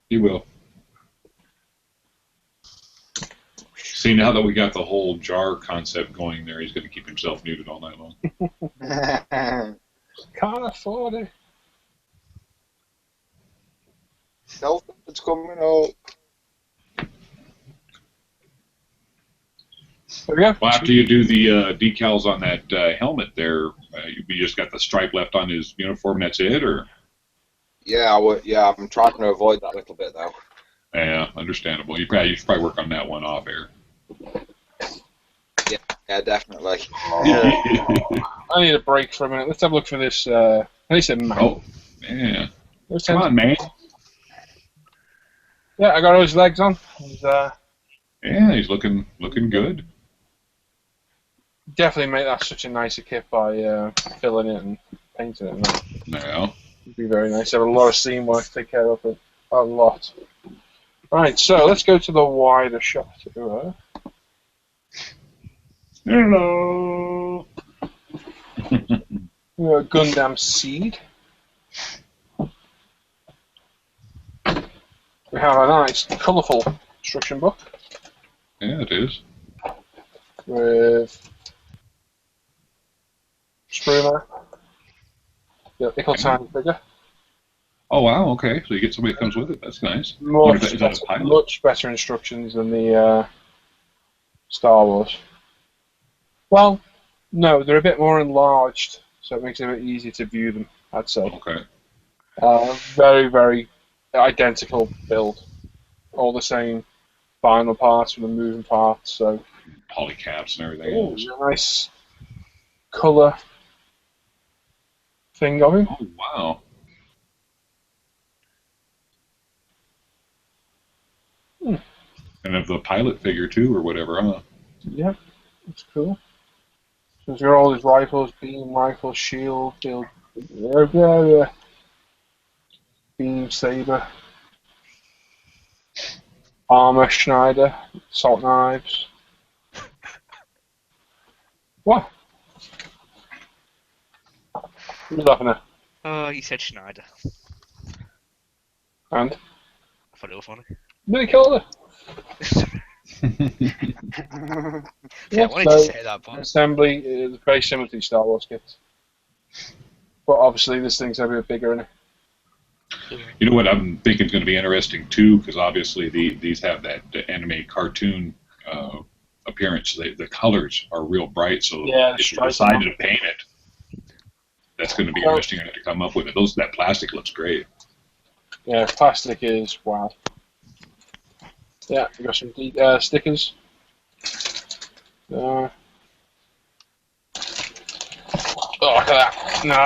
You will. See, now that we got the whole jar concept going there, he's going to keep himself muted all night long. Can't afford it. It's coming up. There we go. Well, after you do the decals on that helmet there, you just got the stripe left on his uniform and that's it, or? Yeah, I'm trying to avoid that a little bit, though. Yeah, understandable. You should probably work on that one off air. Yeah, definitely. I need a break for a minute. Let's have a look for this. At least a man. Oh, yeah. Come on, man. Yeah, I got all his legs on. Yeah, he's looking good. Definitely make that such a nicer kit by filling it and painting it. And that. No. It'd be very nice. Have a lot of seam work to take care of it. A lot. Right, so let's go to the wider shot. Hello. Gundam Seed. We have a nice, colourful instruction book. Yeah, it is. With sprue map. The ickle time bigger. Oh wow, okay. So you get somebody that comes with it. That's nice. Much better instructions than the Star Wars. Well, no, they're a bit more enlarged, so it makes it a bit easier to view them, I'd say. Okay. Very, very identical build. All the same final parts with the moving parts, so... Polycaps and everything else. Nice colour thing going. Oh, wow. And of the pilot figure, too, or whatever, huh? Yeah, that's cool. So there's all his rifles, beam rifle, shield, beam saber, armor Schneider, salt knives. What? What are you laughing at? Oh, you said Schneider. And? I thought it was funny. Really killed it. Yeah, I wanted to say that, but... Assembly is very similar to the Star Wars kits. But obviously this thing's a bit bigger in it. You know what I'm thinking is going to be interesting too, because obviously these have that anime cartoon appearance. The colors are real bright, so if you decided to paint it, that's going to be interesting to come up with it. That plastic looks great. Yeah, plastic is wow. Yeah, we got some stickers. Oh, look at that! No,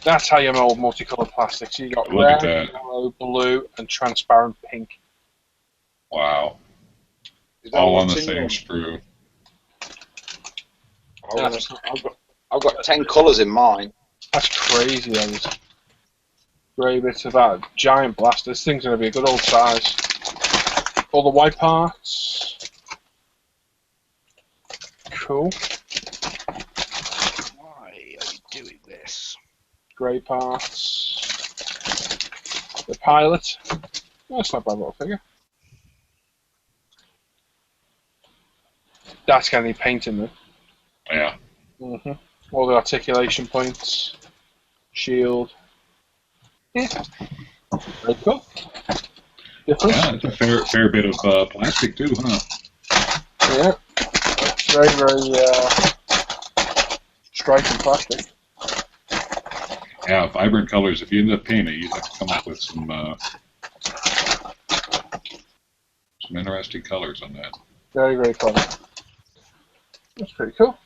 that's how you mold multicolored plastic. So you got red, yellow, blue, and transparent pink. Wow! All on the same sprue. I've got 10 colours in mine. That's crazy, that is. Grey bits of that giant blaster. This thing's going to be a good old size. All the white parts. Cool. Why are you doing this? Grey parts. The pilot. That's not a bad little figure. That's going to need painting though. Yeah. All the articulation points. Shield. Yeah. Very cool. Different. Yeah, it's a fair bit of plastic too, huh? Yeah. It's very, striking plastic. Yeah, vibrant colors. If you end up painting it, you have to come up with some interesting colors on that. Very, very cool. That's pretty cool.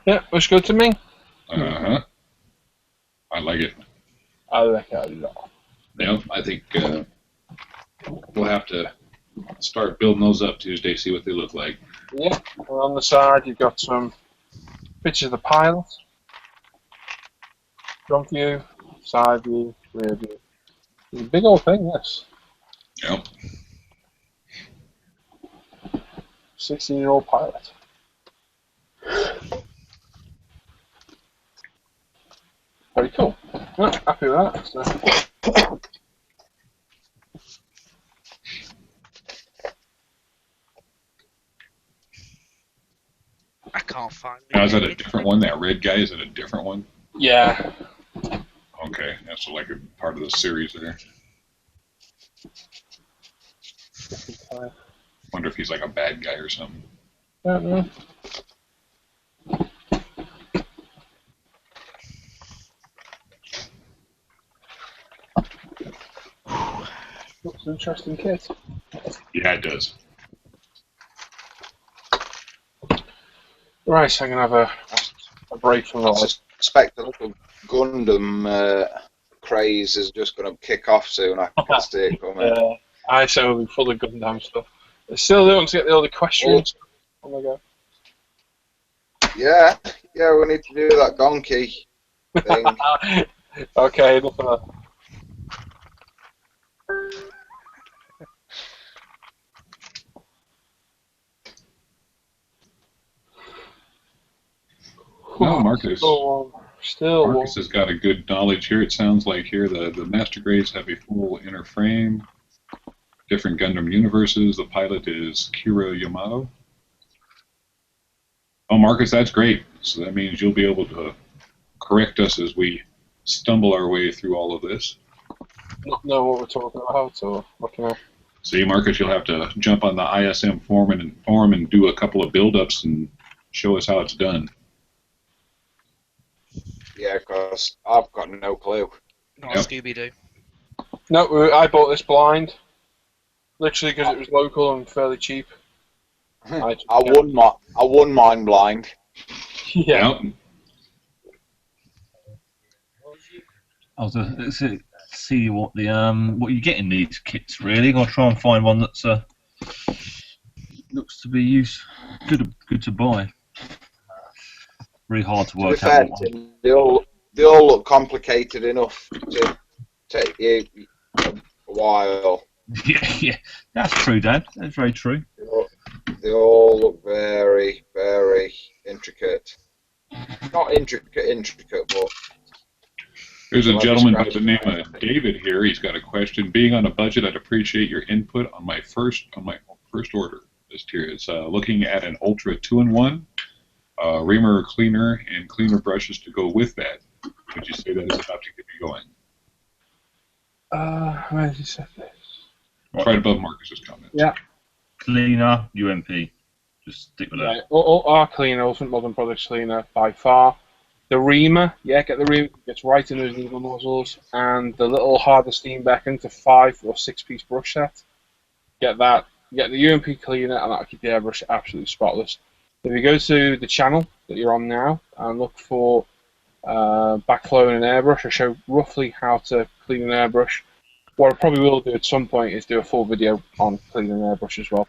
Yeah, looks good to me. I like it. I like it a lot. Yeah, I think we'll have to start building those up Tuesday, see what they look like. Yeah, and on the side you've got some pictures of the pilot. Front view, side view, rear view. It's a big old thing, this. Yep. 16-year-old pilot. Very cool. Yeah, happy with that. So. I can't find it. Now, is that a different one? That red guy, is it a different one? Yeah. Okay, that's like a part of the series there. Wonder if he's like a bad guy or something. I don't know. Looks an interesting kit. Yeah, it does. Right, so I'm going to have a break from all I this. suspect the little Gundam craze is just going to kick off soon. I can see it coming. I say we'll be full of Gundam stuff. I still don't get the other questions. Oh my god. Yeah, we need to do that donkey thing. Okay, enough of that. No, Marcus. Still Marcus has got a good knowledge here. It sounds like here the Master Grades have a full inner frame, different Gundam universes. The pilot is Kira Yamato. Oh, Marcus, that's great. So that means you'll be able to correct us as we stumble our way through all of this. Not know what we're talking about or looking at. See, Marcus, you'll have to jump on the ISM forum and do a couple of build-ups and show us how it's done. Yeah, because I've got no clue. Not Scooby-Doo. No, I bought this blind. Literally because it was local and fairly cheap. I won mine blind. Yeah. I was see what the what you get in these kits. Really, I'll try and find one that's looks to be good to buy. Really hard to work out. They all look complicated enough to take you a while. Yeah, that's true, Dad. That's very true. They all look very, very intricate. Not intricate, but... There's a gentleman by the name of David here. He's got a question. Being on a budget, I'd appreciate your input on my first order list here. It's looking at an Ultra 2-in-1 reamer cleaner and cleaner brushes to go with that. Would you say that is enough to get me going? Where did you say this? It's right above Marcus's comment. Yeah. Cleaner, UMP. Just stick with that. Yeah, our cleaner, Ultimate Modern Products cleaner, by far. The reamer, get the reamer, gets right in those needle nozzles, and the little harder steam beckon to 5 or 6 piece brush set. Get that, get the UMP cleaner, and that'll keep the airbrush absolutely spotless. If you go to the channel that you're on now and look for backflow in an airbrush, I show roughly how to clean an airbrush. What I probably will do at some point is do a full video on cleaning an airbrush as well.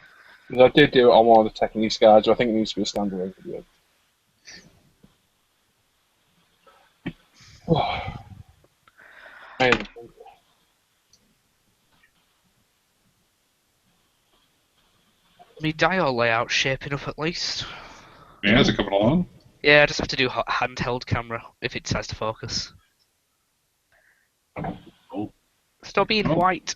Because I did do it on one of the Techniques guides, so I think it needs to be a standalone video. My dial layout shaping up at least. Yeah, is it coming along? Yeah, I just have to do handheld camera if it decides to focus. Oh. Stop being white.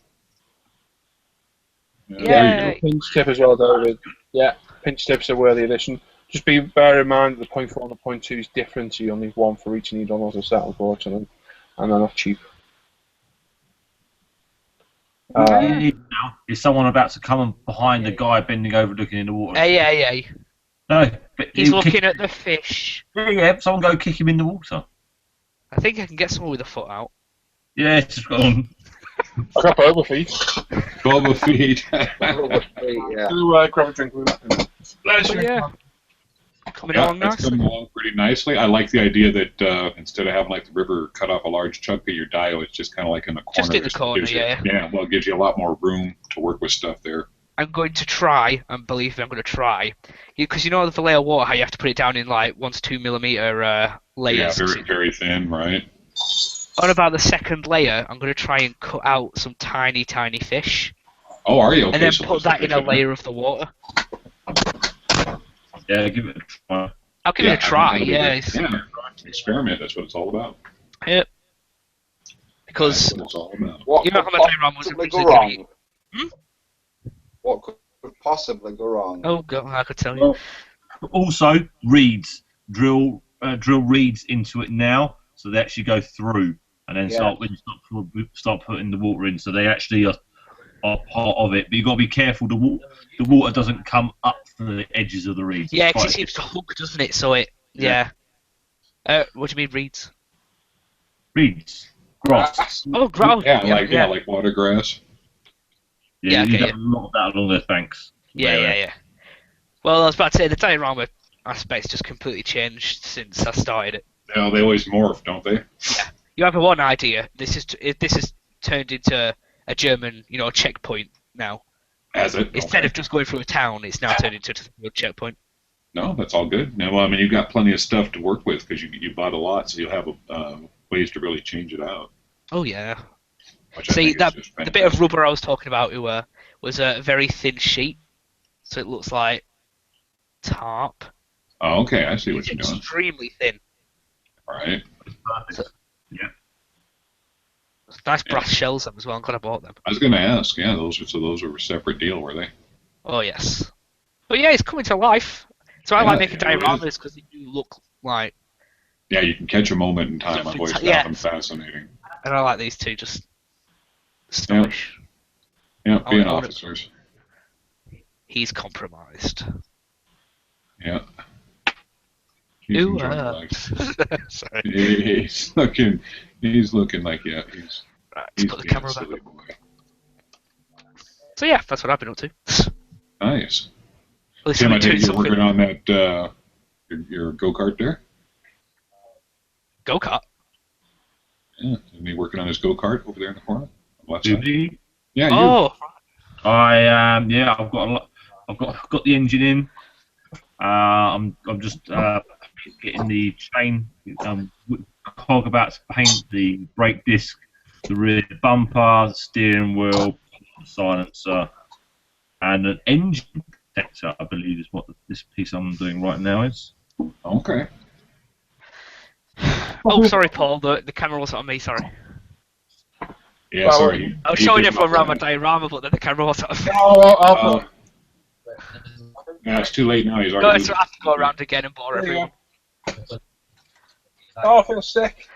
Yeah, Pinch tip as well, David. Yeah, pinch tips are worthy addition. Just bear in mind that the 0.4 and the 0.2 is different, so you'll need one for each needle nozzle set, unfortunately, and they're not cheap. Is someone about to come behind the guy bending over looking in the water? Hey. No, but He's looking at the fish. Yeah, someone go kick him in the water. I think I can get someone with a foot out. Yeah, it's just gone. I got Boba Fett. Boba Fett. Yeah. Grab a drink with it. Yeah. Coming Yeah, along that's nicely. coming along pretty nicely. I like the idea that instead of having like the river cut off a large chunk of your dial, it's just kind of like in the corner. Just in the So it corner, gives you- yeah. Yeah, well, it gives you a lot more room to work with stuff there. I'm going to try, and believe me, I'm going to try. Because you know the layer of water, how you have to put it down in like 1 to 2 millimeter layers. Yeah, very, very thin, right? On about the second layer, I'm going to try and cut out some tiny, tiny fish. Oh, are you? Okay, And then so put that in a layer of the water. Yeah, give it a try. I'll give it a try, I think yeah. that'll be good. Yeah, experiment, that's what it's all about. Yep. Because That's what it's all about. What you know could how my diorama was possibly go originally going wrong? What could possibly go wrong? Oh god, I could tell you. Also, reeds. Drill reeds into it now, so they actually go through, and then when you start putting the water in, so they actually are part of it. But you've got to be careful. The water doesn't come up to the edges of the reeds. Yeah, because it seems to hook, doesn't it? So it, yeah. What do you mean reeds? Reeds. Grass. Oh, grass. Yeah, like water grass. Yeah, okay, you have a lot of that along those banks. Yeah. Well, I was about to say the diorama aspect's just completely changed since I started it. No, they always morph, don't they? Yeah. You have one idea. This is turned into a German, checkpoint now. Has it? Instead of just going through a town, it's now turned into a checkpoint. No, that's all good. No, I mean you've got plenty of stuff to work with because you bought a lot, so you'll have ways to really change it out. Oh yeah. Which I See think is just the bit of rubber I was talking about was a very thin sheet, so it looks like tarp. Oh, okay, I see what It's you're doing. extremely thin. Right. Yeah. Nice brass shells them as well. I'm glad I bought them. I was going to ask. Yeah, those were a separate deal, were they? Oh yes. But yeah, it's coming to life. So I like making dioramas because they do look like. Yeah, you can catch a moment in time. I've always found them fascinating. And I like these two, just stylish. Yeah, being officers. He's compromised. Yeah. Ooh, sorry. He's looking like he's put the camera back up. So yeah, that's what I've been up to. Nice. Tim, I think you're working on that your go-kart there? Go-kart? Yeah, isn't he working on his go-kart over there in the corner? Yeah. Oh. I am. Yeah, I've got a lot. I've got the engine in. I'm just getting the chain. Cog about to paint the brake disc, the rear bumper, the steering wheel, silencer, and an engine protector. I believe is what this piece I'm doing right now is. Okay. Oh, sorry, Paul. The camera wasn't on me. Sorry. Yeah, sorry. I was showing everyone around my diorama, but then the camera wasn't on me. Yeah, it's too late now. He's No, already. so I have to go around again and bore There you everyone. go. Oh, I feel sick.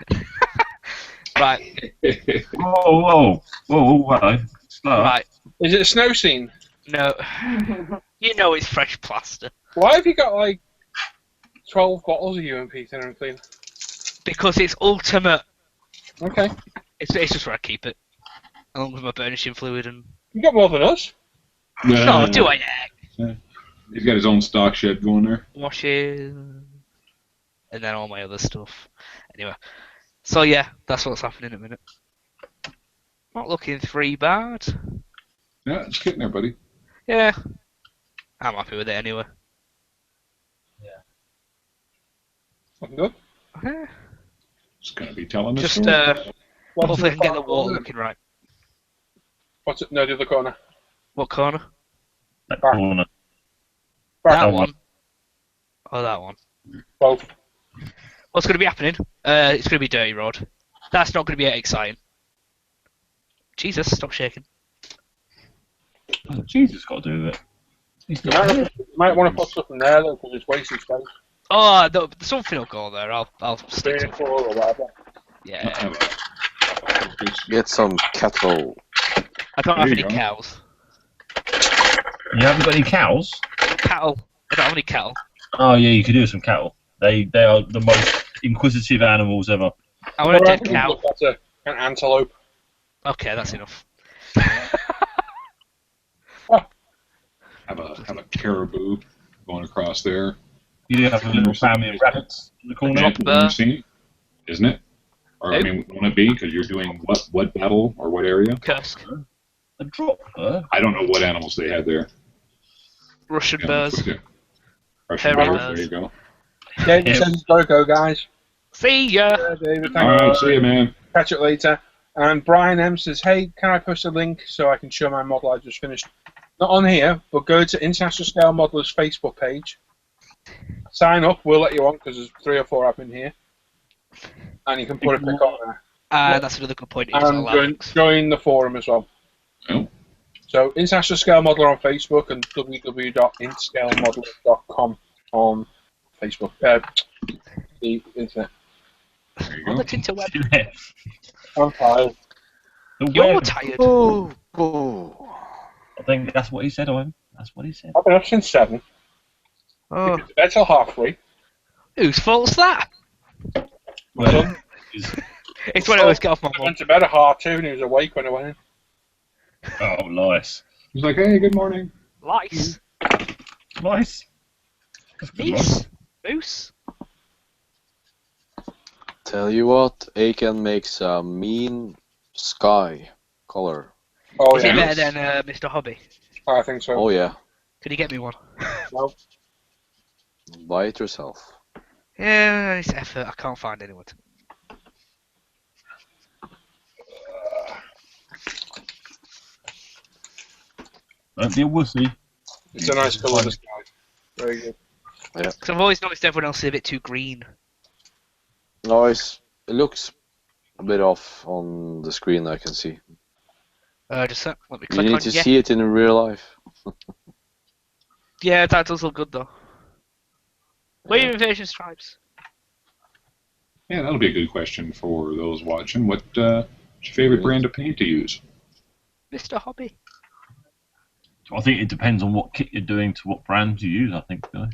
Right. Whoa. Hello. Right. Is it a snow scene? No. You know it's fresh plaster. Why have you got like 12 bottles of UMP thinner and clean? Because it's ultimate. Okay. It's just where I keep it. Along with my burnishing fluid and... You got more than us. No, do I? He's got his own stock shed going there. Washing... And then all my other stuff. Anyway. So yeah, that's what's happening in a minute. Not looking three bad. Yeah, it's getting there, buddy. Yeah. I'm happy with it anyway. Looking good. Yeah. It's gonna be telling us. Just hopefully I can get the water looking right. What's it? No, the other corner. What corner? That corner. That one. Oh, that one. Both. What's going to be happening? It's going to be Dirty Road. That's not going to be exciting. Jesus, stop shaking. Jesus, got to do with it. You might want to put something there though, because it's wasting space. Oh, no, something will go there. I'll stick to it. 3 or 4 or whatever. Yeah. Get some cattle. I don't There have you any go. cows. You haven't got any cows? Cattle. I don't have any cattle. Oh yeah, you could do with some cattle. They are the most inquisitive animals ever. I want a dead Look, cow. that's an antelope. Okay, that's enough. Have a caribou going across there. You have a little family of rabbits in the corner. Drop the scene, isn't it? Or I mean, won't it be? Because you're doing what battle or what area? Kursk. A drop bird? I don't know what animals they had there. Russian Yeah, bears. Russian Hairy bears. bears. There you go. Yeah, you said it's gotta go, guys. See ya. David, All right, see you, man. Catch it later. And Brian M says, "Hey, can I post a link so I can show my model I just finished?" Not on here, but go to International Scale Modelers Facebook page. Sign up. We'll let you on because there's 3 or 4 up in here, and you can put a pic on there. That's another good point. And join the forum as well. Oh. So International Scale Modeler on Facebook and www.inscalemodelers.com on Facebook. The internet. There you On go. the interweb. I'm tired. You're tired. I think that's what he said, Owen. That's what he said. I've been up since 7. Oh. Bed till 3:30. Whose fault's that? Well, It's when I always get off my I mum. went to bed at 2:30 and he was awake when I went in. oh, nice. He's like, hey, good morning. Lice. Nice. That's good, Geese. Moose. Tell you what, Aiken makes a mean sky color. Oh, Is yeah. it better than Mr. Hobby? I think so. Oh yeah, Could you get me one? No. buy it yourself. Yeah, it's effort. I can't find anyone. Don't be a wussy. It's a nice colour, this guy. Very good. Because I've always noticed everyone else is a bit too green. Nice. It looks a bit off on the screen. I can see. Just let me You click need on to yeah. see it in real life. Yeah, that does look good though. Where are your invasion stripes? Yeah, that'll be a good question for those watching. What's your favorite brand of paint to use? Mr. Hobby. I think it depends on what kit you're doing to what brand you use, I think. Really.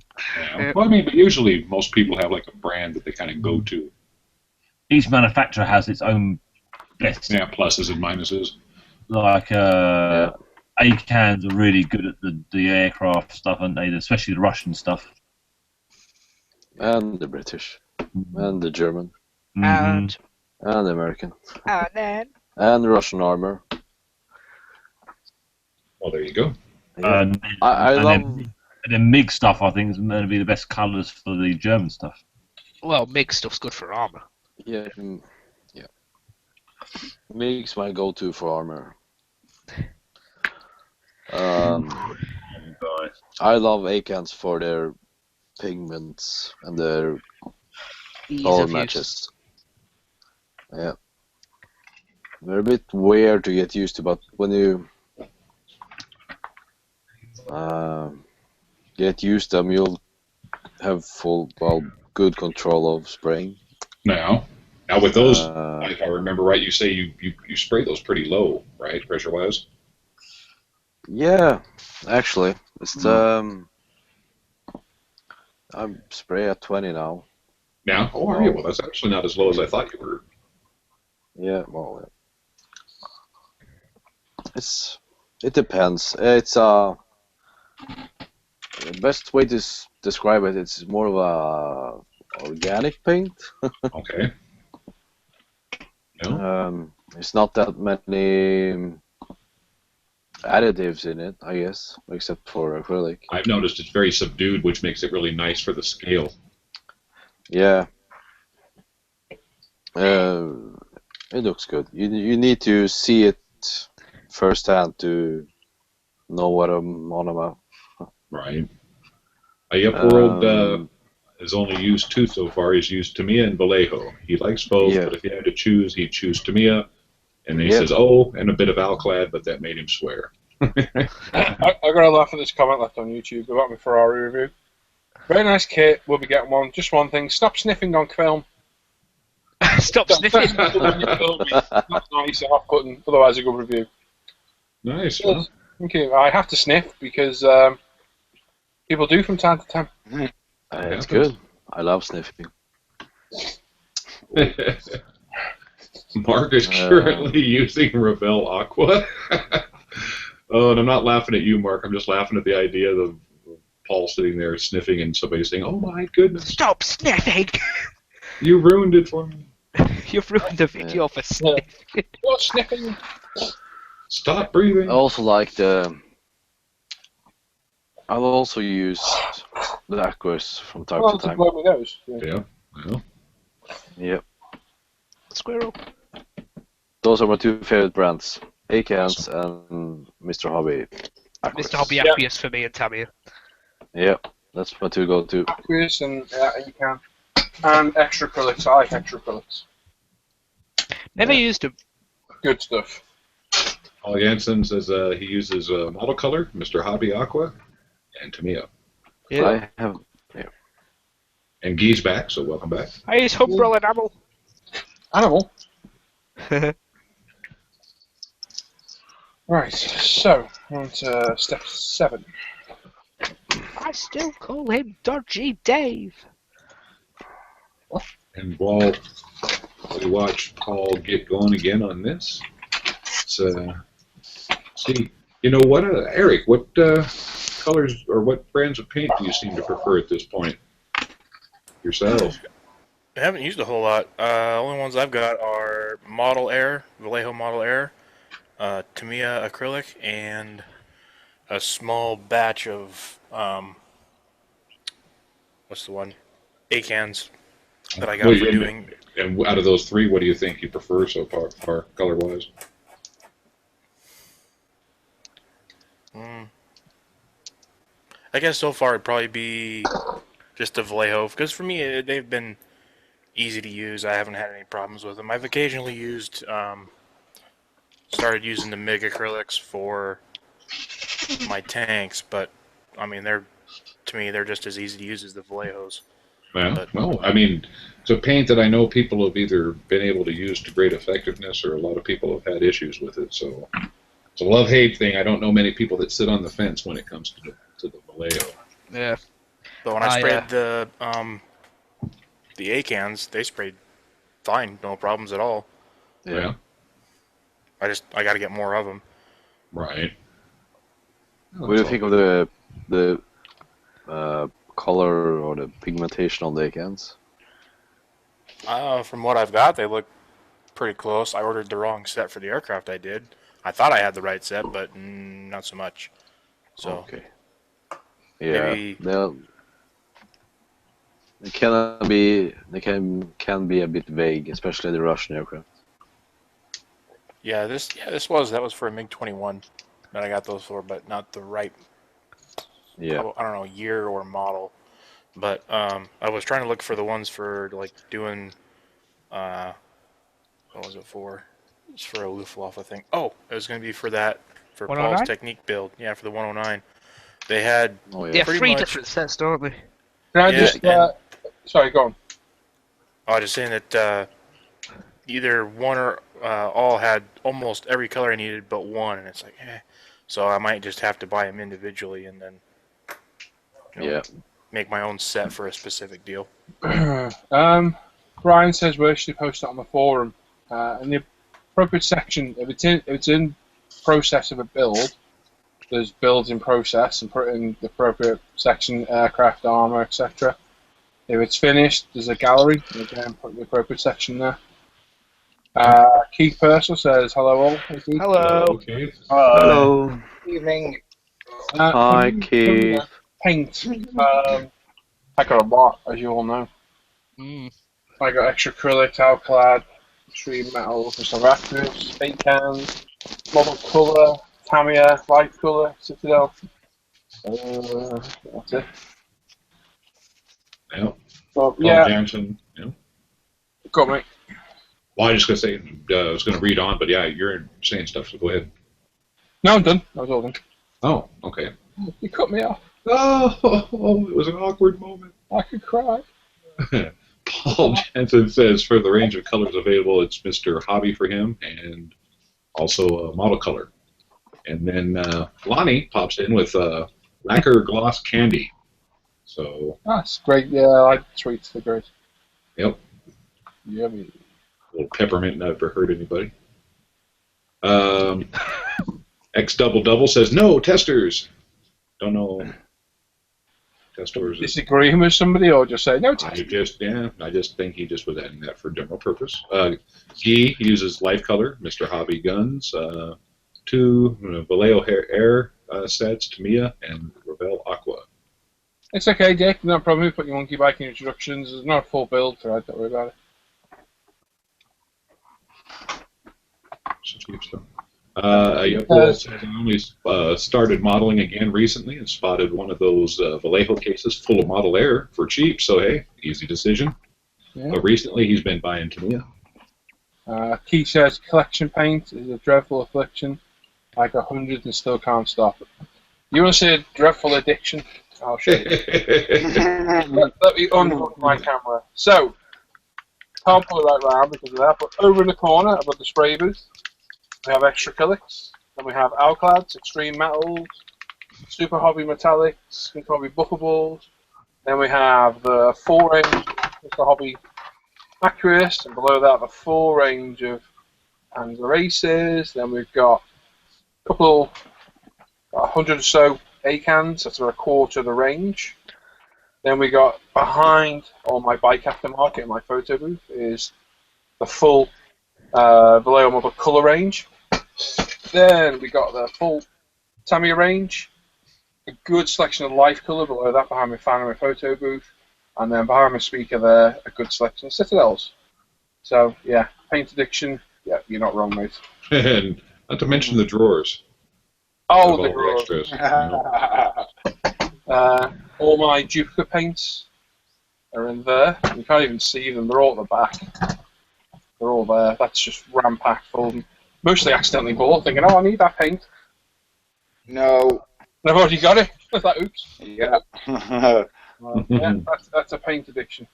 Yeah. Well, I mean, but usually most people have like a brand that they kind of go to. Each manufacturer has its own best. Yeah, pluses and minuses. Like, ACANs are really good at the aircraft stuff, aren't they? Especially the Russian stuff. And the British. And the German. And And the American. then And the Russian armor. Well, there you go. And I love. and then MiG stuff, I think, is going to be the best colours for the German stuff. well, MiG stuff's good for armor. Yeah. Yeah. MiG's my go-to for armor. I love Acans for their pigments and their Ease color of use. matches. Yeah. They're a bit weird to get used to, but when you get used to them, you'll have good control of spraying. Now with those, if I remember right, you say you spray those pretty low, right, pressure-wise? Yeah, actually, it's I spray at 20 now. Now, oh, are you? Well, that's actually not as low as I thought you were. Yeah, well, it depends. It's the best way to describe it. It's more of a organic paint. Okay. Yeah. It's not that many additives in it, I guess, except for acrylic. I've noticed it's very subdued, which makes it really nice for the scale. Yeah. It looks good. You need to see it firsthand to know what I'm on about. Right. Upworld has only used two so far. He's used Tamiya and Vallejo. He likes both, but if he had to choose, he'd choose Tamiya. And then he says, oh, and a bit of Alclad, but that made him swear. I got to laugh at this comment left on YouTube about my Ferrari review. Very nice kit, we'll be getting one. Just one thing, stop sniffing on film. Stop sniffing. That's nice and off-putting, otherwise a good review. Nice. Huh? Thank you. I have to sniff because people do from time to time. It's good. I love sniffing. Mark is currently using Revell Aqua. Oh, and I'm not laughing at you, Mark. I'm just laughing at the idea of Paul sitting there sniffing and somebody saying, oh my goodness. Stop sniffing! You ruined it for me. You've ruined the video for sniffing. You're sniffing. Stop breathing. I also like I've also used the Aquas from time to time. Blow my nose. Yeah. Yep. Squirrel. Those are my two favorite brands, Acans and Mr. Hobby. Mr. Hobby Aqueous for me and Tamiya. Yep, that's my two go-to. Aqueous and Acan. And extra acrylics. I like extra acrylics. Never used them. Good stuff. Paul Jansen says he uses model color, Mr. Hobby Aqua, and Tamiya. Yeah. I have. Yeah. And Guy's back, so welcome back. I use Humbrol enamel. Animal? Right, so, on to step 7. I still call him Dodgy Dave. And while we watch Paul get going again on this, let's see. You know what, Eric? What colors or what brands of paint do you seem to prefer at this point yourself? I haven't used a whole lot. Only ones I've got are Model Air, Vallejo Model Air, Tamiya acrylic, and a small batch of what's the one? Acans that I got for doing. And out of those three, what do you think you prefer so far color-wise? I guess so far it'd probably be just the Vallejo, because for me they've been easy to use. I haven't had any problems with them. I've occasionally used, started using the MIG acrylics for my tanks, but I mean to me they're just as easy to use as the Vallejos. Yeah, well, I mean, it's a paint that I know people have either been able to use to great effectiveness, or a lot of people have had issues with it. So it's a love-hate thing. I don't know many people that sit on the fence when it comes to the Vallejo. Yeah. But when I sprayed the Acans, they sprayed fine, no problems at all. Yeah. I got to get more of them. Right. What do you think of the color or the pigmentation on the Acans? From what I've got, they look pretty close. I ordered the wrong set for the aircraft I did. I thought I had the right set, but not so much. So okay. Yeah, they can be a bit vague, especially the Russian aircraft. Yeah, that was for a MiG-21 that I got those for, but not the right. Yeah. I don't know, year or model, but I was trying to look for the ones for like doing. What was it for? It's for a Luftwaffe, I think. Oh, it was going to be for that, for 109? Paul's Technique build. Yeah, for the 109. They had Oh They yeah. have pretty three much- different sets, don't they? Can I Yeah, just? Sorry, go on. I was just saying that either one or all had almost every color I needed but one, and it's like, eh. So I might just have to buy them individually and then Yeah. make my own set for a specific deal. Brian says where should you post it on the forum? In the appropriate section, if it's in process of a build, there's builds in process, and put it in the appropriate section, aircraft, armor, etc. If it's finished, there's a gallery, and again, put the appropriate section there. Keith Purcell says, hello all. Hey, Keith. Hello. Okay. Hello. Evening. Hi, Keith. Paint. I got a lot, as you all know. I got extra acrylic, Alclad, extreme metal, some actives, paint cans, model colour, Tamiya, light colour, Citadel. That's it. Yeah. So, Paul yeah, Jansen. Yeah. go on, mate. Well, I was just going to say, I was going to read on, but yeah, you're saying stuff, so go ahead. No, I'm done. I was all done. Oh, okay. You cut me off. Oh, it was an awkward moment. I could cry. Paul Jensen says for the range of colors available, it's Mr. Hobby for him, and also a model color. And then Lonnie pops in with lacquer gloss candy. So That's great. Yeah, I like sweets. They're great. Yep. Yummy. A little peppermint never hurt anybody. X double double says no testers. Don't know. Testers. Disagreeing with somebody or just say no testers? I just think he just was adding that for general purpose. He uses life color, Mr. Hobby Guns, two Vallejo Air sets, Tamiya, and Rebel Aqua. It's okay, Dick. No problem. We put your monkey back in introductions. There's not a full build thread. Don't worry about it. I only started modeling again recently and spotted one of those Vallejo cases full of model air for cheap. So hey, easy decision. Yeah. But recently he's been buying Tamiya. Keith says collection paint is a dreadful affliction. Like 100 and still can't stop it. You want to say a dreadful addiction? I'll show you. let me unhook my camera. So, can't pull it right round because of that, but over in the corner, I've got the spray booth. We have extra acrylics, then we have Alclads, extreme metals, super hobby metallics, and probably buffables. Then we have the full range of Mr. Hobby Aqueous, and below that the full range of Angler Aces. Then we've got a couple, 100 or so A-cans, that's about a quarter of the range. Then we got behind all my bike aftermarket in my photo booth is the full Vallejo model colour range. Then we got the full Tamiya range, a good selection of life colour below that behind my fan and my photo booth, and then behind my speaker there, a good selection of Citadels. So yeah, paint addiction, yeah, you're not wrong, mate. And not to mention the drawers. Oh, the drawers. extras. All my duplicate paints are in there. You can't even see them, they're all at the back. They're all there. That's just ram-packed full. Mostly accidentally bought, thinking, oh, I need that paint. No. And I've already got it. I thought, oops. Yeah. Yeah, that's a paint addiction.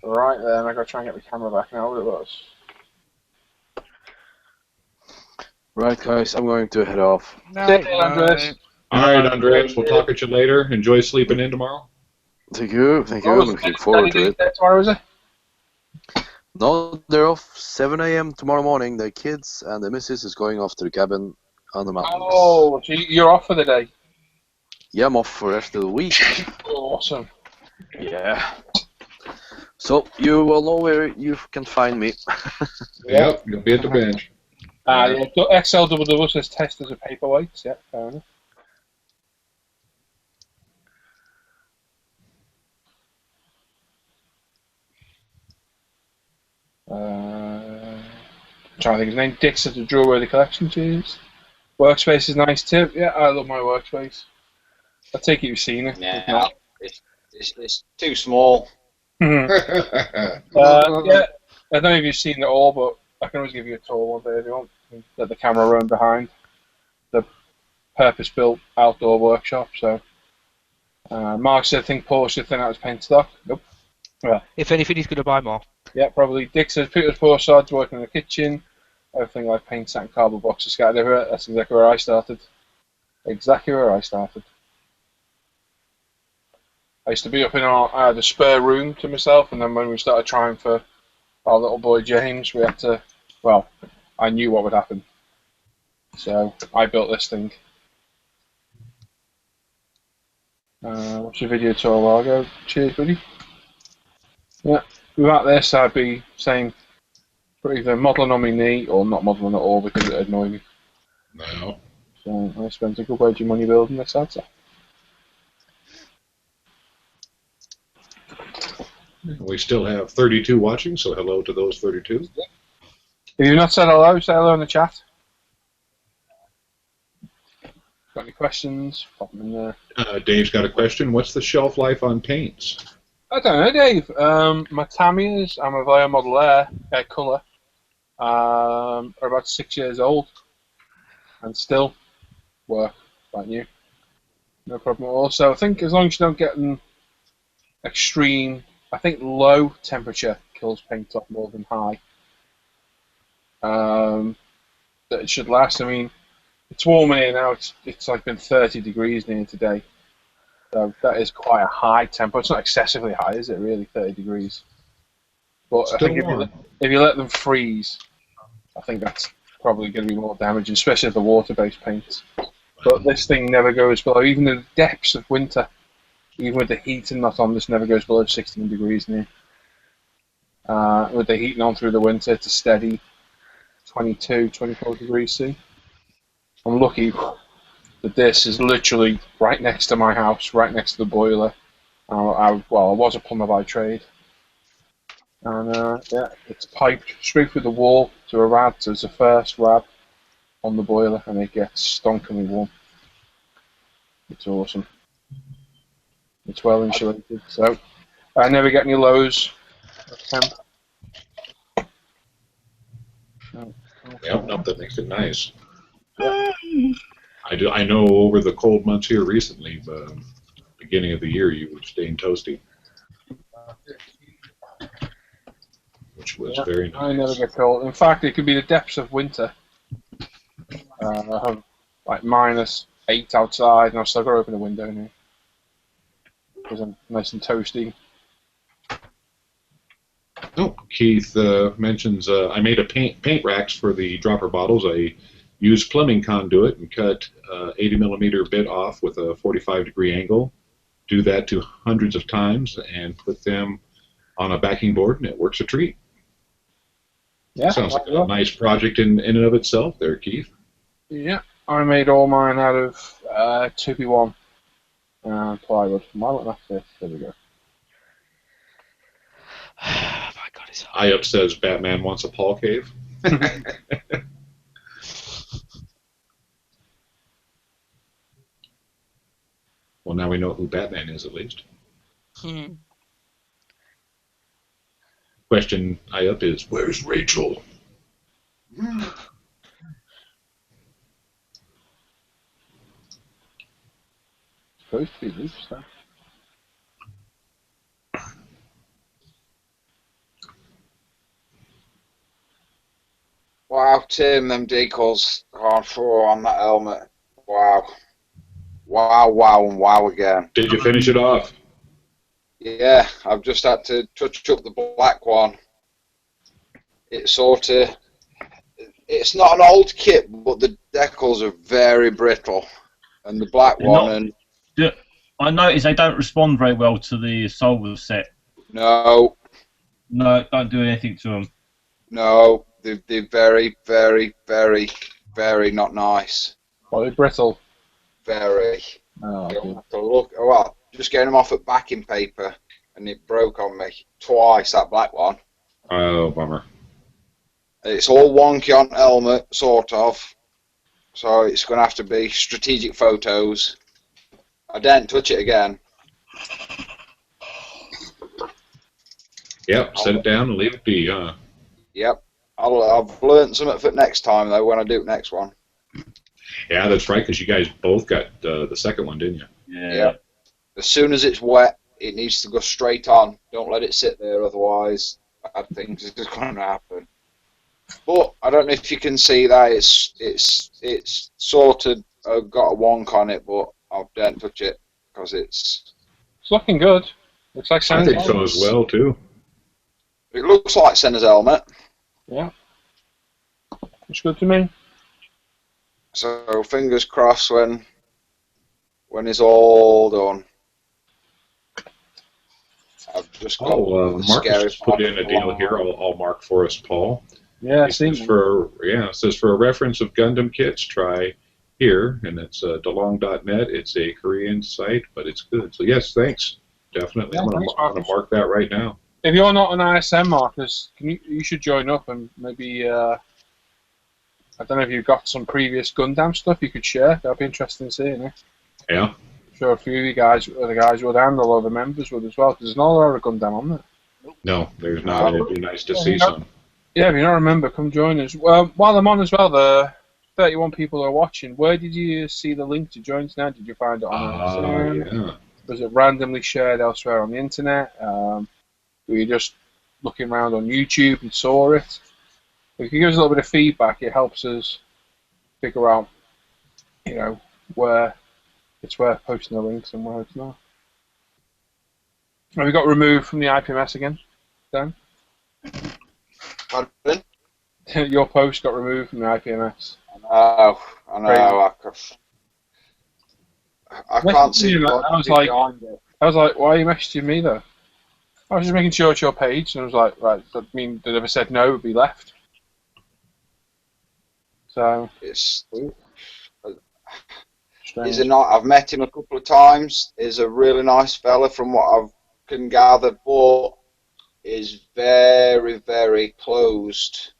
Right then, I've got to try and get the camera back now. What it was. Right, guys, I'm going to head off. Night, Andres. All right, Andres, we'll talk at you later. Enjoy sleeping in tomorrow. Thank you. I'm looking forward to it. Tomorrow, is it? No, they're off 7 a.m. tomorrow morning. The kids and the missus is going off to the cabin on the mountains. Oh, so you're off for the day? Yeah, I'm off for the rest of the week. Awesome. Yeah. So you will know where you can find me. Yep, you'll be at the bench. Yeah, XL double double says test as a paperweight. Yeah, fair enough. Trying to think of his name. Dick says to draw where the collection is. Workspace is nice too. Yeah, I love my workspace. I take it you've seen it. Yeah, it's too small. Yeah, I don't know if you've seen it all, but I can always give you a tour one day if you want. Let the camera run behind the purpose-built outdoor workshop. So Mark said, think Paul should thin out his paint stock. Nope. If anything, he's going to buy more. Yeah, probably. Dick says, Peter's poor sods working in the kitchen. Everything like paint, sack, and cardboard boxes scattered everywhere. That's exactly where I started. Exactly where I started. I used to be up in I had a spare room to myself, and then when we started trying for our little boy James, we had to, well, I knew what would happen. So I built this thing. What's your video to a while ago? Cheers, buddy. Yeah, without this, I'd be saying either modelling on my knee or not modelling at all because it'd annoy me. No. So I spent a good wage of money building this answer. We still have 32 watching, so hello to those 32. If you've not said hello, say hello in the chat. Got any questions? Pop them in there. Dave's got a question. What's the shelf life on paints? I don't know, Dave. My Tamiya's, I'm a Vallejo Model Air colour, are about 6 years old and still work like new. No problem at all. So I think as long as you don't get an extreme, I think low temperature kills paint off more than high. That it should last. I mean, it's warm in here now. It's like been 30 degrees near today. So that is quite a high tempo. It's not excessively high, is it? Really, 30 degrees. But I think if you let them freeze, I think that's probably going to be more damaging, especially the water-based paints. But this thing never goes below, even in the depths of winter, even with the heating not on, this never goes below 16 degrees near. With the heating on through the winter, it's a steady 22, 24 degrees C. I'm lucky that this is literally right next to my house, right next to the boiler. I was a plumber by trade. And yeah, it's piped straight through the wall to a rad, so it's the first rad on the boiler, and it gets stonkingly warm. It's awesome. It's well insulated, so I never get any lows of temp. Yep, nope, that makes it nice. I know over the cold months here recently, beginning of the year, you were staying toasty, which was very nice. I never get cold. In fact, it could be the depths of winter. I have like -8 outside, and I've still got to open the window now because I'm nice and toasty. Oh, Keith mentions I made a paint racks for the dropper bottles. I used plumbing conduit and cut 80mm bit off with a 45-degree angle. Do that to hundreds of times and put them on a backing board, and it works a treat. Yeah, sounds like a nice project in and of itself there, Keith. Yeah, I made all mine out of 2B1 plywood. Why won't that fit? There we go. Oh my God, it's hot. IUP says Batman wants a Paul cave. Well, now we know who Batman is, at least. Question IUP is, where's Rachel? Supposed to be loose, though. Wow, Tim, them decals on that helmet. Wow. Wow, wow, and wow again. Did you finish it off? Yeah, I've just had to touch up the black one. It's sort of, it's not an old kit, but the decals are very brittle. And the black one, I noticed they don't respond very well to the solver set. No. No, don't do anything to them. No, they're very, very, very, very not nice. Well, they're brittle. Very. Oh, You'll have to look. Well, just getting them off at backing paper, and it broke on me twice. That black one. Oh, bummer. It's all wonky on helmet, sort of. So it's going to have to be strategic photos. I daren't touch it again. Yep, set it down and leave it be, huh? Yep. I've learned something for next time, though, when I do the next one. Yeah, that's right, because you guys both got the second one, didn't you? Yeah. As soon as it's wet, it needs to go straight on. Don't let it sit there, otherwise bad things is going to happen. But I don't know if you can see that it's sort of got a wonk on it, but I don't touch it because it's looking good. Looks like I think so as well too. It looks like Senna's helmet. Yeah, it's good to me. So fingers crossed when it's all done. I've just got the Marcus scary just put part in a deal here. I'll mark for us, Paul. Yeah, it says for a reference of Gundam kits. Try here, and it's delong.net. It's a Korean site, but it's good. So yes, thanks. Definitely, Yeah, I'm gonna mark that right now. If you're not an ISM, Marcus, you should join up and maybe I don't know if you've got some previous Gundam stuff you could share. That'd be interesting seeing it. Yeah. I'm sure a few of you guys, the guys would, and a lot of the members would as well. Because there's not a lot of Gundam on there. No, there's not. It'd be nice to see some. Yeah, if you don't remember, come join us. Well, while I'm on as well, the 31 people are watching. Where did you see the link to join us now? Did you find it on Yeah. Was it randomly shared elsewhere on the internet? Were you just looking around on YouTube and saw it? If you give us a little bit of feedback, it helps us figure out, where it's worth posting the links and where it's not. Have we got removed from the IPMS again, Dan? Pardon? Your post got removed from the IPMS. I know. I can't see. I was like, why are you messaging me though? I was just making sure it's your page, and I was like, right, I mean, they never said no, it would be left. So It's strange. he's a nice. I've met him a couple of times. He's a really nice fella, from what I can gather, but is very, very closed.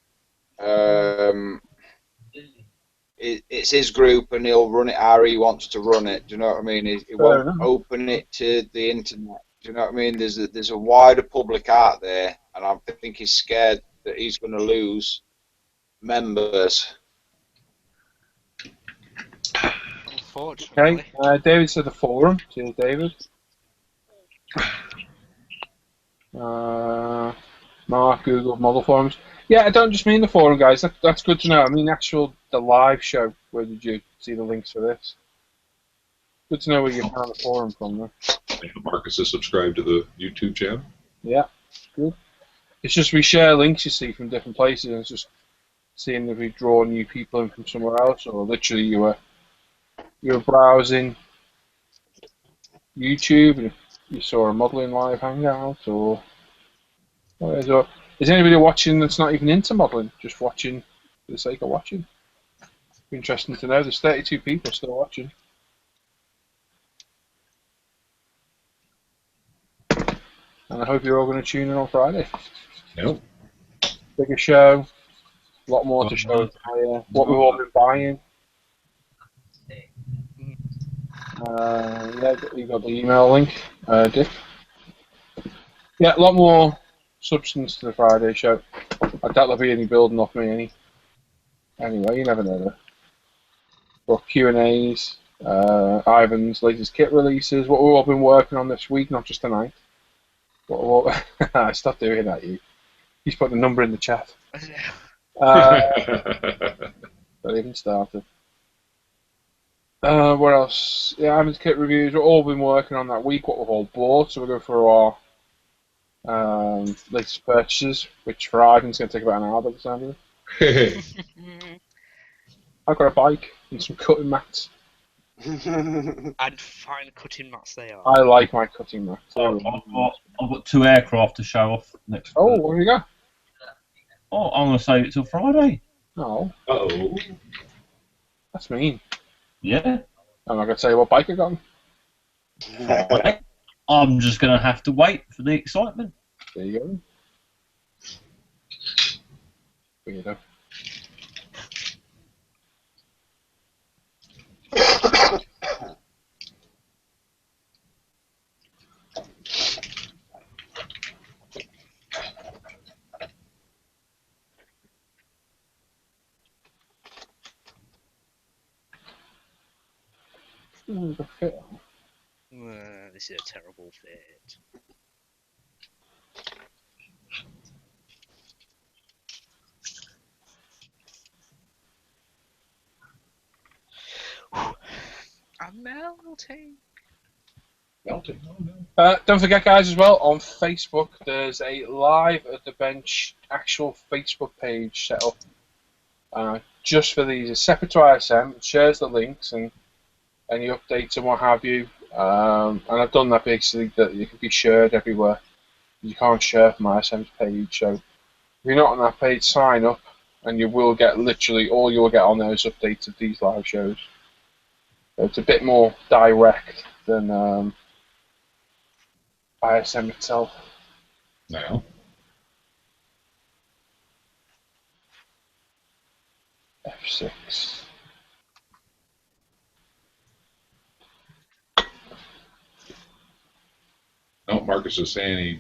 It's his group, and he'll run it how he wants to run it. Do you know what I mean? He won't open it to the internet. Do you know what I mean? There's a wider public out there, and I think he's scared that he's going to lose members. Unfortunately. Okay, David said the forum. Cheers, David. Mark, Google, model forums. Yeah, I don't just mean the forum, guys. That's good to know. I mean, the live show. Where did you see the links for this? Good to know where you found the forum from, though. Marcus is subscribed to the YouTube channel. Yeah, good. It's just we share links, you see, from different places, and it's just seeing if we draw new people in from somewhere else, or literally you were browsing YouTube and you saw a modelling live hangout, or is anybody watching that's not even into modelling, just watching for the sake of watching? Be interesting to know. There's 32 people still watching. And I hope you're all going to tune in on Friday. Yep. Bigger show, a lot more to show what we've all been buying. Yeah, you got the email link, Dick. Yeah, a lot more substance to the Friday show. I doubt there'll be any building off me anyway, you never know though. But Q&As, Ivan's latest kit releases, what we've all been working on this week, not just tonight. Stop doing that, you. He's put the number in the chat. Not even started. What else? Yeah, Ivan's kit reviews. We've all been working on that week, what we've all bought. So we'll go through our latest purchases, which for Ivan's going to take about an hour by the sound of it. I've got a bike and some cutting mats. And fine cutting mats they are. I like my cutting mats. I've got 2 aircraft to show off next. Oh, what have you got? Oh, I'm going to save it till Friday. No. Uh-oh. That's mean. Yeah. I'm not going to tell you what bike I got. I'm just going to have to wait for the excitement. There you go. Weirdo. This is a terrible fit. I'm melting. Melting. Oh, no. Don't forget, guys, as well, on Facebook, there's a Live at the Bench actual Facebook page set up just for these. It's separate to ISM. It shares the links and any updates and what have you. And I've done that basically that it can be shared everywhere. You can't share from ISM's page. So if you're not on that page, sign up, and you will get literally all you'll get on there is updates of these live shows. So it's a bit more direct than ISM itself. No. F6. No, Marcus was saying he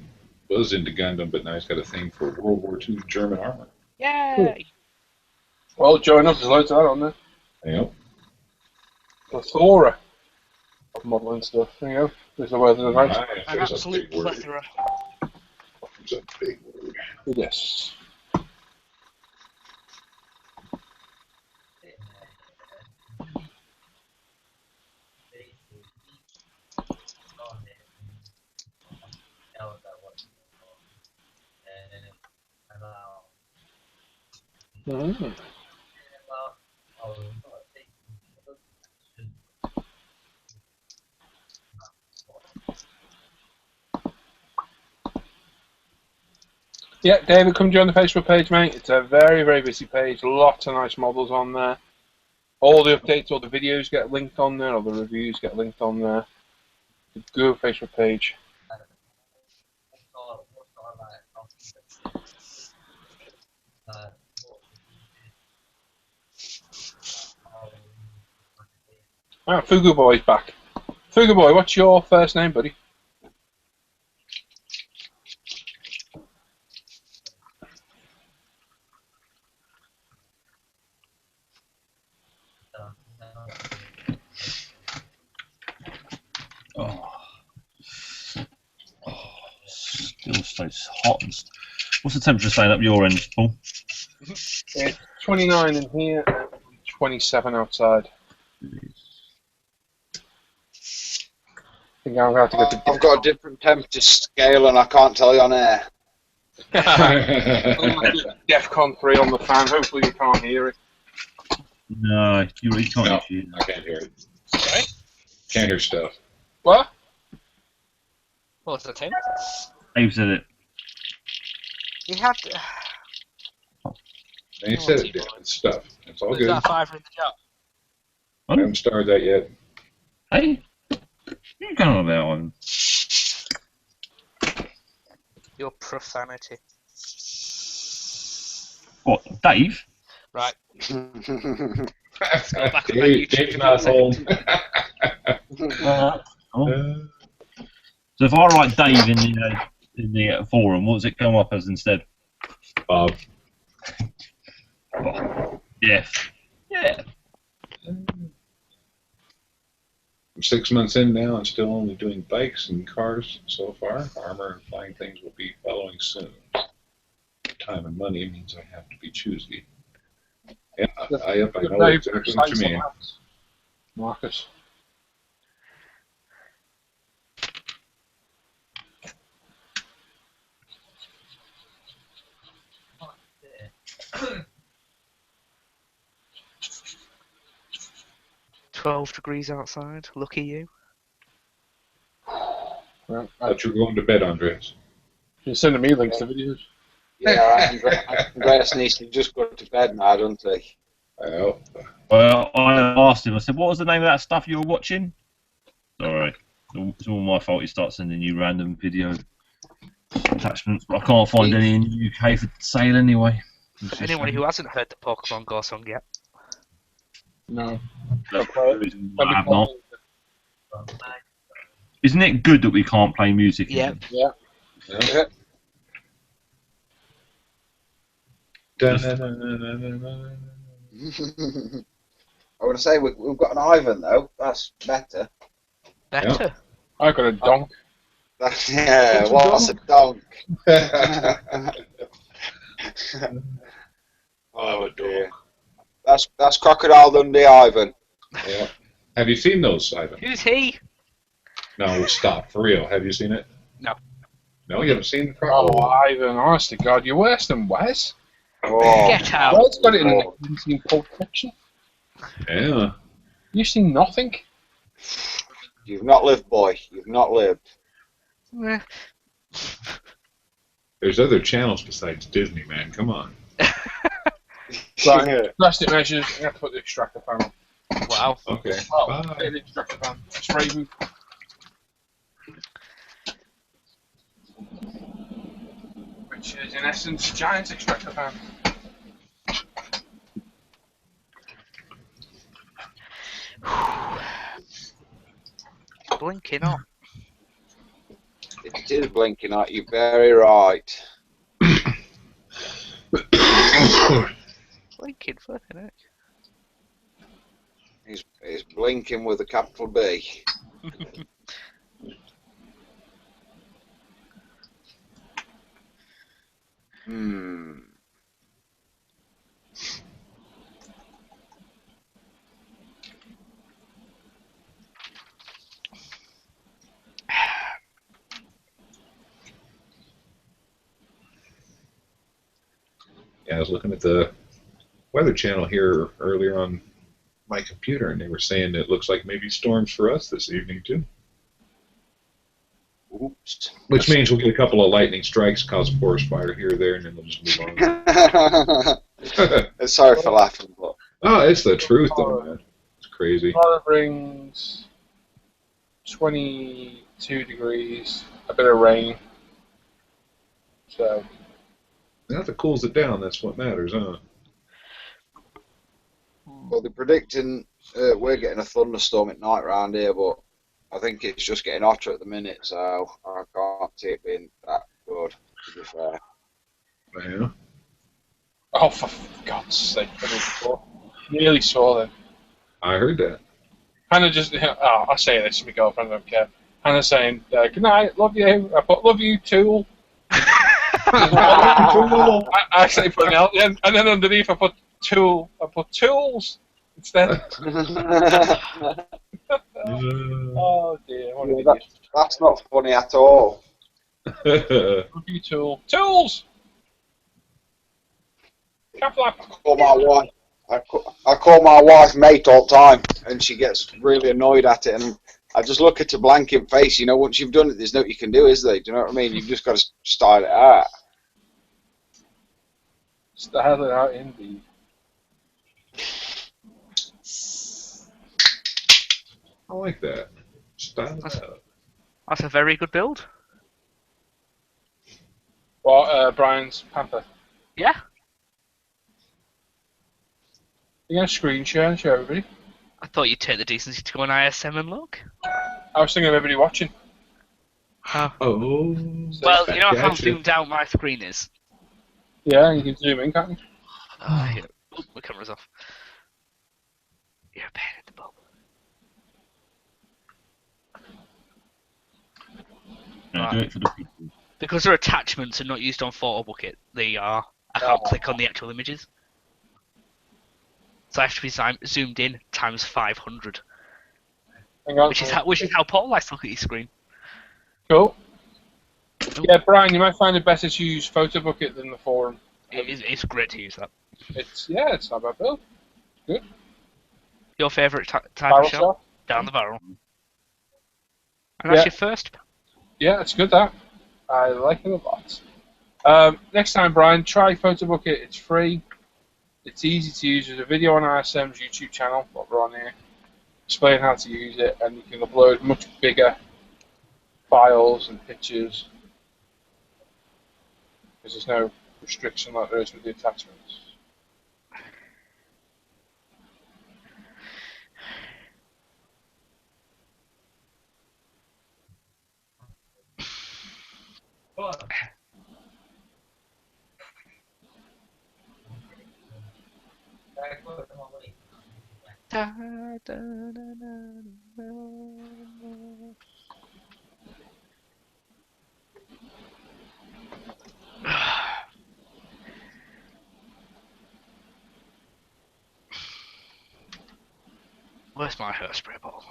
was into Gundam, but now he's got a thing for World War II German armor. Yay! Well, join us. There's loads of that on there. Yep. Plethora of modelling stuff. There you go. There's the word of the night. An absolute plethora. It's a big word. Yes. Mm. Yeah, David, come join the Facebook page, mate. It's a very, very busy page. Lots of nice models on there. All the updates, all the videos get linked on there, all the reviews get linked on there. It's a good Facebook page. Ah, Fugu Boy's back. Fugu Boy, what's your first name, buddy? Still stays hot. What's the temperature saying up your end, Paul? It's 29 in here and 27 outside. I think I'm going to have to go to I've got a different temperature scale and I can't tell you on air. DEFCON 3 on the fan. Hopefully you can't hear it. No, you really can't No, hear it. I can't hear it. Sorry? Can't hear stuff. What? What's the Tim? Dave said it. You had to... And he said it did. It's stuff. It's all Was good. that a fiver in the jar? I haven't started that yet. Hey, you going on about one? Your profanity. What, Dave? Right. Let's go back on that YouTube Dave's not home. Oh. So if I write Dave in the forum, what does it come up as instead? Bob. Oh, yeah. Yeah. I'm 6 months in now and still only doing bikes and cars so far. Armor and flying things will be following soon. Time and money means I have to be choosy. Yeah, I know exactly what you mean. Marcus. degrees outside. Lucky you. Right. Thought you were going to bed, Andreas. You're sending me links to videos. Yeah, Andreas needs to just go to bed now, doesn't he? Well, I asked him, I said, what was the name of that stuff you were watching? Sorry, it's all my fault. He starts sending you random video attachments, but I can't find any in the UK for sale anyway. Anybody who hasn't heard the Pokemon Go song yet? No. I have not. Isn't it good that we can't play music? Yeah. Yeah. yeah. I want to say we've got an Ivan though. That's better. Better. I got a donk. Yeah, what's a donk? Oh dear. That's Crocodile Dundee, Ivan. Yeah. Have you seen those, Ivan? Who's he? No, stop. For real. Have you seen it? No. No, you haven't seen the Oh, Ivan, honest to God, you're worse than Wes. Oh, Get out. Wes got it in the you've seen Pulp Fiction. Yeah. You've seen nothing. you've not lived, boy. You've not lived. Eh. There's other channels besides Disney, man. Come on. Right, drastic measures. I'm going to have to put the extractor fan on. Wow. Okay. Oh, Bye. the extractor fan. Spray boot. Which is, in essence, giant extractor fan. Blinking up. It is blinking at you, very right. Blinking, flipping it. He's blinking with a capital B. Hmm. Yeah, I was looking at the Weather Channel here earlier on my computer, and they were saying it looks like maybe storms for us this evening, too. Oops. Which means we'll get a couple of lightning strikes, cause a forest fire here or there, and then we'll just move on. Sorry for laughing, but Oh, it's the truth, though, man. It's crazy. Florida brings 22 degrees, a bit of rain. So. Now that cools it down, that's what matters, huh? well, they're predicting we're getting a thunderstorm at night round here, but I think it's just getting hotter at the minute, so I can't see it being that good, to be fair. Yeah. Oh, for God's sake. Nearly saw them. I heard that. Hannah just, I'll say this to my girlfriend, I don't care. Hannah saying, good night, love you. I put, love you, tool. I actually put an L, and then underneath I put tool. I put tools instead. Oh dear, what an idiot. That's not funny at all. Love you, tool. Tools! I call my wife mate all the time, and she gets really annoyed at it, and I just look at her blank in face. You know, once you've done it, there's nothing you can do, is there? Do you know what I mean? You've just got to style it out. Style it out, indeed. I like that. Style it out. That's a very good build. Well, Brian's Panther. Yeah. You going to screen share and show everybody? I thought you'd take the decency to go on ISM and look. I was thinking of everybody watching. Oh. Well, you know how zoomed out my screen is? Yeah, you can zoom in, can't you? Here. Oh, my camera's off. You're a pain in the butt. No, do it for the people. Because they're attachments and not used on PhotoBucket, they are. I can't click on the actual images. So I have to be zoomed in times 500. Hang on. Which is how Paul likes to look at his screen. Cool. Yeah, Brian, you might find it better to use PhotoBucket than the forum. It's great to use that. It's not bad build. Good. Your favourite type Barrel of shot? shot? Down the barrel. And that's your first? Yeah, it's good that. I like it a lot. Next time, Brian, try PhotoBucket. It's free. It's easy to use. There's a video on RSM's YouTube channel, what we're on here, explain how to use it, and you can upload much bigger files and pictures because there's no restriction like there is with the attachments. Where's my hairspray bottle?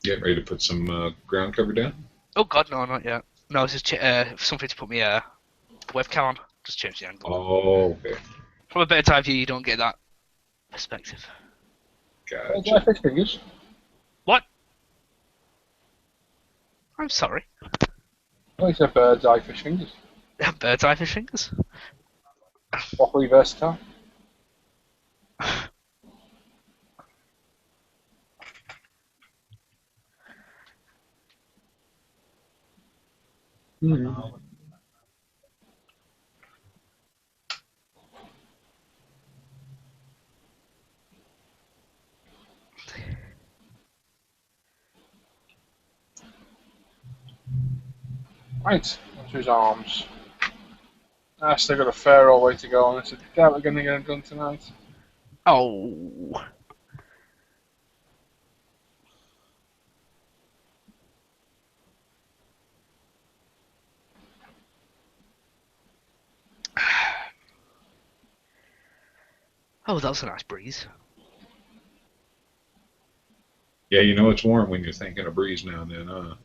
Getting ready to put some ground cover down? Oh god, no, not yet. No, it's just something to put my webcam on. Just change the angle. Oh, okay. From a bird's eye view, you don't get that perspective. Gotcha. Fish fingers. What? I'm sorry. Oh, it's a bird's eye fish fingers. Bird's eye fish fingers? Properly versatile. Right, onto his arms. I still got a fair old way to go on this. I doubt we're going to get it done tonight. Oh. Oh, that was a nice breeze. Yeah, you know it's warm when you're thinking of breeze now and then, huh?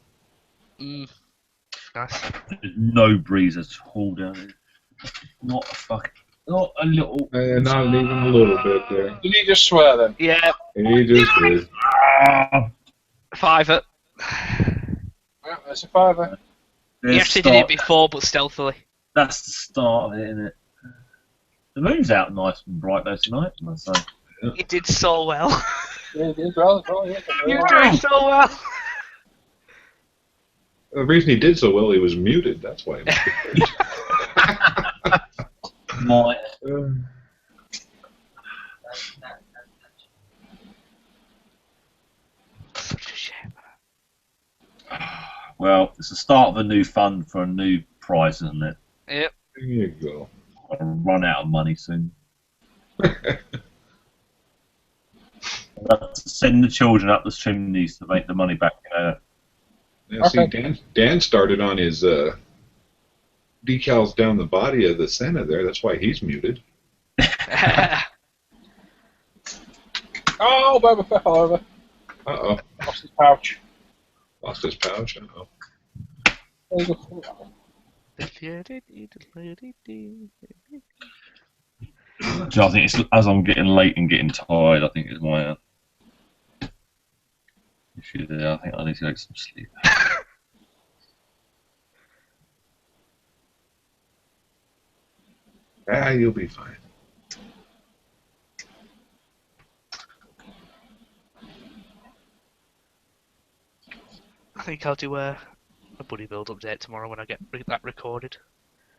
Nice. There's no breeze at all down here. Not a little. Not even a little bit there. Did he just swear then? Yeah. He just did. Fiver. Yeah, that's a fiver. He actually did it before, but stealthily. That's the start of it, isn't it? The moon's out nice and bright though tonight, I must say. You did so well. Yeah, he did well. Yeah, You're doing so well. The reason he did so well, he was muted. That's why. Such a shame. Well, it's the start of a new fund for a new prize, isn't it? Yep. There you go. I'll run out of money soon. I'll have to send the children up the chimneys to make the money back. Now, see, Dan started on his decals down the body of the Senate there. That's why he's muted. Oh, Boba Fett all over. Uh-oh. Lost his pouch. Lost his pouch. Uh-oh. There you go. I think it's as I'm getting late and getting tired. I think it's my issue there. I think I need to get some sleep. You'll be fine. I think I'll do a buddy build update tomorrow when I get that recorded.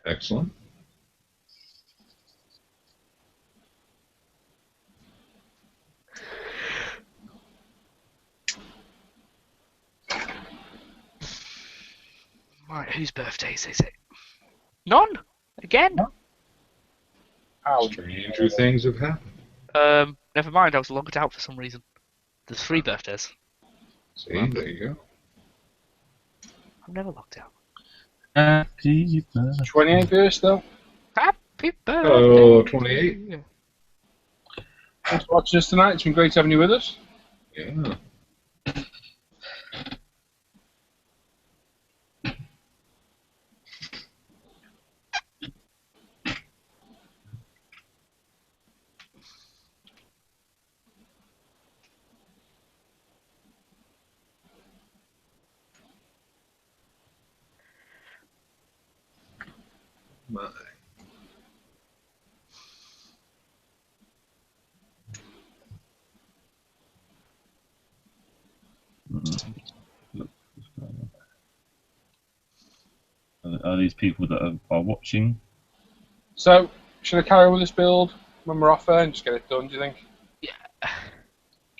Excellent. Right, whose birthdays is it? None? Again? Stranger things have happened. Never mind, I was logged out for some reason. There's 3 birthdays. See, there you go. I'm never logged out. Happy birthday. 28 years still. Happy birthday! Hello, 28. Thanks for watching us tonight. It's been great having you with us. Yeah. My. Are these people that are watching? So, should I carry on with this build when we're off there and just get it done, do you think? Yeah,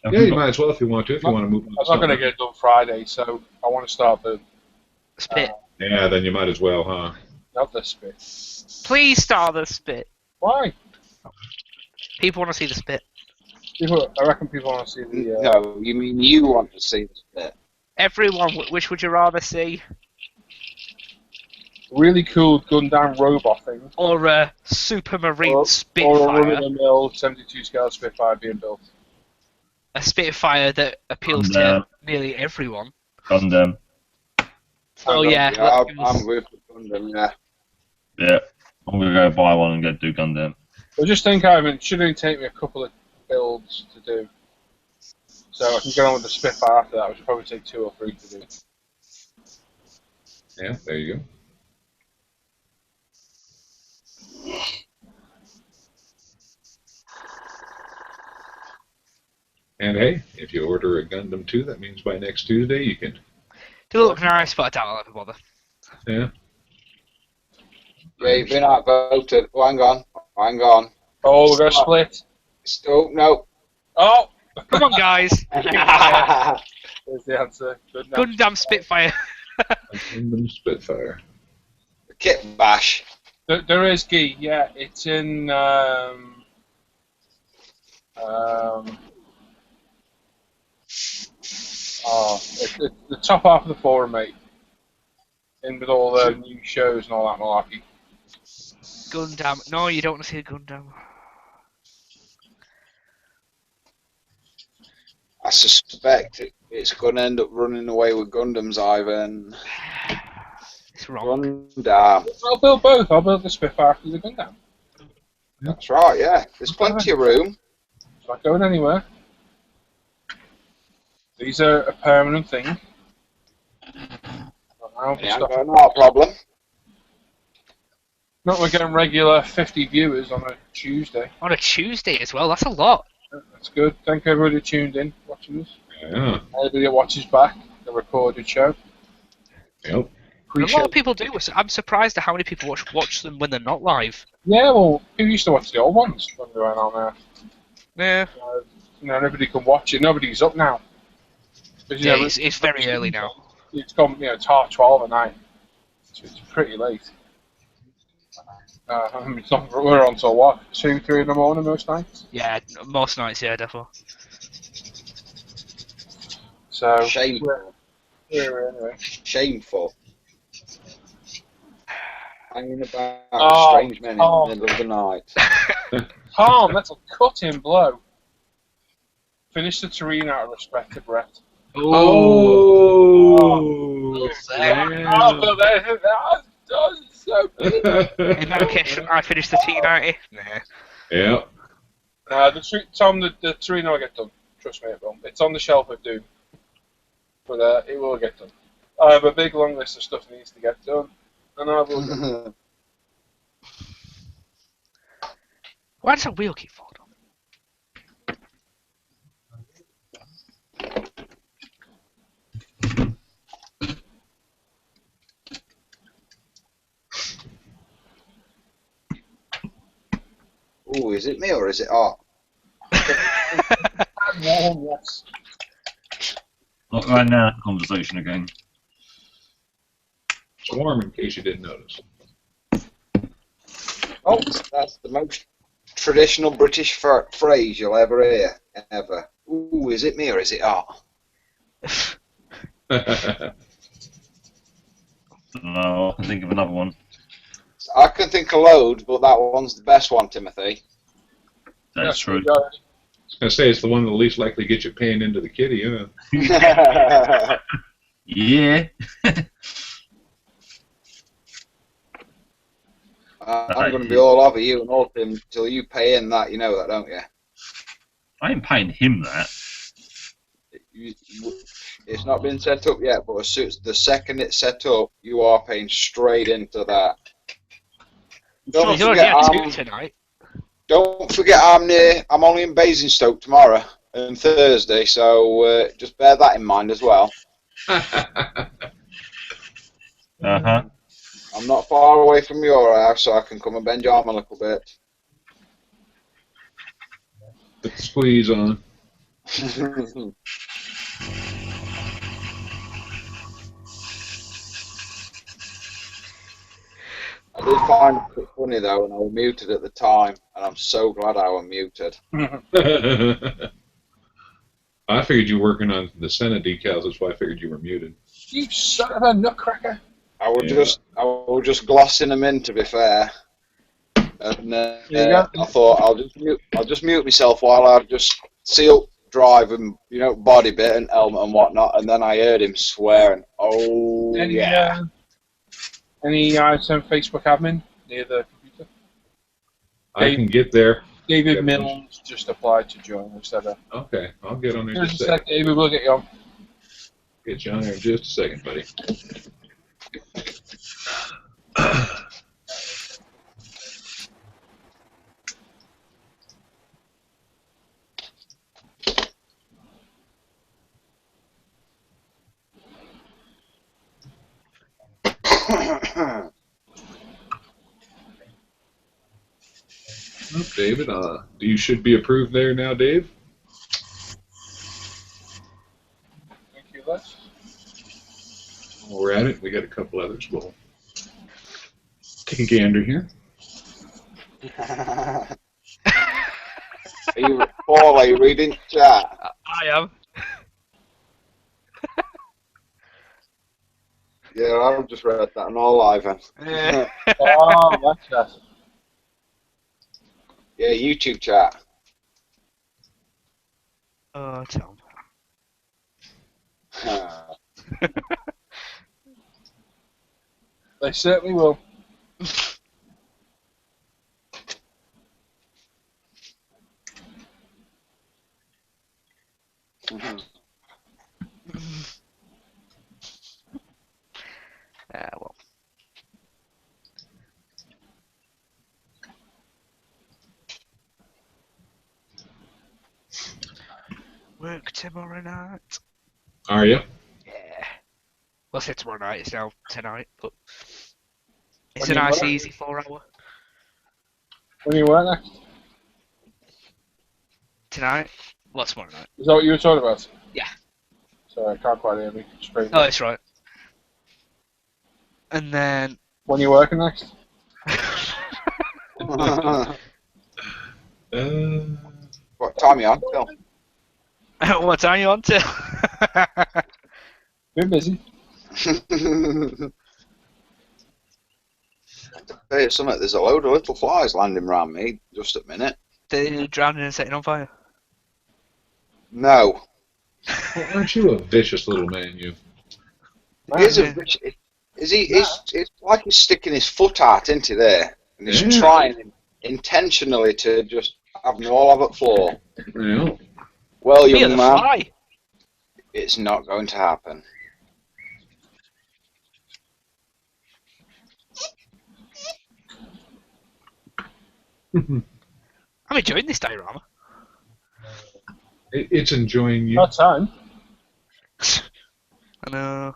you might as well if you want to. If you want to move on. I'm not going to get it done Friday, so I want to start the... Spit. Yeah, then you might as well, huh? Not the spit. Please start the spit. Why? People want to see the spit. I reckon people want to see the... No, you mean you want to see the spit. Everyone, which would you rather see? really cool Gundam robot thing. Or a Supermarine Or a Spitfire. run-of-the-mill 72 scale Spitfire being built. A Spitfire that appeals to nearly everyone. Gundam. Oh yeah. I'm with Gundam, yeah. Yeah. I'm going to go buy one and go do Gundam. I just think, Ivan, it should only take me a couple of builds to do. So I can get on with the Spitfire after that, which will probably take 2 or 3 to do. Yeah, there you go. And hey, if you order a Gundam 2, that means by next Tuesday you can... They look nice, but I doubt I'll ever bother. Yeah. Yeah, you've been outvoted. Oh, hang on. Oh, we're going to split. Oh, no. Oh! Come on, guys. There's the answer. Good Gundam Spitfire. Gundam Spitfire. Kit bash. There is Gi, yeah. It's in... it's the top half of the forum, mate. In with all the new shows and all that malarkey. Gundam. No, you don't want to see a Gundam. I suspect it's going to end up running away with Gundams, Ivan. It's wrong. Gundam. I'll build both. I'll build the Spitfire after the Gundam. That's right, yeah. There's plenty of room. It's not going anywhere. These are a permanent thing. Yeah, no problem. Not we're getting regular 50 viewers on a Tuesday. On a Tuesday as well, that's a lot. That's good. Thank you everybody who tuned in, watching us. Yeah. Everybody that watches back, the recorded show. Yep. A lot of people do. I'm surprised at how many people watch them when they're not live. Yeah, well, people used to watch the old ones when they went on there. Yeah. Nobody can watch it. Nobody's up now. Yeah, it's very early now. It's gone, it's 12:30 at night. So it's pretty late. We're on till what? 2, 3 in the morning most nights? Yeah, most nights, yeah, definitely. So, shameful. Anyway. Shameful. Hanging about strange men in the middle of the night. Tom, that's a cutting blow. Finish the terrain out of respect to Brett. Oh! So in that case, I finished the T90. Nah. Yeah. Tom, the terrain will get done. Trust me, it will. It's on the shelf of doom. But it will get done. I have a big long list of stuff that needs to get done. And I will get done. Why does that wheel keep falling on? Ooh, is it me or is it Art? Yes. Not right now, conversation again. It's warm in case you didn't notice. Oh, that's the most traditional British phrase you'll ever hear, ever. Ooh, is it me or is it Art? No, I can think of another one. I can think of loads, but that one's the best one, Timothy. That's true. I was going to say, it's the one that least likely get you paying into the kitty, huh? Yeah. I'm going to be all over you and all Tim till you pay in that, you know that, don't you? I ain't paying him that. It's not been set up yet, but as soon as the second it's set up, you are paying straight into that. Don't forget, I'm only in Basingstoke tomorrow and Thursday, so just bear that in mind as well. Uh-huh. I'm not far away from your house, so I can come and bend your arm a little bit. Put the squeeze on. I did find it a bit funny though, and I was muted at the time, and I'm so glad I was muted. I figured you were working on the Senate decals, that's why I figured you were muted. You son of a nutcracker. I will just glossing them in, to be fair. And I thought I'll just mute myself while I just seal drive and body bit and helmet and whatnot. And then I heard him swearing. Oh yeah. Any ISM Facebook admin near the computer? I can get there. David Mills just applied to join instead of. Okay, I'll get on there in just a second. David, we'll get you on. Get you on there in just a second, buddy. Oh, David, you should be approved there now, Dave. Thank you, Les. While we're at it, we got a couple others. We'll take a gander here. Are you reading chat? I am. Yeah, I've just read that and all live. Yeah. Oh, that's that. Yeah, YouTube chat. Oh, Tom. They certainly will. Well. Work tomorrow night. Are you? Yeah. Well, I said tomorrow night, it's now tonight, but it's a nice, easy 4 hour. When you work next? Tonight? Well, tomorrow night. Is that what you were talking about? Yeah. Sorry, I can't quite hear me. Oh, that's right. And then... When you working next? What time are you on till? What time are you on till? Been busy. Tell you something, there's a load of little flies landing around me just at the minute. They're drowning and setting on fire? No. Well, aren't you a vicious little man, you? He is a vicious... It's like he's sticking his foot out into there, and he's trying intentionally to just have me all over the floor. Yeah. Well, young man, fly. It's not going to happen. I'm enjoying this diorama. It's enjoying you. Not time. I know.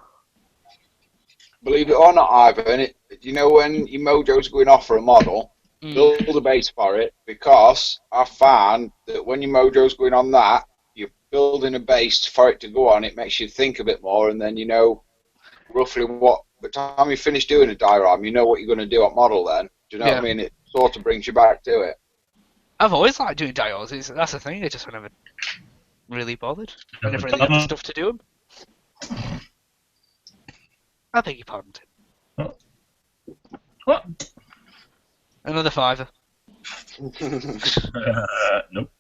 Believe it or not, Ivan, you know when your mojo's going off for a model, build a base for it, because I found that when your mojo's going on that, you're building a base for it to go on, it makes you think a bit more, and then you know roughly what, by the time you finish doing a diorama, you know what you're going to do on model then. Do you know what I mean? It sort of brings you back to it. I've always liked doing dioramas, that's the thing, I just never really bothered. I never really had the stuff to do them. I beg your pardon. What? Another fiver. Nope.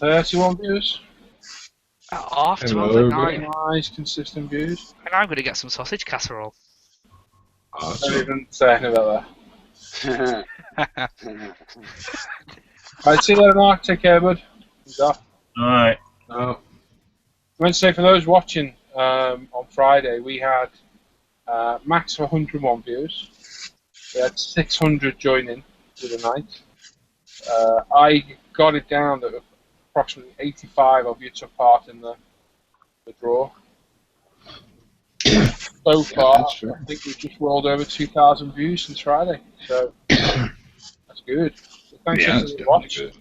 $31 views. After Hello, overnight. Nice, consistent views. And I'm going to get some sausage casserole. Don't even say anything about that. Right, see you later, Mark. Take care, bud. He's off. Alright. I meant to say, for those watching on Friday, we had max of 101 views. We had 600 joining for the night. I got it down that approximately 85 of you took part in the draw. So far, I think we've just rolled over 2,000 views since Friday, so that's good. So thanks for watching.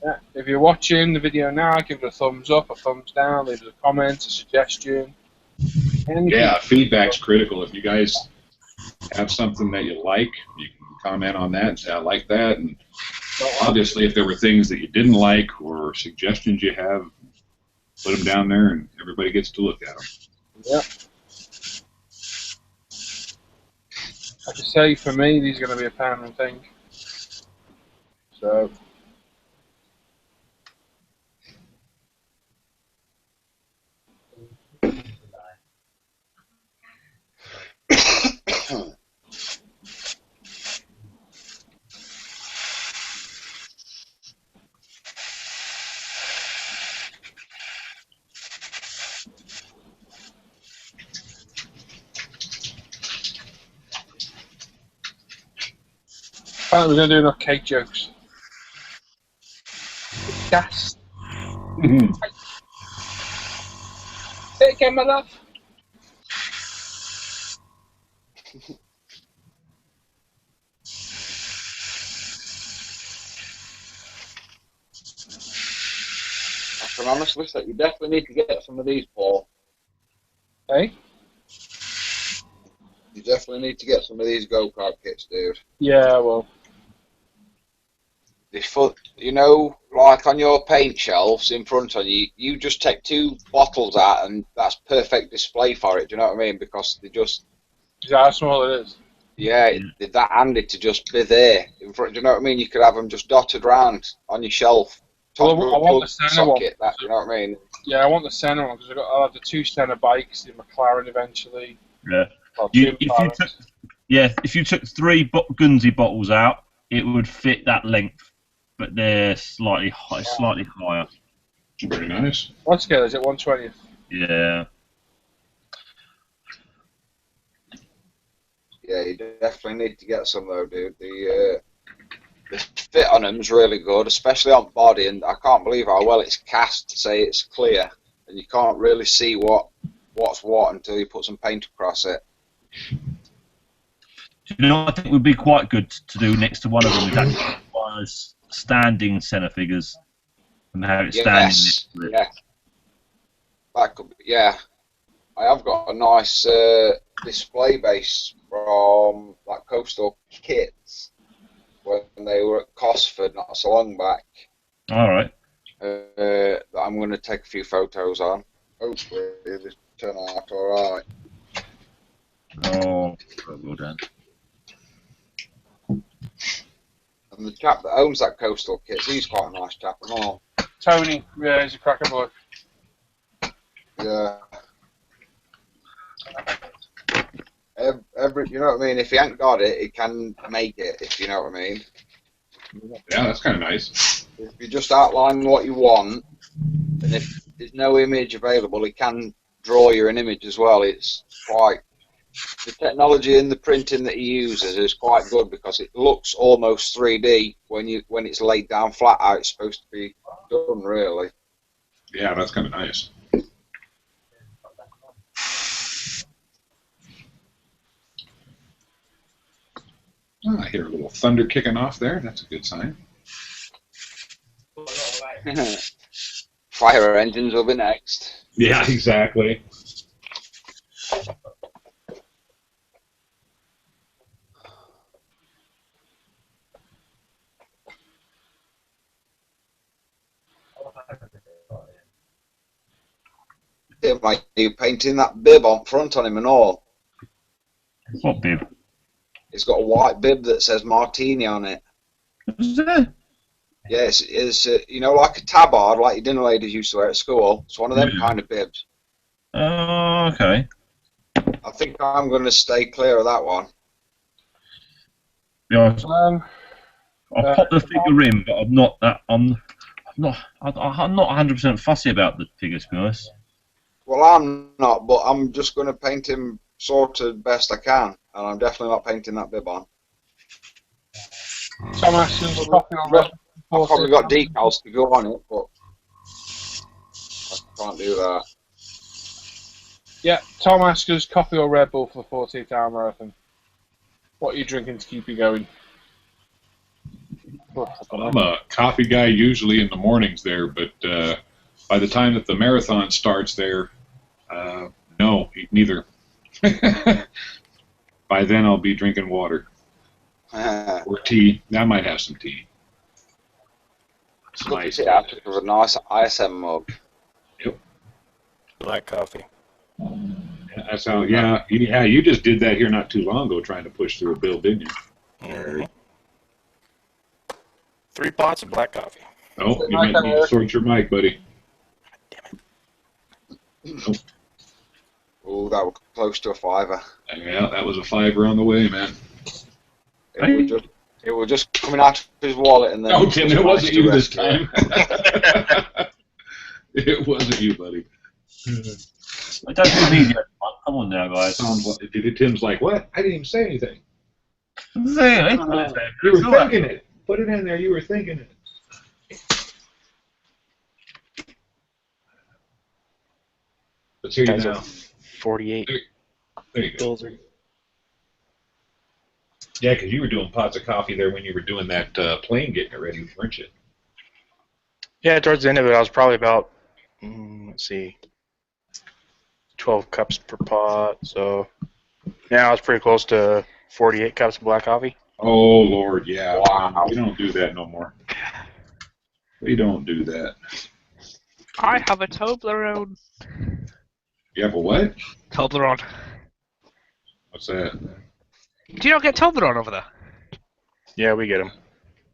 Yeah, if you're watching the video now, give it a thumbs up, a thumbs down, leave us a comment, a suggestion. Anything. Yeah, feedback's critical. If you guys have something that you like, you can comment on that and say, I like that. And obviously, if there were things that you didn't like or suggestions you have, put them down there and everybody gets to look at them. Yep. Like I say, for me, these are going to be a permanent thing. So. Apparently we're going to do enough cake jokes. Gas. Say it again, my love. I can honestly say you definitely need to get some of these, Paul. Hey? You definitely need to get some of these go-kart kits, dude. Yeah, well. You know, like on your paint shelves in front of you, you just take 2 bottles out and that's perfect display for it, do you know what I mean? Because they just... Is that how small it is? Yeah, they're that handy to just be there in front, do you know what I mean? You could have them just dotted around on your shelf. Well, I want the centre one. That, you know what I mean? Yeah, I want the centre one because I'll have the 2 centre bikes, the McLaren eventually. Yeah. Well, If you took 3 Gunzi bottles out, it would fit that length, but they're slightly higher. Very nice. What scale is it? 1/20th. Yeah. Yeah, you definitely need to get some though, dude. The fit on them's really good, especially on body, and I can't believe how well it's cast to say it's clear, and you can't really see what's what until you put some paint across it. Do you know what I think would be quite good to do next to one of them? Is actually was standing centre figures and have it standing next to it. Yeah. That could be, yeah. I have got a nice display base from like Coastal Kits when they were at Cosford not so long back. All right. That I'm going to take a few photos on. Hopefully they turn out all right. Oh, well done. And the chap that owns that Coastal Kits, he's quite a nice chap and all. Tony, yeah, he's a cracker boy. Yeah. You know what I mean? If he ain't got it, he can make it, if you know what I mean. Yeah, that's kind of nice. If you just outline what you want, and if there's no image available, he can draw you an image as well. It's quite... The technology in the printing that he uses is quite good because it looks almost 3D when it's laid down flat out. It's supposed to be done, really. Yeah, that's kind of nice. Oh, I hear a little thunder kicking off there. That's a good sign. Fire engines will be next. Yeah, exactly. Like you painting that bib on front on him and all. What bib? It's got a white bib that says Martini on it. Is it? Yes, it's you know, like a tabard, like your dinner ladies used to wear at school. It's one of them kind of bibs. Oh, okay. I think I'm going to stay clear of that one. Yeah, I'll pop the figure in, but I'm not 100% fussy about the figures, to be honest. Well, I'm not, but I'm just going to paint him sorted best I can, and I'm definitely not painting that bib on. Tom Ashton's copy on red. I've probably got decals to go on it, but I can't do that. Yeah, Tom Asker's coffee or Red Bull for the 14th hour marathon. What are you drinking to keep you going? I'm a coffee guy usually in the mornings there, but by the time that the marathon starts there, no, neither. By then I'll be drinking water. Or tea. I might have some tea. Look at it out of a nice ISM mug. Yep. Black coffee. Yeah, that's how. Yeah. You just did that here not too long ago, trying to push through a bill, didn't you? Mm-hmm. 3 pots of black coffee. Oh, you might need to sort your mic, buddy. Damn it. Nope. Oh, that was close to a $5. Yeah, that was a $5 on the way, man. It was just coming out of his wallet and then. Oh, Tim, it wasn't you this time. It wasn't you, buddy. I don't do media. Come on now, guys. Tim's like, what? I didn't even say anything. You You were thinking it. Put it in there. You were thinking it. Let's hear you now. 48. There you go. Yeah, because you were doing pots of coffee there when you were doing that plane getting it ready, weren't you? Yeah, towards the end of it, I was probably about, let's see, 12 cups per pot. So, yeah, I was pretty close to 48 cups of black coffee. Oh, Lord, yeah. Wow. We don't do that no more. We don't do that. I have a Toblerone. You have a what? Toblerone. What's that? Do you not get Toblerone over there? Yeah, we get them.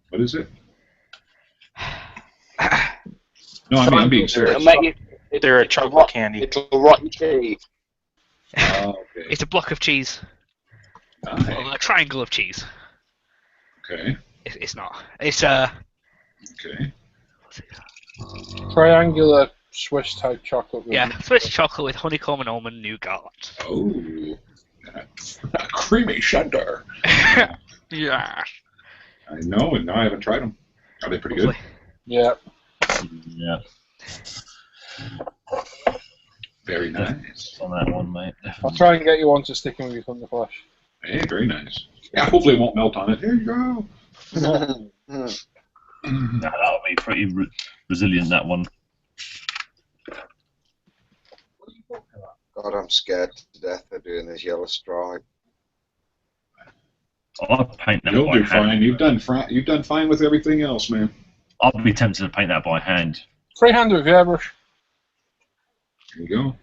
What is it? No, I mean, I'm being serious. They're a chocolate candy. It'll rot your teeth. Oh, okay. It's a block of cheese. Nice. Well, a triangle of cheese. Okay. It's not. It's Okay. Triangular Swiss type chocolate. Yeah, Swiss chocolate with honeycomb and almond nougat. Oh, a creamy center. Yeah. I know, and now I haven't tried them. Are they pretty good? Yeah. Yeah. Very nice. On that one, mate. I'll try and get you one to stick in with your Thunder Flash. Hey, very nice. Yeah, hopefully it won't melt on it. There you go. No, that'll be pretty resilient, that one. God, I'm scared to death of doing this yellow stripe. I'll paint that You'll by do hand. fine. You've done fine with everything else, man. I'll be tempted to paint that by hand. Freehand with airbrush. There you go.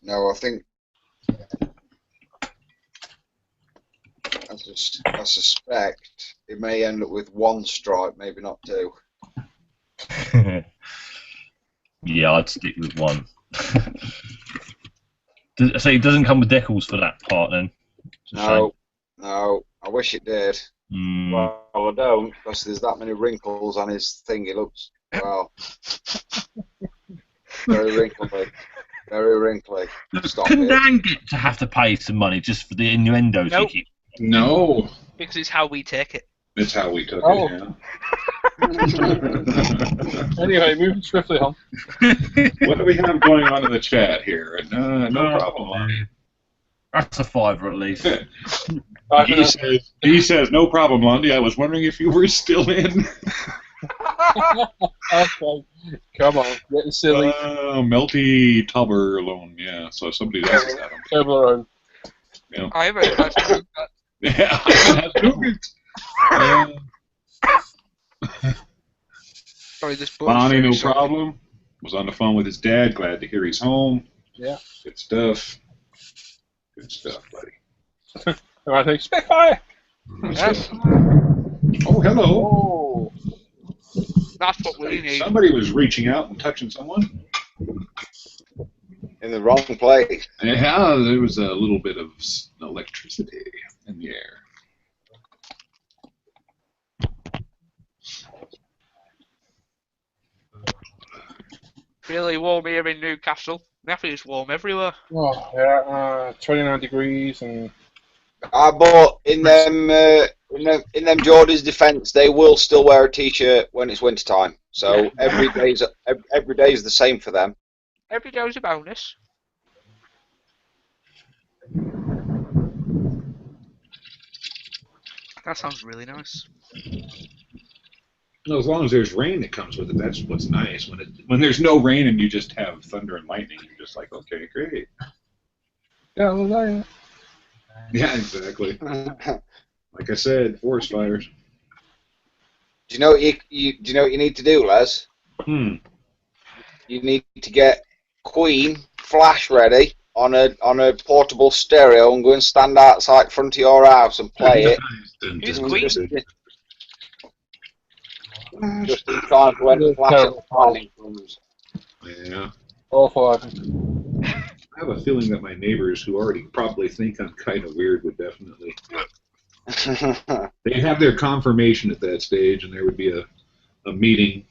No, I think. I suspect it may end up with one stripe, maybe not two. Yeah, I'd stick with one. So it doesn't come with decals for that part then? No, I wish it did. Mm. Well, I don't, because there's that many wrinkles on his thing. It looks, well, very wrinkly. Very wrinkly. Stop Can it. Dan get to have to pay some money just for the innuendo Nope. ticket? No. Because it's how we take it. It's how we took Oh. it, yeah. Anyway, moving swiftly on. What do we have going on in the chat here? No problem. That's a $5 at least. He says, no problem, Lundy. I was wondering if you were still in. Okay, come on, getting silly. Melty Toblerone, yeah. So somebody else has had them. Toblerone. Yeah. I haven't had that. Yeah, I have Sorry, this book. Bonnie, no problem. Was on the phone with his dad. Glad to hear he's home. Yeah. Good stuff. Good stuff, buddy. I think Spitfire. Yes. Oh, hello. Oh. That's what we need. Somebody was reaching out and touching someone. In the wrong place. Yeah, there was a little bit of electricity in the air. Really warm here in Newcastle. I think it's warm everywhere. Oh, yeah, 29 degrees and... But in them Geordie's defence, they will still wear a t-shirt when it's winter time. So every day is the same for them. Every day is a bonus. That sounds really nice. No, as long as there's rain that comes with it, that's what's nice. When there's no rain and you just have thunder and lightning, you're just like, okay, great. Yeah, well, Yeah, exactly. Like I said, forest fires. Do you know what do you know what you need to do, Les? Hmm. You need to get Queen Flash ready on a portable stereo and go and stand outside front of your house and play it. Who's Queen? Just in time for when Flash and Lightning comes. Yeah. Awful. I have a feeling that my neighbors, who already probably think I'm kind of weird, would definitely. They'd have their confirmation at that stage, and there would be a meeting,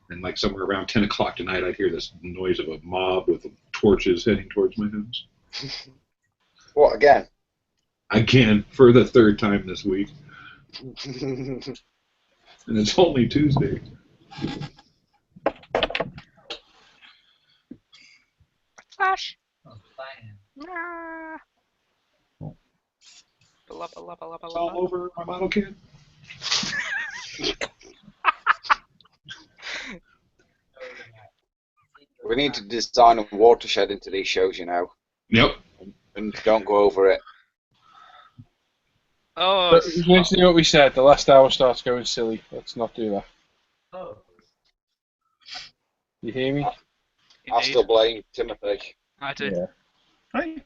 and like somewhere around 10 o'clock tonight, I'd hear this noise of a mob with torches heading towards my house. What again? Again, for the third time this week. And it's only Tuesday. Flash. Nah. It's all over my model kit. We need to design a watershed into these shows, you know. Yep. And don't go over it. Oh. But basically what we said. The last hour starts going silly. Let's not do that. Oh. You hear me? I still blame Timothy. I do. Yeah. Hey.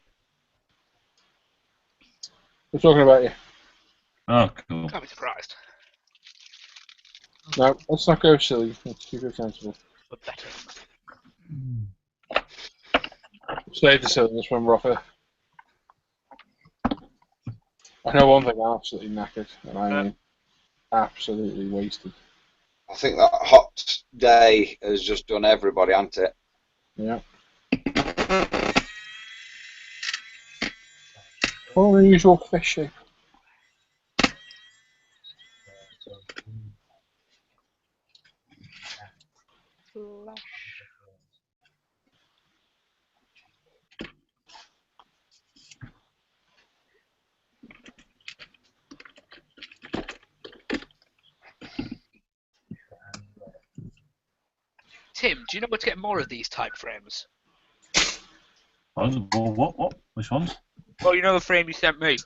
We're talking about you. Oh, cool. Can't be surprised. No, let's not go silly. Let's keep it sensible. But better. Save the silliness when we're off here. I know one thing, I'm absolutely knackered, and I mean absolutely wasted. I think that hot day has just done everybody, hasn't it? Yeah. Unusual fish shape. Tim, do you know where to get more of these type frames? What? Which ones? Well, you know the frame you sent me.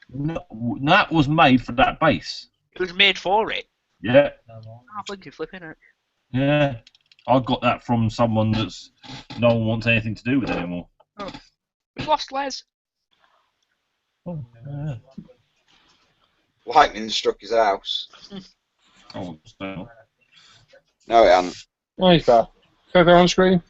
No, that was made for that base. It was made for it. Yeah. Oh, blinking flipping it. Yeah. I got that from someone that's no one wants anything to do with anymore. Oh. We lost Les. Oh, yeah. Lightning struck his house. Oh, so. No, it hasn't. Oh, he's back. So they're on screen.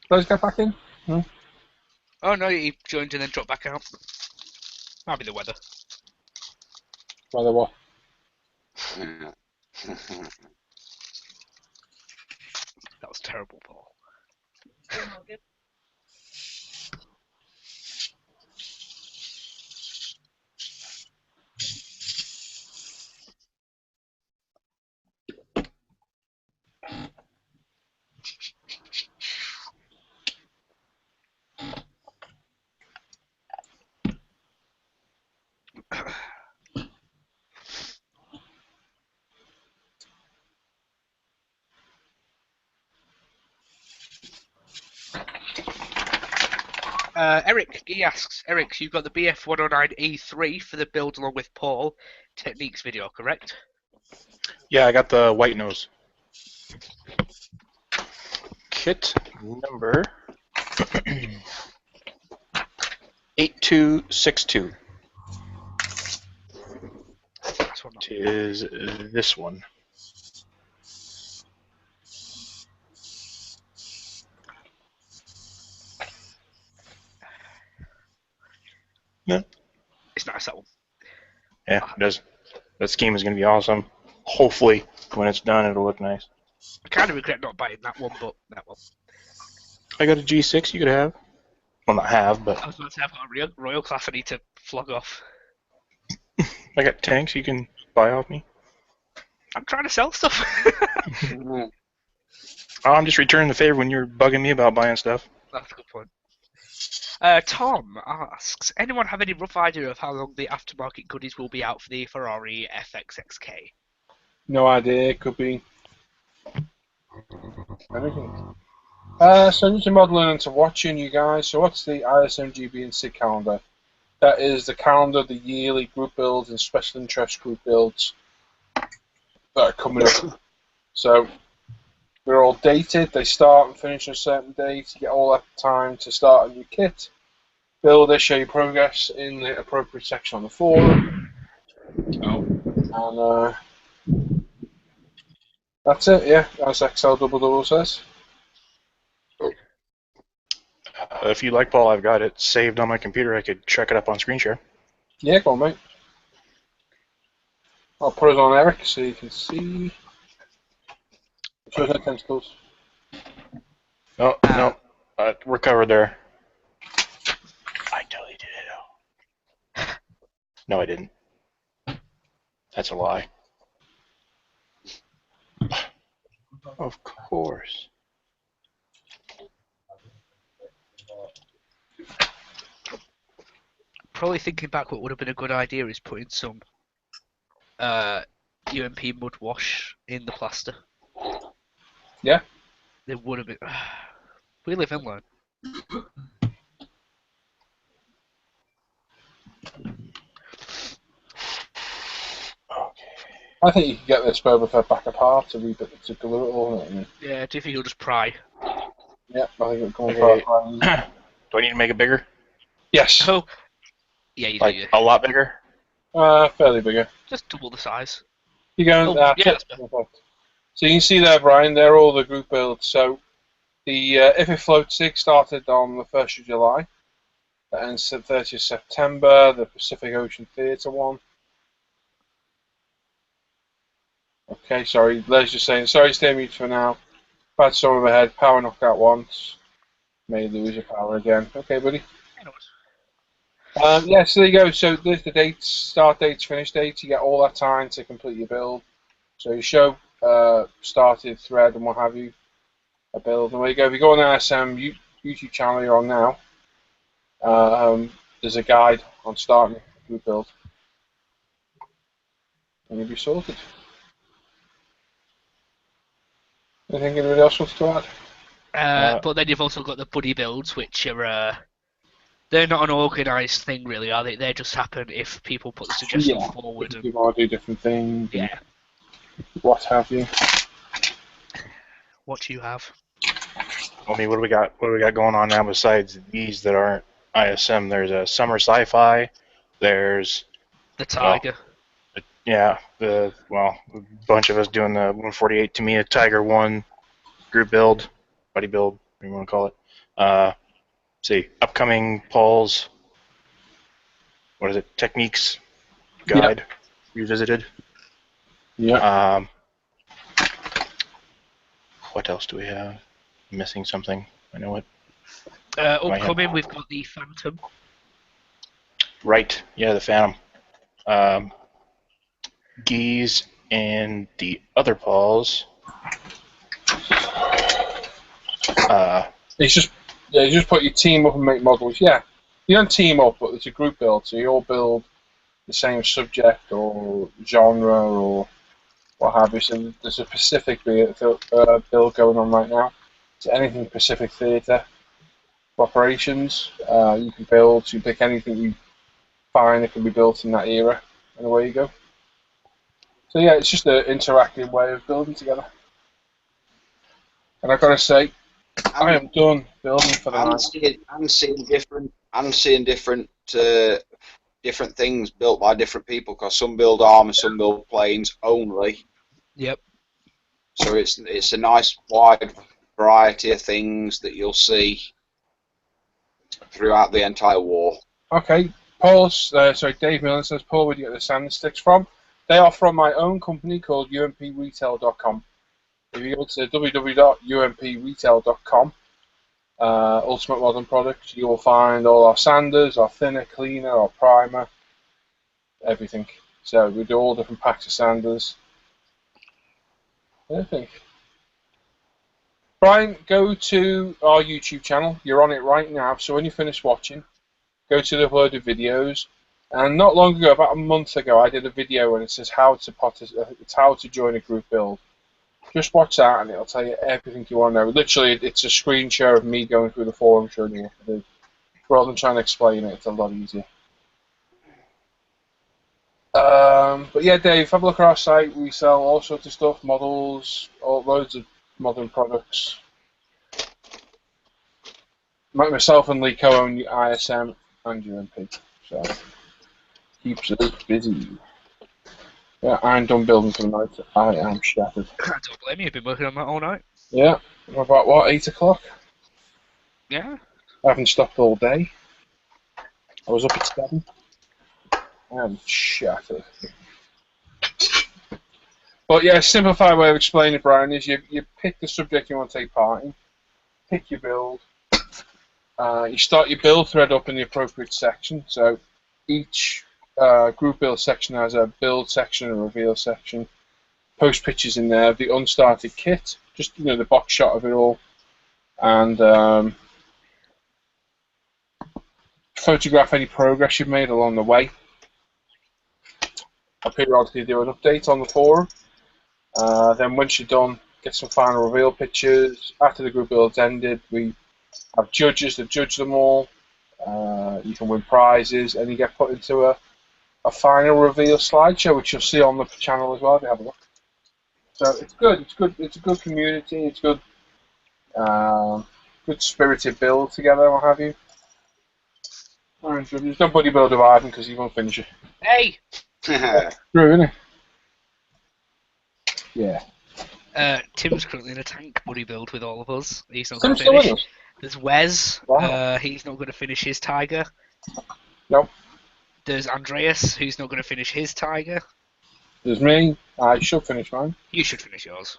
Let's get back in. No? Oh no, he joined and then dropped back out. Might be the weather. Weather what? That was terrible, Paul. Eric, he asks, Eric, you've got the BF109E3 for the build along with Paul techniques video, correct? Yeah, I got the white nose. Kit number 8262. It is this one. No. It's nice, that one. Yeah, it does. That scheme is going to be awesome. Hopefully, when it's done, it'll look nice. I kind of regret not buying that one, but that one. I got a G6 you could have. Well, not have, but... I was about to say I've got a royal class I need to flog off. I got tanks you can buy off me. I'm trying to sell stuff. Oh, I'm just returning the favor when you're bugging me about buying stuff. That's a good point. Tom asks, anyone have any rough idea of how long the aftermarket goodies will be out for the Ferrari FXXK? No idea. It could be anything. So into modelling and to watching, you guys. So what's the ISMGB and SIG calendar? That is the calendar, the yearly group builds and special interest group builds that are coming up. So they're all dated. They start and finish on a certain date. You get all that time to start a new kit. Build it, show your progress in the appropriate section on the forum. And that's it, yeah. As XL says. If you like, Paul, I've got it saved on my computer. I could check it up on screen share. Yeah, go on, mate. I'll put it on Eric so you can see. Show the tentacles. Oh, no. We're covered there. I totally did it. No, I didn't. That's a lie. Of course. Probably thinking back, what would have been a good idea is putting some UMP mud wash in the plaster. Yeah. It would have been. We live in London. I think you can get this Boba Fett back apart to glue it all in. Yeah, do you think you'll just pry? Yeah, I think it'll come Okay. apart. Do I need to make it bigger? Yes. Oh, yeah, you Like, do. a lot bigger? Fairly bigger. Just double the size. You go. Oh, yeah, that's so you can see there, Brian. They're all the group builds. So the If It Floats 6 started on the 1st of July. That ends at 30th September. The Pacific Ocean Theatre one. Okay, sorry. Les just saying, sorry, stay mute for now. Bad storm overhead. Power knocked out once. May lose your power again. Okay, buddy. Yeah, so there you go. So there's the dates, start dates, finish dates. You get all that time to complete your build. So you show started, thread, and what have you. A build. And there you go. If you go on the ISM YouTube channel you're on now, there's a guide on starting a group build. And you'll be sorted. Anything anybody else wants to add? But then you've also got the buddy builds, which are they're not an organised thing, really, are they? They just happen if people put the suggestion forward. You want to do different things. Yeah. What have you? What do you have? I mean, what do we got? What do we got going on now besides these that aren't ISM? There's a Summer Sci-Fi. There's the Tiger. A bunch of us doing the 148 Tamiya Tiger 1 group build, buddy build, whatever you want to call it. See, upcoming Paul's, what is it, Techniques Guide revisited. Yeah. What else do we have? I'm missing something. I know it. Upcoming, we've got the Phantom. Right, yeah, the Phantom. Geese and the other Pauls. You just put your team up and make models. Yeah, you don't team up, but it's a group build, so you all build the same subject or genre or what have you. So there's a Pacific build going on right now. So anything Pacific Theatre operations, you can build. So you pick anything you find that can be built in that era, and away you go. So yeah, it's just an interactive way of building together. And I've got to say, I am done building for the night. I'm seeing different things built by different people, because some build armor, some build planes only. Yep. So it's a nice wide variety of things that you'll see throughout the entire war. Okay, Dave Millen says, Paul, where do you get the sand sticks from? They are from my own company called umpretail.com. If you go to www.umpretail.com, Ultimate Modern Products, you will find all our sanders, our thinner, cleaner, our primer, everything. So we do all different packs of sanders. Everything. Brian, go to our YouTube channel. You're on it right now, so when you finish watching, go to the uploaded videos. And not long ago, about a month ago, I did a video and it says how to join a group build. Just watch that and it'll tell you everything you want to know. Literally, it's a screen share of me going through the forum showing you what to do. Rather than trying to explain it, it's a lot easier. But yeah, Dave, have a look at our site. We sell all sorts of stuff, models, loads of modern products. Myself and Lee co-own ISM and UMP, so keeps us busy. Yeah, I'm done building for the night. I am shattered. I don't blame you. You've been working on that all night. Yeah, about what, 8 o'clock? Yeah. I haven't stopped all day. I was up at 7. I'm shattered. But yeah, a simplified way of explaining it, Brian, is you pick the subject you want to take part in, pick your build, you start your build thread up in the appropriate section. So each group build section has a build section, a reveal section, post pictures in there, the unstarted kit, just the box shot of it all, and photograph any progress you've made along the way. I periodically do an update on the forum. Then once you're done, get some final reveal pictures. After the group build's ended, we have judges that judge them all. You can win prizes, and you get put into a final reveal slideshow, which you'll see on the channel as well if you have a look. So it's good. It's good. It's a good community. It's good. Good spirited build together. What have you? There's no bodybuilder of Arden because he won't finish it. Hey. True, isn't it? Yeah. Tim's currently in a tank buddy build with all of us. He's not going to finish. There's Wes. Wow. He's not going to finish his tiger. Nope. There's Andreas, who's not going to finish his tiger. There's me. I should finish mine. You should finish yours.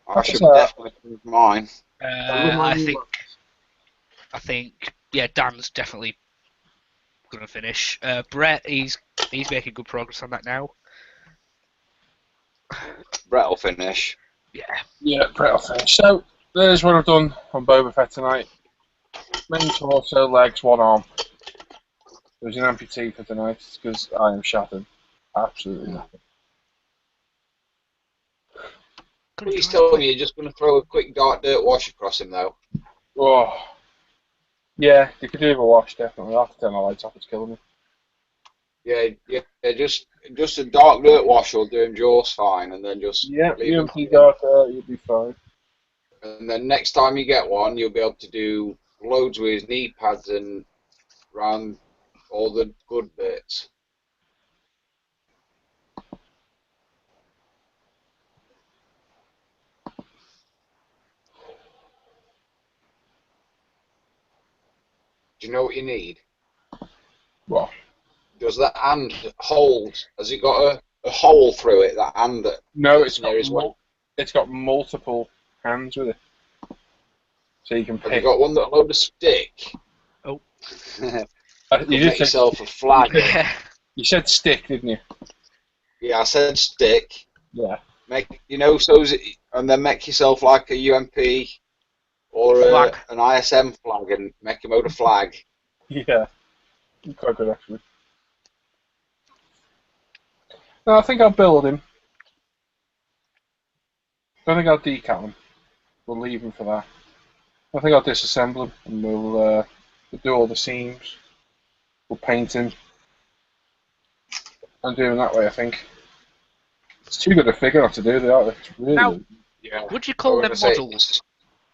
I should definitely finish mine. I think, yeah, Dan's definitely going to finish. Brett, he's making good progress on that now. Brett will finish. Yeah. Yeah, Brett will finish. So, there's what I've done on Boba Fett tonight. Main torso, legs, one arm. There's an amputee for tonight because I am shattered. Absolutely nothing. He's telling me you're just going to throw a quick dark dirt wash across him, though. Oh. Yeah, you could do with a wash, definitely. I'll have to turn my lights off, it's killing me. Yeah, just a dark dirt wash will do him just fine, and then just leave him. Dark dirt, you'll be fine. And then next time you get one, you'll be able to do loads with his knee pads and round all the good bits. Do you know what you need? What? Does that hand hold? Has it got a hole through it? That hand that? No, it's got multiple hands with it, so you can pick. Have you got one that load a stick? Oh. You just yourself a flag. You said stick, didn't you? Yeah, I said stick. Yeah. And then make yourself like a UMP or an ISM flag and make him out a flag. Yeah. Quite good, actually. No, I think I'll build him. I don't think I'll decal him. We'll leave him for that. I think I'll disassemble him and we'll do all the seams. We'll paint him. I'm doing that way, I think. It's too good a figure not to do, they are. It's really now, good. Yeah. Would you call them models?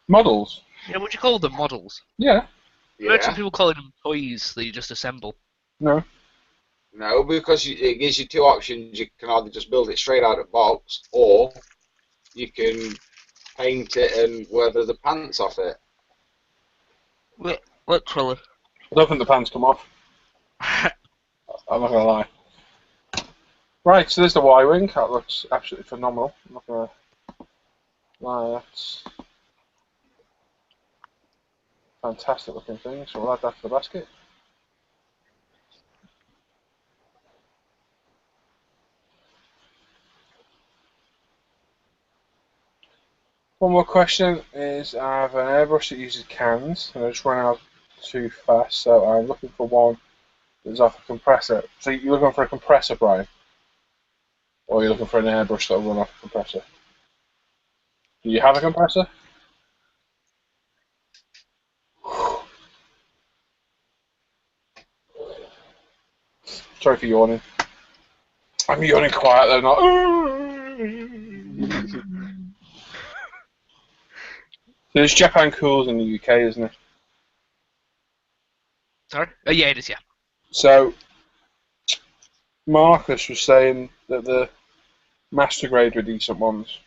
Models? Yeah, would you call them models? Yeah. I've heard some people calling them toys that you just assemble. No. No, because it gives you two options. You can either just build it straight out of the box, or you can paint it and weather the pants off it. Literally. I don't think the pants come off. I'm not gonna lie. Right, so there's the Y-wing. That looks absolutely phenomenal. I'm not gonna lie, that's fantastic looking thing. So we'll add that to the basket. One more question is, I have an airbrush that uses cans, and I just ran out too fast, so I'm looking for one that's off a compressor. So you're looking for a compressor, Brian? Or are you looking for an airbrush that will run off a compressor? Do you have a compressor? Sorry for yawning. I'm yawning quiet though, not. There's Japan Cools in the UK, isn't it? Sorry? Yeah, it is, yeah. So, Marcus was saying that the master grade were decent ones.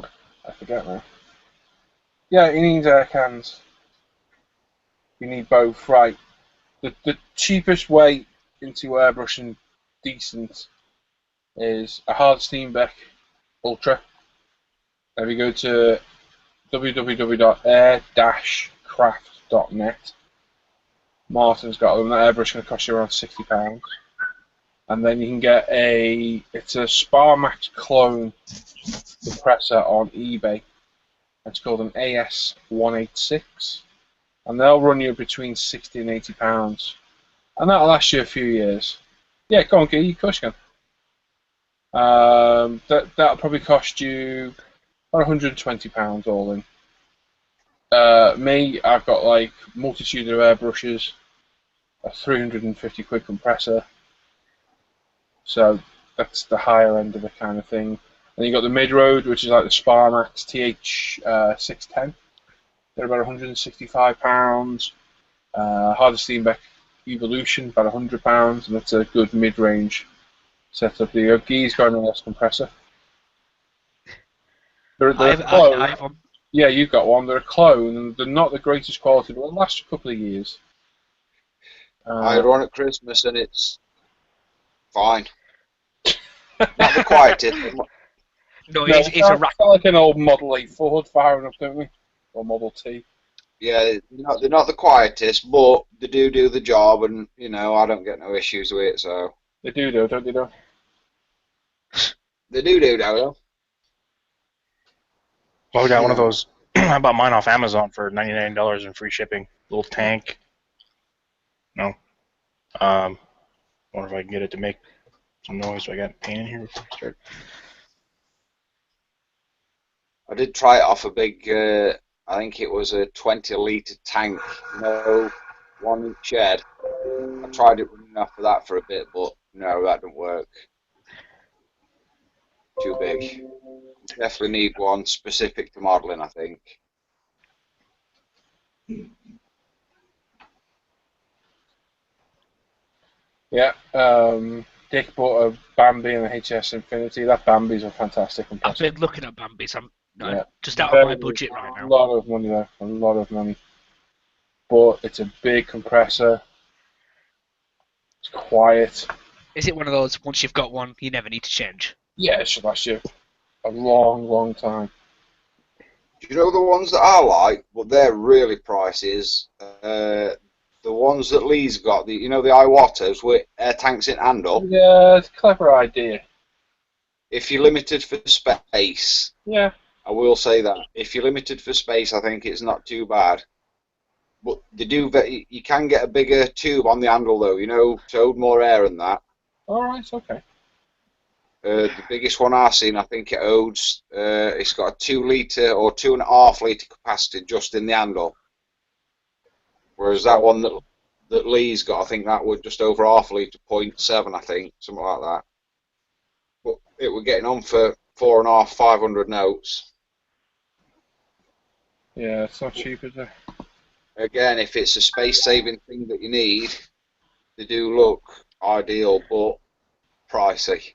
I forget now. Yeah, he needs air cans. You need both, right. The cheapest way into airbrushing decent is a hard Steenbeck Ultra. If you go to www.air-craft.net, Martin's got them. That airbrush is going to cost you around £60. And then you can get it's a Sparmax clone compressor on eBay. It's called an AS186. And they'll run you between £60 and £80. And that'll last you a few years. Yeah, go on, Gee, of course you can. That'll probably cost you about £120 all in. Me, I've got like multitude of airbrushes, a 350 quid compressor. So that's the higher end of the kind of thing. And you got the mid-road, which is like the Sparmax TH610. They're about £165. Harder Steenbeck Evolution, about £100, and that's a good mid-range setup. The Gee's got an LS compressor. They're a clone. Yeah, you've got one. They're a clone, and they're not the greatest quality, but they'll last a couple of years. I run at Christmas, and it's fine. Not the quietest. No, it's a rack. It's like an old Model A Ford firing up, don't we? Or Model T. Yeah, they're not the quietest, but they do the job, and you know I don't get no issues with it. So they do, though, don't they? Though they do, though. Well, we got one of those. I bought mine off Amazon for $99 and free shipping. Little tank. No. I wonder if I can get it to make some noise. So I got paint in here before I start. I did try it off a big. I think it was a 20-litre tank. No, one in shed. I tried it running off of that for a bit, but no, that didn't work. Too big. Definitely need one specific to modelling, I think. Yeah, Dick bought a Bambi and a HS Infinity. That Bambi's a fantastic compressor. I've been looking at Bambis. I'm just out of my budget right now. A lot of money there, a lot of money. But it's a big compressor. It's quiet. Is it one of those, once you've got one, you never need to change? Yeah, it should last you a long, long time. Do you know the ones that I like, but they're really pricey, the ones that Lee's got, the Iwatas with air tanks in handle? Yeah, it's a clever idea. If you're limited for space, yeah, I will say that. If you're limited for space, I think it's not too bad. But they do. You can get a bigger tube on the handle, though. To hold more air and that. All right, okay. The biggest one I've seen, I think it holds. It's got a 2 litre or 2.5 litre capacity just in the handle. Whereas that one that Lee's got, I think that would just over half a litre, 0.7, I think, something like that. But it were getting on for 450, 500 notes. Yeah, it's not cheap, is it? Again, if it's a space-saving thing that you need, they do look ideal, but pricey.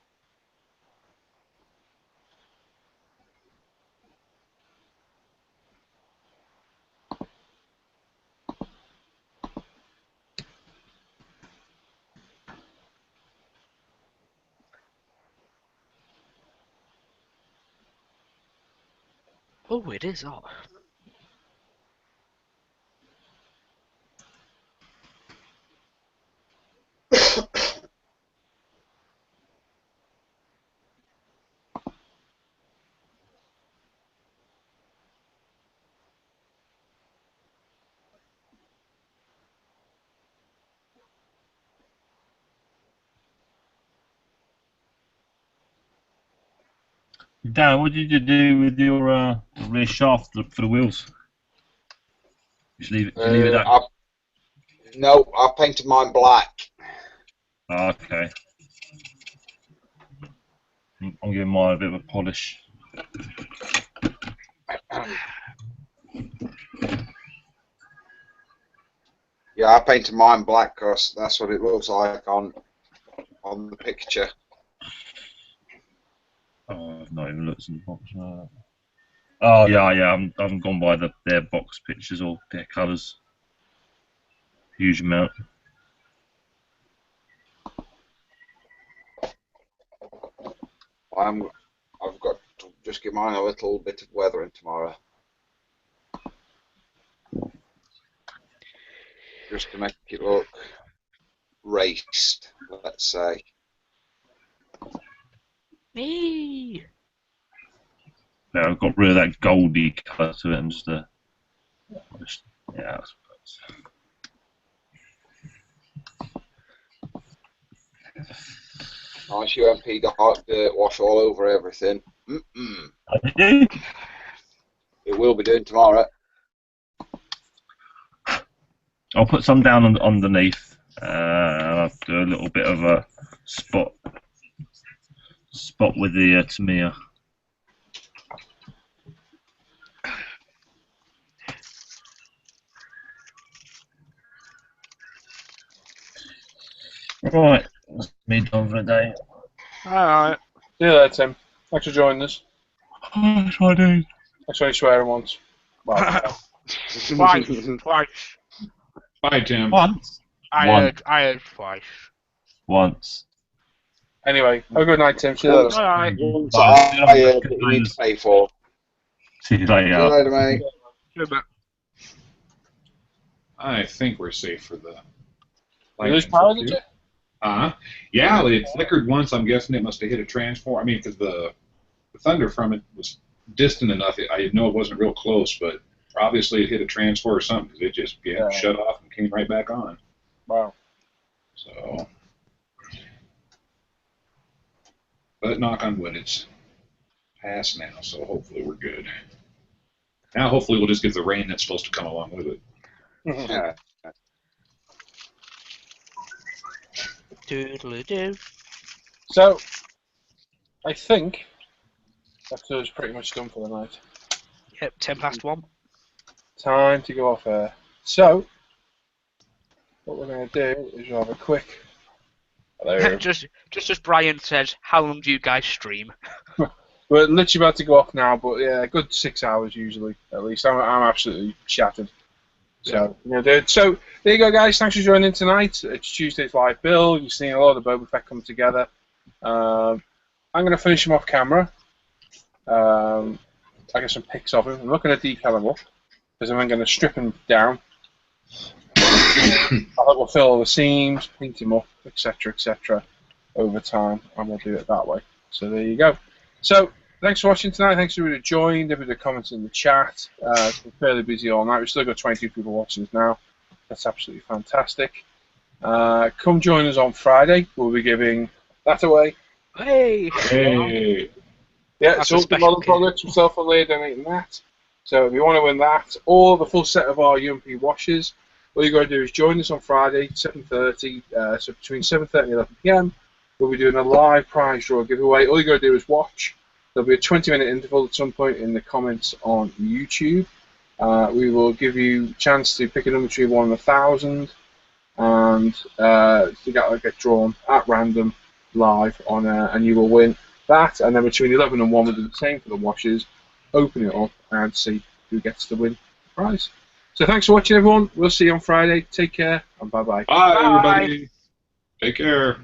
Oh, it is hot. Dan, what did you do with your rear shaft for the wheels? Just leave it. Leave it up. No, I painted mine black. Oh, okay. I'm giving mine a bit of a polish. Yeah, I painted mine black because that's what it looks like on the picture. Oh, I've not even looked in the box. Oh yeah. I'm gone by their box pictures or their colours. Huge amount. I've got to just give mine a little bit of weathering tomorrow, just to make it look raced, let's say. Me. Yeah, I've got rid of that goldy colour to it and just yeah. I suppose. Nice UMP dark dirt wash all over everything. It will be doing tomorrow. I'll put some down underneath. I'll do a little bit of a spot with the Tamiya. Right, that's me done for the day. Alright. See you later, Tim. Thanks for joining us. That's what I do. Thanks for swearing once. Well, Twice. Bye, Tim. Once. I heard twice. Once. Anyway, have a good night, Tim. See you later. Alright. Once I heard that you need to pay for. See you later. See you later, mate. I think we're safe for the. You lose power, did you? Yeah, it flickered once. I'm guessing it must have hit a transformer. I mean, because the thunder from it was distant enough. I know it wasn't real close, but obviously it hit a transformer or something because it just shut off and came right back on. Wow. So, but knock on wood, it's past now, so hopefully we're good. Now hopefully we'll just get the rain that's supposed to come along with it. Yeah. Doodle-doo. So, I think that's us pretty much done for the night. Yep, 1:10. Time to go off air. So, what we're going to do is we'll have a quick... Hello. just as Brian says, how long do you guys stream? We're literally about to go off now, but yeah, a good 6 hours usually, at least. I'm absolutely shattered. So, so there you go, guys. Thanks for joining tonight. It's Tuesday's live build. You've seen a lot of the Boba Fett come together. I'm going to finish him off camera. I get some pics of him. I'm not going to decal him up because I'm going to strip him down. We'll fill all the seams, paint him up, etc., over time, and we'll do it that way. So there you go. So thanks for watching tonight. Thanks for everybody who joined, everybody who commented in the chat. It's been fairly busy all night. We've still got 22 people watching us now. That's absolutely fantastic. Come join us on Friday. We'll be giving that away. Hey! Yeah, it's all the model products, myself and Leah donating that. So if you want to win that, or the full set of our UMP washes, all you got to do is join us on Friday, 7:30. So between 7:30 and 11 PM, we'll be doing a live prize draw giveaway. All you got to do is watch. There'll be a 20-minute interval at some point in the comments on YouTube. We will give you a chance to pick a number between 1 and 1,000, and to get drawn at random live on, and you will win that. And then between 11 and 1, we'll do the same for the washes. Open it up and see who gets to win the prize. So thanks for watching, everyone. We'll see you on Friday. Take care, and bye-bye. Bye, everybody. Take care.